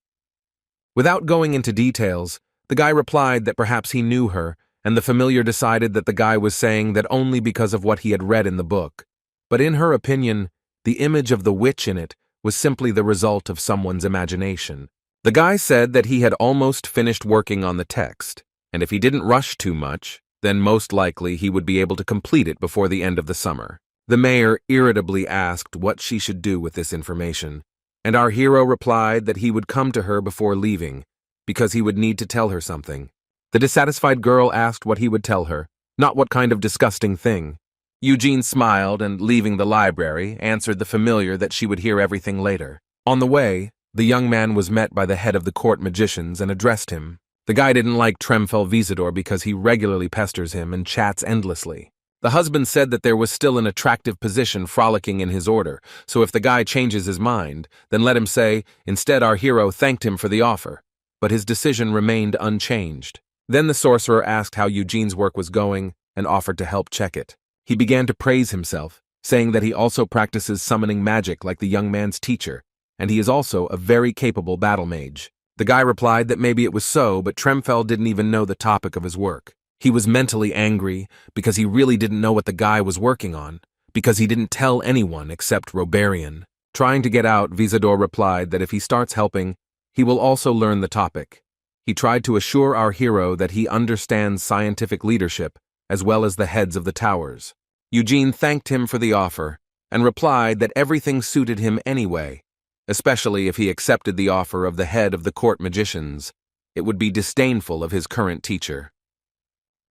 Speaker 1: Without going into details, the guy replied that perhaps he knew her, and the familiar decided that the guy was saying that only because of what he had read in the book. But in her opinion, the image of the witch in it was simply the result of someone's imagination. The guy said that he had almost finished working on the text, and if he didn't rush too much, then most likely he would be able to complete it before the end of the summer. The mayor irritably asked what she should do with this information, and our hero replied that he would come to her before leaving, because he would need to tell her something. The dissatisfied girl asked what he would tell her, not what kind of disgusting thing. Eugene smiled and, leaving the library, answered the familiar that she would hear everything later. On the way, the young man was met by the head of the court magicians and addressed him. The guy didn't like Tremfel Visador because he regularly pesters him and chats endlessly. The husband said that there was still an attractive position frolicking in his order, so if the guy changes his mind, then let him say, instead our hero thanked him for the offer, but his decision remained unchanged. Then the sorcerer asked how Eugene's work was going and offered to help check it. He began to praise himself, saying that he also practices summoning magic like the young man's teacher, and he is also a very capable battle mage. The guy replied that maybe it was so, but Tremfel didn't even know the topic of his work. He was mentally angry because he really didn't know what the guy was working on, because he didn't tell anyone except Reborn. Trying to get out, Visador replied that if he starts helping, he will also learn the topic. He tried to assure our hero that he understands scientific leadership as well as the heads of the towers. Eugene thanked him for the offer and replied that everything suited him anyway, especially if he accepted the offer of the head of the court magicians. It would be disdainful of his current teacher.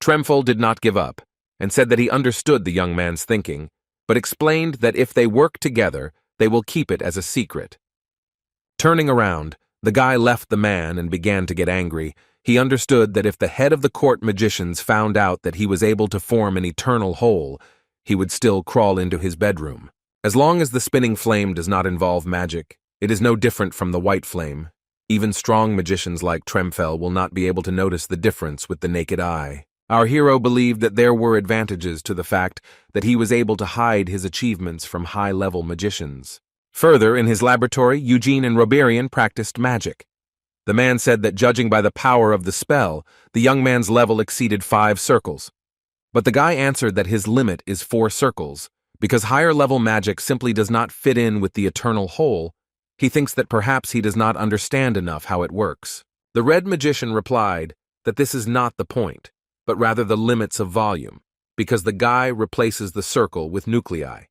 Speaker 1: Tremfel did not give up and said that he understood the young man's thinking, but explained that if they work together, they will keep it as a secret. Turning around, the guy left the man and began to get angry. He understood that if the head of the court magicians found out that he was able to form an eternal whole, he would still crawl into his bedroom. As long as the spinning flame does not involve magic, it is no different from the white flame. Even strong magicians like Tremfel will not be able to notice the difference with the naked eye. Our hero believed that there were advantages to the fact that he was able to hide his achievements from high-level magicians. Further, in his laboratory, Eugene and Reborn practiced magic. The man said that judging by the power of the spell, the young man's level exceeded 5 circles. But the guy answered that his limit is 4 circles, because higher-level magic simply does not fit in with the eternal whole. He thinks that perhaps he does not understand enough how it works. The red magician replied that this is not the point, but rather the limits of volume, because the guy replaces the circle with nuclei.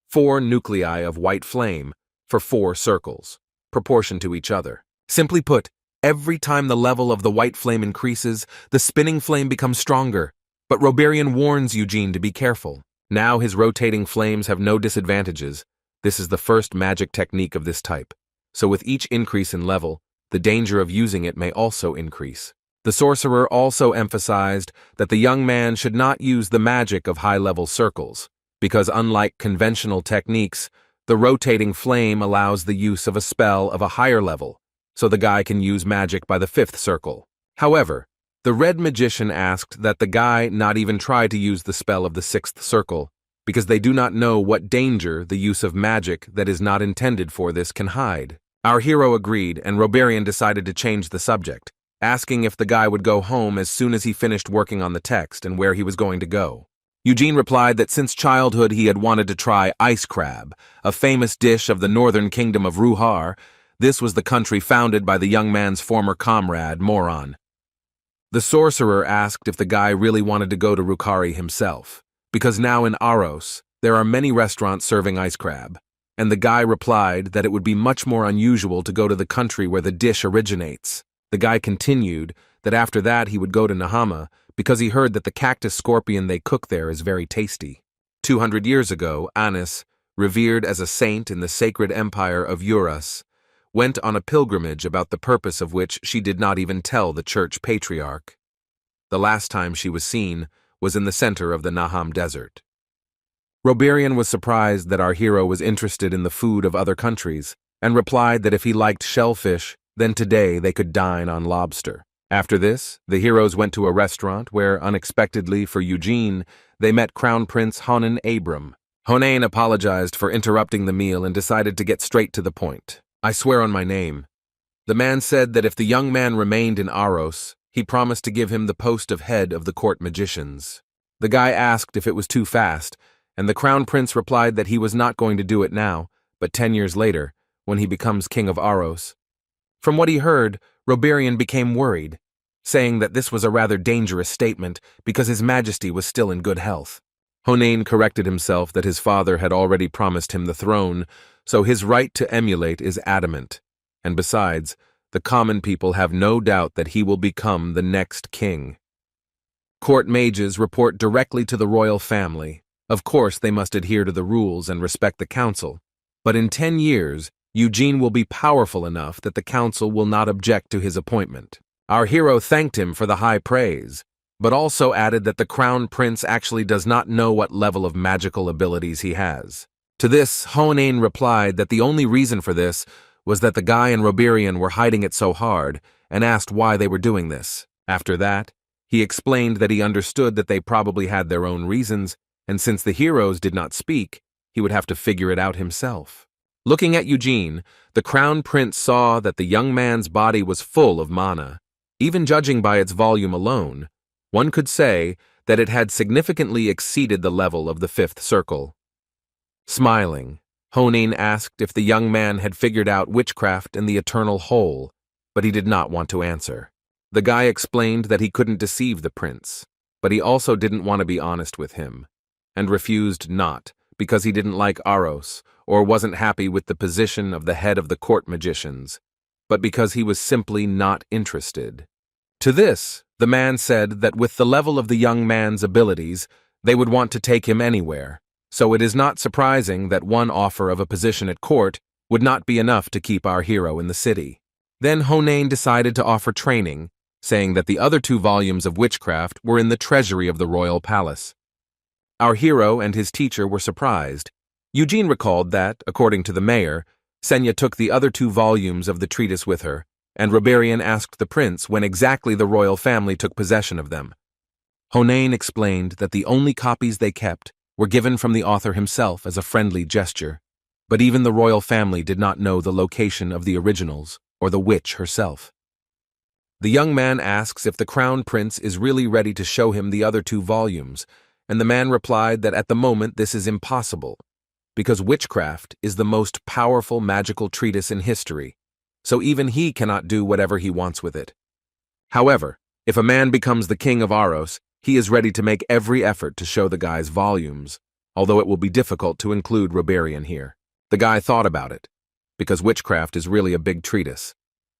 Speaker 1: 4 nuclei of white flame for 4 circles, proportion to each other. Simply put, every time the level of the white flame increases, the spinning flame becomes stronger. But Reborn warns Eugene to be careful. Now his rotating flames have no disadvantages. This is the first magic technique of this type. So with each increase in level, the danger of using it may also increase. The sorcerer also emphasized that the young man should not use the magic of high-level circles, because unlike conventional techniques, the rotating flame allows the use of a spell of a higher level, so the guy can use magic by the 5th circle. However, the red magician asked that the guy not even try to use the spell of the 6th circle, because they do not know what danger the use of magic that is not intended for this can hide. Our hero agreed, and Reborn decided to change the subject. asking if the guy would go home as soon as he finished working on the text and where he was going to go. Eugene replied that since childhood he had wanted to try ice crab, a famous dish of the northern kingdom of Ruhar. This was the country founded by the young man's former comrade, Moron. The sorcerer asked if the guy really wanted to go to Rukari himself, because now in Aros, there are many restaurants serving ice crab, and the guy replied that it would be much more unusual to go to the country where the dish originates. The guy continued that after that he would go to Nahama because he heard that the cactus scorpion they cook there is very tasty. 200 years ago, Anis, revered as a saint in the sacred empire of Eurus, went on a pilgrimage about the purpose of which she did not even tell the church patriarch. The last time she was seen was in the center of the Naham desert. Rebirth was surprised that our hero was interested in the food of other countries, and replied that if he liked shellfish, then today they could dine on lobster. After this, the heroes went to a restaurant where, unexpectedly for Eugene, they met Crown Prince Honan Abram. Honan apologized for interrupting the meal and decided to get straight to the point. "I swear on my name." The man said that if the young man remained in Aros, he promised to give him the post of head of the court magicians. The guy asked if it was too fast, and the Crown Prince replied that he was not going to do it now, but 10 years later, when he becomes king of Aros. From what he heard, Rebirth became worried, saying that this was a rather dangerous statement because His Majesty was still in good health. Honan corrected himself that his father had already promised him the throne, so his right to emulate is adamant, and besides, the common people have no doubt that he will become the next king. Court mages report directly to the royal family. Of course, they must adhere to the rules and respect the council, but in 10 years, Eugene will be powerful enough that the council will not object to his appointment. Our hero thanked him for the high praise, but also added that the Crown Prince actually does not know what level of magical abilities he has. To this, Honan replied that the only reason for this was that the guy and Rebirth were hiding it so hard, and asked why they were doing this. After that, he explained that he understood that they probably had their own reasons, and since the heroes did not speak, he would have to figure it out himself. Looking at Eugene, the Crown Prince saw that the young man's body was full of mana. Even judging by its volume alone, one could say that it had significantly exceeded the level of the fifth circle. Smiling, Honan asked if the young man had figured out witchcraft and the eternal whole, but he did not want to answer. The guy explained that he couldn't deceive the prince, but he also didn't want to be honest with him, and refused not because he didn't like Aros or wasn't happy with the position of the head of the court magicians, but because he was simply not interested. To this, the man said that with the level of the young man's abilities, they would want to take him anywhere, so it is not surprising that one offer of a position at court would not be enough to keep our hero in the city. Then Honan decided to offer training, saying that the other 2 volumes of witchcraft were in the treasury of the royal palace. Our hero and his teacher were surprised. Eugene recalled that, according to the mayor, Senya took the other 2 volumes of the treatise with her, and Rebirth asked the prince when exactly the royal family took possession of them. Honan explained that the only copies they kept were given from the author himself as a friendly gesture, but even the royal family did not know the location of the originals or the witch herself. The young man asks if the Crown Prince is really ready to show him the other 2 volumes, and the man replied that at the moment this is impossible, because witchcraft is the most powerful magical treatise in history, so even he cannot do whatever he wants with it. However, if a man becomes the king of Aros, he is ready to make every effort to show the guy's volumes, although it will be difficult to include Rebirth here. The guy thought about it, because witchcraft is really a big treatise.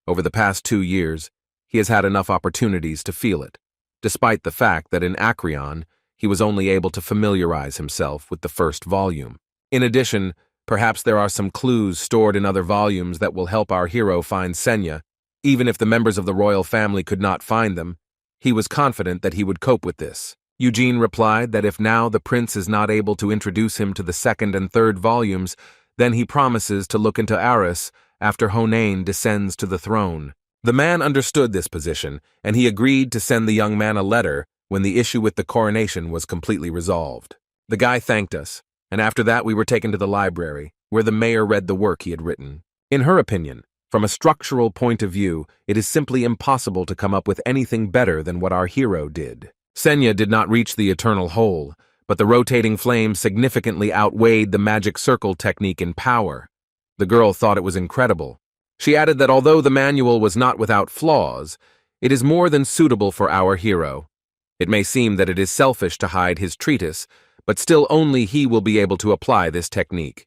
Speaker 1: Over the past 2 years, he has had enough opportunities to feel it, despite the fact that in Acrion, he was only able to familiarize himself with the first volume. In addition, perhaps there are some clues stored in other volumes that will help our hero find Senya. Even if the members of the royal family could not find them, he was confident that he would cope with this. Eugene replied that if now the prince is not able to introduce him to the 2nd and 3rd volumes, then he promises to look into Aros after Honan descends to the throne. The man understood this position, and he agreed to send the young man a letter when the issue with the coronation was completely resolved. The guy thanked us, and after that we were taken to the library, where the mayor read the work he had written. In her opinion, From a structural point of view, it is simply impossible to come up with anything better than what our hero did. Senya did not reach the eternal hole, but the rotating flame significantly outweighed the magic circle technique in power. The girl thought it was incredible. She added that although the manual was not without flaws, it is more than suitable for our hero. It may seem that it is selfish to hide his treatise, but still only he will be able to apply this technique.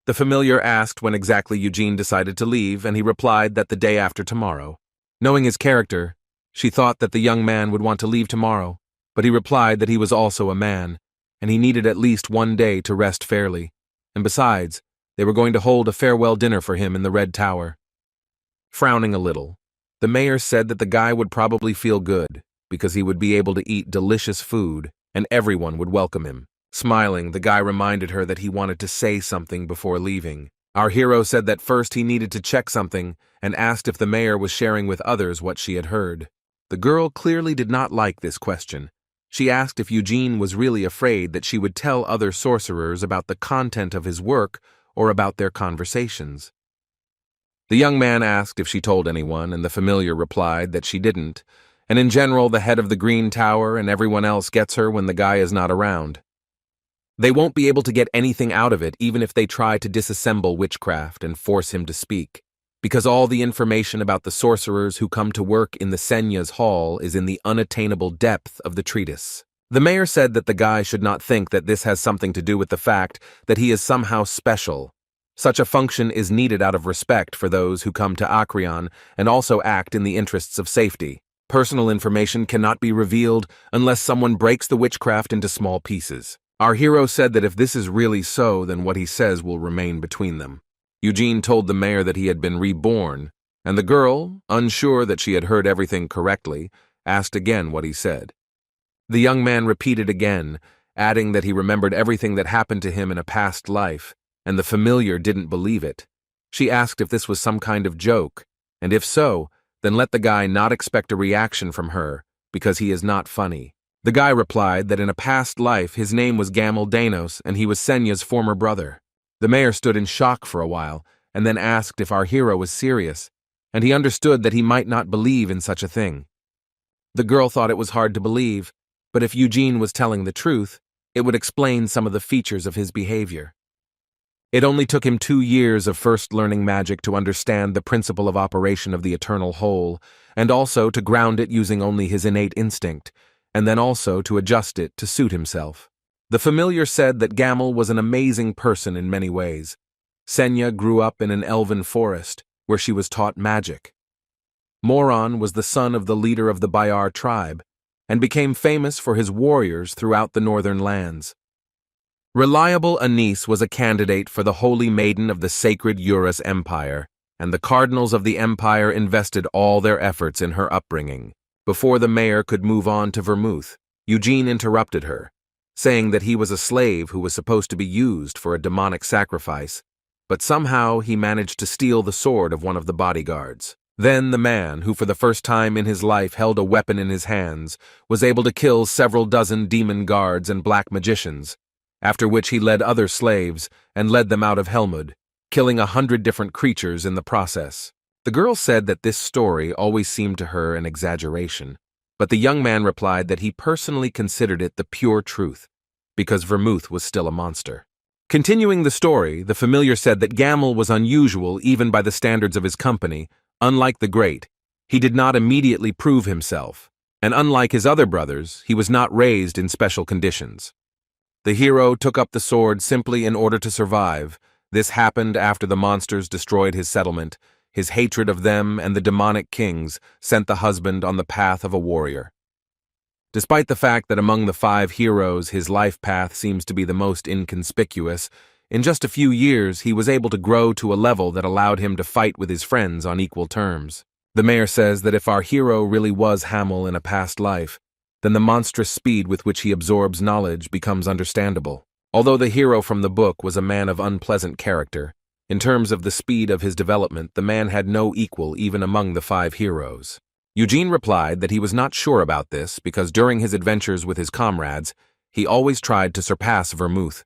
Speaker 1: The familiar asked when exactly Eugene decided to leave, and he replied that the day after tomorrow. Knowing his character, she thought that the young man would want to leave tomorrow, but he replied that he was also a man, and he needed at least one day to rest fairly, and besides, they were going to hold a farewell dinner for him in the Red Tower. Frowning a little, the mayor said that the guy would probably feel good, because he would be able to eat delicious food, and everyone would welcome him. Smiling, the guy reminded her that he wanted to say something before leaving. Our hero said that first he needed to check something, and asked if the mayor was sharing with others what she had heard. The girl clearly did not like this question. She asked if Eugene was really afraid that she would tell other sorcerers about the content of his work or about their conversations. The young man asked if she told anyone, and the familiar replied that she didn't, and in general the head of the Green Tower and everyone else gets her when the guy is not around. They won't be able to get anything out of it even if they try to disassemble witchcraft and force him to speak, because all the information about the sorcerers who come to work in the Senya's hall is in the unattainable depth of the treatise. The mayor said that the guy should not think that this has something to do with the fact that he is somehow special. Such a function is needed out of respect for those who come to Acrion and also act in the interests of safety. Personal information cannot be revealed unless someone breaks the witchcraft into small pieces. Our hero said that if this is really so, then what he says will remain between them. Eugene told the mayor that he had been reborn, and the girl, unsure that she had heard everything correctly, asked again what he said. The young man repeated again, adding that he remembered everything that happened to him in a past life, and the familiar didn't believe it. She asked if this was some kind of joke, and if so, then let the guy not expect a reaction from her, because he is not funny. The guy replied that in a past life his name was Gaml and he was Senya's former brother. The mayor stood in shock for a while, and then asked if our hero was serious, and he understood that he might not believe in such a thing. The girl thought it was hard to believe, but if Eugene was telling the truth, it would explain some of the features of his behavior. It only took him 2 years of first learning magic to understand the principle of operation of the eternal whole, and also to ground it using only his innate instinct, and then also to adjust it to suit himself. The familiar said that Gaml was an amazing person in many ways. Senya grew up in an elven forest, where she was taught magic. Moron was the son of the leader of the Bayar tribe, and became famous for his warriors throughout the northern lands. Reliable Anise was a candidate for the Holy Maiden of the sacred Eurus Empire, and the cardinals of the empire invested all their efforts in her upbringing. Before the mayor could move on to Vermouth, Eugene interrupted her, saying that he was a slave who was supposed to be used for a demonic sacrifice, but somehow he managed to steal the sword of one of the bodyguards. Then the man, who for the first time in his life held a weapon in his hands, was able to kill several dozen demon guards and black magicians, after which he led other slaves and led them out of Helmud, killing 100 different creatures in the process. The girl said that this story always seemed to her an exaggeration, but the young man replied that he personally considered it the pure truth, because Vermouth was still a monster. Continuing the story, the familiar said that Gaml was unusual even by the standards of his company. Unlike the Great, he did not immediately prove himself, and unlike his other brothers, he was not raised in special conditions. The hero took up the sword simply in order to survive. This happened after the monsters destroyed his settlement. His hatred of them and the demonic kings sent the husband on the path of a warrior. Despite the fact that among the 5 heroes his life path seems to be the most inconspicuous, in just a few years he was able to grow to a level that allowed him to fight with his friends on equal terms. The mayor says that if our hero really was Hamel in a past life, then the monstrous speed with which he absorbs knowledge becomes understandable. Although the hero from the book was a man of unpleasant character, in terms of the speed of his development, the man had no equal even among the 5 heroes. Eugene replied that he was not sure about this because during his adventures with his comrades, he always tried to surpass Vermouth.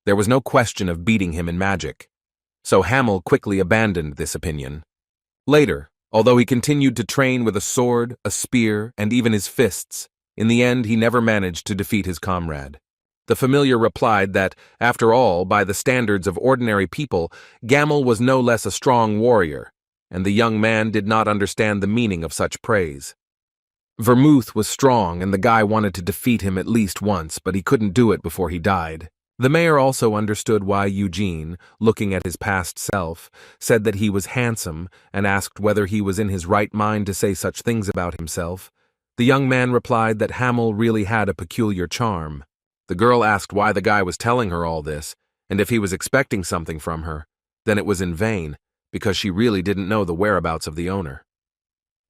Speaker 1: There was no question of beating him in magic. So Hamel quickly abandoned this opinion. Later, although he continued to train with a sword, a spear, and even his fists, in the end he never managed to defeat his comrade. The familiar replied that, after all, by the standards of ordinary people, Gaml was no less a strong warrior, and the young man did not understand the meaning of such praise. Vermouth was strong, and the guy wanted to defeat him at least once, but he couldn't do it before he died. The mayor also understood why Eugene, looking at his past self, said that he was handsome and asked whether he was in his right mind to say such things about himself. The young man replied that Gaml really had a peculiar charm. The girl asked why the guy was telling her all this, and if he was expecting something from her. Then it was in vain, because she really didn't know the whereabouts of the owner.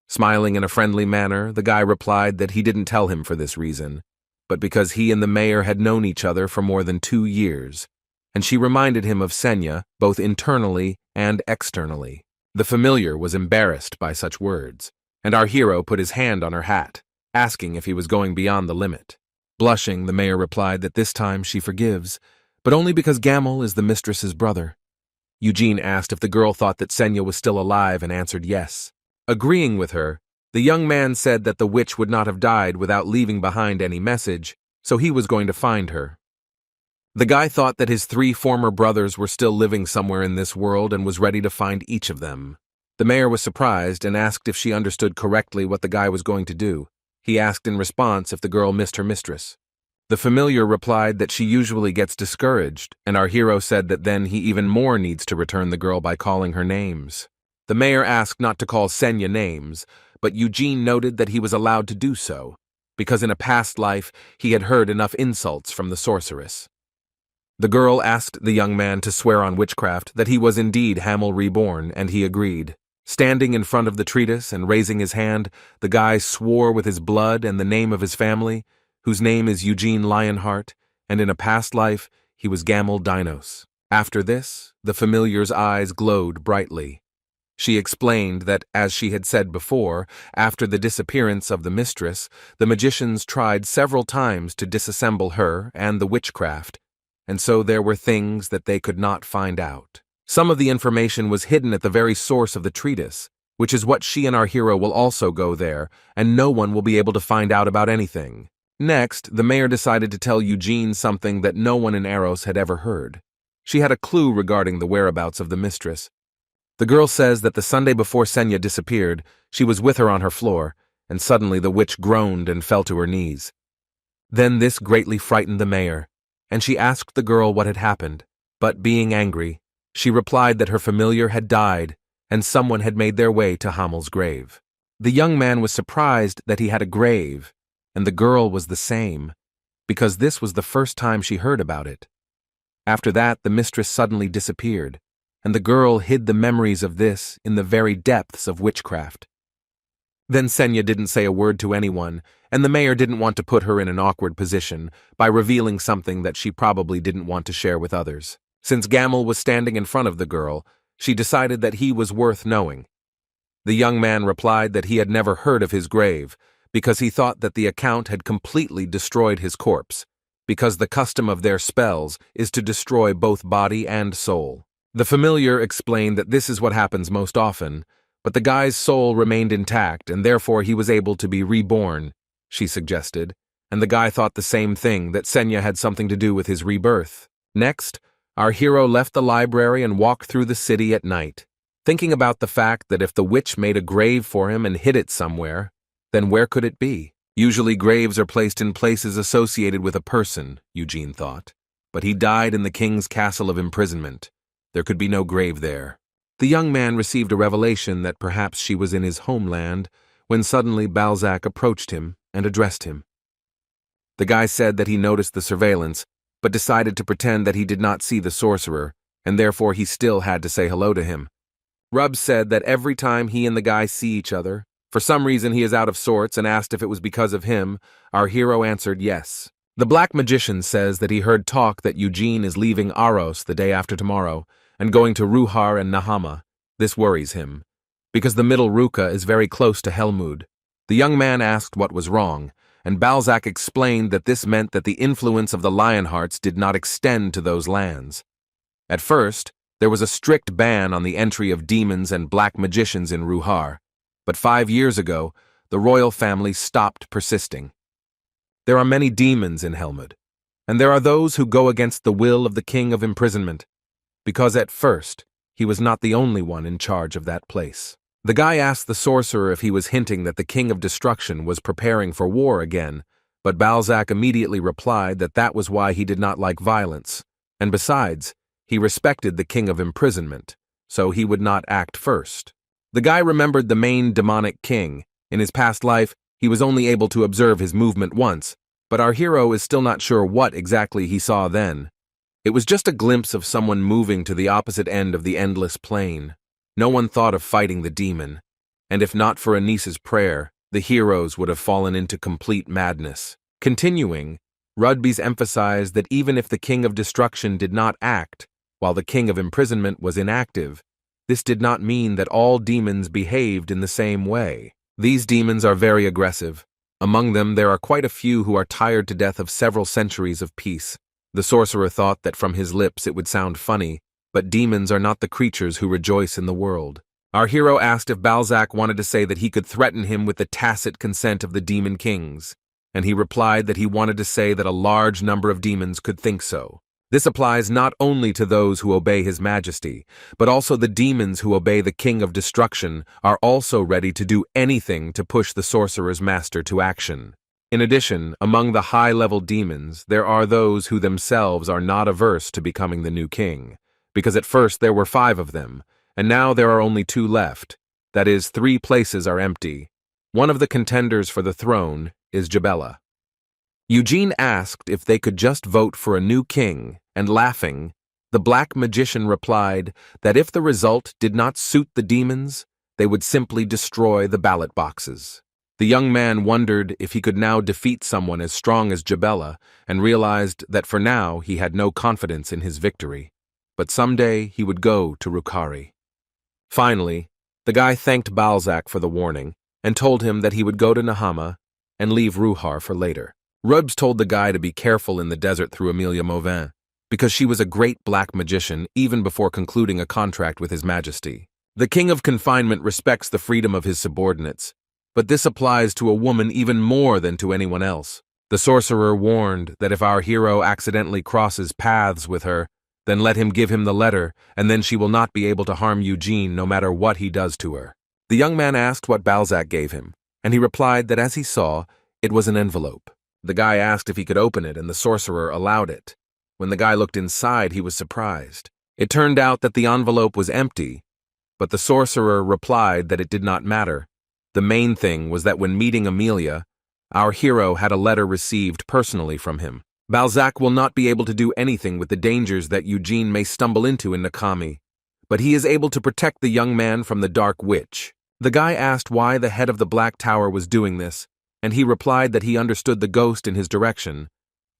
Speaker 1: Smiling in a friendly manner, the guy replied that he didn't tell him for this reason, but because he and the mayor had known each other for more than 2 years, and she reminded him of Senya, both internally and externally. The familiar was embarrassed by such words, and our hero put his hand on her hat, asking if he was going beyond the limit. Blushing, the mayor replied that this time she forgives, but only because Gaml is the mistress's brother. Eugene asked if the girl thought that Senya was still alive and answered yes. Agreeing with her, the young man said that the witch would not have died without leaving behind any message, so he was going to find her. The guy thought that his 3 former brothers were still living somewhere in this world and was ready to find each of them. The mayor was surprised and asked if she understood correctly what the guy was going to do. He asked in response if the girl missed her mistress. The familiar replied that she usually gets discouraged, and our hero said that then he even more needs to return the girl by calling her names. The mayor asked not to call Senya names, but Eugene noted that he was allowed to do so, because in a past life he had heard enough insults from the sorceress. The girl asked the young man to swear on witchcraft that he was indeed Gaml Reborn, and he agreed. Standing in front of the treatise and raising his hand, the guy swore with his blood and the name of his family, whose name is Eugene Lionheart, and in a past life he was Gaml Dinos. After this, the familiar's eyes glowed brightly. She explained that, as she had said before, after the disappearance of the mistress, the magicians tried several times to disassemble her and the witchcraft, and so there were things that they could not find out. Some of the information was hidden at the very source of the treatise, which is what she and our hero will also go there, and no one will be able to find out about anything. Next, the mayor decided to tell Eugene something that no one in Aros had ever heard. She had a clue regarding the whereabouts of the mistress. The girl says that the Sunday before Senya disappeared, she was with her on her floor, and suddenly the witch groaned and fell to her knees. Then this greatly frightened the mayor, and she asked the girl what had happened, but being angry, she replied that her familiar had died and someone had made their way to Gaml's grave. The young man was surprised that he had a grave, and the girl was the same, because this was the first time she heard about it. After that, the mistress suddenly disappeared, and the girl hid the memories of this in the very depths of witchcraft. Then Senya didn't say a word to anyone, and the mayor didn't want to put her in an awkward position by revealing something that she probably didn't want to share with others. Since Gaml was standing in front of the girl, she decided that he was worth knowing. The young man replied that he had never heard of his grave, because he thought that the account had completely destroyed his corpse, because the custom of their spells is to destroy both body and soul. The familiar explained that this is what happens most often, but the guy's soul remained intact and therefore he was able to be reborn, she suggested, and the guy thought the same thing, that Senya had something to do with his rebirth. Next, our hero left the library and walked through the city at night, thinking about the fact that if the witch made a grave for him and hid it somewhere, then where could it be? Usually graves are placed in places associated with a person, Eugene thought, but he died in the king's castle of imprisonment. There could be no grave there. The young man received a revelation that perhaps she was in his homeland when suddenly Balzac approached him and addressed him. The guy said that he noticed the surveillance, but decided to pretend that he did not see the sorcerer, and therefore he still had to say hello to him. Rubb said that every time he and the guy see each other, for some reason he is out of sorts, and asked if it was because of him. Our hero answered yes. The black magician says that he heard talk that Eugene is leaving Aros the day after tomorrow, and going to Ruhar and Nahama. This worries him, because the middle Ruka is very close to Helmud. The young man asked what was wrong, and Balzac explained that this meant that the influence of the Lionhearts did not extend to those lands. At first, There was a strict ban on the entry of demons and black magicians in Ruhar, but 5 years ago, the royal family stopped persisting. There are many demons in Helmut, and there are those who go against the will of the King of Imprisonment, because at first, he was not the only one in charge of that place. The guy asked the sorcerer if he was hinting that the King of Destruction was preparing for war again, but Balzac immediately replied that that was why he did not like violence, and besides, he respected the King of Imprisonment, so he would not act first. The guy remembered the main demonic king. In his past life, he was only able to observe his movement once, but our hero is still not sure what exactly he saw then. It was just a glimpse of someone moving to the opposite end of the endless plain. No one thought of fighting the demon, and if not for Anisa's prayer, the heroes would have fallen into complete madness. Continuing, Rudby's emphasized that even if the King of Destruction did not act, while the King of Imprisonment was inactive, this did not mean that all demons behaved in the same way. These demons are very aggressive. Among them, there are quite a few who are tired to death of several centuries of peace. The sorcerer thought that from his lips it would sound funny, but demons are not the creatures who rejoice in the world. Our hero asked if Balzac wanted to say that he could threaten him with the tacit consent of the demon kings, and he replied that he wanted to say that a large number of demons could think so. This applies not only to those who obey His Majesty, but also the demons who obey the King of Destruction are also ready to do anything to push the sorcerer's master to action. In addition, among the high-level demons, there are those who themselves are not averse to becoming the new king, because at first there were 5 of them, and now there are only 2 left. That is, 3 places are empty. One of the contenders for the throne is Jabella. Eugene asked if they could just vote for a new king, and laughing, the black magician replied that if the result did not suit the demons, they would simply destroy the ballot boxes. The young man wondered if he could now defeat someone as strong as Jabella, and realized that for now he had no confidence in his victory. But someday he would go to Rukari. Finally, the guy thanked Balzac for the warning, and told him that he would go to Nahama and leave Ruhar for later. Rubs told the guy to be careful in the desert through Amelia Mauvin, because she was a great black magician even before concluding a contract with His Majesty. The King of Confinement respects the freedom of his subordinates, but this applies to a woman even more than to anyone else. The sorcerer warned that if our hero accidentally crosses paths with her, then let him give him the letter, and then she will not be able to harm Eugene no matter what he does to her. The young man asked what Balzac gave him, and he replied that as he saw, it was an envelope. The guy asked if he could open it, and the sorcerer allowed it. When the guy looked inside, he was surprised. It turned out that the envelope was empty, but the sorcerer replied that it did not matter. The main thing was that when meeting Amelia, our hero had a letter received personally from him. Balzac will not be able to do anything with the dangers that Eugene may stumble into in Nakami, but he is able to protect the young man from the Dark Witch. The guy asked why the head of the Black Tower was doing this, and he replied that he understood the ghost in his direction,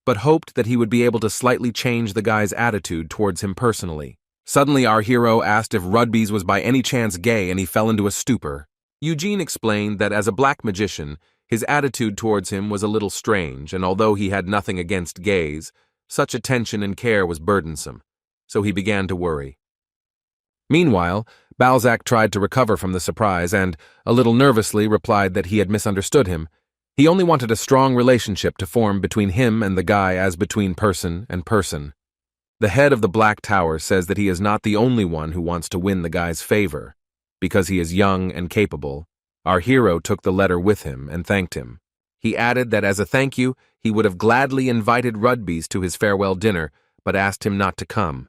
Speaker 1: but hoped that he would be able to slightly change the guy's attitude towards him personally. Suddenly our hero asked if Rudby's was by any chance gay, and he fell into a stupor. Eugene explained that as a black magician, his attitude towards him was a little strange, and although he had nothing against gays, such attention and care was burdensome, so he began to worry. Meanwhile, Balzac tried to recover from the surprise and, a little nervously, replied that he had misunderstood him. He only wanted a strong relationship to form between him and the guy as between person and person. The head of the Black Tower says that he is not the only one who wants to win the guy's favor. Because he is young and capable, our hero took the letter with him and thanked him. He added that as a thank you, he would have gladly invited Rudby's to his farewell dinner, but asked him not to come.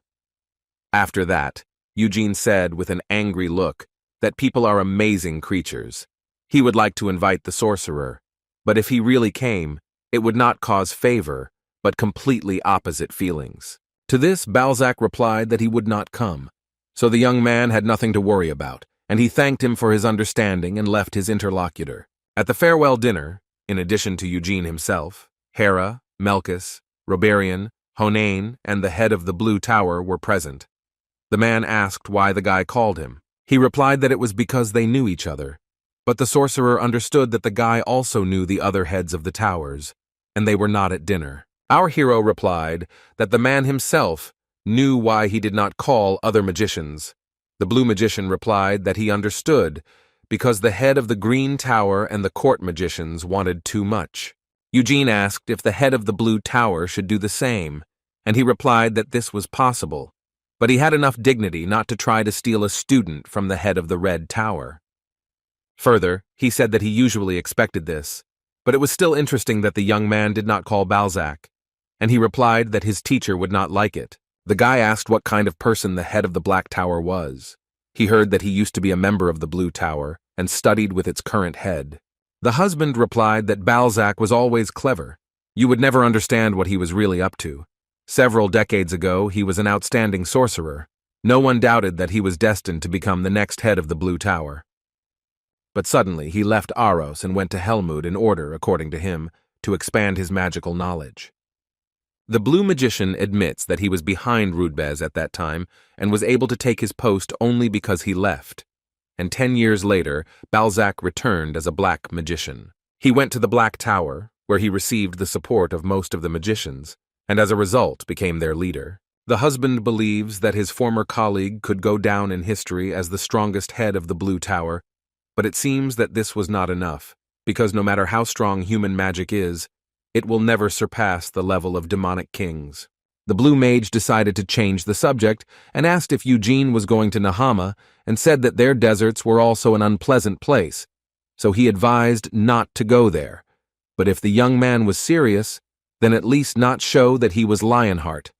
Speaker 1: After that, Eugene said with an angry look that people are amazing creatures. He would like to invite the sorcerer, but if he really came, it would not cause favor, but completely opposite feelings. To this, Balzac replied that he would not come, so the young man had nothing to worry about, and he thanked him for his understanding and left his interlocutor. At the farewell dinner, in addition to Eugene himself, Hera, Melkus, Roberian, Honane, and the head of the Blue Tower were present. The man asked why the guy called him. He replied that it was because they knew each other, but the sorcerer understood that the guy also knew the other heads of the towers, and they were not at dinner. Our hero replied that the man himself knew why he did not call other magicians. The blue magician replied that he understood, because the head of the green tower and the court magicians wanted too much. Eugene asked if the head of the blue tower should do the same, and he replied that this was possible, but he had enough dignity not to try to steal a student from the head of the red tower. Further, he said that he usually expected this, but it was still interesting that the young man did not call Balzac, and he replied that his teacher would not like it. The guy asked what kind of person the head of the black tower was. He heard that he used to be a member of the blue tower and studied with its current head. The husband replied that Balzac was always clever. You would never understand what he was really up to. Several decades ago, he was an outstanding sorcerer. No one doubted that he was destined to become the next head of the blue tower. But suddenly, he left Aros and went to Helmut in order, according to him, to expand his magical knowledge. The blue magician admits that he was behind Rudbez at that time and was able to take his post only because he left. And 10 years later, Balzac returned as a black magician. He went to the Black Tower, where he received the support of most of the magicians, and as a result became their leader. The husband believes that his former colleague could go down in history as the strongest head of the Blue Tower, but it seems that this was not enough, because no matter how strong human magic is, it will never surpass the level of demonic kings. The blue mage decided to change the subject and asked if Eugene was going to Nahama and said that their deserts were also an unpleasant place, so he advised not to go there. But if the young man was serious, then at least not show that he was Lionheart.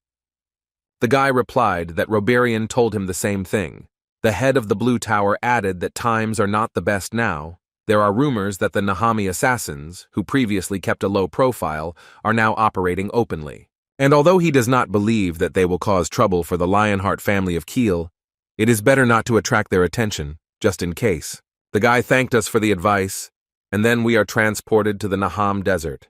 Speaker 1: The guy replied that Reborn told him the same thing. The head of the Blue Tower added that times are not the best now. There are rumors that the Nahami assassins, who previously kept a low profile, are now operating openly. And although he does not believe that they will cause trouble for the Lionheart family of Kiel, it is better not to attract their attention, just in case. The guy thanked us for the advice, and then we are transported to the Naham Desert,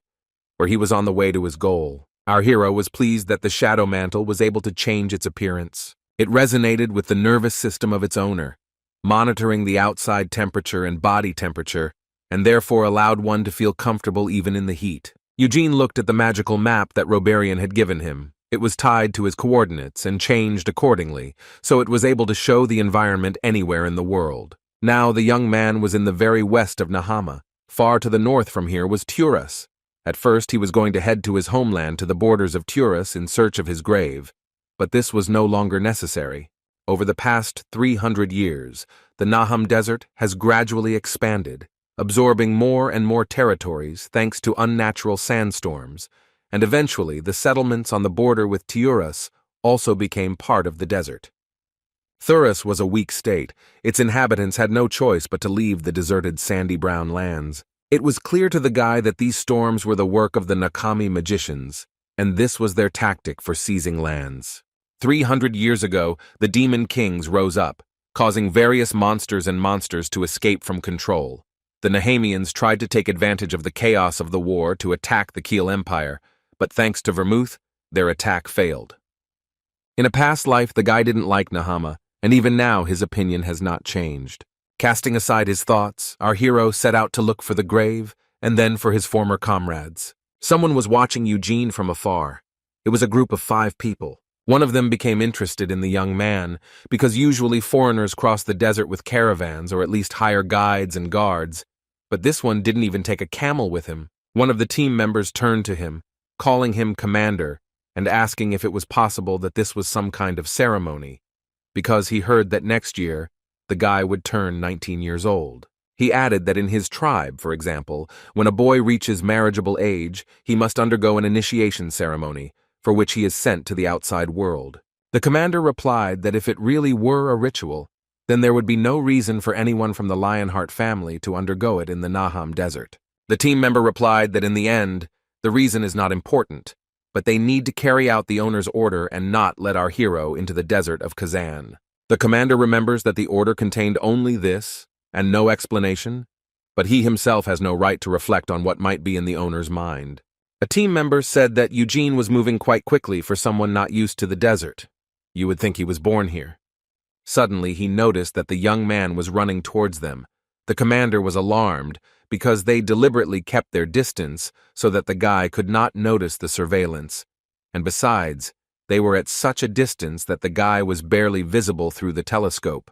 Speaker 1: where he was on the way to his goal. Our hero was pleased that the shadow mantle was able to change its appearance. It resonated with the nervous system of its owner, monitoring the outside temperature and body temperature, and therefore allowed one to feel comfortable even in the heat. Eugene looked at the magical map that Reborn had given him. It was tied to his coordinates and changed accordingly, so it was able to show the environment anywhere in the world. Now the young man was in the very west of Nahama. Far to the north from here was Turus. At first he was going to head to his homeland to the borders of Turus in search of his grave, but this was no longer necessary. Over the past 300 years, the Naham Desert has gradually expanded, absorbing more and more territories thanks to unnatural sandstorms, and eventually the settlements on the border with Turus also became part of the desert. Thurus was a weak state. Its inhabitants had no choice but to leave the deserted sandy brown lands. It was clear to the guy that these storms were the work of the Nakami magicians, and this was their tactic for seizing lands. 300 years ago, the demon kings rose up, causing various monsters to escape from control. The Nahamians tried to take advantage of the chaos of the war to attack the Kiel Empire, but thanks to Vermouth, their attack failed. In a past life, the guy didn't like Nahama, and even now his opinion has not changed. Casting aside his thoughts, our hero set out to look for the grave, and then for his former comrades. Someone was watching Eugene from afar. It was a group of 5 people. One of them became interested in the young man, because usually foreigners cross the desert with caravans or at least hire guides and guards, but this one didn't even take a camel with him. One of the team members turned to him, calling him commander, and asking if it was possible that this was some kind of ceremony, because he heard that next year, the guy would turn 19 years old. He added that in his tribe, for example, when a boy reaches marriageable age, he must undergo an initiation ceremony, for which he is sent to the outside world. The commander replied that if it really were a ritual, then there would be no reason for anyone from the Lionheart family to undergo it in the Naham Desert. The team member replied that in the end, the reason is not important, but they need to carry out the owner's order and not let our hero into the desert of Kazan. The commander remembers that the order contained only this, and no explanation, but he himself has no right to reflect on what might be in the owner's mind. A team member said that Eugene was moving quite quickly for someone not used to the desert. You would think he was born here. Suddenly, he noticed that the young man was running towards them. The commander was alarmed because they deliberately kept their distance so that the guy could not notice the surveillance. And besides, They were at such a distance that the guy was barely visible through the telescope.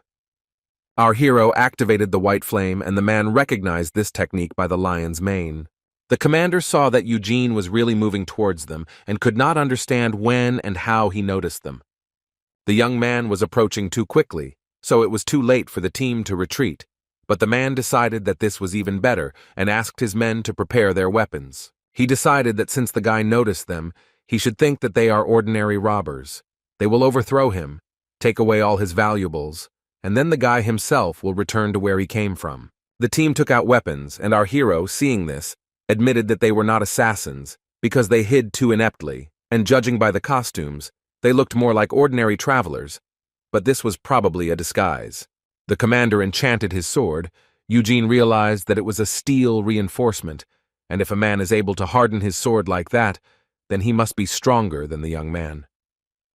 Speaker 1: Our hero activated the white flame, and the man recognized this technique by the lion's mane. The commander saw that Eugene was really moving towards them and could not understand when and how he noticed them. The young man was approaching too quickly, so it was too late for the team to retreat, but the man decided that this was even better and asked his men to prepare their weapons. He decided that since the guy noticed them, he should think that they are ordinary robbers. They will overthrow him, take away all his valuables, and then the guy himself will return to where he came from. The team took out weapons, and our hero, seeing this, admitted that they were not assassins because they hid too ineptly, and judging by the costumes, they looked more like ordinary travelers, but this was probably a disguise. The commander enchanted his sword. Eugene realized that it was a steel reinforcement, and if a man is able to harden his sword like that, then he must be stronger than the young man.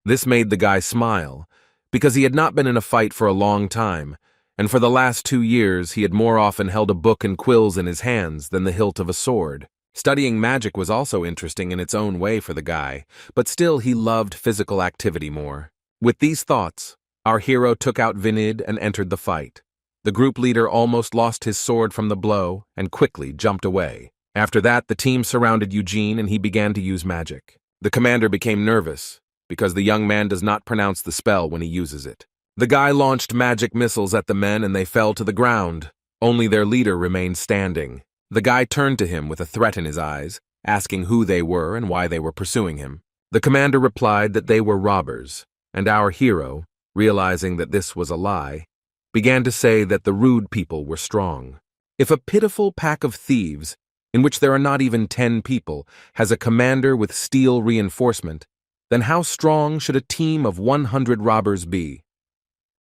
Speaker 1: This made the guy smile, because he had not been in a fight for a long time, and for the last 2 years he had more often held a book and quills in his hands than the hilt of a sword. Studying magic was also interesting in its own way for the guy, but still he loved physical activity more. With these thoughts, our hero took out Vinid and entered the fight. The group leader almost lost his sword from the blow and quickly jumped away. After that, the team surrounded Eugene and he began to use magic. The commander became nervous, because the young man does not pronounce the spell when he uses it. The guy launched magic missiles at the men and they fell to the ground. Only their leader remained standing. The guy turned to him with a threat in his eyes, asking who they were and why they were pursuing him. The commander replied that they were robbers, and our hero, realizing that this was a lie, began to say that the rude people were strong. If a pitiful pack of thieves, in which there are not even 10 people, has a commander with steel reinforcement, then how strong should a team of 100 robbers be?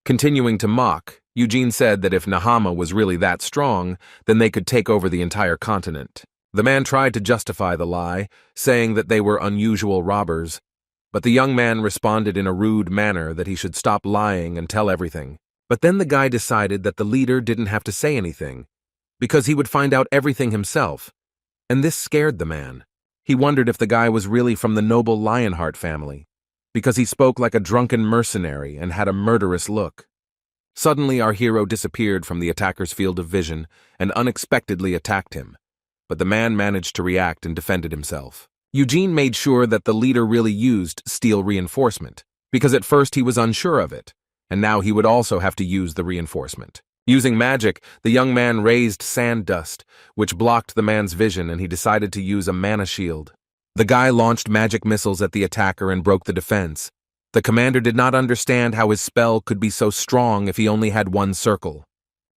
Speaker 1: Continuing to mock, Eugene said that if Nahama was really that strong, then they could take over the entire continent. The man tried to justify the lie, saying that they were unusual robbers, but the young man responded in a rude manner that he should stop lying and tell everything. But then the guy decided that the leader didn't have to say anything, because he would find out everything himself, and this scared the man. He wondered if the guy was really from the noble Lionheart family, because he spoke like a drunken mercenary and had a murderous look. Suddenly our hero disappeared from the attacker's field of vision and unexpectedly attacked him, but the man managed to react and defended himself. Eugene made sure that the leader really used steel reinforcement, because at first he was unsure of it, and now he would also have to use the reinforcement. Using magic, the young man raised sand dust, which blocked the man's vision, and he decided to use a mana shield. The guy launched magic missiles at the attacker and broke the defense. The commander did not understand how his spell could be so strong if he only had one circle.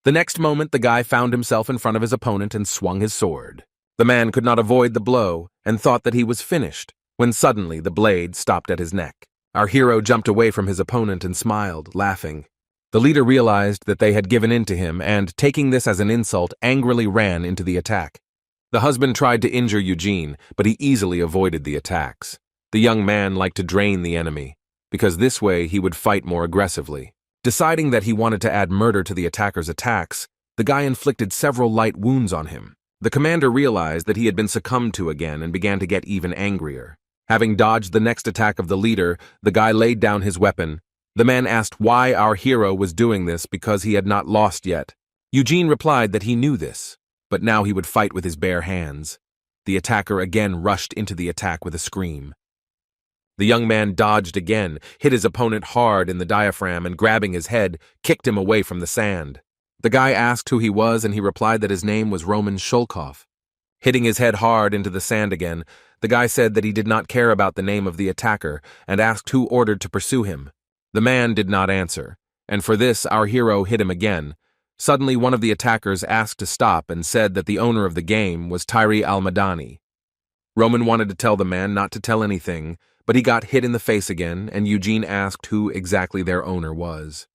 Speaker 1: The next moment, the guy found himself in front of his opponent and swung his sword. The man could not avoid the blow and thought that he was finished, when suddenly the blade stopped at his neck. Our hero jumped away from his opponent and smiled, laughing. The leader realized that they had given in to him and, taking this as an insult, angrily ran into the attack. The husband tried to injure Eugene, but he easily avoided the attacks. The young man liked to drain the enemy, because this way he would fight more aggressively. Deciding that he wanted to add murder to the attacker's attacks, the guy inflicted several light wounds on him. The commander realized that he had been succumbed to again and began to get even angrier. Having dodged the next attack of the leader, the guy laid down his weapon. The man asked why our hero was doing this because he had not lost yet. Eugene replied that he knew this, but now he would fight with his bare hands. The attacker again rushed into the attack with a scream. The young man dodged again, hit his opponent hard in the diaphragm, and grabbing his head, kicked him away from the sand. The guy asked who he was, and he replied that his name was Roman Shulkov. Hitting his head hard into the sand again, the guy said that he did not care about the name of the attacker and asked who ordered to pursue him. The man did not answer, and for this our hero hit him again. Suddenly one of the attackers asked to stop and said that the owner of the game was Tyri Almadani. Roman wanted to tell the man not to tell anything, but he got hit in the face again, and Eugene asked who exactly their owner was.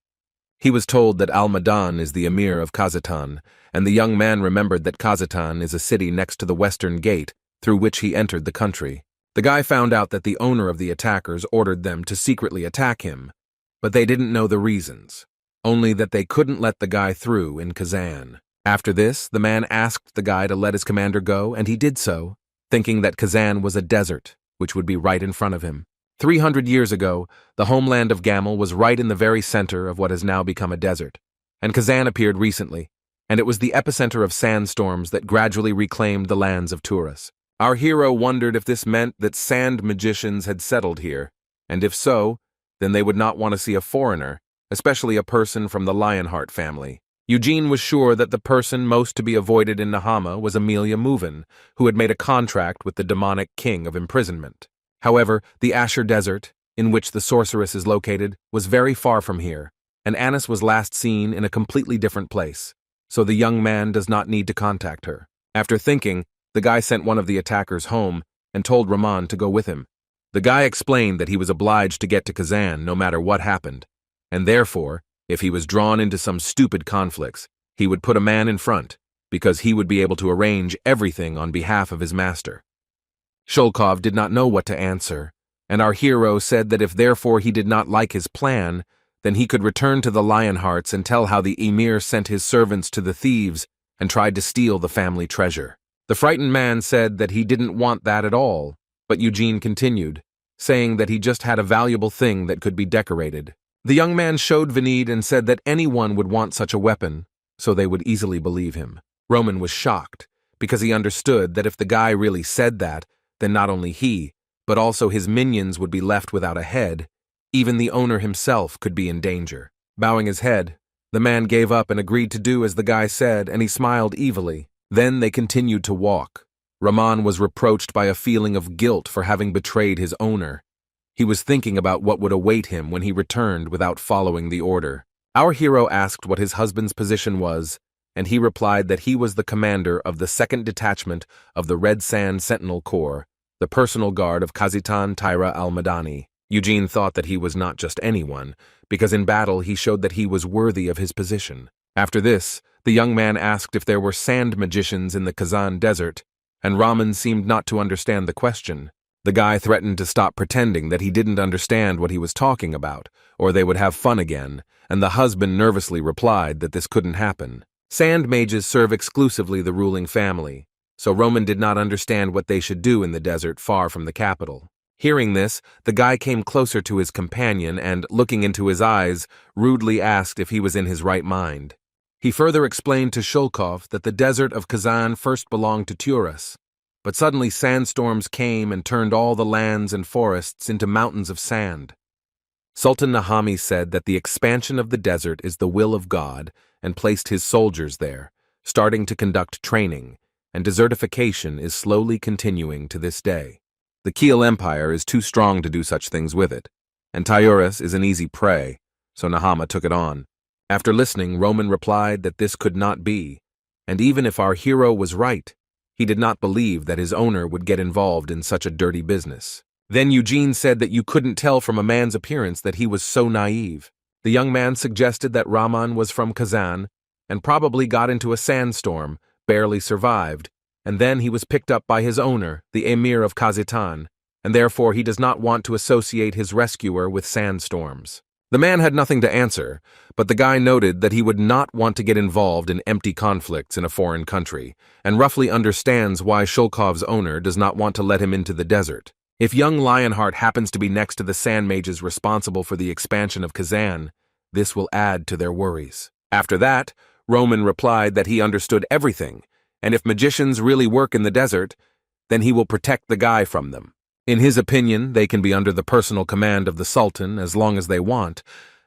Speaker 1: He was told that Almadan is the emir of Kazakhstan, and the young man remembered that Kazakhstan is a city next to the western gate through which he entered the country. The guy found out that the owner of the attackers ordered them to secretly attack him, but they didn't know the reasons, only that they couldn't let the guy through in Kazan. After this, the man asked the guy to let his commander go, and he did so, thinking that Kazan was a desert, which would be right in front of him. 300 years ago, the homeland of Gaml was right in the very center of what has now become a desert, and Kazan appeared recently, and it was the epicenter of sandstorms that gradually reclaimed the lands of Turas. Our hero wondered if this meant that sand magicians had settled here, and if so, then they would not want to see a foreigner, especially a person from the Lionheart family. Eugene was sure that the person most to be avoided in Nahama was Amelia Movin, who had made a contract with the demonic king of imprisonment. However, the Asher Desert, in which the sorceress is located, was very far from here, and Anis was last seen in a completely different place, so the young man does not need to contact her. After thinking, the guy sent one of the attackers home and told Rahman to go with him. The guy explained that he was obliged to get to Kazan no matter what happened, and therefore, if he was drawn into some stupid conflicts, he would put a man in front, because he would be able to arrange everything on behalf of his master. Shulkov did not know what to answer, and our hero said that if therefore he did not like his plan, then he could return to the Lionhearts and tell how the emir sent his servants to the thieves and tried to steal the family treasure. The frightened man said that he didn't want that at all, but Eugene continued, saying that he just had a valuable thing that could be decorated. The young man showed Vinid and said that anyone would want such a weapon, so they would easily believe him. Roman was shocked, because he understood that if the guy really said that, then not only he, but also his minions would be left without a head. Even the owner himself could be in danger. Bowing his head, the man gave up and agreed to do as the guy said, and he smiled evilly. Then they continued to walk. Rahman was reproached by a feeling of guilt for having betrayed his owner. He was thinking about what would await him when he returned without following the order. Our hero asked what his husband's position was, and he replied that he was the commander of the 2nd Detachment of the Red Sand Sentinel Corps, the personal guard of Kazitan Tyra al-Madani. Eugene thought that he was not just anyone, because in battle he showed that he was worthy of his position. After this, the young man asked if there were sand magicians in the Kazan desert, and Rahman seemed not to understand the question. The guy threatened to stop pretending that he didn't understand what he was talking about, or they would have fun again, and the husband nervously replied that this couldn't happen. Sand mages serve exclusively the ruling family, so Roman did not understand what they should do in the desert far from the capital. Hearing this, the guy came closer to his companion and, looking into his eyes, rudely asked if he was in his right mind. He further explained to Shulkov that the desert of Kazan first belonged to Turas, but suddenly sandstorms came and turned all the lands and forests into mountains of sand. Sultan Nahami said that the expansion of the desert is the will of God and placed his soldiers there, starting to conduct training, and desertification is slowly continuing to this day. The Keel Empire is too strong to do such things with it, and Tyurus is an easy prey, so Nahama took it on. After listening, Roman replied that this could not be, and even if our hero was right, he did not believe that his owner would get involved in such a dirty business. Then Eugene said that you couldn't tell from a man's appearance that he was so naive. The young man suggested that Rahman was from Kazan and probably got into a sandstorm, barely survived, and then he was picked up by his owner, the emir of Kazitan, and therefore he does not want to associate his rescuer with sandstorms. The man had nothing to answer, but the guy noted that he would not want to get involved in empty conflicts in a foreign country, and roughly understands why Shulkov's owner does not want to let him into the desert. If young Lionheart happens to be next to the sand mages responsible for the expansion of Kazan, this will add to their worries. After that, Roman replied that he understood everything, and if magicians really work in the desert, then he will protect the guy from them. In his opinion, they can be under the personal command of the Sultan as long as they want,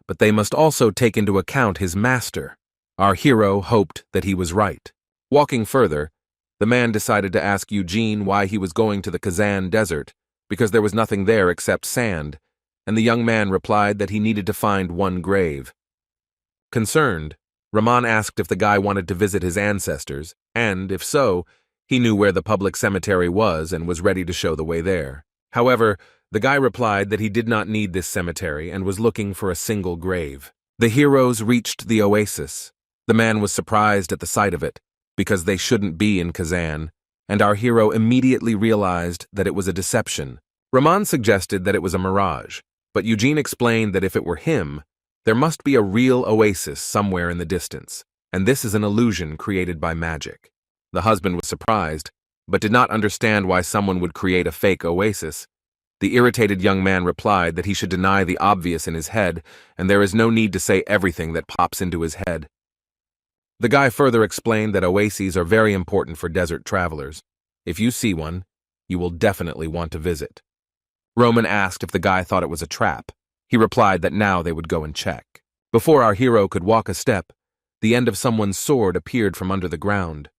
Speaker 1: but they must also take into account his master. Our hero hoped that he was right. Walking further, the man decided to ask Eugene why he was going to the Kazan desert, because there was nothing there except sand, and the young man replied that he needed to find one grave. Concerned, Rahman asked if the guy wanted to visit his ancestors, and, if so, he knew where the public cemetery was and was ready to show the way there. However, the guy replied that he did not need this cemetery and was looking for a single grave. The heroes reached the oasis. The man was surprised at the sight of it, because they shouldn't be in Kazan, and our hero immediately realized that it was a deception. Rahman suggested that it was a mirage, but Eugene explained that if it were him, there must be a real oasis somewhere in the distance, and this is an illusion created by magic. The husband was surprised, but did not understand why someone would create a fake oasis, The irritated young man replied that he should deny the obvious in his head, and there is no need to say everything that pops into his head. The guy further explained that oases are very important for desert travelers. If you see one, you will definitely want to visit. Roman asked if the guy thought it was a trap. He replied that now they would go and check. Before our hero could walk a step, the end of someone's sword appeared from under the ground.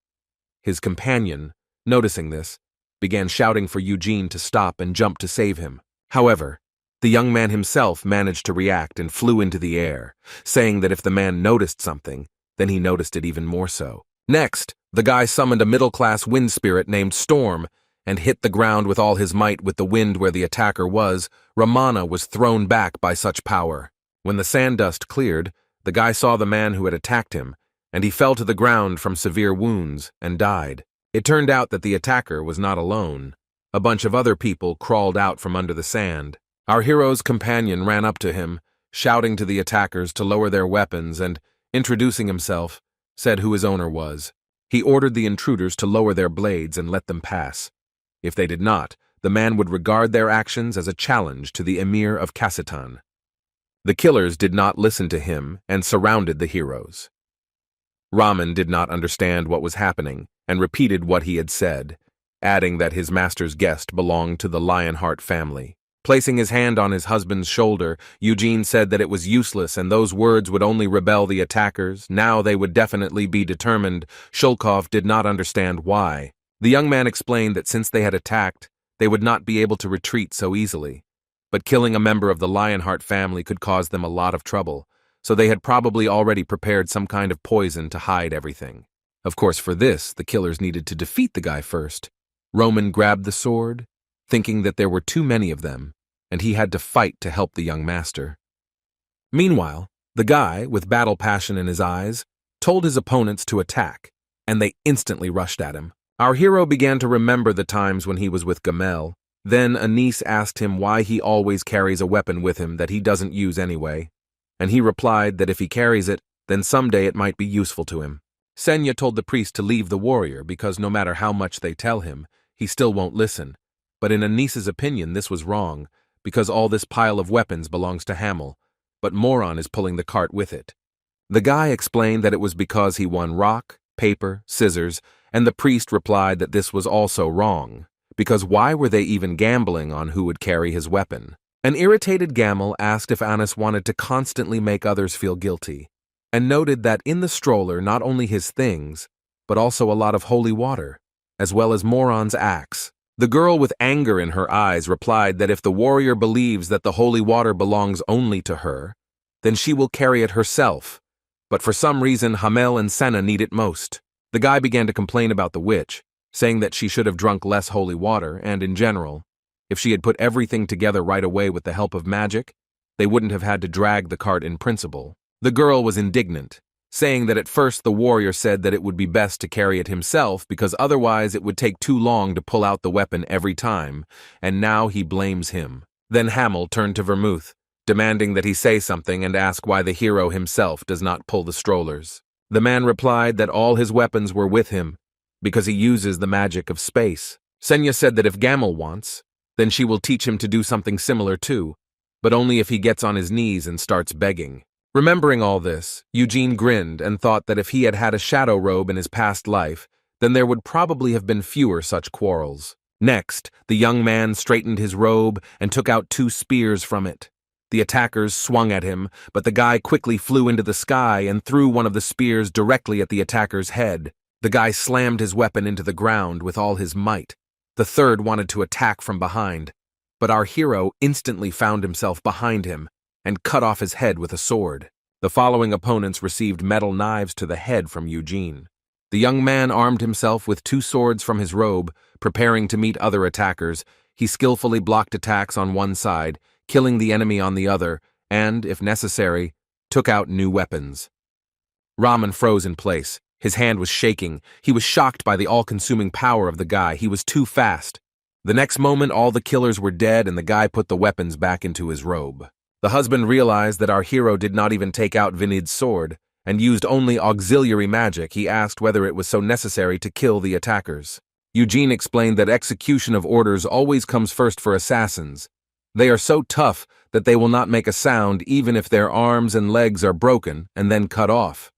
Speaker 1: His companion, noticing this, began shouting for Eugene to stop and jump to save him. However, the young man himself managed to react and flew into the air, saying that if the man noticed something, then he noticed it even more so. Next, the guy summoned a middle-class wind spirit named Storm and hit the ground with all his might with the wind where the attacker was. Ramana was thrown back by such power. When the sand dust cleared, the guy saw the man who had attacked him, and he fell to the ground from severe wounds and died. It turned out that the attacker was not alone. A bunch of other people crawled out from under the sand. Our hero's companion ran up to him, shouting to the attackers to lower their weapons and, introducing himself, said who his owner was. He ordered the intruders to lower their blades and let them pass. If they did not, the man would regard their actions as a challenge to the emir of Kassitan. The killers did not listen to him and surrounded the heroes. Raman did not understand what was happening and repeated what he had said, adding that his master's guest belonged to the Lionheart family. Placing his hand on his husband's shoulder, Eugene said that it was useless and those words would only rebel the attackers. Now they would definitely be determined. Shulkov did not understand why. The young man explained that since they had attacked, they would not be able to retreat so easily. But killing a member of the Lionheart family could cause them a lot of trouble, so they had probably already prepared some kind of poison to hide everything. Of course, for this, the killers needed to defeat the guy first. Roman grabbed the sword, thinking that there were too many of them, and he had to fight to help the young master. Meanwhile, the guy, with battle passion in his eyes, told his opponents to attack, and they instantly rushed at him. Our hero began to remember the times when he was with Gaml. Then Anis asked him why he always carries a weapon with him that he doesn't use anyway, and he replied that if he carries it, then someday it might be useful to him. Senya told the priest to leave the warrior because no matter how much they tell him, he still won't listen. But in Anis's opinion, this was wrong, because all this pile of weapons belongs to Hamel, but Moron is pulling the cart with it. The guy explained that it was because he won rock, paper, scissors, and the priest replied that this was also wrong, because why were they even gambling on who would carry his weapon? An irritated Gaml asked if Anis wanted to constantly make others feel guilty, and noted that in the stroller not only his things, but also a lot of holy water, as well as Moron's axe. The girl with anger in her eyes replied that if the warrior believes that the holy water belongs only to her, then she will carry it herself, but for some reason Hamel and Senna need it most. The guy began to complain about the witch, saying that she should have drunk less holy water, and in general, if she had put everything together right away with the help of magic, they wouldn't have had to drag the cart in principle. The girl was indignant, saying that at first the warrior said that it would be best to carry it himself because otherwise it would take too long to pull out the weapon every time, and now he blames him. Then Hamel turned to Vermouth, demanding that he say something and ask why the hero himself does not pull the strollers. The man replied that all his weapons were with him, because he uses the magic of space. Senya said that if Gaml wants, then she will teach him to do something similar too, but only if he gets on his knees and starts begging. Remembering all this, Eugene grinned and thought that if he had had a shadow robe in his past life, then there would probably have been fewer such quarrels. Next, the young man straightened his robe and took out 2 spears from it. The attackers swung at him, but the guy quickly flew into the sky and threw one of the spears directly at the attacker's head. The guy slammed his weapon into the ground with all his might. The third wanted to attack from behind, but our hero instantly found himself behind him and cut off his head with a sword. The following opponents received metal knives to the head from Eugene. The young man armed himself with 2 swords from his robe, preparing to meet other attackers. He skillfully blocked attacks on one side, killing the enemy on the other, and, if necessary, took out new weapons. Raman froze in place. His hand was shaking. He was shocked by the all-consuming power of the guy. He was too fast. The next moment, all the killers were dead and the guy put the weapons back into his robe. The husband realized that our hero did not even take out Vinid's sword and used only auxiliary magic. He asked whether it was so necessary to kill the attackers. Eugene explained that execution of orders always comes first for assassins. They are so tough that they will not make a sound even if their arms and legs are broken and then cut off.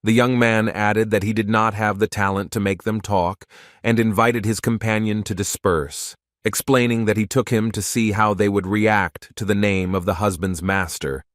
Speaker 1: The young man added that he did not have the talent to make them talk and invited his companion to disperse, explaining that he took him to see how they would react to the name of the husband's master.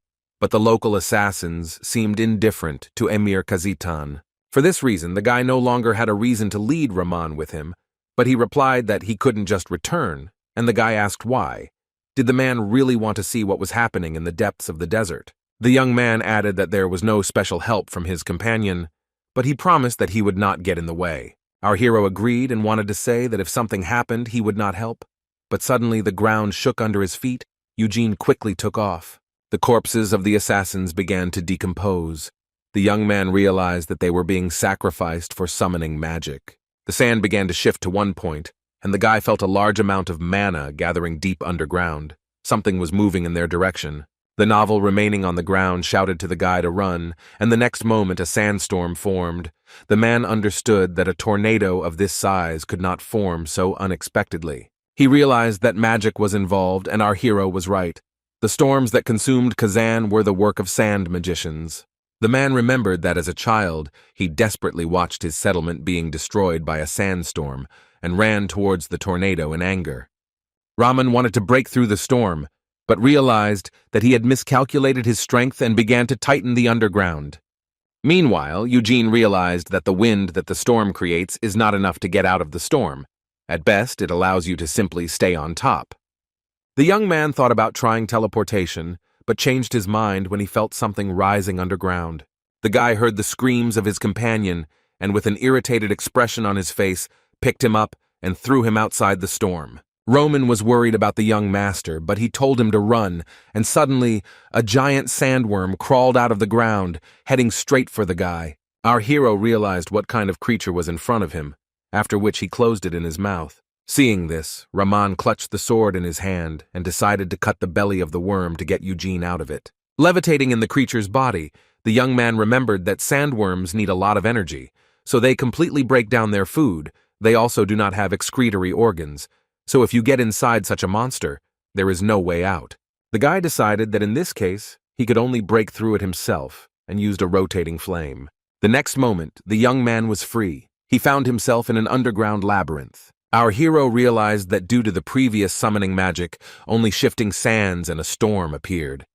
Speaker 1: But the local assassins seemed indifferent to Emir Kazitan. For this reason, the guy no longer had a reason to lead Rahman with him, but he replied that he couldn't just return, and the guy asked why. Did the man really want to see what was happening in the depths of the desert? The young man added that there was no special help from his companion, but he promised that he would not get in the way. Our hero agreed and wanted to say that if something happened, he would not help. But suddenly the ground shook under his feet. Eugene quickly took off. The corpses of the assassins began to decompose. The young man realized that they were being sacrificed for summoning magic. The sand began to shift to one point, and the guy felt a large amount of mana gathering deep underground. Something was moving in their direction. The novel remaining on the ground shouted to the guy to run, and the next moment a sandstorm formed. The man understood that a tornado of this size could not form so unexpectedly. He realized that magic was involved, and our hero was right. The storms that consumed Kazan were the work of sand magicians. The man remembered that as a child, he desperately watched his settlement being destroyed by a sandstorm and ran towards the tornado in anger. Rahman wanted to break through the storm, but realized that he had miscalculated his strength and began to tighten the underground. Meanwhile, Eugene realized that the wind that the storm creates is not enough to get out of the storm. At best, it allows you to simply stay on top. The young man thought about trying teleportation, but changed his mind when he felt something rising underground. The guy heard the screams of his companion, and with an irritated expression on his face, picked him up and threw him outside the storm. Roman was worried about the young master, but he told him to run, and suddenly a giant sandworm crawled out of the ground, heading straight for the guy. Our hero realized what kind of creature was in front of him, after which he closed it in his mouth. Seeing this, Rahman clutched the sword in his hand and decided to cut the belly of the worm to get Eugene out of it. Levitating in the creature's body, the young man remembered that sandworms need a lot of energy, so they completely break down their food. They also do not have excretory organs, so if you get inside such a monster, there is no way out. The guy decided that in this case, he could only break through it himself and used a rotating flame. The next moment, the young man was free. He found himself in an underground labyrinth. Our hero realized that due to the previous summoning magic, only shifting sands and a storm appeared.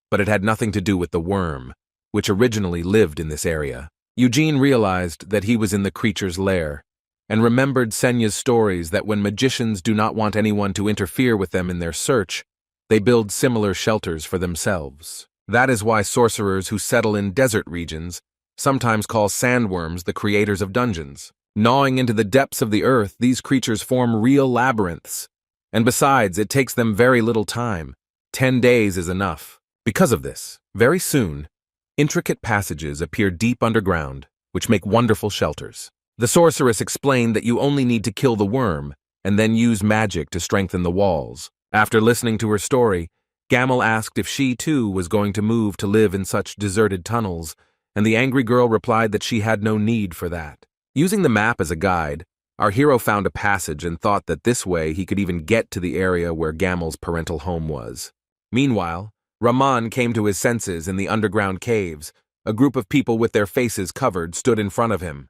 Speaker 1: But it had nothing to do with the worm, which originally lived in this area. Eugene realized that he was in the creature's lair, and remembered Senya's stories that when magicians do not want anyone to interfere with them in their search, they build similar shelters for themselves. That is why sorcerers who settle in desert regions sometimes call sandworms the creators of dungeons. Gnawing into the depths of the earth, these creatures form real labyrinths. And besides, it takes them very little time. 10 days is enough. Because of this, very soon, intricate passages appear deep underground, which make wonderful shelters. The sorceress explained that you only need to kill the worm, and then use magic to strengthen the walls. After listening to her story, Gaml asked if she too was going to move to live in such deserted tunnels, and the angry girl replied that she had no need for that. Using the map as a guide, our hero found a passage and thought that this way he could even get to the area where Gaml's parental home was. Meanwhile, Rahman came to his senses in the underground caves. A group of people with their faces covered stood in front of him.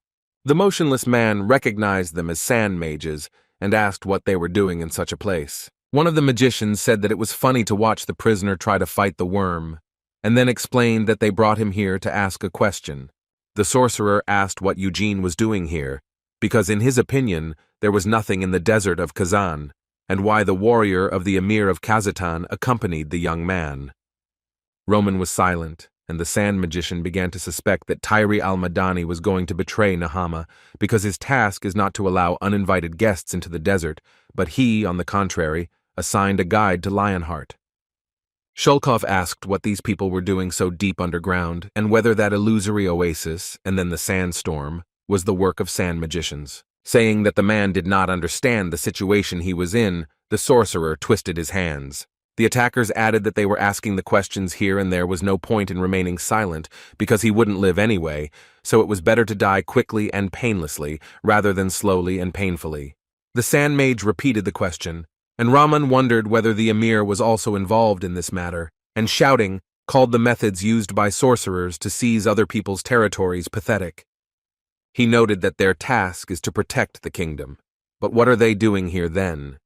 Speaker 1: The motionless man recognized them as sand mages and asked what they were doing in such a place. One of the magicians said that it was funny to watch the prisoner try to fight the worm, and then explained that they brought him here to ask a question. The sorcerer asked what Eugene was doing here, because in his opinion there was nothing in the desert of Kazan, and why the warrior of the Emir of Kazakhstan accompanied the young man. Roman was silent, and the sand magician began to suspect that Tyri al-Madani was going to betray Nahama, because his task is not to allow uninvited guests into the desert, but he, on the contrary, assigned a guide to Lionheart. Shulkov asked what these people were doing so deep underground, and whether that illusory oasis, and then the sandstorm, was the work of sand magicians. Saying that the man did not understand the situation he was in, the sorcerer twisted his hands. The attackers added that they were asking the questions here and there was no point in remaining silent because he wouldn't live anyway, so it was better to die quickly and painlessly rather than slowly and painfully. The Sand Mage repeated the question, and Raman wondered whether the Emir was also involved in this matter, and shouting, called the methods used by sorcerers to seize other people's territories pathetic. He noted that their task is to protect the kingdom. But what are they doing here then?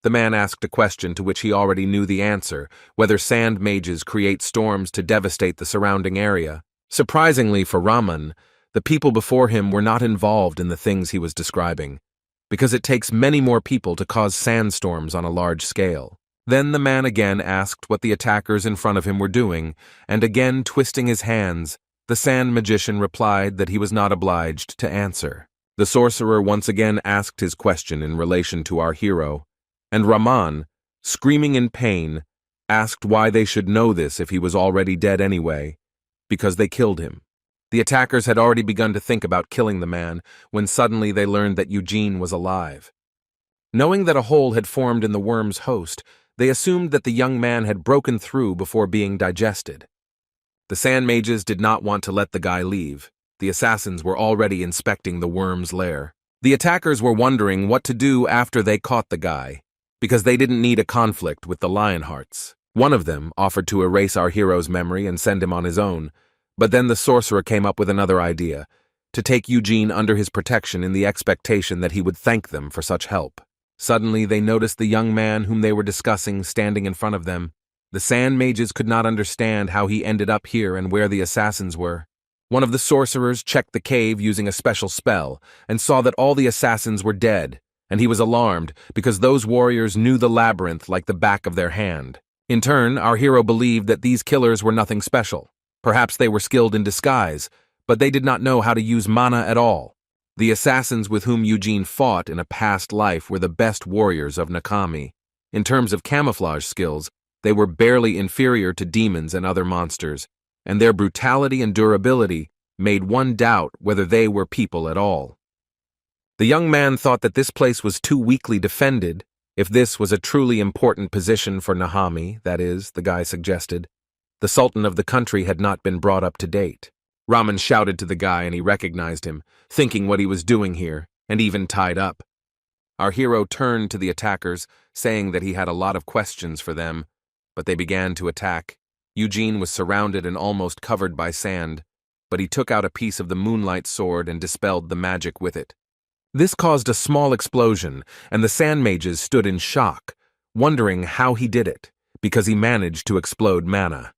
Speaker 1: The man asked a question to which he already knew the answer, whether sand mages create storms to devastate the surrounding area. Surprisingly for Raman, the people before him were not involved in the things he was describing, because it takes many more people to cause sandstorms on a large scale. Then the man again asked what the attackers in front of him were doing, and again twisting his hands, the sand magician replied that he was not obliged to answer. The sorcerer once again asked his question in relation to our hero, and Raman, screaming in pain, asked why they should know this if he was already dead anyway, because they killed him. The attackers had already begun to think about killing the man when suddenly they learned that Eugene was alive. Knowing that a hole had formed in the worm's host, they assumed that the young man had broken through before being digested. The sand mages did not want to let the guy leave. The assassins were already inspecting the worm's lair. The attackers were wondering what to do after they caught the guy, because they didn't need a conflict with the Lionhearts. One of them offered to erase our hero's memory and send him on his own, but then the sorcerer came up with another idea, to take Eugene under his protection in the expectation that he would thank them for such help. Suddenly they noticed the young man whom they were discussing standing in front of them. The sand mages could not understand how he ended up here and where the assassins were. One of the sorcerers checked the cave using a special spell and saw that all the assassins were dead, and he was alarmed because those warriors knew the labyrinth like the back of their hand. In turn, our hero believed that these killers were nothing special. Perhaps they were skilled in disguise, but they did not know how to use mana at all. The assassins with whom Eugene fought in a past life were the best warriors of Nakami. In terms of camouflage skills, they were barely inferior to demons and other monsters, and their brutality and durability made one doubt whether they were people at all. The young man thought that this place was too weakly defended. If this was a truly important position for Nahami, that is, the guy suggested, the Sultan of the country had not been brought up to date. Raman shouted to the guy and he recognized him, thinking what he was doing here, and even tied up. Our hero turned to the attackers, saying that he had a lot of questions for them, but they began to attack. Eugene was surrounded and almost covered by sand, but he took out a piece of the moonlight sword and dispelled the magic with it. This caused a small explosion, and the sand mages stood in shock, wondering how he did it, because he managed to explode mana.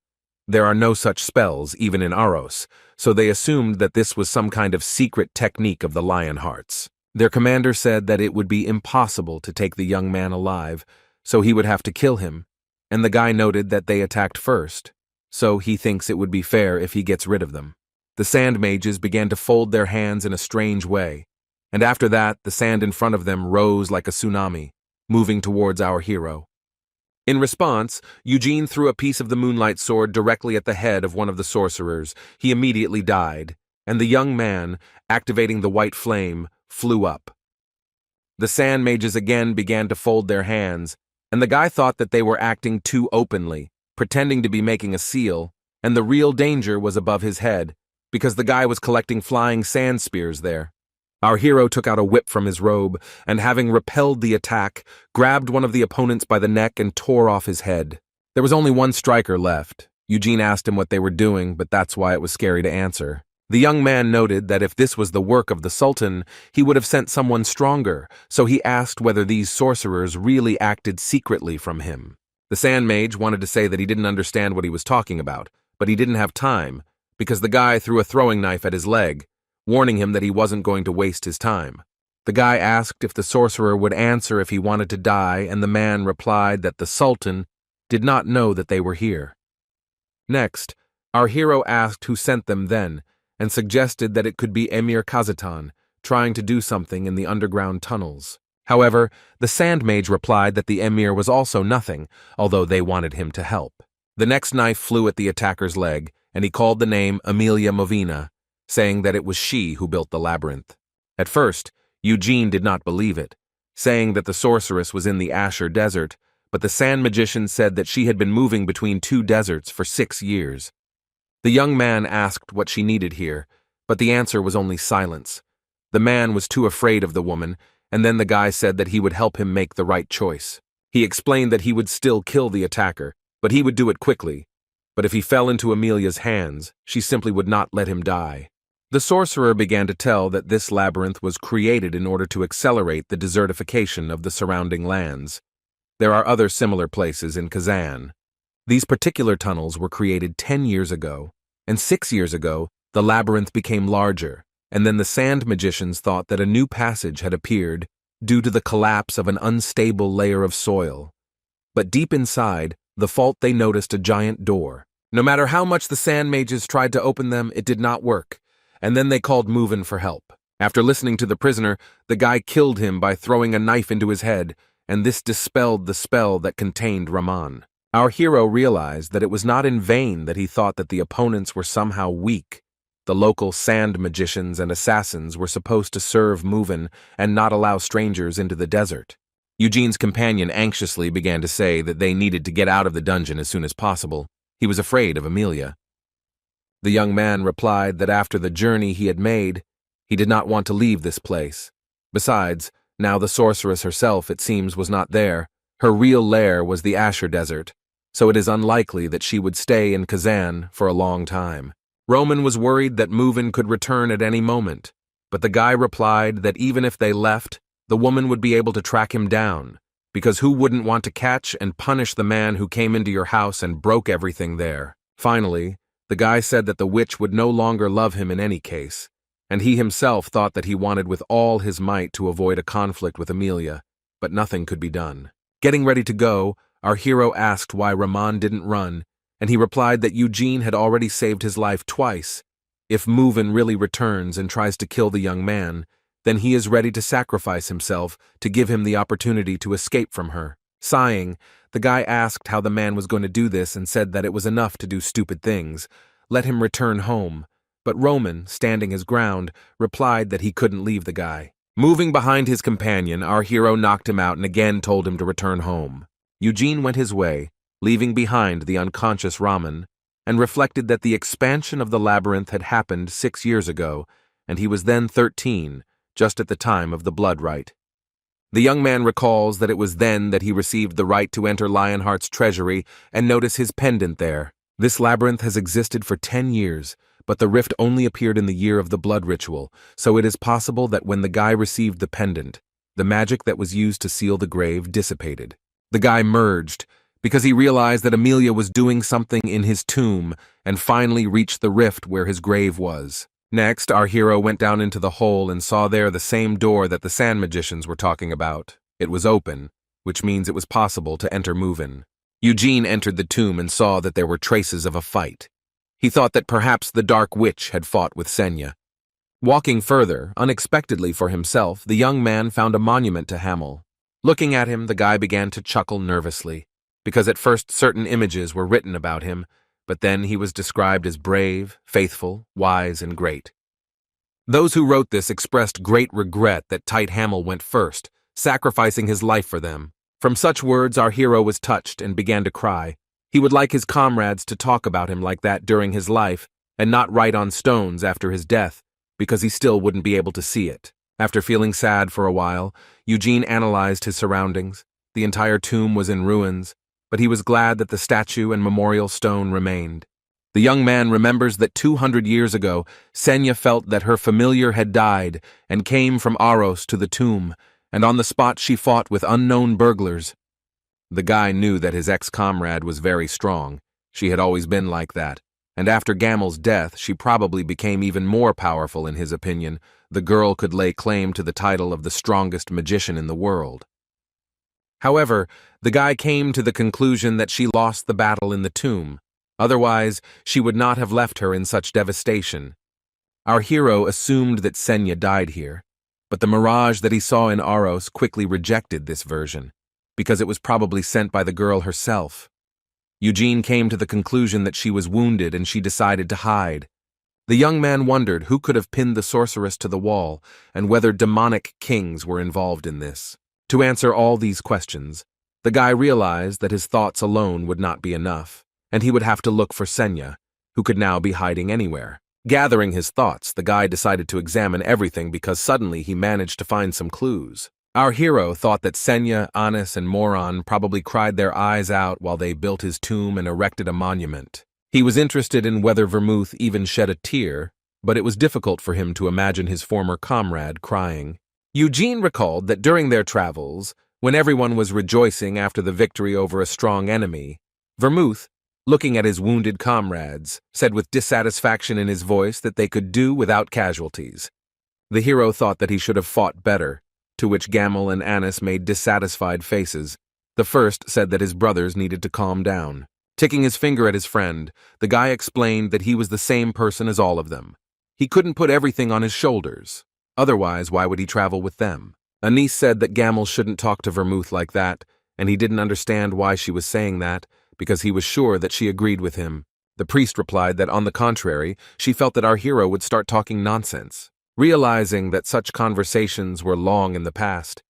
Speaker 1: There are no such spells, even in Aros, so they assumed that this was some kind of secret technique of the Lionhearts. Their commander said that it would be impossible to take the young man alive, so he would have to kill him, and the guy noted that they attacked first, so he thinks it would be fair if he gets rid of them. The sand mages began to fold their hands in a strange way, and after that the sand in front of them rose like a tsunami, moving towards our hero. In response, Eugene threw a piece of the moonlight sword directly at the head of one of the sorcerers. He immediately died, and the young man, activating the white flame, flew up. The sand mages again began to fold their hands, and the guy thought that they were acting too openly, pretending to be making a seal, and the real danger was above his head, because the guy was collecting flying sand spears there. Our hero took out a whip from his robe, and having repelled the attack, grabbed one of the opponents by the neck and tore off his head. There was only one striker left. Eugene asked him what they were doing, but that's why it was scary to answer. The young man noted that if this was the work of the Sultan, he would have sent someone stronger, so he asked whether these sorcerers really acted secretly from him. The sand mage wanted to say that he didn't understand what he was talking about, but he didn't have time, because the guy threw a throwing knife at his leg, warning him that he wasn't going to waste his time. The guy asked if the sorcerer would answer if he wanted to die, and the man replied that the Sultan did not know that they were here. Next, our hero asked who sent them then, and suggested that it could be Emir Kazatan, trying to do something in the underground tunnels. However, the sand mage replied that the Emir was also nothing, although they wanted him to help. The next knife flew at the attacker's leg, and he called the name Amelia Movina, saying that it was she who built the labyrinth. At first, Eugene did not believe it, saying that the sorceress was in the Asher Desert, but the sand magician said that she had been moving between two deserts for 6 years. The young man asked what she needed here, but the answer was only silence. The man was too afraid of the woman, and then the guy said that he would help him make the right choice. He explained that he would still kill the attacker, but he would do it quickly. But if he fell into Amelia's hands, she simply would not let him die. The sorcerer began to tell that this labyrinth was created in order to accelerate the desertification of the surrounding lands. There are other similar places in Kazan. These particular tunnels were created 10 years ago, and 6 years ago, the labyrinth became larger, and then the sand magicians thought that a new passage had appeared due to the collapse of an unstable layer of soil. But deep inside the fault they noticed a giant door. No matter how much the sand mages tried to open them, it did not work, and then they called Muvin for help. After listening to the prisoner, the guy killed him by throwing a knife into his head, and this dispelled the spell that contained Raman. Our hero realized that it was not in vain that he thought that the opponents were somehow weak. The local sand magicians and assassins were supposed to serve Muvin and not allow strangers into the desert. Eugene's companion anxiously began to say that they needed to get out of the dungeon as soon as possible. He was afraid of Amelia. The young man replied that after the journey he had made, he did not want to leave this place. Besides, now the sorceress herself, it seems, was not there. Her real lair was the Asher Desert, so it is unlikely that she would stay in Kazan for a long time. Roman was worried that Muvin could return at any moment, but the guy replied that even if they left, the woman would be able to track him down, because who wouldn't want to catch and punish the man who came into your house and broke everything there? Finally, the guy said that the witch would no longer love him in any case, and he himself thought that he wanted with all his might to avoid a conflict with Amelia, but nothing could be done. Getting ready to go, our hero asked why Raman didn't run, and he replied that Eugene had already saved his life twice. If Muvin really returns and tries to kill the young man, then he is ready to sacrifice himself to give him the opportunity to escape from her. Sighing, the guy asked how the man was going to do this and said that it was enough to do stupid things. Let him return home. But Roman, standing his ground, replied that he couldn't leave the guy. Moving behind his companion, our hero knocked him out and again told him to return home. Eugene went his way, leaving behind the unconscious Raman, and reflected that the expansion of the labyrinth had happened 6 years ago, and he was then 13, just at the time of the blood rite. The young man recalls that it was then that he received the right to enter Lionheart's treasury and notice his pendant there. This labyrinth has existed for 10 years, but the rift only appeared in the year of the blood ritual, so it is possible that when the guy received the pendant, the magic that was used to seal the grave dissipated. The guy merged, because he realized that Amelia was doing something in his tomb and finally reached the rift where his grave was. Next, our hero went down into the hole and saw there the same door that the sand magicians were talking about. It was open, which means it was possible to enter Muvin. Eugene entered the tomb and saw that there were traces of a fight. He thought that perhaps the Dark Witch had fought with Senya. Walking further, unexpectedly for himself, the young man found a monument to Hamel. Looking at him, the guy began to chuckle nervously, because at first certain images were written about him, but then he was described as brave, faithful, wise, and great. Those who wrote this expressed great regret that Tight Hamel went first, sacrificing his life for them. From such words, our hero was touched and began to cry. He would like his comrades to talk about him like that during his life, and not write on stones after his death, because he still wouldn't be able to see it. After feeling sad for a while, Eugene analyzed his surroundings. The entire tomb was in ruins, but he was glad that the statue and memorial stone remained. The young man remembers that 200 years ago, Senya felt that her familiar had died and came from Aros to the tomb, and on the spot she fought with unknown burglars. The guy knew that his ex-comrade was very strong. She had always been like that, and after Gaml's death, she probably became even more powerful in his opinion. The girl could lay claim to the title of the strongest magician in the world. However, the guy came to the conclusion that she lost the battle in the tomb. Otherwise, she would not have left her in such devastation. Our hero assumed that Senya died here, but the mirage that he saw in Aros quickly rejected this version, because it was probably sent by the girl herself. Eugene came to the conclusion that she was wounded and she decided to hide. The young man wondered who could have pinned the sorceress to the wall and whether demonic kings were involved in this. To answer all these questions, The guy realized that his thoughts alone would not be enough, and he would have to look for Senya, who could now be hiding anywhere. Gathering his thoughts, the guy decided to examine everything because suddenly he managed to find some clues. Our hero thought that Senya, Anis, and Moron probably cried their eyes out while they built his tomb and erected a monument. He was interested in whether Vermouth even shed a tear, but it was difficult for him to imagine his former comrade crying. Eugene recalled that during their travels, when everyone was rejoicing after the victory over a strong enemy, Vermouth, looking at his wounded comrades, said with dissatisfaction in his voice that they could do without casualties. The hero thought that he should have fought better, to which Gaml and Anis made dissatisfied faces. The first said that his brothers needed to calm down. Ticking his finger at his friend, the guy explained that he was the same person as all of them. He couldn't put everything on his shoulders. Otherwise, why would he travel with them? Anis said that Gaml shouldn't talk to Vermouth like that, and he didn't understand why she was saying that, because he was sure that she agreed with him. The priest replied that on the contrary, she felt that our hero would start talking nonsense. Realizing that such conversations were long in the past,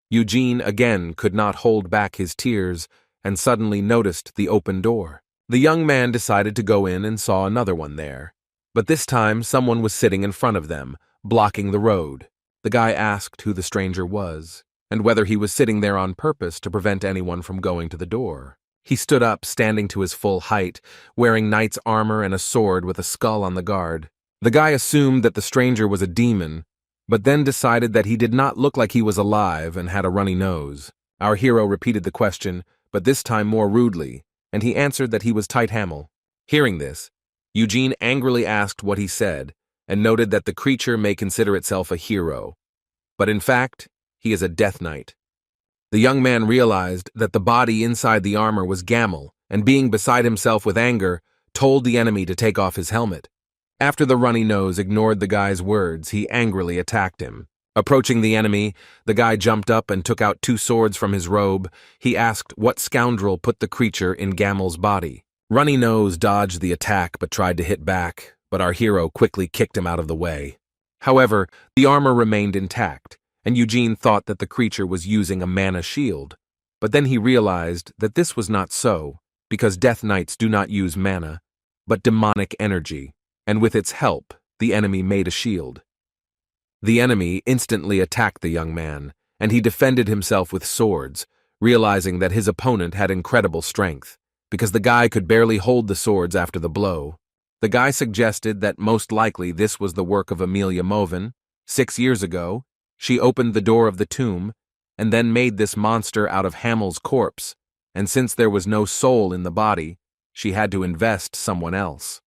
Speaker 1: Eugene again could not hold back his tears and suddenly noticed the open door. The young man decided to go in and saw another one there. But this time someone was sitting in front of them, blocking the road. The guy asked who the stranger was, and whether he was sitting there on purpose to prevent anyone from going to the door. He stood up, standing to his full height, wearing knight's armor and a sword with a skull on the guard. The guy assumed that the stranger was a demon, but then decided that he did not look like he was alive and had a runny nose. Our hero repeated the question, but this time more rudely, and he answered that he was Tight Hamel. Hearing this, Eugene angrily asked what he said, and noted that the creature may consider itself a hero, but in fact, he is a death knight. The young man realized that the body inside the armor was Gaml, and being beside himself with anger, told the enemy to take off his helmet. After the runny nose ignored the guy's words, he angrily attacked him. Approaching the enemy, the guy jumped up and took out 2 swords from his robe. He asked what scoundrel put the creature in Gaml's body. Runny Nose dodged the attack but tried to hit back, but our hero quickly kicked him out of the way. However, the armor remained intact, and Eugene thought that the creature was using a mana shield. But then he realized that this was not so, because Death Knights do not use mana, but demonic energy, and with its help, the enemy made a shield. The enemy instantly attacked the young man, and he defended himself with swords, realizing that his opponent had incredible strength, because the guy could barely hold the swords after the blow. The guy suggested that most likely this was the work of Amelia Moven. 6 years ago, she opened the door of the tomb, and then made this monster out of Hamel's corpse, and since there was no soul in the body, she had to invest someone else.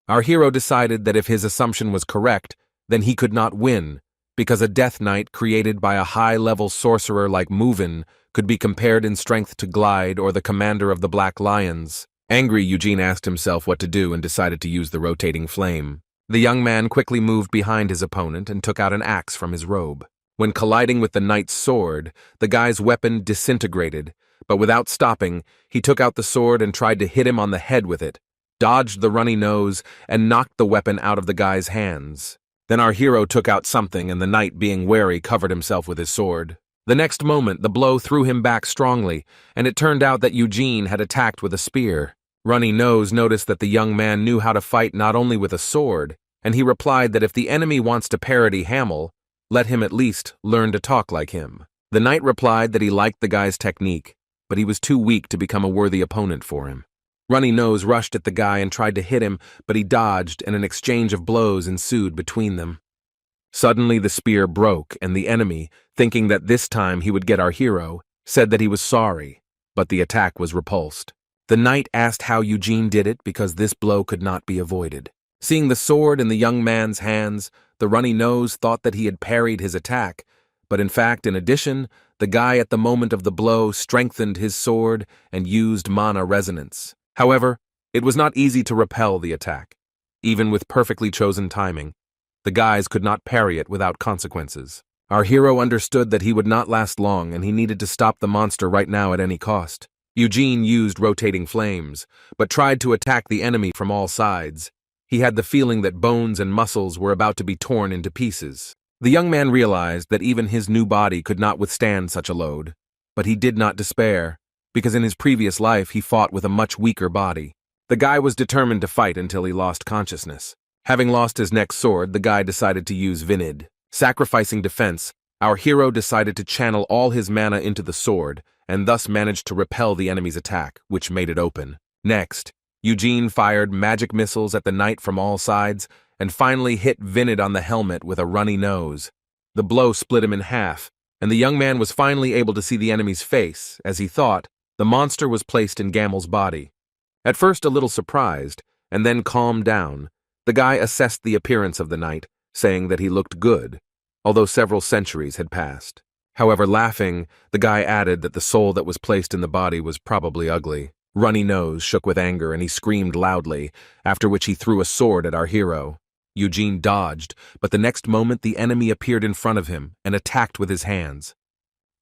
Speaker 1: Our hero decided that if his assumption was correct, then he could not win, because a Death Knight created by a high-level sorcerer like Moven could be compared in strength to Glide or the commander of the Black Lions. Angry, Eugene asked himself what to do and decided to use the rotating flame. The young man quickly moved behind his opponent and took out an axe from his robe. When colliding with the knight's sword, the guy's weapon disintegrated, but without stopping, he took out the sword and tried to hit him on the head with it, dodged the runny nose, and knocked the weapon out of the guy's hands. Then our hero took out something, and the knight, being wary, covered himself with his sword. The next moment, the blow threw him back strongly, and it turned out that Eugene had attacked with a spear. Runny Nose noticed that the young man knew how to fight not only with a sword, and he replied that if the enemy wants to parody Hamel, let him at least learn to talk like him. The knight replied that he liked the guy's technique, but he was too weak to become a worthy opponent for him. Runny Nose rushed at the guy and tried to hit him, but he dodged, and an exchange of blows ensued between them. Suddenly the spear broke, and the enemy, thinking that this time he would get our hero, said that he was sorry, but the attack was repulsed. The knight asked how Eugene did it because this blow could not be avoided. Seeing the sword in the young man's hands, the Runny Nose thought that he had parried his attack, but in fact, in addition, the guy at the moment of the blow strengthened his sword and used mana resonance. However, it was not easy to repel the attack. Even with perfectly chosen timing, the guys could not parry it without consequences. Our hero understood that he would not last long and he needed to stop the monster right now at any cost. Eugene used rotating flames, but tried to attack the enemy from all sides. He had the feeling that bones and muscles were about to be torn into pieces. The young man realized that even his new body could not withstand such a load. But he did not despair, because in his previous life he fought with a much weaker body. The guy was determined to fight until he lost consciousness. Having lost his next sword, the guy decided to use Vinid. Sacrificing defense, our hero decided to channel all his mana into the sword, and thus managed to repel the enemy's attack, which made it open. Next, Eugene fired magic missiles at the knight from all sides, and finally hit Vinid on the helmet with a runny nose. The blow split him in half, and the young man was finally able to see the enemy's face. As he thought, the monster was placed in Gaml's body. At first a little surprised, and then calmed down, the guy assessed the appearance of the knight, saying that he looked good, although several centuries had passed. However, laughing, the guy added that the soul that was placed in the body was probably ugly. Runny Nose shook with anger and he screamed loudly, after which he threw a sword at our hero. Eugene dodged, but the next moment the enemy appeared in front of him and attacked with his hands.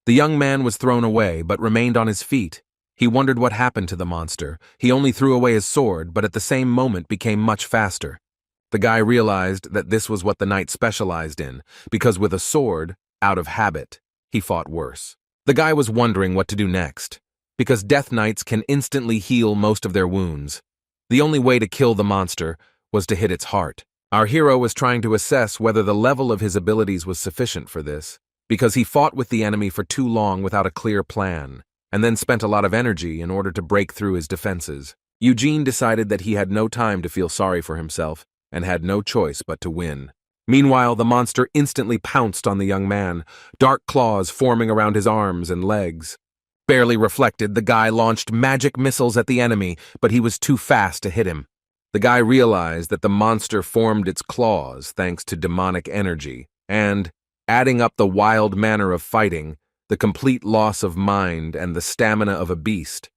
Speaker 1: The young man was thrown away, but remained on his feet. He wondered what happened to the monster. He only threw away his sword, but at the same moment became much faster. The guy realized that this was what the knight specialized in, because with a sword, out of habit, he fought worse. The guy was wondering what to do next, because Death Knights can instantly heal most of their wounds. The only way to kill the monster was to hit its heart. Our hero was trying to assess whether the level of his abilities was sufficient for this, because he fought with the enemy for too long without a clear plan, and then spent a lot of energy in order to break through his defenses. Eugene decided that he had no time to feel sorry for himself, and had no choice but to win. Meanwhile, the monster instantly pounced on the young man, dark claws forming around his arms and legs. Barely reflected, the guy launched magic missiles at the enemy, but he was too fast to hit him. The guy realized that the monster formed its claws thanks to demonic energy, and, adding up the wild manner of fighting, the complete loss of mind and the stamina of a beast,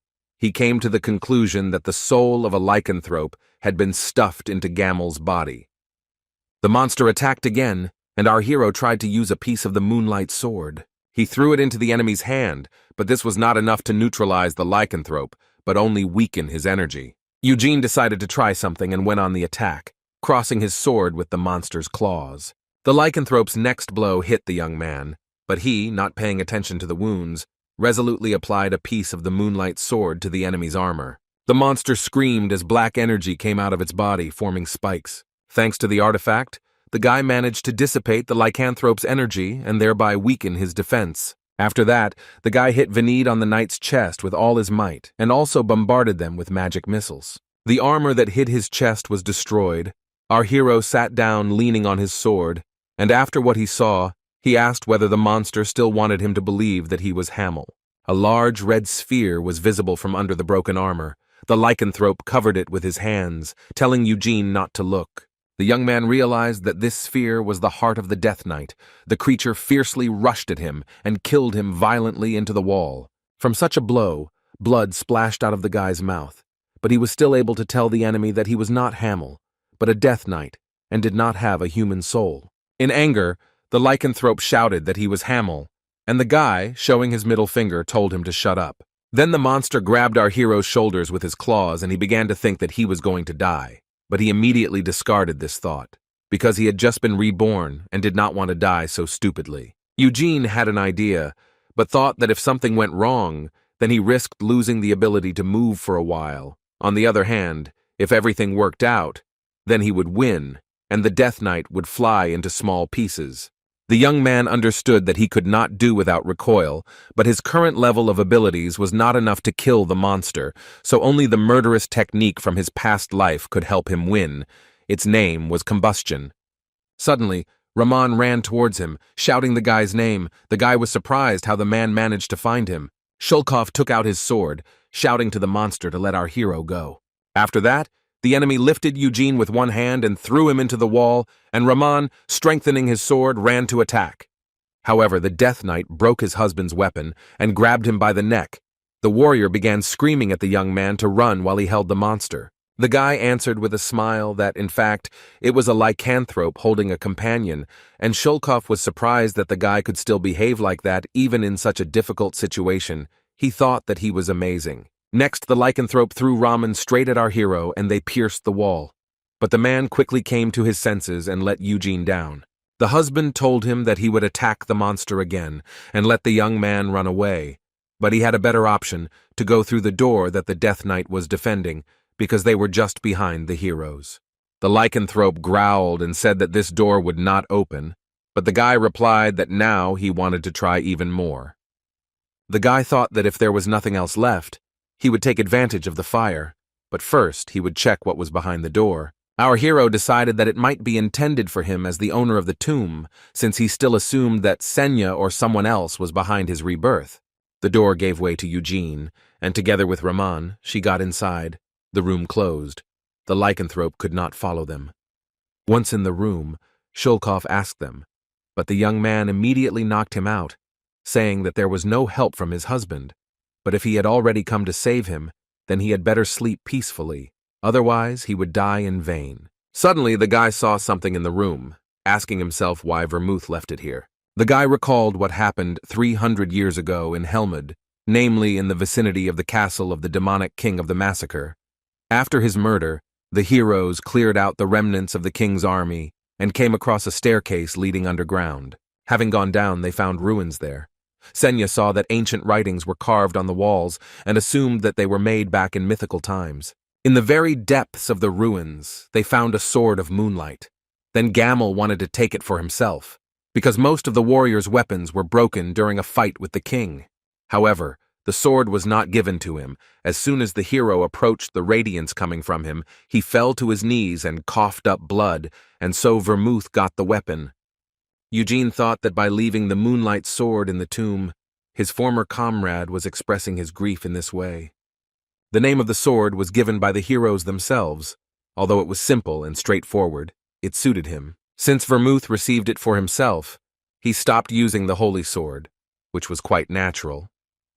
Speaker 1: he came to the conclusion that the soul of a lycanthrope had been stuffed into Gaml's body. The monster attacked again, and our hero tried to use a piece of the moonlight sword. He threw it into the enemy's hand, but this was not enough to neutralize the lycanthrope, but only weaken his energy. Eugene decided to try something and went on the attack, crossing his sword with the monster's claws. The lycanthrope's next blow hit the young man, but he, not paying attention to the wounds, resolutely applied a piece of the moonlight sword to the enemy's armor. The monster screamed as black energy came out of its body, forming spikes. Thanks to the artifact, the guy managed to dissipate the lycanthrope's energy and thereby weaken his defense. After that, the guy hit Vinid on the knight's chest with all his might, and also bombarded them with magic missiles. The armor that hid his chest was destroyed. Our hero sat down leaning on his sword, and after what he saw, he asked whether the monster still wanted him to believe that he was Hamel. A large red sphere was visible from under the broken armor. The lycanthrope covered it with his hands, telling Eugene not to look. The young man realized that this sphere was the heart of the Death Knight. The creature fiercely rushed at him and killed him violently into the wall. From such a blow, blood splashed out of the guy's mouth, but he was still able to tell the enemy that he was not Hamel, but a Death Knight, and did not have a human soul. In anger, the lycanthrope shouted that he was Hamel, and the guy, showing his middle finger, told him to shut up. Then the monster grabbed our hero's shoulders with his claws, and he began to think that he was going to die. But he immediately discarded this thought, because he had just been reborn and did not want to die so stupidly. Eugene had an idea, but thought that if something went wrong, then he risked losing the ability to move for a while. On the other hand, if everything worked out, then he would win, and the Death Knight would fly into small pieces. The young man understood that he could not do without recoil, but his current level of abilities was not enough to kill the monster, so only the murderous technique from his past life could help him win. Its name was combustion. Suddenly, Rahman ran towards him, shouting the guy's name. The guy was surprised how the man managed to find him. Shulkov took out his sword, shouting to the monster to let our hero go. After that, the enemy lifted Eugene with one hand and threw him into the wall, and Rahman, strengthening his sword, ran to attack. However, the Death Knight broke his husband's weapon and grabbed him by the neck. The warrior began screaming at the young man to run while he held the monster. The guy answered with a smile that, in fact, it was a lycanthrope holding a companion, and Shulkov was surprised that the guy could still behave like that even in such a difficult situation. He thought that he was amazing. Next, the lycanthrope threw Rahman straight at our hero, and they pierced the wall. But the man quickly came to his senses and let Eugene down. The husband told him that he would attack the monster again, and let the young man run away. But he had a better option, to go through the door that the Death Knight was defending, because they were just behind the heroes. The lycanthrope growled and said that this door would not open, but the guy replied that now he wanted to try even more. The guy thought that if there was nothing else left, he would take advantage of the fire, but first he would check what was behind the door. Our hero decided that it might be intended for him as the owner of the tomb, since he still assumed that Senya or someone else was behind his rebirth. The door gave way to Eugene, and together with Raman, she got inside. The room closed. The lycanthrope could not follow them. Once in the room, Shulkov asked them, but the young man immediately knocked him out, saying that there was no help from his husband, but if he had already come to save him, then he had better sleep peacefully, otherwise he would die in vain. Suddenly the guy saw something in the room, asking himself why Vermouth left it here. The guy recalled what happened 300 years ago in Helmud, namely in the vicinity of the castle of the demonic king of the massacre. After his murder, the heroes cleared out the remnants of the king's army and came across a staircase leading underground. Having gone down, they found ruins there. Senya saw that ancient writings were carved on the walls and assumed that they were made back in mythical times. In the very depths of the ruins, they found a sword of moonlight. Then Gaml wanted to take it for himself, because most of the warriors' weapons were broken during a fight with the king. However, the sword was not given to him. As soon as the hero approached the radiance coming from him, he fell to his knees and coughed up blood, and so Vermouth got the weapon. Eugene thought that by leaving the moonlight sword in the tomb, his former comrade was expressing his grief in this way. The name of the sword was given by the heroes themselves. Although it was simple and straightforward, it suited him. Since Vermouth received it for himself, he stopped using the holy sword, which was quite natural,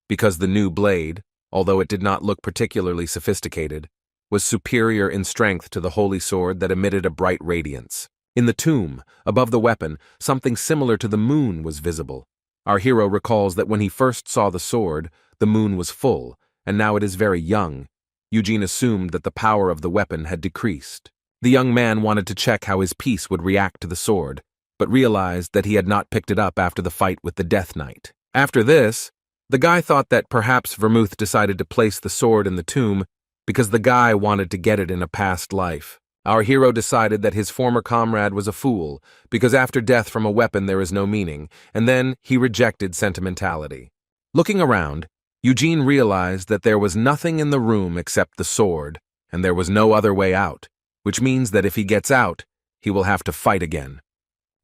Speaker 1: because the new blade, although it did not look particularly sophisticated, was superior in strength to the holy sword that emitted a bright radiance. In the tomb, above the weapon, something similar to the moon was visible. Our hero recalls that when he first saw the sword, the moon was full, and now it is very young. Eugene assumed that the power of the weapon had decreased. The young man wanted to check how his piece would react to the sword, but realized that he had not picked it up after the fight with the Death Knight. After this, the guy thought that perhaps Vermouth decided to place the sword in the tomb because the guy wanted to get it in a past life. Our hero decided that his former comrade was a fool, because after death from a weapon there is no meaning, and then he rejected sentimentality. Looking around, Eugene realized that there was nothing in the room except the sword, and there was no other way out, which means that if he gets out, he will have to fight again.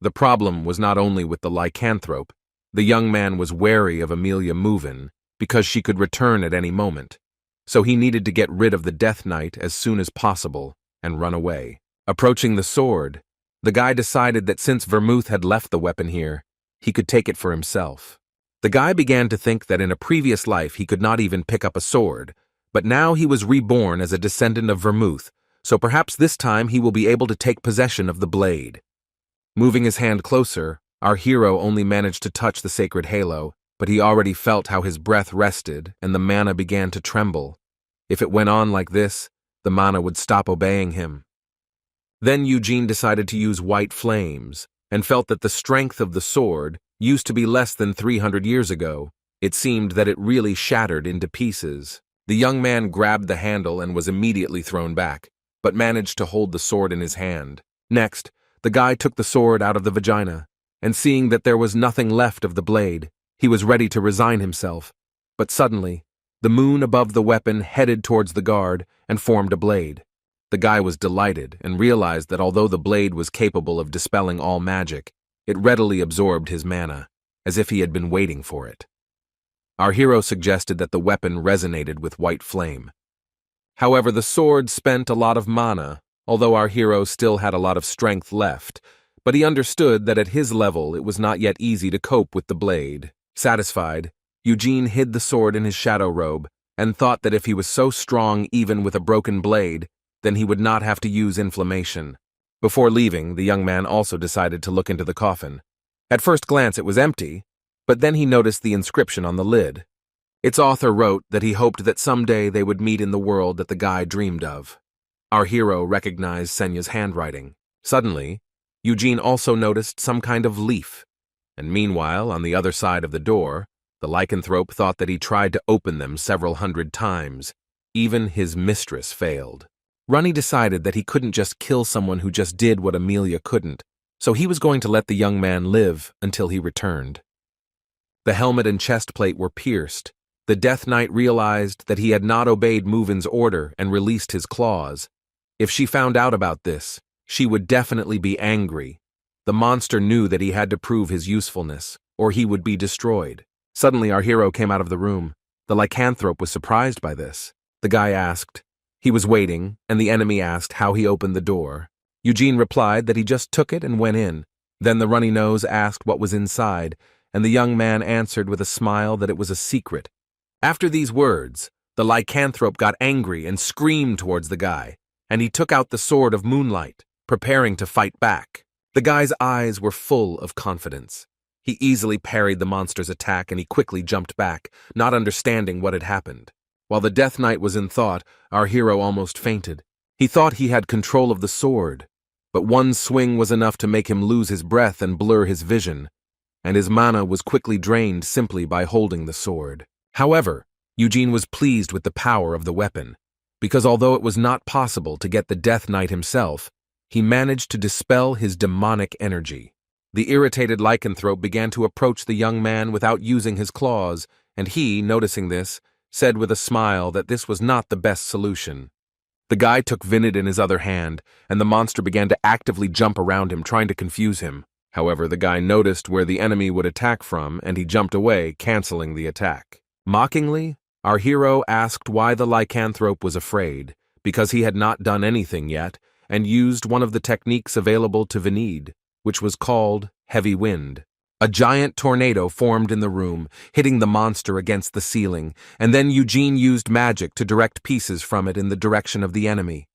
Speaker 1: The problem was not only with the lycanthrope. The young man was wary of Amelia Moovin, because she could return at any moment, so he needed to get rid of the Death Knight as soon as possible and run away. Approaching the sword, the guy decided that since Vermouth had left the weapon here, he could take it for himself. The guy began to think that in a previous life he could not even pick up a sword, but now he was reborn as a descendant of Vermouth, so perhaps this time he will be able to take possession of the blade. Moving his hand closer, our hero only managed to touch the sacred halo, but he already felt how his breath rested and the mana began to tremble. If it went on like this, the mana would stop obeying him. Then Eugene decided to use white flames, and felt that the strength of the sword used to be less than 300 years ago. It seemed that it really shattered into pieces. The young man grabbed the handle and was immediately thrown back, but managed to hold the sword in his hand. Next, the guy took the sword out of the vagina, and seeing that there was nothing left of the blade, he was ready to resign himself. But suddenly, the moon above the weapon headed towards the guard and formed a blade. The guy was delighted and realized that although the blade was capable of dispelling all magic, it readily absorbed his mana, as if he had been waiting for it. Our hero suggested that the weapon resonated with white flame. However, the sword spent a lot of mana, although our hero still had a lot of strength left, but he understood that at his level it was not yet easy to cope with the blade. Satisfied, Eugene hid the sword in his shadow robe and thought that if he was so strong even with a broken blade, then he would not have to use inflammation. Before leaving, the young man also decided to look into the coffin. At first glance it was empty, but then he noticed the inscription on the lid. Its author wrote that he hoped that someday they would meet in the world that the guy dreamed of. Our hero recognized Senya's handwriting. Suddenly, Eugene also noticed some kind of leaf, and meanwhile, on the other side of the door, The lycanthrope thought that he tried to open them several hundred times. Even his mistress failed. Runny decided that he couldn't just kill someone who just did what Amelia couldn't, so he was going to let the young man live until he returned. The helmet and chest plate were pierced. The Death Knight realized that he had not obeyed Muvin's order and released his claws. If she found out about this, she would definitely be angry. The monster knew that he had to prove his usefulness, or he would be destroyed. Suddenly, our hero came out of the room. The lycanthrope was surprised by this. The guy asked. He was waiting, and the enemy asked how he opened the door. Eugene replied that he just took it and went in. Then the runny nose asked what was inside, and the young man answered with a smile that it was a secret. After these words, the lycanthrope got angry and screamed towards the guy, and he took out the sword of moonlight, preparing to fight back. The guy's eyes were full of confidence. He easily parried the monster's attack and he quickly jumped back, not understanding what had happened. While the Death Knight was in thought, our hero almost fainted. He thought he had control of the sword, but one swing was enough to make him lose his breath and blur his vision, and his mana was quickly drained simply by holding the sword. However, Eugene was pleased with the power of the weapon, because although it was not possible to get the Death Knight himself, he managed to dispel his demonic energy. The irritated lycanthrope began to approach the young man without using his claws, and he, noticing this, said with a smile that this was not the best solution. The guy took Vinid in his other hand, and the monster began to actively jump around him, trying to confuse him. However, the guy noticed where the enemy would attack from, and he jumped away, canceling the attack. Mockingly, our hero asked why the lycanthrope was afraid, because he had not done anything yet, and used one of the techniques available to Vinid, which was called heavy wind. A giant tornado formed in the room, hitting the monster against the ceiling, and then Eugene used magic to direct pieces from it in the direction of the enemy.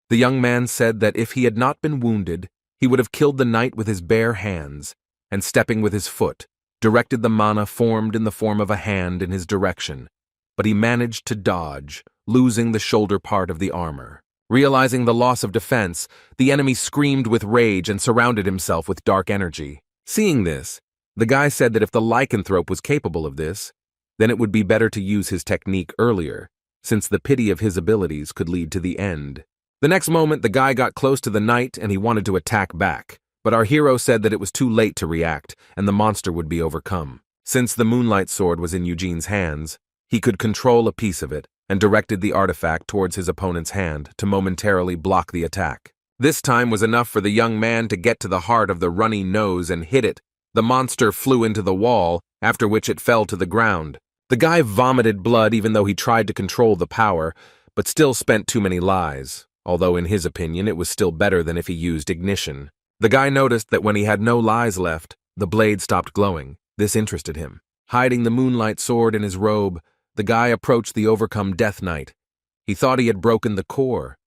Speaker 1: The young man said that if he had not been wounded, he would have killed the knight with his bare hands, and stepping with his foot, directed the mana formed in the form of a hand in his direction. But he managed to dodge, losing the shoulder part of the armor. Realizing the loss of defense, the enemy screamed with rage and surrounded himself with dark energy. Seeing this, the guy said that if the lycanthrope was capable of this, then it would be better to use his technique earlier, since the pity of his abilities could lead to the end. The next moment, the guy got close to the knight and he wanted to attack back, but our hero said that it was too late to react and the monster would be overcome. Since the moonlight sword was in Eugene's hands, he could control a piece of it and directed the artifact towards his opponent's hand to momentarily block the attack. This time was enough for the young man to get to the heart of the runny nose and hit it. The monster flew into the wall, after which it fell to the ground. The guy vomited blood even though he tried to control the power, but still spent too many lies, although in his opinion it was still better than if he used ignition. The guy noticed that when he had no lies left, the blade stopped glowing. This interested him. Hiding the moonlight sword in his robe, the guy approached the overcome Death Knight. He thought he had broken the core,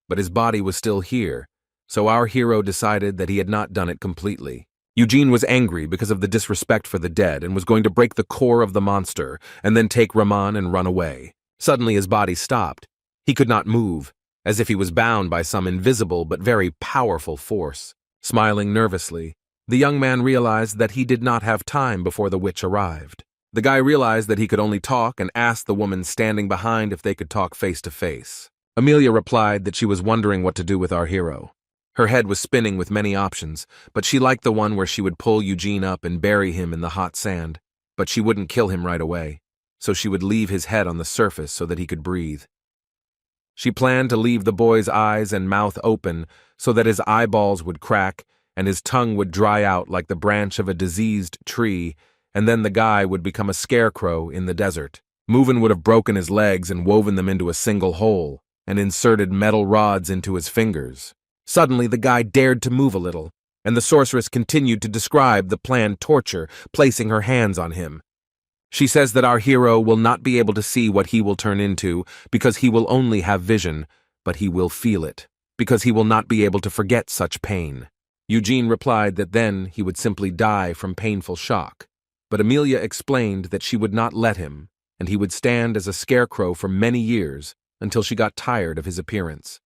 Speaker 1: but his body was still here, so our hero decided that he had not done it completely. Eugene was angry because of the disrespect for the dead and was going to break the core of the monster and then take Raman and run away. Suddenly his body stopped. He could not move, as if he was bound by some invisible but very powerful force. Smiling nervously, the young man realized that he did not have time before the witch arrived. The guy realized that he could only talk and asked the woman standing behind if they could talk face to face. Amelia replied that she was wondering what to do with our hero. Her head was spinning with many options, but she liked the one where she would pull Eugene up and bury him in the hot sand, but she wouldn't kill him right away, so she would leave his head on the surface so that he could breathe. She planned to leave the boy's eyes and mouth open so that his eyeballs would crack and his tongue would dry out like the branch of a diseased tree, and then the guy would become a scarecrow in the desert. Muvin would have broken his legs and woven them into a single hole, and inserted metal rods into his fingers. Suddenly, the guy dared to move a little, and the sorceress continued to describe the planned torture, placing her hands on him. She says that our hero will not be able to see what he will turn into because he will only have vision, but he will feel it, because he will not be able to forget such pain. Eugene replied that then he would simply die from painful shock, but Amelia explained that she would not let him, and he would stand as a scarecrow for many years until she got tired of his appearance.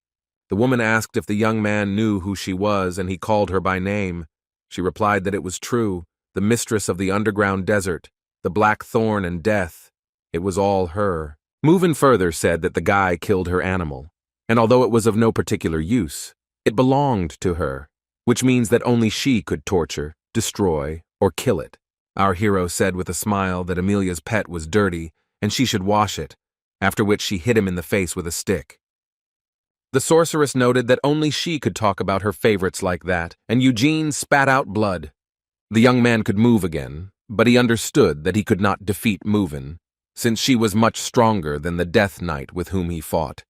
Speaker 1: The woman asked if the young man knew who she was, and he called her by name. She replied that it was true, the mistress of the underground desert, the black thorn and death. It was all her. Movin further said that the guy killed her animal, and although it was of no particular use, it belonged to her, which means that only she could torture, destroy, or kill it. Our hero said with a smile that Amelia's pet was dirty and she should wash it, after which she hit him in the face with a stick. The sorceress noted that only she could talk about her favorites like that, and Eugene spat out blood. The young man could move again, but he understood that he could not defeat Movin, since she was much stronger than the Death Knight with whom he fought.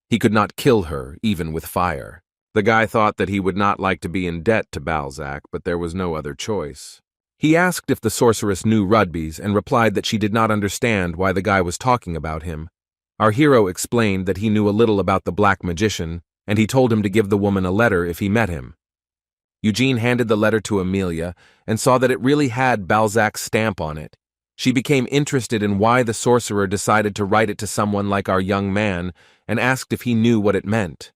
Speaker 1: He could not kill her, even with fire. The guy thought that he would not like to be in debt to Balzac, but there was no other choice. He asked if the sorceress knew Rugby's and replied that she did not understand why the guy was talking about him. Our hero explained that he knew a little about the black magician, and he told him to give the woman a letter if he met him. Eugene handed the letter to Amelia and saw that it really had Balzac's stamp on it. She became interested in why the sorcerer decided to write it to someone like our young man and asked if he knew what it meant.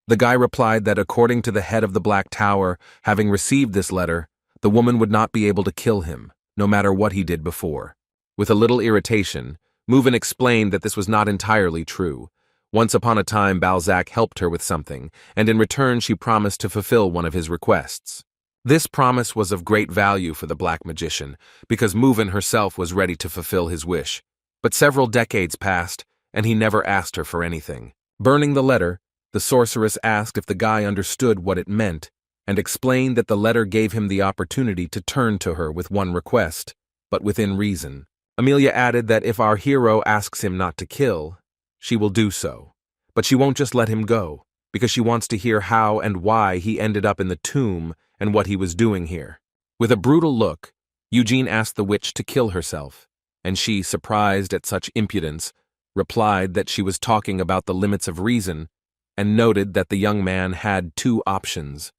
Speaker 1: The guy replied that according to the head of the Black Tower, having received this letter, the woman would not be able to kill him, no matter what he did before. With a little irritation, Movin explained that this was not entirely true. Once upon a time, Balzac helped her with something, and in return she promised to fulfill one of his requests. This promise was of great value for the black magician, because Movin herself was ready to fulfill his wish. But several decades passed, and he never asked her for anything. Burning the letter, the sorceress asked if the guy understood what it meant, and explained that the letter gave him the opportunity to turn to her with one request, but within reason. Amelia added that if our hero asks him not to kill, she will do so, but she won't just let him go, because she wants to hear how and why he ended up in the tomb and what he was doing here. With a brutal look, Eugene asked the witch to kill herself, and she, surprised at such impudence, replied that she was talking about the limits of reason, and noted that the young man had two options.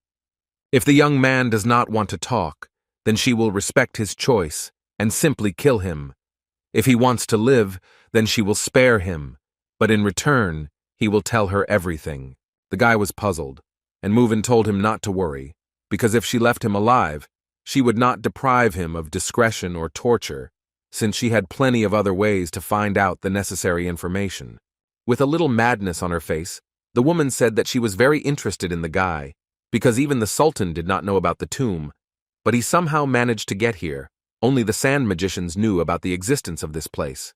Speaker 1: If the young man does not want to talk, then she will respect his choice and simply kill him. If he wants to live, then she will spare him, but in return, he will tell her everything. The guy was puzzled, and Movin told him not to worry, because if she left him alive, she would not deprive him of discretion or torture, since she had plenty of other ways to find out the necessary information. With a little madness on her face, the woman said that she was very interested in the guy, because even the Sultan did not know about the tomb, but he somehow managed to get here. Only the sand magicians knew about the existence of this place.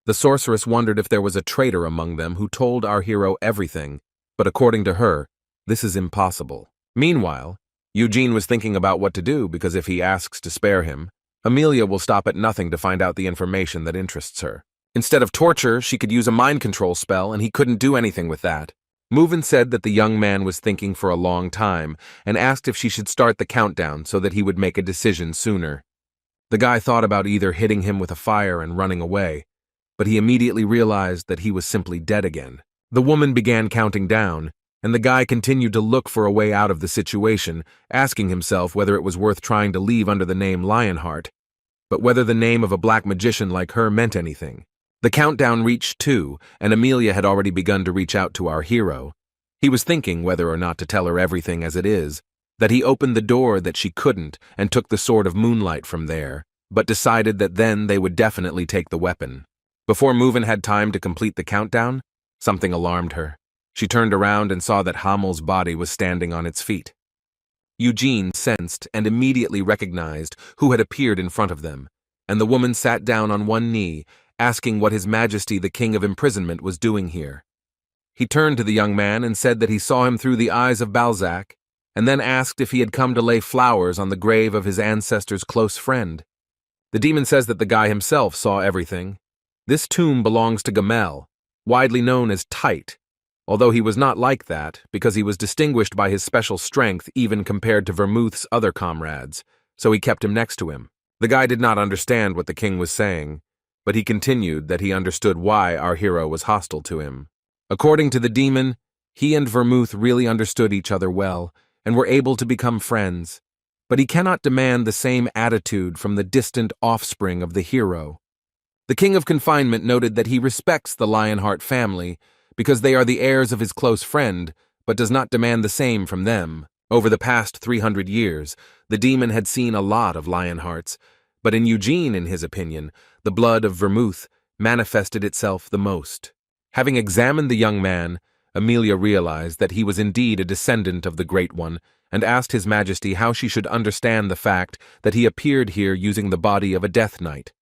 Speaker 1: The sorceress wondered if there was a traitor among them who told our hero everything, but according to her, this is impossible. Meanwhile, Eugene was thinking about what to do because if he asks to spare him, Amelia will stop at nothing to find out the information that interests her. Instead of torture, she could use a mind control spell, and he couldn't do anything with that. Movin said that the young man was thinking for a long time and asked if she should start the countdown so that he would make a decision sooner. The guy thought about either hitting him with a fire and running away, but he immediately realized that he was simply dead again. The woman began counting down, and the guy continued to look for a way out of the situation, asking himself whether it was worth trying to leave under the name Lionheart, but whether the name of a black magician like her meant anything. The countdown reached 2, and Amelia had already begun to reach out to our hero. He was thinking whether or not to tell her everything as it is, that he opened the door that she couldn't and took the Sword of Moonlight from there, but decided that then they would definitely take the weapon. Before Movin had time to complete the countdown, something alarmed her. She turned around and saw that Hammel's body was standing on its feet. Eugene sensed and immediately recognized who had appeared in front of them, and the woman sat down on one knee, asking what His Majesty the King of Imprisonment was doing here. He turned to the young man and said that he saw him through the eyes of Balzac, and then asked if he had come to lay flowers on the grave of his ancestor's close friend. The demon says that the guy himself saw everything. This tomb belongs to Gaml, widely known as Tight, although he was not like that because he was distinguished by his special strength even compared to Vermouth's other comrades, so he kept him next to him. The guy did not understand what the king was saying, but he continued that he understood why our hero was hostile to him. According to the demon, he and Vermouth really understood each other well and were able to become friends, but he cannot demand the same attitude from the distant offspring of the hero. The King of Confinement noted that he respects the Lionheart family because they are the heirs of his close friend, but does not demand the same from them. Over the past 300 years, the demon had seen a lot of Lionhearts, But in Eugene, in his opinion, the blood of Vermouth manifested itself the most. Having examined the young man, Amelia realized that he was indeed a descendant of the Great One, and asked His Majesty how she should understand the fact that he appeared here using the body of a death knight.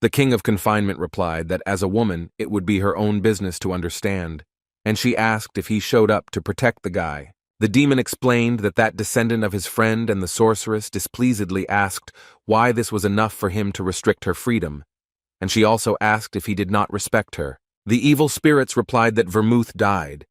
Speaker 1: The King of Confinement replied that as a woman it would be her own business to understand, and she asked if he showed up to protect the guy. The demon explained that descendant of his friend and the sorceress displeasedly asked why this was enough for him to restrict her freedom, and she also asked if he did not respect her. The evil spirits replied that Vermouth died,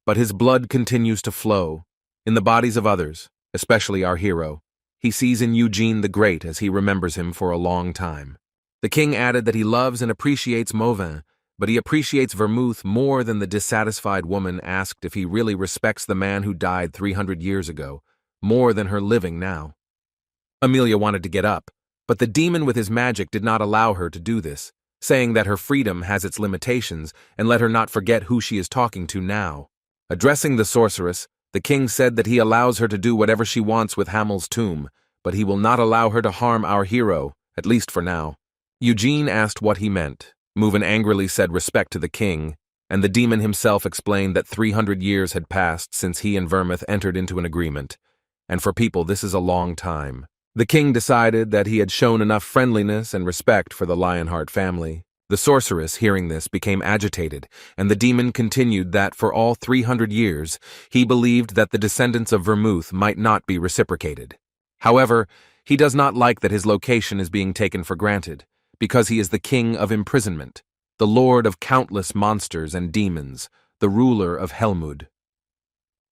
Speaker 1: but his blood continues to flow in the bodies of others, especially our hero. He sees in Eugene the Great as he remembers him for a long time. The king added that he loves and appreciates Mauvin, but he appreciates Vermouth more than the dissatisfied woman asked if he really respects the man who died 300 years ago, more than her living now. Amelia wanted to get up, but the demon with his magic did not allow her to do this, saying that her freedom has its limitations and let her not forget who she is talking to now. Addressing the sorceress, the king said that he allows her to do whatever she wants with Hamel's tomb, but he will not allow her to harm our hero, at least for now. Eugene asked what he meant. Mauvin angrily said respect to the king, and the demon himself explained that 300 years had passed since he and Vermouth entered into an agreement, and for people this is a long time. The king decided that he had shown enough friendliness and respect for the Lionheart family. The sorceress, hearing this, became agitated, and the demon continued that for all 300 years he believed that the descendants of Vermouth might not be reciprocated. However, he does not like that his location is being taken for granted, because he is the king of imprisonment, the lord of countless monsters and demons, the ruler of Helmud.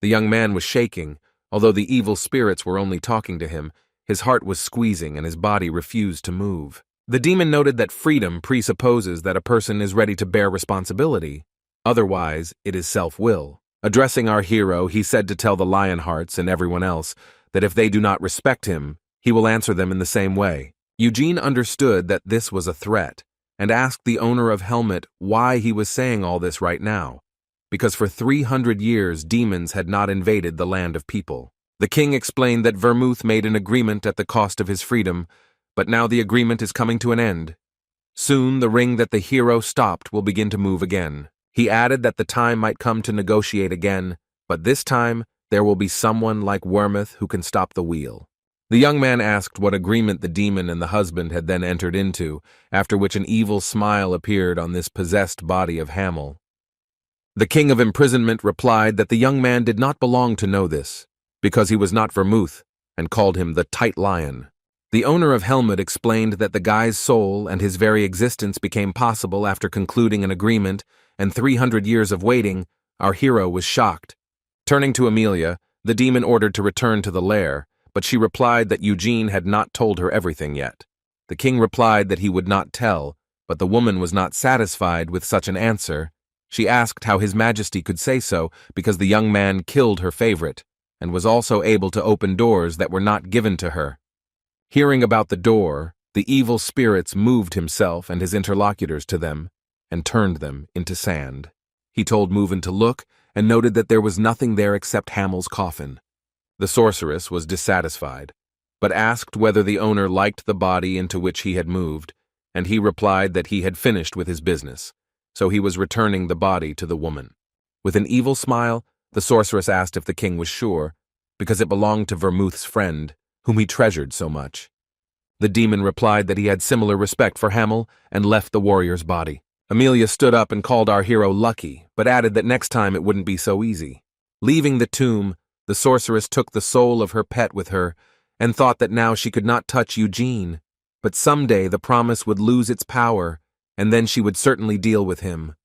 Speaker 1: The young man was shaking. Although the evil spirits were only talking to him, his heart was squeezing and his body refused to move. The demon noted that freedom presupposes that a person is ready to bear responsibility. Otherwise, it is self-will. Addressing our hero, he said to tell the Lionhearts and everyone else that if they do not respect him, he will answer them in the same way. Eugene understood that this was a threat, and asked the owner of Helmut why he was saying all this right now, because for 300 years demons had not invaded the land of people. The king explained that Vermouth made an agreement at the cost of his freedom, but now the agreement is coming to an end. Soon the ring that the hero stopped will begin to move again. He added that the time might come to negotiate again, but this time there will be someone like Vermouth who can stop the wheel. The young man asked what agreement the demon and the husband had then entered into, after which an evil smile appeared on this possessed body of Hamel. The king of imprisonment replied that the young man did not belong to know this, because he was not Vermouth, and called him the Tight Lion. The owner of Helmut explained that the guy's soul and his very existence became possible after concluding an agreement, and 300 years of waiting, our hero was shocked. Turning to Amelia, the demon ordered to return to the lair, but she replied that Eugene had not told her everything yet. The king replied that he would not tell, but the woman was not satisfied with such an answer. She asked how His Majesty could say so because the young man killed her favorite, and was also able to open doors that were not given to her. Hearing about the door, the evil spirits moved himself and his interlocutors to them, and turned them into sand. He told Mauvin to look, and noted that there was nothing there except Hamel's coffin. The sorceress was dissatisfied, but asked whether the owner liked the body into which he had moved, and he replied that he had finished with his business, so he was returning the body to the woman. With an evil smile, the sorceress asked if the king was sure, because it belonged to Vermouth's friend, whom he treasured so much. The demon replied that he had similar respect for Hamel and left the warrior's body. Amelia stood up and called our hero lucky, but added that next time it wouldn't be so easy. Leaving the tomb, the sorceress took the soul of her pet with her and thought that now she could not touch Eugene, but someday the promise would lose its power, and then she would certainly deal with him.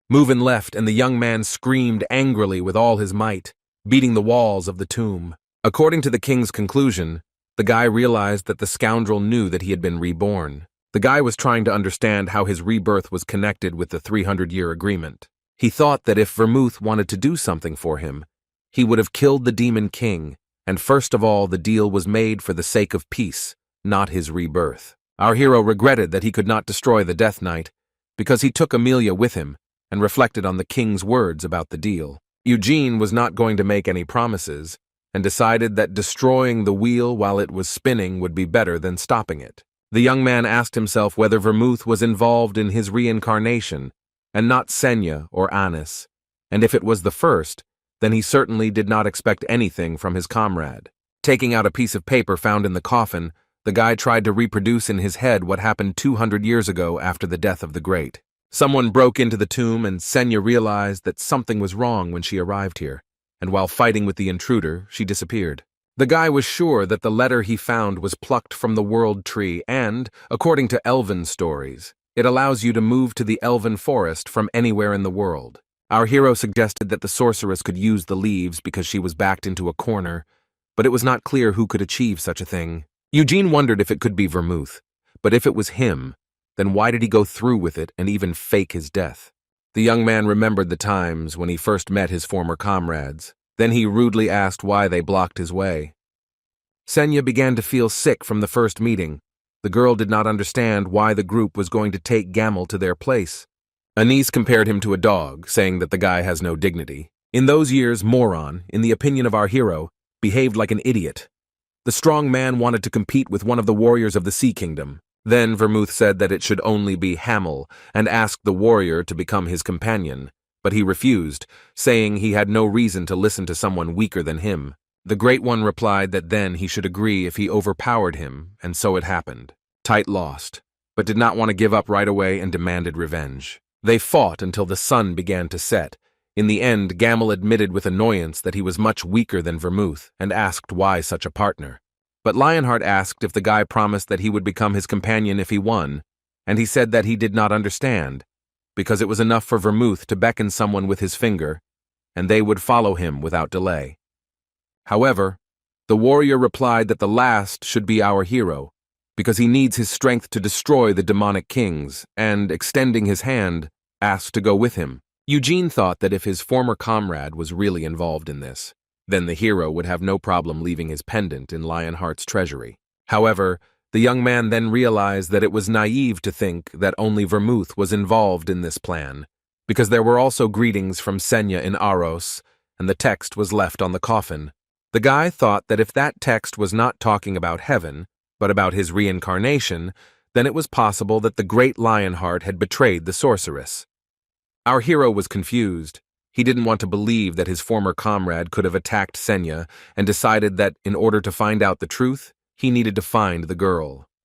Speaker 1: Mauvin left, and the young man screamed angrily with all his might, beating the walls of the tomb. According to the king's conclusion, the guy realized that the scoundrel knew that he had been reborn. The guy was trying to understand how his rebirth was connected with the 300-year agreement. He thought that if Vermouth wanted to do something for him, he would have killed the demon king, and first of all the deal was made for the sake of peace, not his rebirth. Our hero regretted that he could not destroy the Death Knight, because he took Amelia with him and reflected on the king's words about the deal. Eugene was not going to make any promises, and decided that destroying the wheel while it was spinning would be better than stopping it. The young man asked himself whether Vermouth was involved in his reincarnation, and not Senya or Anis, and if it was the first, then he certainly did not expect anything from his comrade. Taking out a piece of paper found in the coffin, the guy tried to reproduce in his head what happened 200 years ago after the death of the great. Someone broke into the tomb, and Senya realized that something was wrong when she arrived here, and while fighting with the intruder, she disappeared. The guy was sure that the letter he found was plucked from the world tree and, according to elven stories, it allows you to move to the elven forest from anywhere in the world. Our hero suggested that the sorceress could use the leaves because she was backed into a corner, but it was not clear who could achieve such a thing. Eugene wondered if it could be Vermouth, but if it was him, then why did he go through with it and even fake his death? The young man remembered the times when he first met his former comrades. Then he rudely asked why they blocked his way. Senya began to feel sick from the first meeting. The girl did not understand why the group was going to take Gaml to their place. Anis compared him to a dog, saying that the guy has no dignity. In those years, Moron, in the opinion of our hero, behaved like an idiot. The strong man wanted to compete with one of the warriors of the Sea Kingdom. Then Vermouth said that it should only be Hamel, and asked the warrior to become his companion, but he refused, saying he had no reason to listen to someone weaker than him. The Great One replied that then he should agree if he overpowered him, and so it happened. Tight lost, but did not want to give up right away and demanded revenge. They fought until the sun began to set. In the end, Gaml admitted with annoyance that he was much weaker than Vermouth and asked why such a partner. But Lionheart asked if the guy promised that he would become his companion if he won, and he said that he did not understand, because it was enough for Vermouth to beckon someone with his finger, and they would follow him without delay. However, the warrior replied that the last should be our hero, because he needs his strength to destroy the demonic kings, and, extending his hand, asked to go with him. Eugene thought that if his former comrade was really involved in this, then the hero would have no problem leaving his pendant in Lionheart's treasury. However, the young man then realized that it was naive to think that only Vermouth was involved in this plan, because there were also greetings from Senya in Aros, and the text was left on the coffin. The guy thought that if that text was not talking about heaven, but about his reincarnation, then it was possible that the great Lionheart had betrayed the sorceress. Our hero was confused. He didn't want to believe that his former comrade could have attacked Senya, and decided that in order to find out the truth, he needed to find the girl.